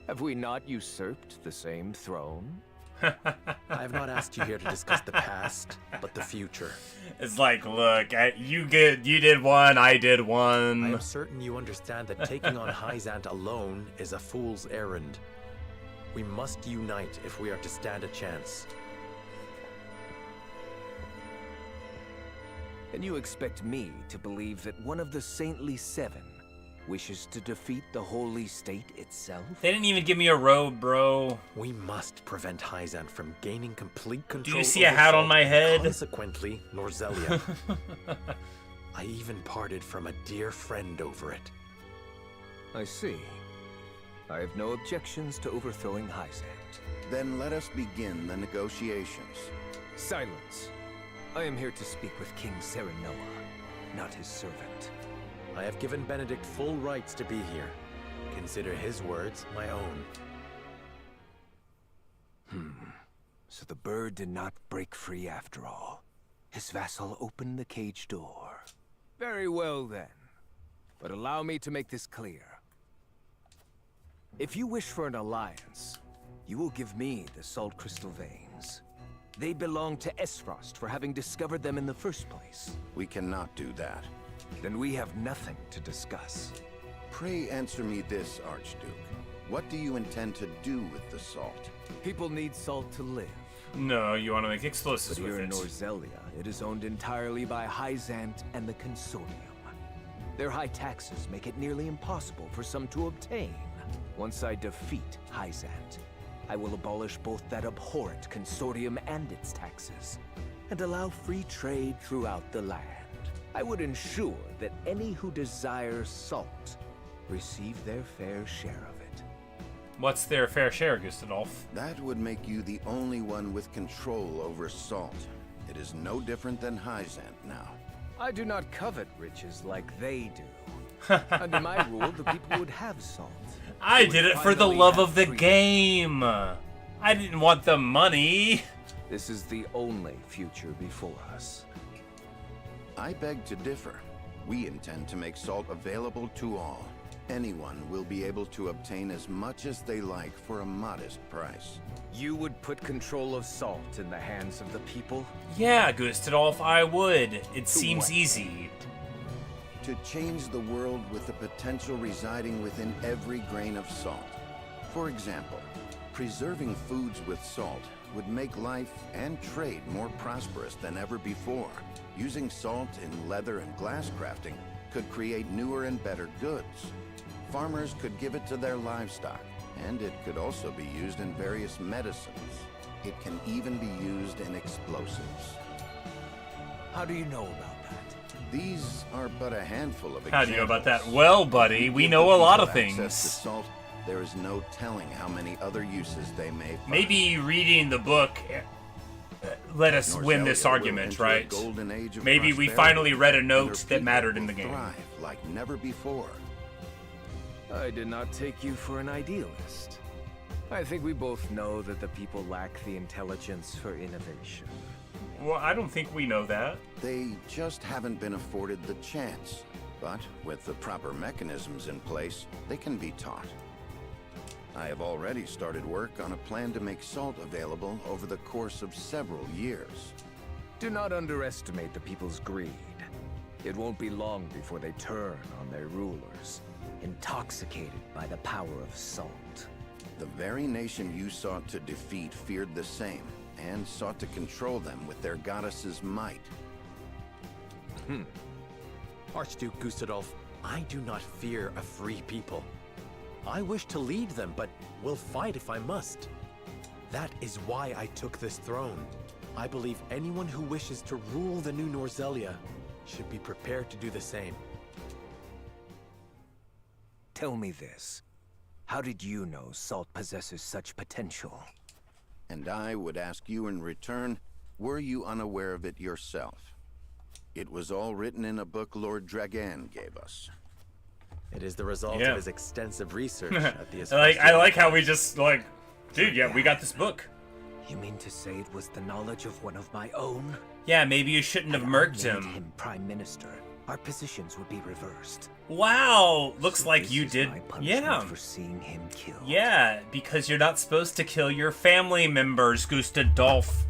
Have we not usurped the same throne? I have not asked you here to discuss the past, but the future. It's like, look, you did one, I did one. I am certain you understand that taking on Hyzant alone is a fool's errand. We must unite if we are to stand a chance. And you expect me to believe that one of the Saintly Seven wishes to defeat the Holy State itself? They didn't even give me a robe, bro. We must prevent Hyzant from gaining complete control. Do you see a hat on my head? Consequently, Norzelia. I even parted from a dear friend over it. I see. I have no objections to overthrowing Hyzant. Then let us begin the negotiations. Silence. I am here to speak with King Serenoa, not his servant. I have given Benedict full rights to be here. Consider his words my own. So the bird did not break free after all. His vassal opened the cage door. Very well then. But allow me to make this clear. If you wish for an alliance, you will give me the salt crystal veins. They belong to Esfrost for having discovered them in the first place. We cannot do that. Then we have nothing to discuss. Pray answer me this, Archduke. What do you intend to do with the salt? People need salt to live. No, you want to make explosives But with here in it. Norzelia, it is owned entirely by Hyzant and the Consortium. Their high taxes make it nearly impossible for some to obtain. Once I defeat Hyzant, I will abolish both that abhorrent Consortium and its taxes, and allow free trade throughout the land. I would ensure that any who desire salt receive their fair share of it. What's their fair share, Gustadolf? That would make you the only one with control over salt. It is no different than Hyzant now. I do not covet riches like they do. Under my rule, the people would have salt. I did it for the love of the game. I didn't want the money. This is the only future before us. I beg to differ. We intend to make salt available to all. anyone will be able to obtain as much as they like for a modest price. You would put control of salt in the hands of the people? Yeah, Gustadolf, I would. It seems easy. To change the world with the potential residing within every grain of salt. For example, preserving foods with salt would make life and trade more prosperous than ever before. Using salt in leather and glass crafting could create newer and better goods. Farmers could give it to their livestock, and it could also be used in various medicines. It can even be used in explosives. How do you know about that? These are but a handful of examples. How do you know about that? Well, buddy, we know a lot of Access to things. salt, there is no telling how many other uses they may find. Maybe reading the book let us win this argument, right? Maybe we finally read a note that mattered in the game. Thrive like never before. I did not take you for an idealist. I think we both know that the people lack the intelligence for innovation. Well, I don't think we know that. They just haven't been afforded the chance. But with the proper mechanisms in place, they can be taught. I have already started work on a plan to make salt available over the course of several years. Do not underestimate the people's greed. It won't be long before they turn on their rulers, intoxicated by the power of salt. The very nation you sought to defeat feared the same, and sought to control them with their goddess's might. Archduke Gustadolf, I do not fear a free people. I wish to lead them, but will fight if I must. That is why I took this throne. I believe anyone who wishes to rule the new Norzelia should be prepared to do the same. Tell me this. How did you know salt possesses such potential? And I would ask you in return, were you unaware of it yourself? It was all written in a book Lord Dragan gave us. It is the result of his extensive research at the I like how we just dude, yeah, we got this book. You mean to say it was the knowledge of one of my own? Yeah, maybe you shouldn't have murked him. Prime Minister. Our positions would be reversed. Wow, looks like you did. Yeah. For seeing him killed. Yeah, because you're not supposed to kill your family members, Gustadolf.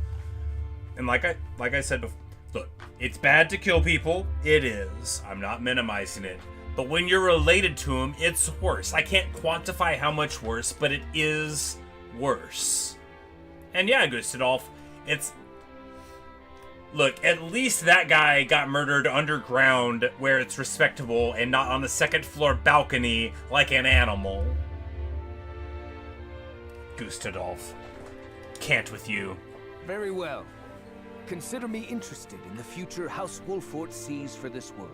And like I said before, look, it's bad to kill people. It is. I'm not minimizing it. But when you're related to him, it's worse. I can't quantify how much worse, but it is worse. And yeah, Gustadolf, it's... Look, at least that guy got murdered underground where it's respectable and not on the second floor balcony like an animal. Gustadolf. Can't with you. Very well. Consider me interested in the future House Wolffort sees for this world.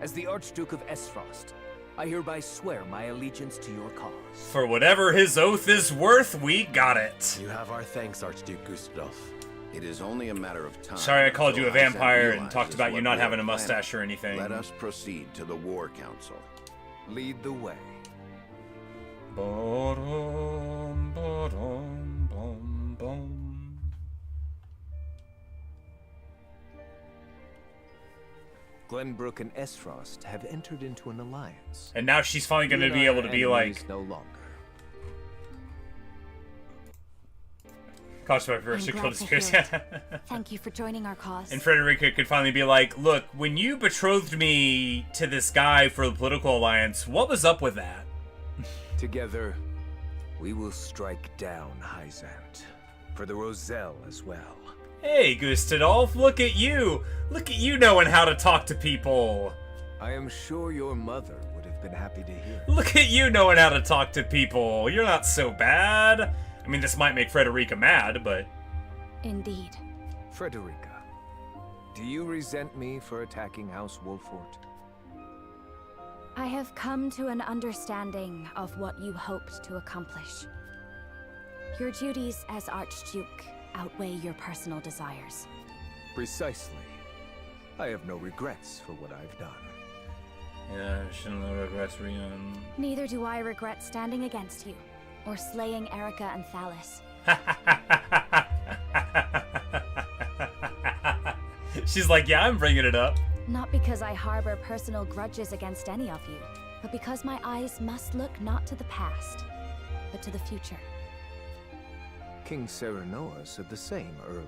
As the Archduke of Esfrost, I hereby swear my allegiance to your cause. For whatever his oath is worth, we got it. You have our thanks, Archduke Gustadolf. It is only a matter of time. Sorry I called you a vampire and talked about you not having a mustache or anything. Let us proceed to the War Council. Lead the way. Ba-dum, ba-dum, bum, bum. Glenbrook and Esfrost have entered into an alliance. And now she's finally going to be able to be like... no longer. Cost my first to kill this. Thank you for joining our cause. And Frederica could finally be like, look, when you betrothed me to this guy for the political alliance, what was up with that? Together, we will strike down Hyzant. For the Roselle as well. Hey, Gustadolf, look at you! Look at you knowing how to talk to people! I am sure your mother would have been happy to hear. Look at you knowing how to talk to people! You're not so bad! I mean, this might make Frederica mad, but... Indeed. Frederica, do you resent me for attacking House Wolffort? I have come to an understanding of what you hoped to accomplish. Your duties as Archduke outweigh your personal desires. Precisely. I have no regrets for what I've done. Yeah, I shouldn't have regrets, Rian. Neither do I regret standing against you, or slaying Erica and Thalis. She's like, yeah, I'm bringing it up. Not because I harbor personal grudges against any of you, but because my eyes must look not to the past, but to the future. King Serenoa said the same earlier.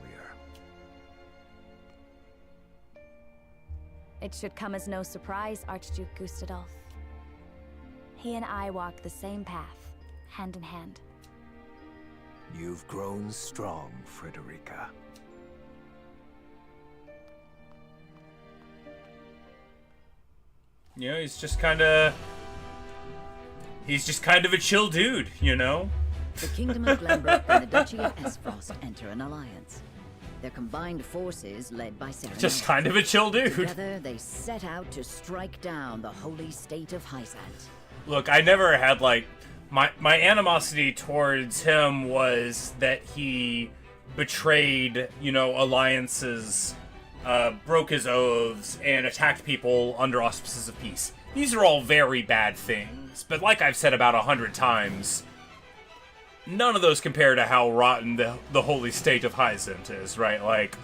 It should come as no surprise, Archduke Gustadolf. He and I walked the same path, hand in hand. You've grown strong, Frederica. You know, he's just kind of a chill dude, you know? The Kingdom of Glenbrook and the Duchy of Esfrost enter an alliance. Their combined forces, led by Serenoa, just kind of a chill dude. Together, they set out to strike down the holy state of Hyzant. Look, I never had, like, my animosity towards him was that he betrayed, you know, alliances, broke his oaths, and attacked people under auspices of peace. These are all very bad things, but like I've said about 100 times, none of those compare to how rotten the holy state of Hyzant is, right? Like,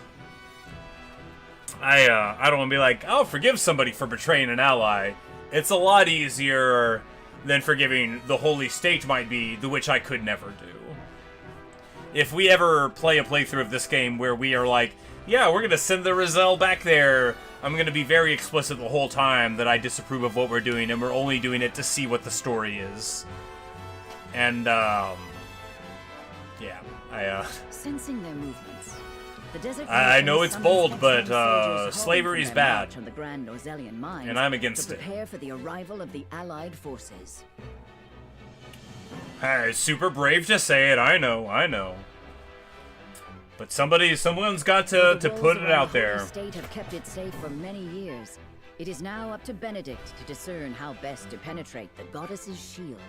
I don't want to be like, oh, forgive somebody for betraying an ally. It's a lot easier than forgiving the holy state might be, the which I could never do. If we ever play a playthrough of this game where we are like, yeah, we're going to send the Rosell back there, I'm going to be very explicit the whole time that I disapprove of what we're doing, and we're only doing it to see what the story is. And, yeah, Sensing their movements, the desert I know it's bold, but slavery's bad, on the Grand Rosellan mines and I'm against to it. prepare for the arrival of the Allied forces. Hey, super brave to say it, I know. But someone's got to put it out there. The state have kept it safe for many years. It is now up to Benedict to discern how best to penetrate the goddess's shield.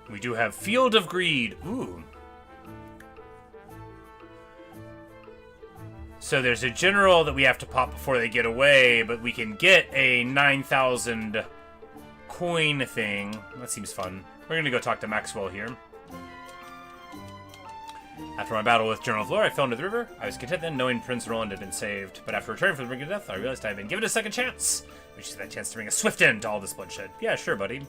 We do have Field of Greed. Ooh. So there's a general that we have to pop before they get away, but we can get a 9,000 coin thing. That seems fun. We're gonna go talk to Maxwell here. After my battle with General Flora, I fell into the river. I was content then, knowing Prince Roland had been saved. But after returning from the brink of death, I realized I had been given a second chance, which is that chance to bring a swift end to all this bloodshed. Yeah, sure, buddy.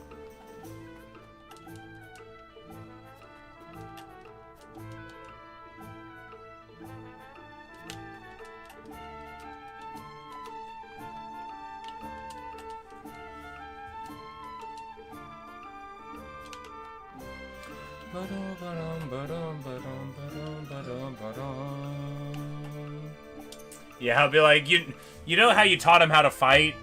Yeah, I'll be like, you know how you taught him how to fight?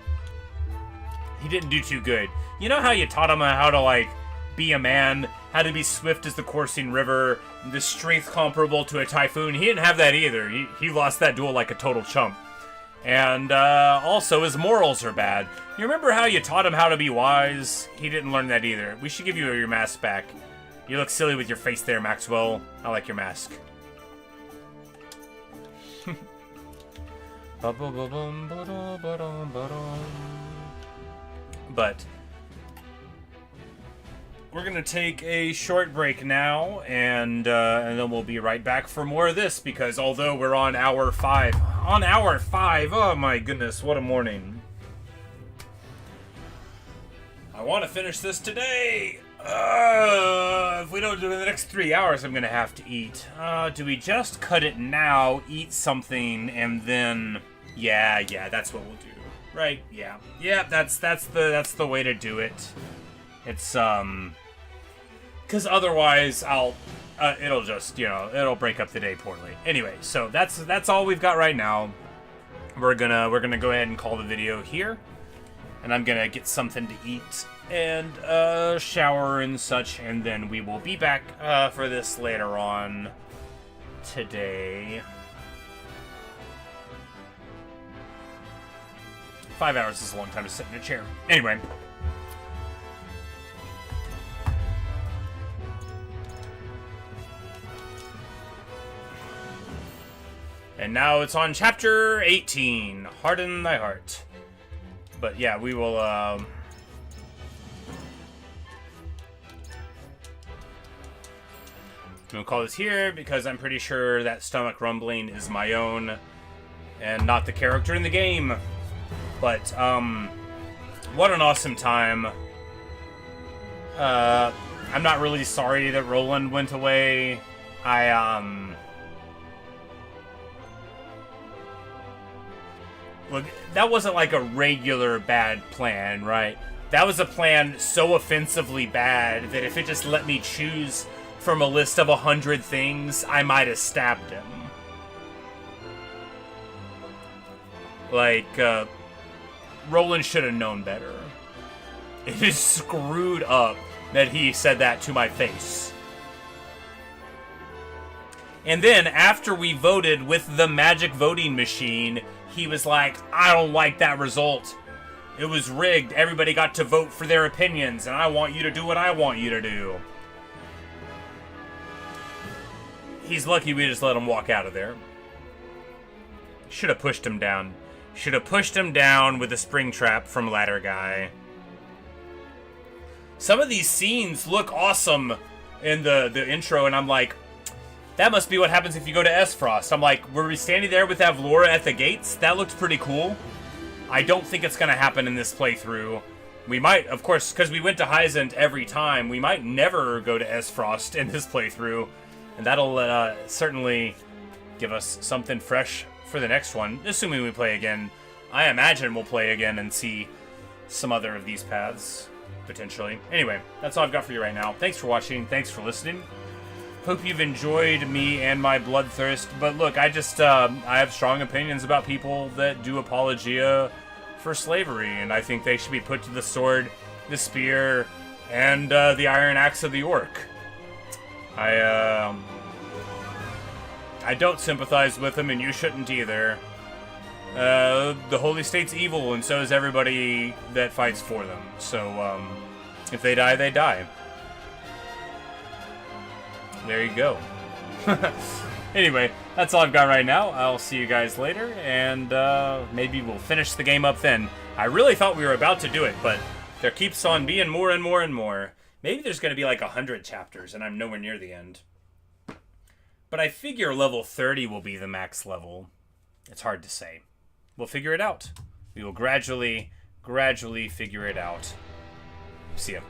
He didn't do too good. You know how you taught him how to, like, be a man? How to be swift as the coursing river? The strength comparable to a typhoon? He didn't have that either. He lost that duel like a total chump. And, also, his morals are bad. You remember how you taught him how to be wise? He didn't learn that either. We should give you your mask back. You look silly with your face there, Maxwell. I like your mask. But we're gonna take a short break now, and then we'll be right back for more of this, because although we're on hour 5, oh my goodness, what a morning. I want to finish this today. If we don't do it in the next 3 hours, I'm gonna have to eat. Do we just cut it now, eat something, and then... Yeah, that's what we'll do. Right, yeah. Yeah, that's the way to do it. It's, because otherwise it'll just, it'll break up the day poorly. Anyway, so that's all we've got right now. We're gonna go ahead and call the video here. And I'm gonna get something to eat and shower and such, and then we will be back for this later on today. 5 hours is a long time to sit in a chair. Anyway. And now it's on chapter 18, Harden Thy Heart. But yeah, we will, we'll call this here because I'm pretty sure that stomach rumbling is my own and not the character in the game. But, what an awesome time. I'm not really sorry that Roland went away. Look, that wasn't like a regular bad plan, right? That was a plan so offensively bad that if it just let me choose from a list of 100 things, I might have stabbed him. Like, Roland should have known better. It is screwed up that he said that to my face. And then, after we voted with the magic voting machine, he was like, I don't like that result. It was rigged. Everybody got to vote for their opinions, and I want you to do what I want you to do. He's lucky we just let him walk out of there. Should have pushed him down. Should have pushed him down with a spring trap from Ladder Guy. Some of these scenes look awesome in the intro, and I'm like, that must be what happens if you go to Esfrost. I'm like, were we standing there with Avlora at the gates? That looked pretty cool. I don't think it's going to happen in this playthrough. We might, of course, because we went to Hyzant every time, we might never go to Esfrost in this playthrough. And that'll certainly give us something fresh for the next one, assuming we play again. I imagine we'll play again and see some other of these paths, potentially. Anyway, that's all I've got for you right now. Thanks for watching. Thanks for listening. Hope you've enjoyed me and my bloodthirst. But look, I have strong opinions about people that do apologia for slavery, and I think they should be put to the sword, the spear, and the iron axe of the orc. I don't sympathize with them, and you shouldn't either. The Holy State's evil, and so is everybody that fights for them. So, if they die, they die. There you go. Anyway, that's all I've got right now. I'll see you guys later, and maybe we'll finish the game up then. I really thought we were about to do it, but there keeps on being more and more and more. Maybe there's going to be like 100 chapters, and I'm nowhere near the end. But I figure level 30 will be the max level. It's hard to say. We'll figure it out. We will gradually figure it out. See ya.